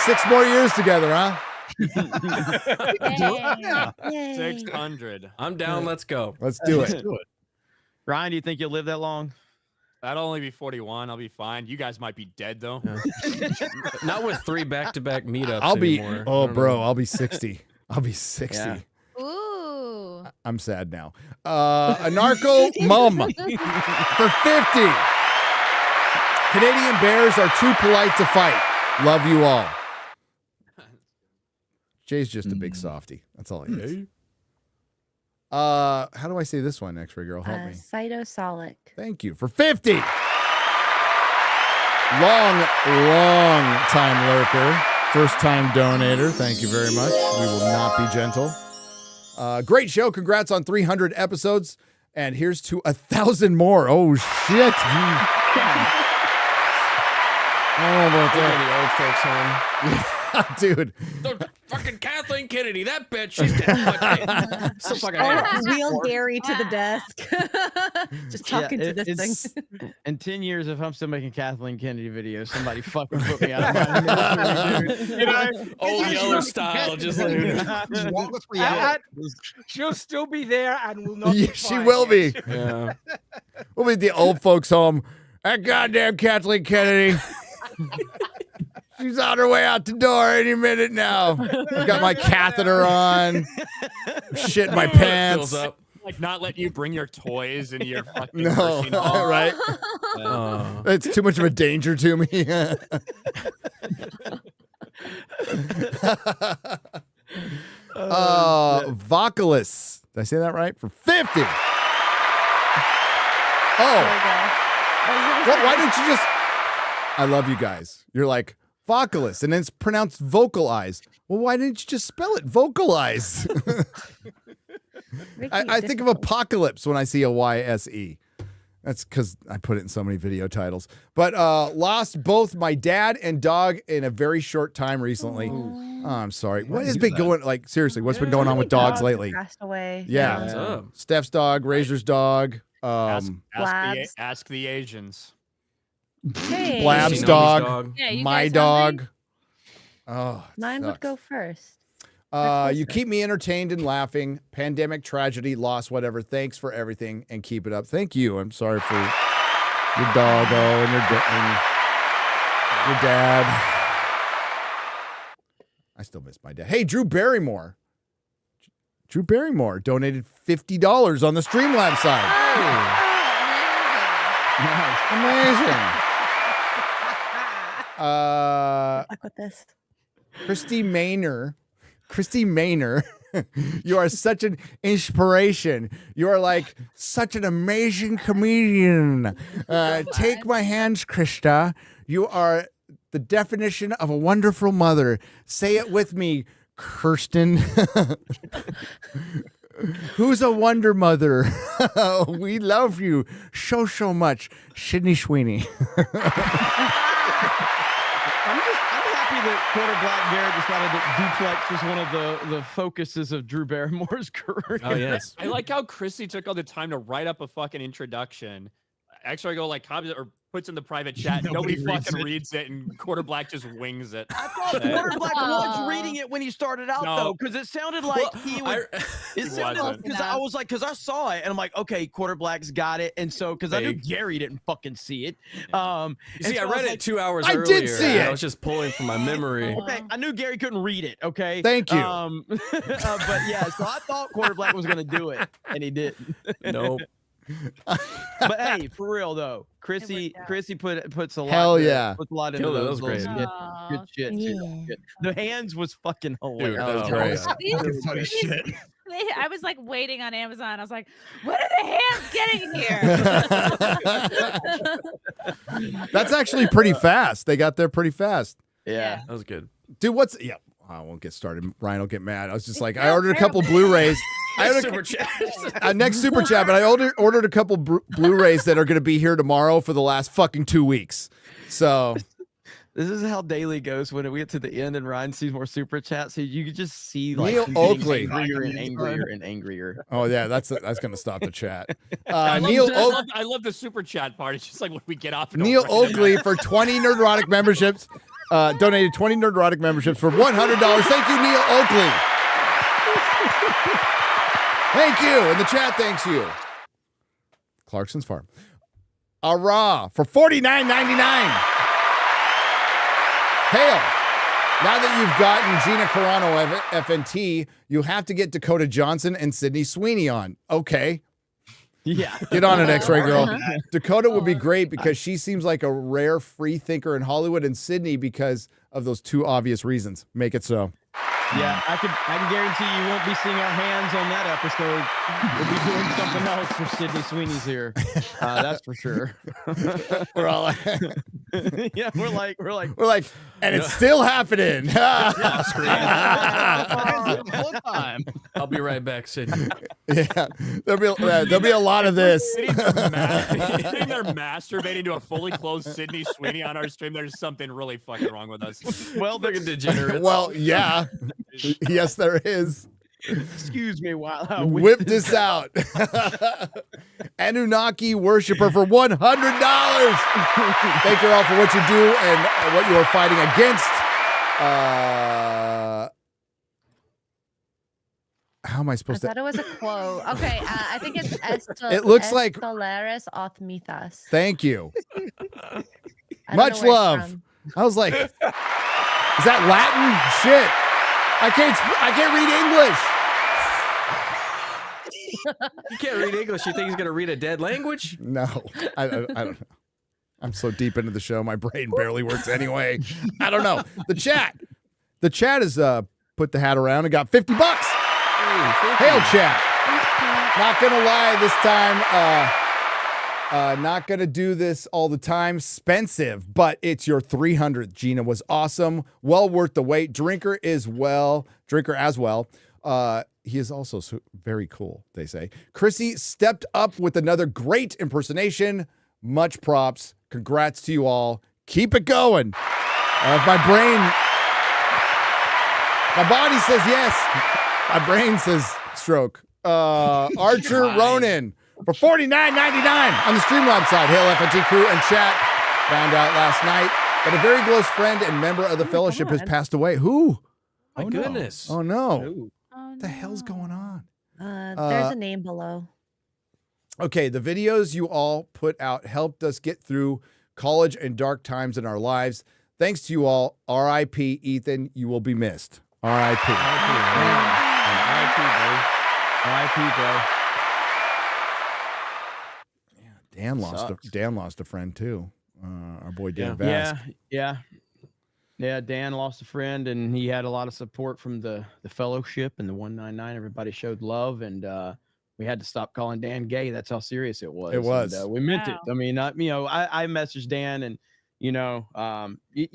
6 more years together, huh? 600. I'm down. Let's go. Let's do it. Let's do it. Ryan, do you think you'll live that long? That'll only be 41. I'll be fine. You guys might be dead though. Not with 3 back-to-back meetups I'll be, anymore. oh, bro, I'll be 60. I'll be 60. Yeah. Ooh. I'm sad now. A narco mum for 50. Canadian bears are too polite to fight. Love you all. Jay's just a big softie. That's all he is. How do I say this one, X-Ray Girl? Help me. Cytosolic. Thank you for 50. Long time lurker. First time donator. Thank you very much. We will not be gentle. Great show. Congrats on 300 episodes. And here's to 1,000 more. Oh, shit. Oh, about the old folks home. Dude. fucking Kathleen Kennedy. That bitch, she's dead. So fucking Wheel Gary to the desk. Just talking to this thing. In 10 years, if I'm still making Kathleen Kennedy videos, somebody fucking put me out of my misery, dude. Old Yeller style, just walk with reality. She'll still be there and will not. Yeah, she will be. Yeah. We'll be at the old folks' home. That goddamn Kathleen Kennedy. She's on her way out the door any minute now. I've got my catheter on. Shit in my pants. Like not letting you bring your toys into your fucking No, nursing home. right? It's too much of a danger to me. Vocalist. Did I say that right? For 50. Oh. Well, why didn't you just... I love you guys. You're like, vocalist, and then it's pronounced vocalize. Well, why didn't you just spell it vocalize? I think of apocalypse when I see a Y-S-E. That's because I put it in so many video titles. But lost both my dad and dog in a very short time recently. Oh, I'm sorry. What has been going, like, seriously, what's been going on with dogs lately? Passed away. Yeah. Steph's dog, Razor's dog. Ask the Asians. Hey. Blab's dog. Yeah, you my guys dog. Oh, Mine would go first. you keep me entertained and laughing. Pandemic, tragedy, loss, whatever. Thanks for everything and keep it up. Thank you. I'm sorry for your doggo and your dad. I still miss my dad. Hey, Drew Barrymore. Drew Barrymore donated $50 on the Streamlabs side. Amazing. Fuck with this. Christy Maynor, you are such an inspiration. You are like such an amazing comedian. Take my hands, Krista. You are the definition of a wonderful mother. Say it with me, Kirsten. Who's a wonder mother? We love you so much, Sydney Sweeney. I'm happy that Quarter Black Garrett decided that Duplex was one of the focuses of Drew Barrymore's career. Oh, yes. I like how Chrissy took all the time to write up a fucking introduction. Actually, I go like comments or puts in the private chat. Nobody fucking reads it, and Quarter Black just wings it. I thought Quarter Black was reading it when he started out, though, because it sounded like he was. It sounded like, because I was like, because I saw it, and I'm like, okay, Quarter Black's got it, and so because I knew Gary didn't fucking see it. You see, I read it 2 hours I earlier. did see it. I was just pulling from my memory. Okay, I knew Gary couldn't read it. Okay, thank you. But yeah, so I thought Quarter Black was gonna do it, and he didn't. Nope. But hey, for real though, Chrissy puts a lot. Hell yeah. Puts a lot into Killed it. That those. was great. Good shit. Too. Good. The hands was fucking hilarious. That was great. Funny shit. I was like waiting on Amazon. I was like, when are the hands getting here? That's actually pretty fast. They got there pretty fast. Yeah, that was good. Dude, I won't get started. Ryan will get mad. I was just like, I ordered a couple Blu-rays. Next super chat. Next super chat, but I ordered a couple Blu-rays that are going to be here tomorrow for the last fucking 2 weeks. So this is how daily goes when we get to the end and Ryan sees more super chats. So you can just see like Neil Oakley angrier and angrier and angrier. Oh yeah, that's going to stop the chat. I love the super chat part. It's just like when we get off. Neil Oakley for 20 Nerdrotic memberships. Donated 20 Nerdrotic memberships for $100. Thank you, Neil Oakley. Thank you. In the chat, thanks you. Clarkson's Farm. Raw for $49.99. Hail. Now that you've gotten Gina Carano of FNT, you have to get Dakota Johnson and Sydney Sweeney on. Okay. Yeah. Get on it, X-Ray Girl. Dakota would be great because she seems like a rare free thinker in Hollywood, and Sydney because of those two obvious reasons. Make it so. Yeah, I can guarantee you won't be seeing our hands on that episode. We'll be doing something else for Sydney Sweeney's here. That's for sure. We're all like, yeah, we're like, and it's still happening. I'll be right back, Sydney. Yeah, there'll be a lot of this. Sitting there masturbating to a fully clothed Sydney Sweeney on our stream. There's something really fucking wrong with us. Well, they're degenerates. Well, yeah. Yes, there is. Excuse me while I Whip this out. Anunnaki worshiper for $100. Thank you all for what you do and what you are fighting against. How am I supposed I to? thought it was a quote. Okay, I think it's It looks like- Estolaris oth mythos. Thank you. I don't Much know where it's love. from. I was like, is that Latin? Shit. I can't read English. You can't read English. You think he's gonna read a dead language? No, I don't know. I'm so deep into the show, my brain barely works anyway. I don't know. The chat has put the hat around and got $50. Hail chat. Not gonna lie this time. Not gonna do this all the time. Expensive, but it's your 300th. Gina was awesome. Well worth the wait. Drinker as well. He is also very cool, they say. Chrissy stepped up with another great impersonation. Much props. Congrats to you all. Keep it going. My body says yes. My brain says stroke. Archer Ronan for $49.99 on the Streamlabs side. Hail FNT crew and chat. Found out last night that a very close friend and member of the fellowship has passed away. Who? My goodness. Oh no. Oh, What the hell's going on? There's a name below. Okay, the videos you all put out helped us get through college and dark times in our lives. Thanks to you all. R.I.P. Ethan, you will be missed. R.I.P. R.I.P. bro. Dan lost a friend too. Our boy Dan Vast. Yeah. Dan lost a friend, and he had a lot of support from the fellowship and the 199. Everybody showed love, and we had to stop calling Dan gay. That's how serious it was. It was. And, we meant it. I mean, I messaged Dan, and you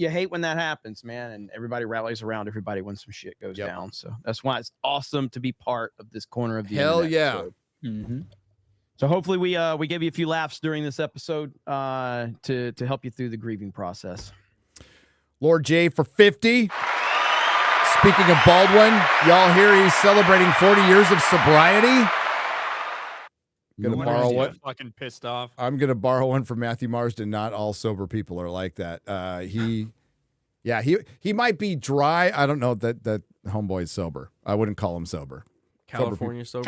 hate when that happens, man. And everybody rallies around everybody when some shit goes down. So that's why it's awesome to be part of this corner of the Hell internet. yeah. So hopefully we gave you a few laughs during this episode to help you through the grieving process. Lord J for 50. Speaking of Baldwin, y'all hear he's celebrating 40 years of sobriety. Gonna borrow one. Fucking pissed off. I'm gonna borrow one from Matthew Marsden. Not all sober people are like that. He might be dry. I don't know that homeboy's sober. I wouldn't call him sober. California sober.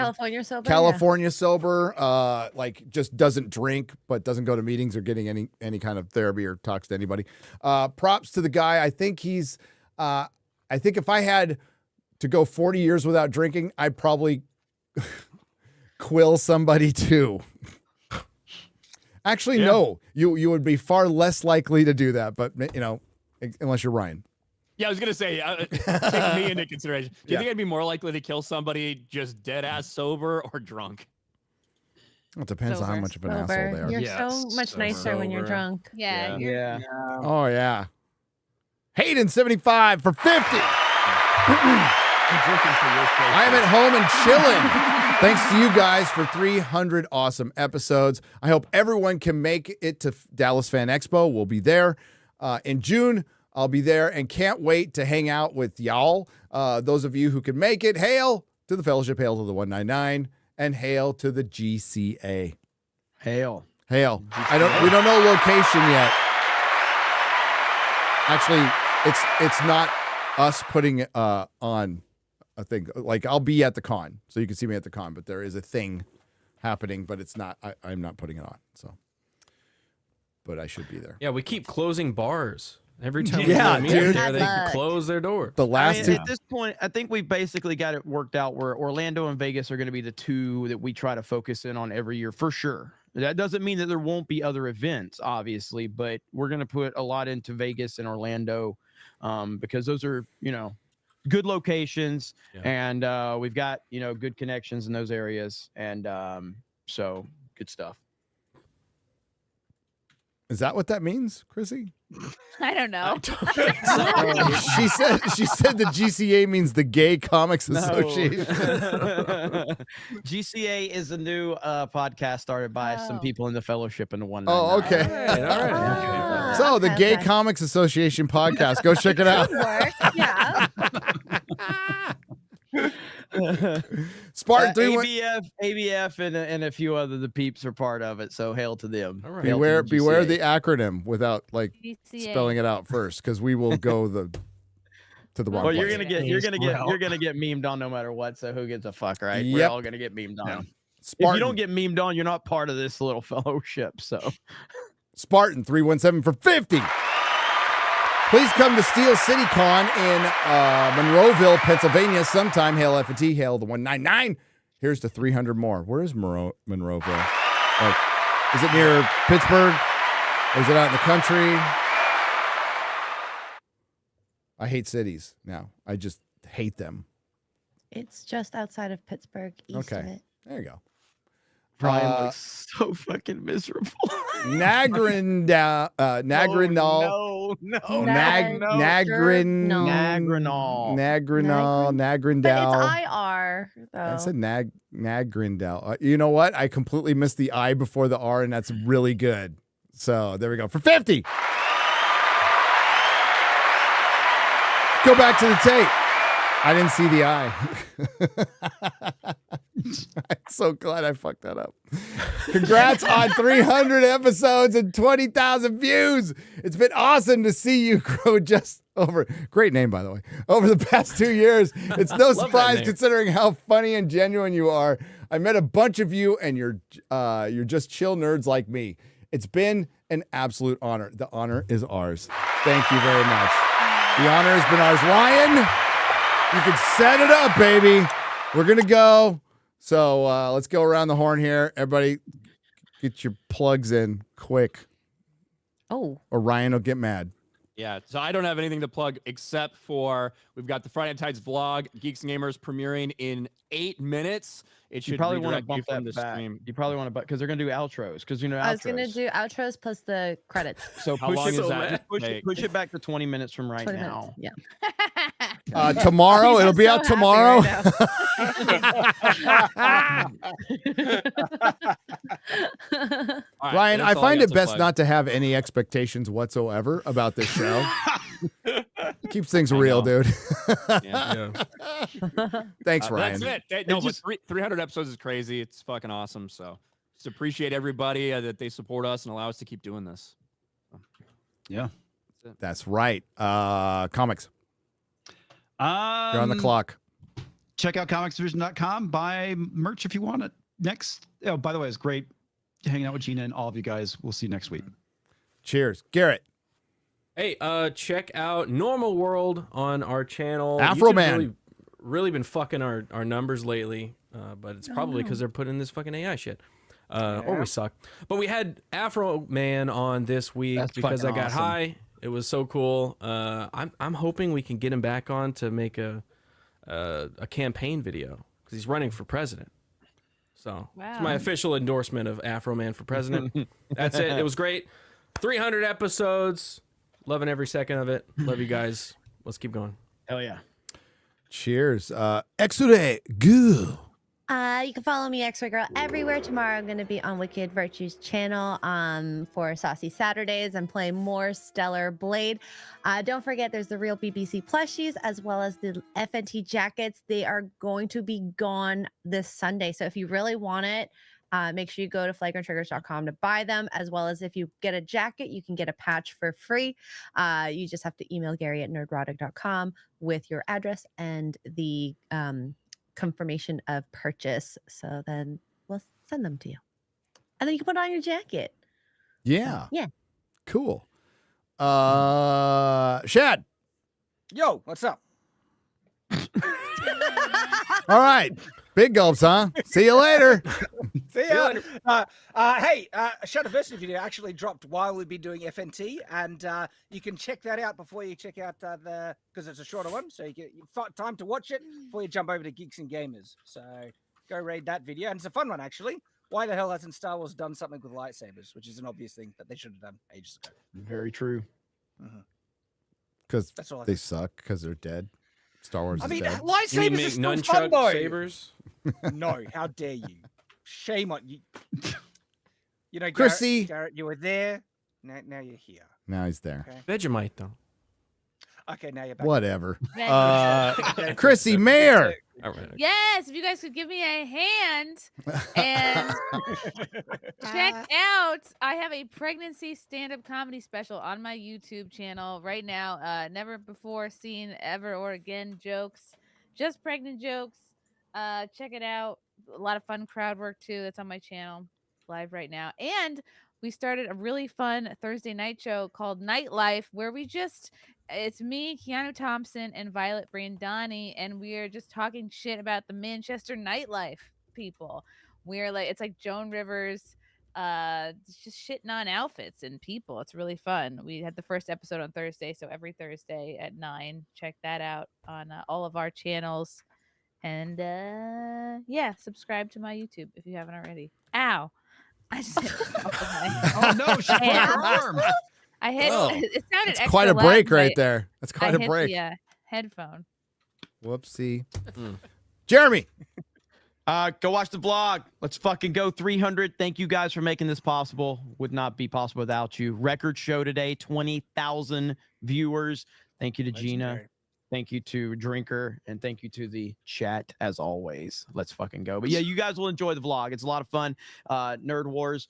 California sober. Like just doesn't drink, but doesn't go to meetings or getting any kind of therapy or talks to anybody. Props to the guy. I think he's. I think if I had to go 40 years without drinking, I'd probably quill somebody too. Actually, no. You would be far less likely to do that, but unless you're Ryan. Yeah, I was gonna say, take me into consideration. Do you think I'd be more likely to kill somebody just dead ass sober or drunk? Well, it depends on how much of an asshole they are. You're so much nicer when you're drunk. Yeah. Oh yeah. Hayden 75 for 50. I am at home and chilling. Thanks to you guys for 300 awesome episodes. I hope everyone can make it to Dallas Fan Expo. We'll be there in June. I'll be there and can't wait to hang out with y'all. Those of you who can make it, hail to the Fellowship, hail to the 199, and hail to the GCA. Hail. Hail. We don't know location yet. Actually, it's not us putting on a thing. Like I'll be at the con, so you can see me at the con, but there is a thing happening, but it's not. I'm not putting it on. So, but I should be there. Yeah, we keep closing bars. Every time we meet there, they close their door. At this point, I think we've basically got it worked out where Orlando and Vegas are going to be the two that we try to focus in on every year for sure. That doesn't mean that there won't be other events, obviously, but we're going to put a lot into Vegas and Orlando because those are, good locations and we've got, good connections in those areas. And so good stuff. Is that what that means, Chrissy? I don't know. She said the GCA means the Gay Comics Association. GCA is a new podcast started by some people in the Fellowship and the 199. Oh, okay. All right. So the Gay Comics Association podcast, go check it out. Yeah. Spartan 3 ABF and a few other the peeps are part of it, so hail to them. All right. Beware the acronym without like spelling it out first, because we will go to the wrong Well, place. you're gonna get memed on no matter what. So who gives a fuck, right? We're Yep. all gonna get memed on. Yeah. If Spartan. you don't get memed on, you're not part of this little fellowship. So Spartan 317 for 50. Please come to Steel City Con in Monroeville, Pennsylvania sometime. Hail FNT, hail the 199. Here's the 300 more. Where is Monroeville? Like, is it near Pittsburgh? Or is it out in the country? I hate cities now. I just hate them. It's just outside of Pittsburgh, east of it. There you go. Brian looks so fucking miserable. Nagrindal. Nagrinal. But it's IR, though. I said Nagrindal. You know what? I completely missed the I before the R, and that's really good. So there we go. For 50. Go back to the tape. I didn't see the I. I'm so glad I fucked that up. Congrats on 300 episodes and 20,000 views. It's been awesome to see you grow just over. Great name, by the way. Over the past 2 years. It's no surprise considering how funny and genuine you are. I met a bunch of you, and you're just chill nerds like me. It's been an absolute honor. The honor is ours. Thank you very much. The honor has been ours. Ryan, you can set it up, baby. We're going to go. So let's go around the horn here. Everybody get your plugs in quick. Oh. Or Ryan will get mad. Yeah, so I don't have anything to plug except for we've got the Friday Night Tides vlog, Geeks and Gamers, premiering in 8 minutes. It should you probably want to redirect you bump from that the back. stream. You probably want to, because they're gonna do outros. Because outros. I was gonna do outros plus the credits. So How long is that? push it back to 20 minutes from right 20 now. minutes, yeah. Tomorrow, it'll be out tomorrow. Ryan, I find it best not to have any expectations whatsoever about this show. Keeps things real, dude. Thanks, Ryan. That's it. No, but 300 episodes is crazy. It's fucking awesome. So just appreciate everybody that they support us and allow us to keep doing this. Yeah. That's right. Comics. You're on the clock. Check out comicsdivision.com. Buy merch if you want it. Next. Oh, by the way, it's great hanging out with Gina and all of you guys. We'll see you next week. Cheers. Garrett. Hey, check out Normal World on our channel. Afro YouTube's Man. Really been fucking our numbers lately, but it's probably because they're putting this fucking AI shit. Or we suck. But we had Afro Man on this week because I got high. It was so cool. I'm hoping we can get him back on to make a campaign video because he's running for president. So it's my official endorsement of Afro Man for president. That's it. It was great. 300 episodes. Loving every second of it. Love you guys. Let's keep going. Hell yeah. Cheers. Exude. Goo. You can follow me, X-Ray Girl, everywhere. Tomorrow I'm going to be on Wicked Virtue's channel for Saucy Saturdays. I'm playing more Stellar Blade. Don't forget, there's the real BBC plushies as well as the FNT jackets. They are going to be gone this Sunday. So if you really want it, make sure you go to flagranttriggers.com to buy them, as well as if you get a jacket, you can get a patch for free. You just have to email Gary at nerdrotic.com with your address and the confirmation of purchase. So then we'll send them to you. And then you can put on your jacket. Yeah. Yeah. Cool. Shad. Yo, what's up? All right. Big gulps, huh? See you later. See ya. Hey, a Shadowversity video actually dropped while we've been doing FNT, and you can check that out before you check out because it's a shorter one, so you get time to watch it before you jump over to Geeks and Gamers. So go read that video, and it's a fun one actually. Why the hell hasn't Star Wars done something with lightsabers, which is an obvious thing that they should have done ages ago? Very true. Because they suck because they're dead. Star Wars is dead. Lightsabers is still fun, though. Sabers? No, how dare you? Shame on you. You know, Chrissy. Garrett, you were there. Now you're here. Now he's there. Okay. Vegemite, though. Okay, now you're back. Whatever. Thank you. Chrissy Mayer. Yes, if you guys could give me a hand and check out, I have a pregnancy stand-up comedy special on my YouTube channel right now. Never before seen ever or again jokes, just pregnant jokes. Check it out. A lot of fun crowd work too. That's on my channel live right now. And we started a really fun Thursday night show called Nightlife, where it's me, Keanu Thompson, and Violet Brandani, and we're just talking shit about the Manchester nightlife people. It's like Joan Rivers, just shitting on outfits and people. It's really fun. We had the first episode on Thursday, so every Thursday at 9, check that out on all of our channels. And subscribe to my YouTube if you haven't already. Ow. I just hit Oh no, she broke her arm. I hit. It sounded extra Quite a loud, break but right there. That's quite a hit break. The headphone. Whoopsie. Jeremy. Go watch the vlog. Let's fucking go 300. Thank you guys for making this possible. Would not be possible without you. Record show today, 20,000 viewers. Thank you to Gina. Thank you to Drinker, and thank you to the chat as always. Let's fucking go. But yeah, you guys will enjoy the vlog. It's a lot of fun. Nerd Wars,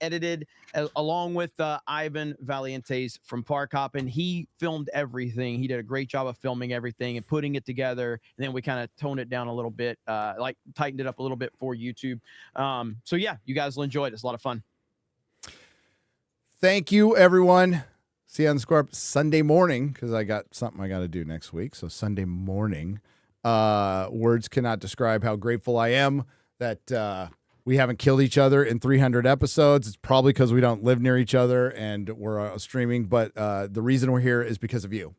edited along with Ivan Valientes from Park Hoppin'. He filmed everything. He did a great job of filming everything and putting it together. And then we kind of toned it down a little bit, tightened it up a little bit for YouTube. So yeah, you guys will enjoy it. It's a lot of fun. Thank you, everyone. See you on the Scorp Sunday morning, because I got something I got to do next week. So Sunday morning, words cannot describe how grateful I am that we haven't killed each other in 300 episodes. It's probably because we don't live near each other and we're streaming. But the reason we're here is because of you.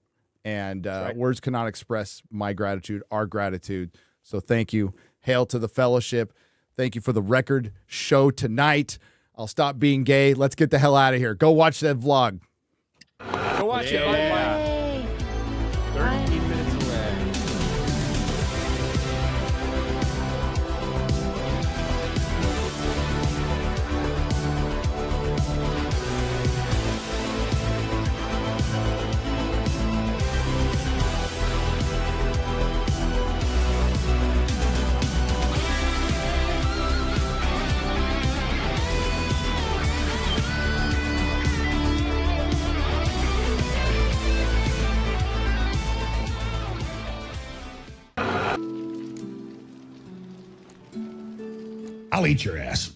And words cannot express my gratitude, our gratitude. So thank you. Hail to the fellowship. Thank you for the record show tonight. I'll stop being gay. Let's get the hell out of here. Go watch that vlog. Go watch it. Bye. 13 minutes away. I'll eat your ass.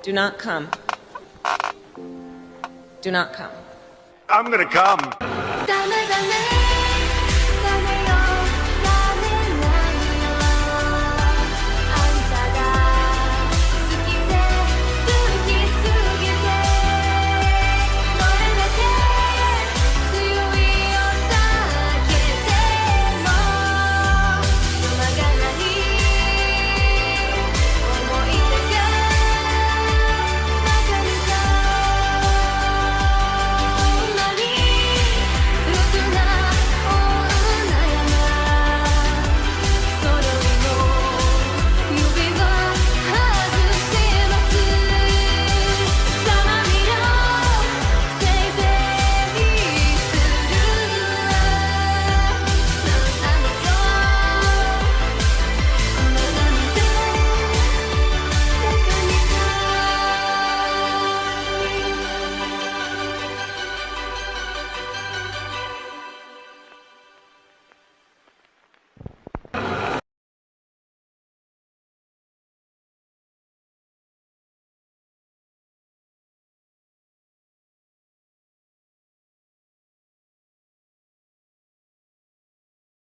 Do not come. Do not come. I'm gonna come.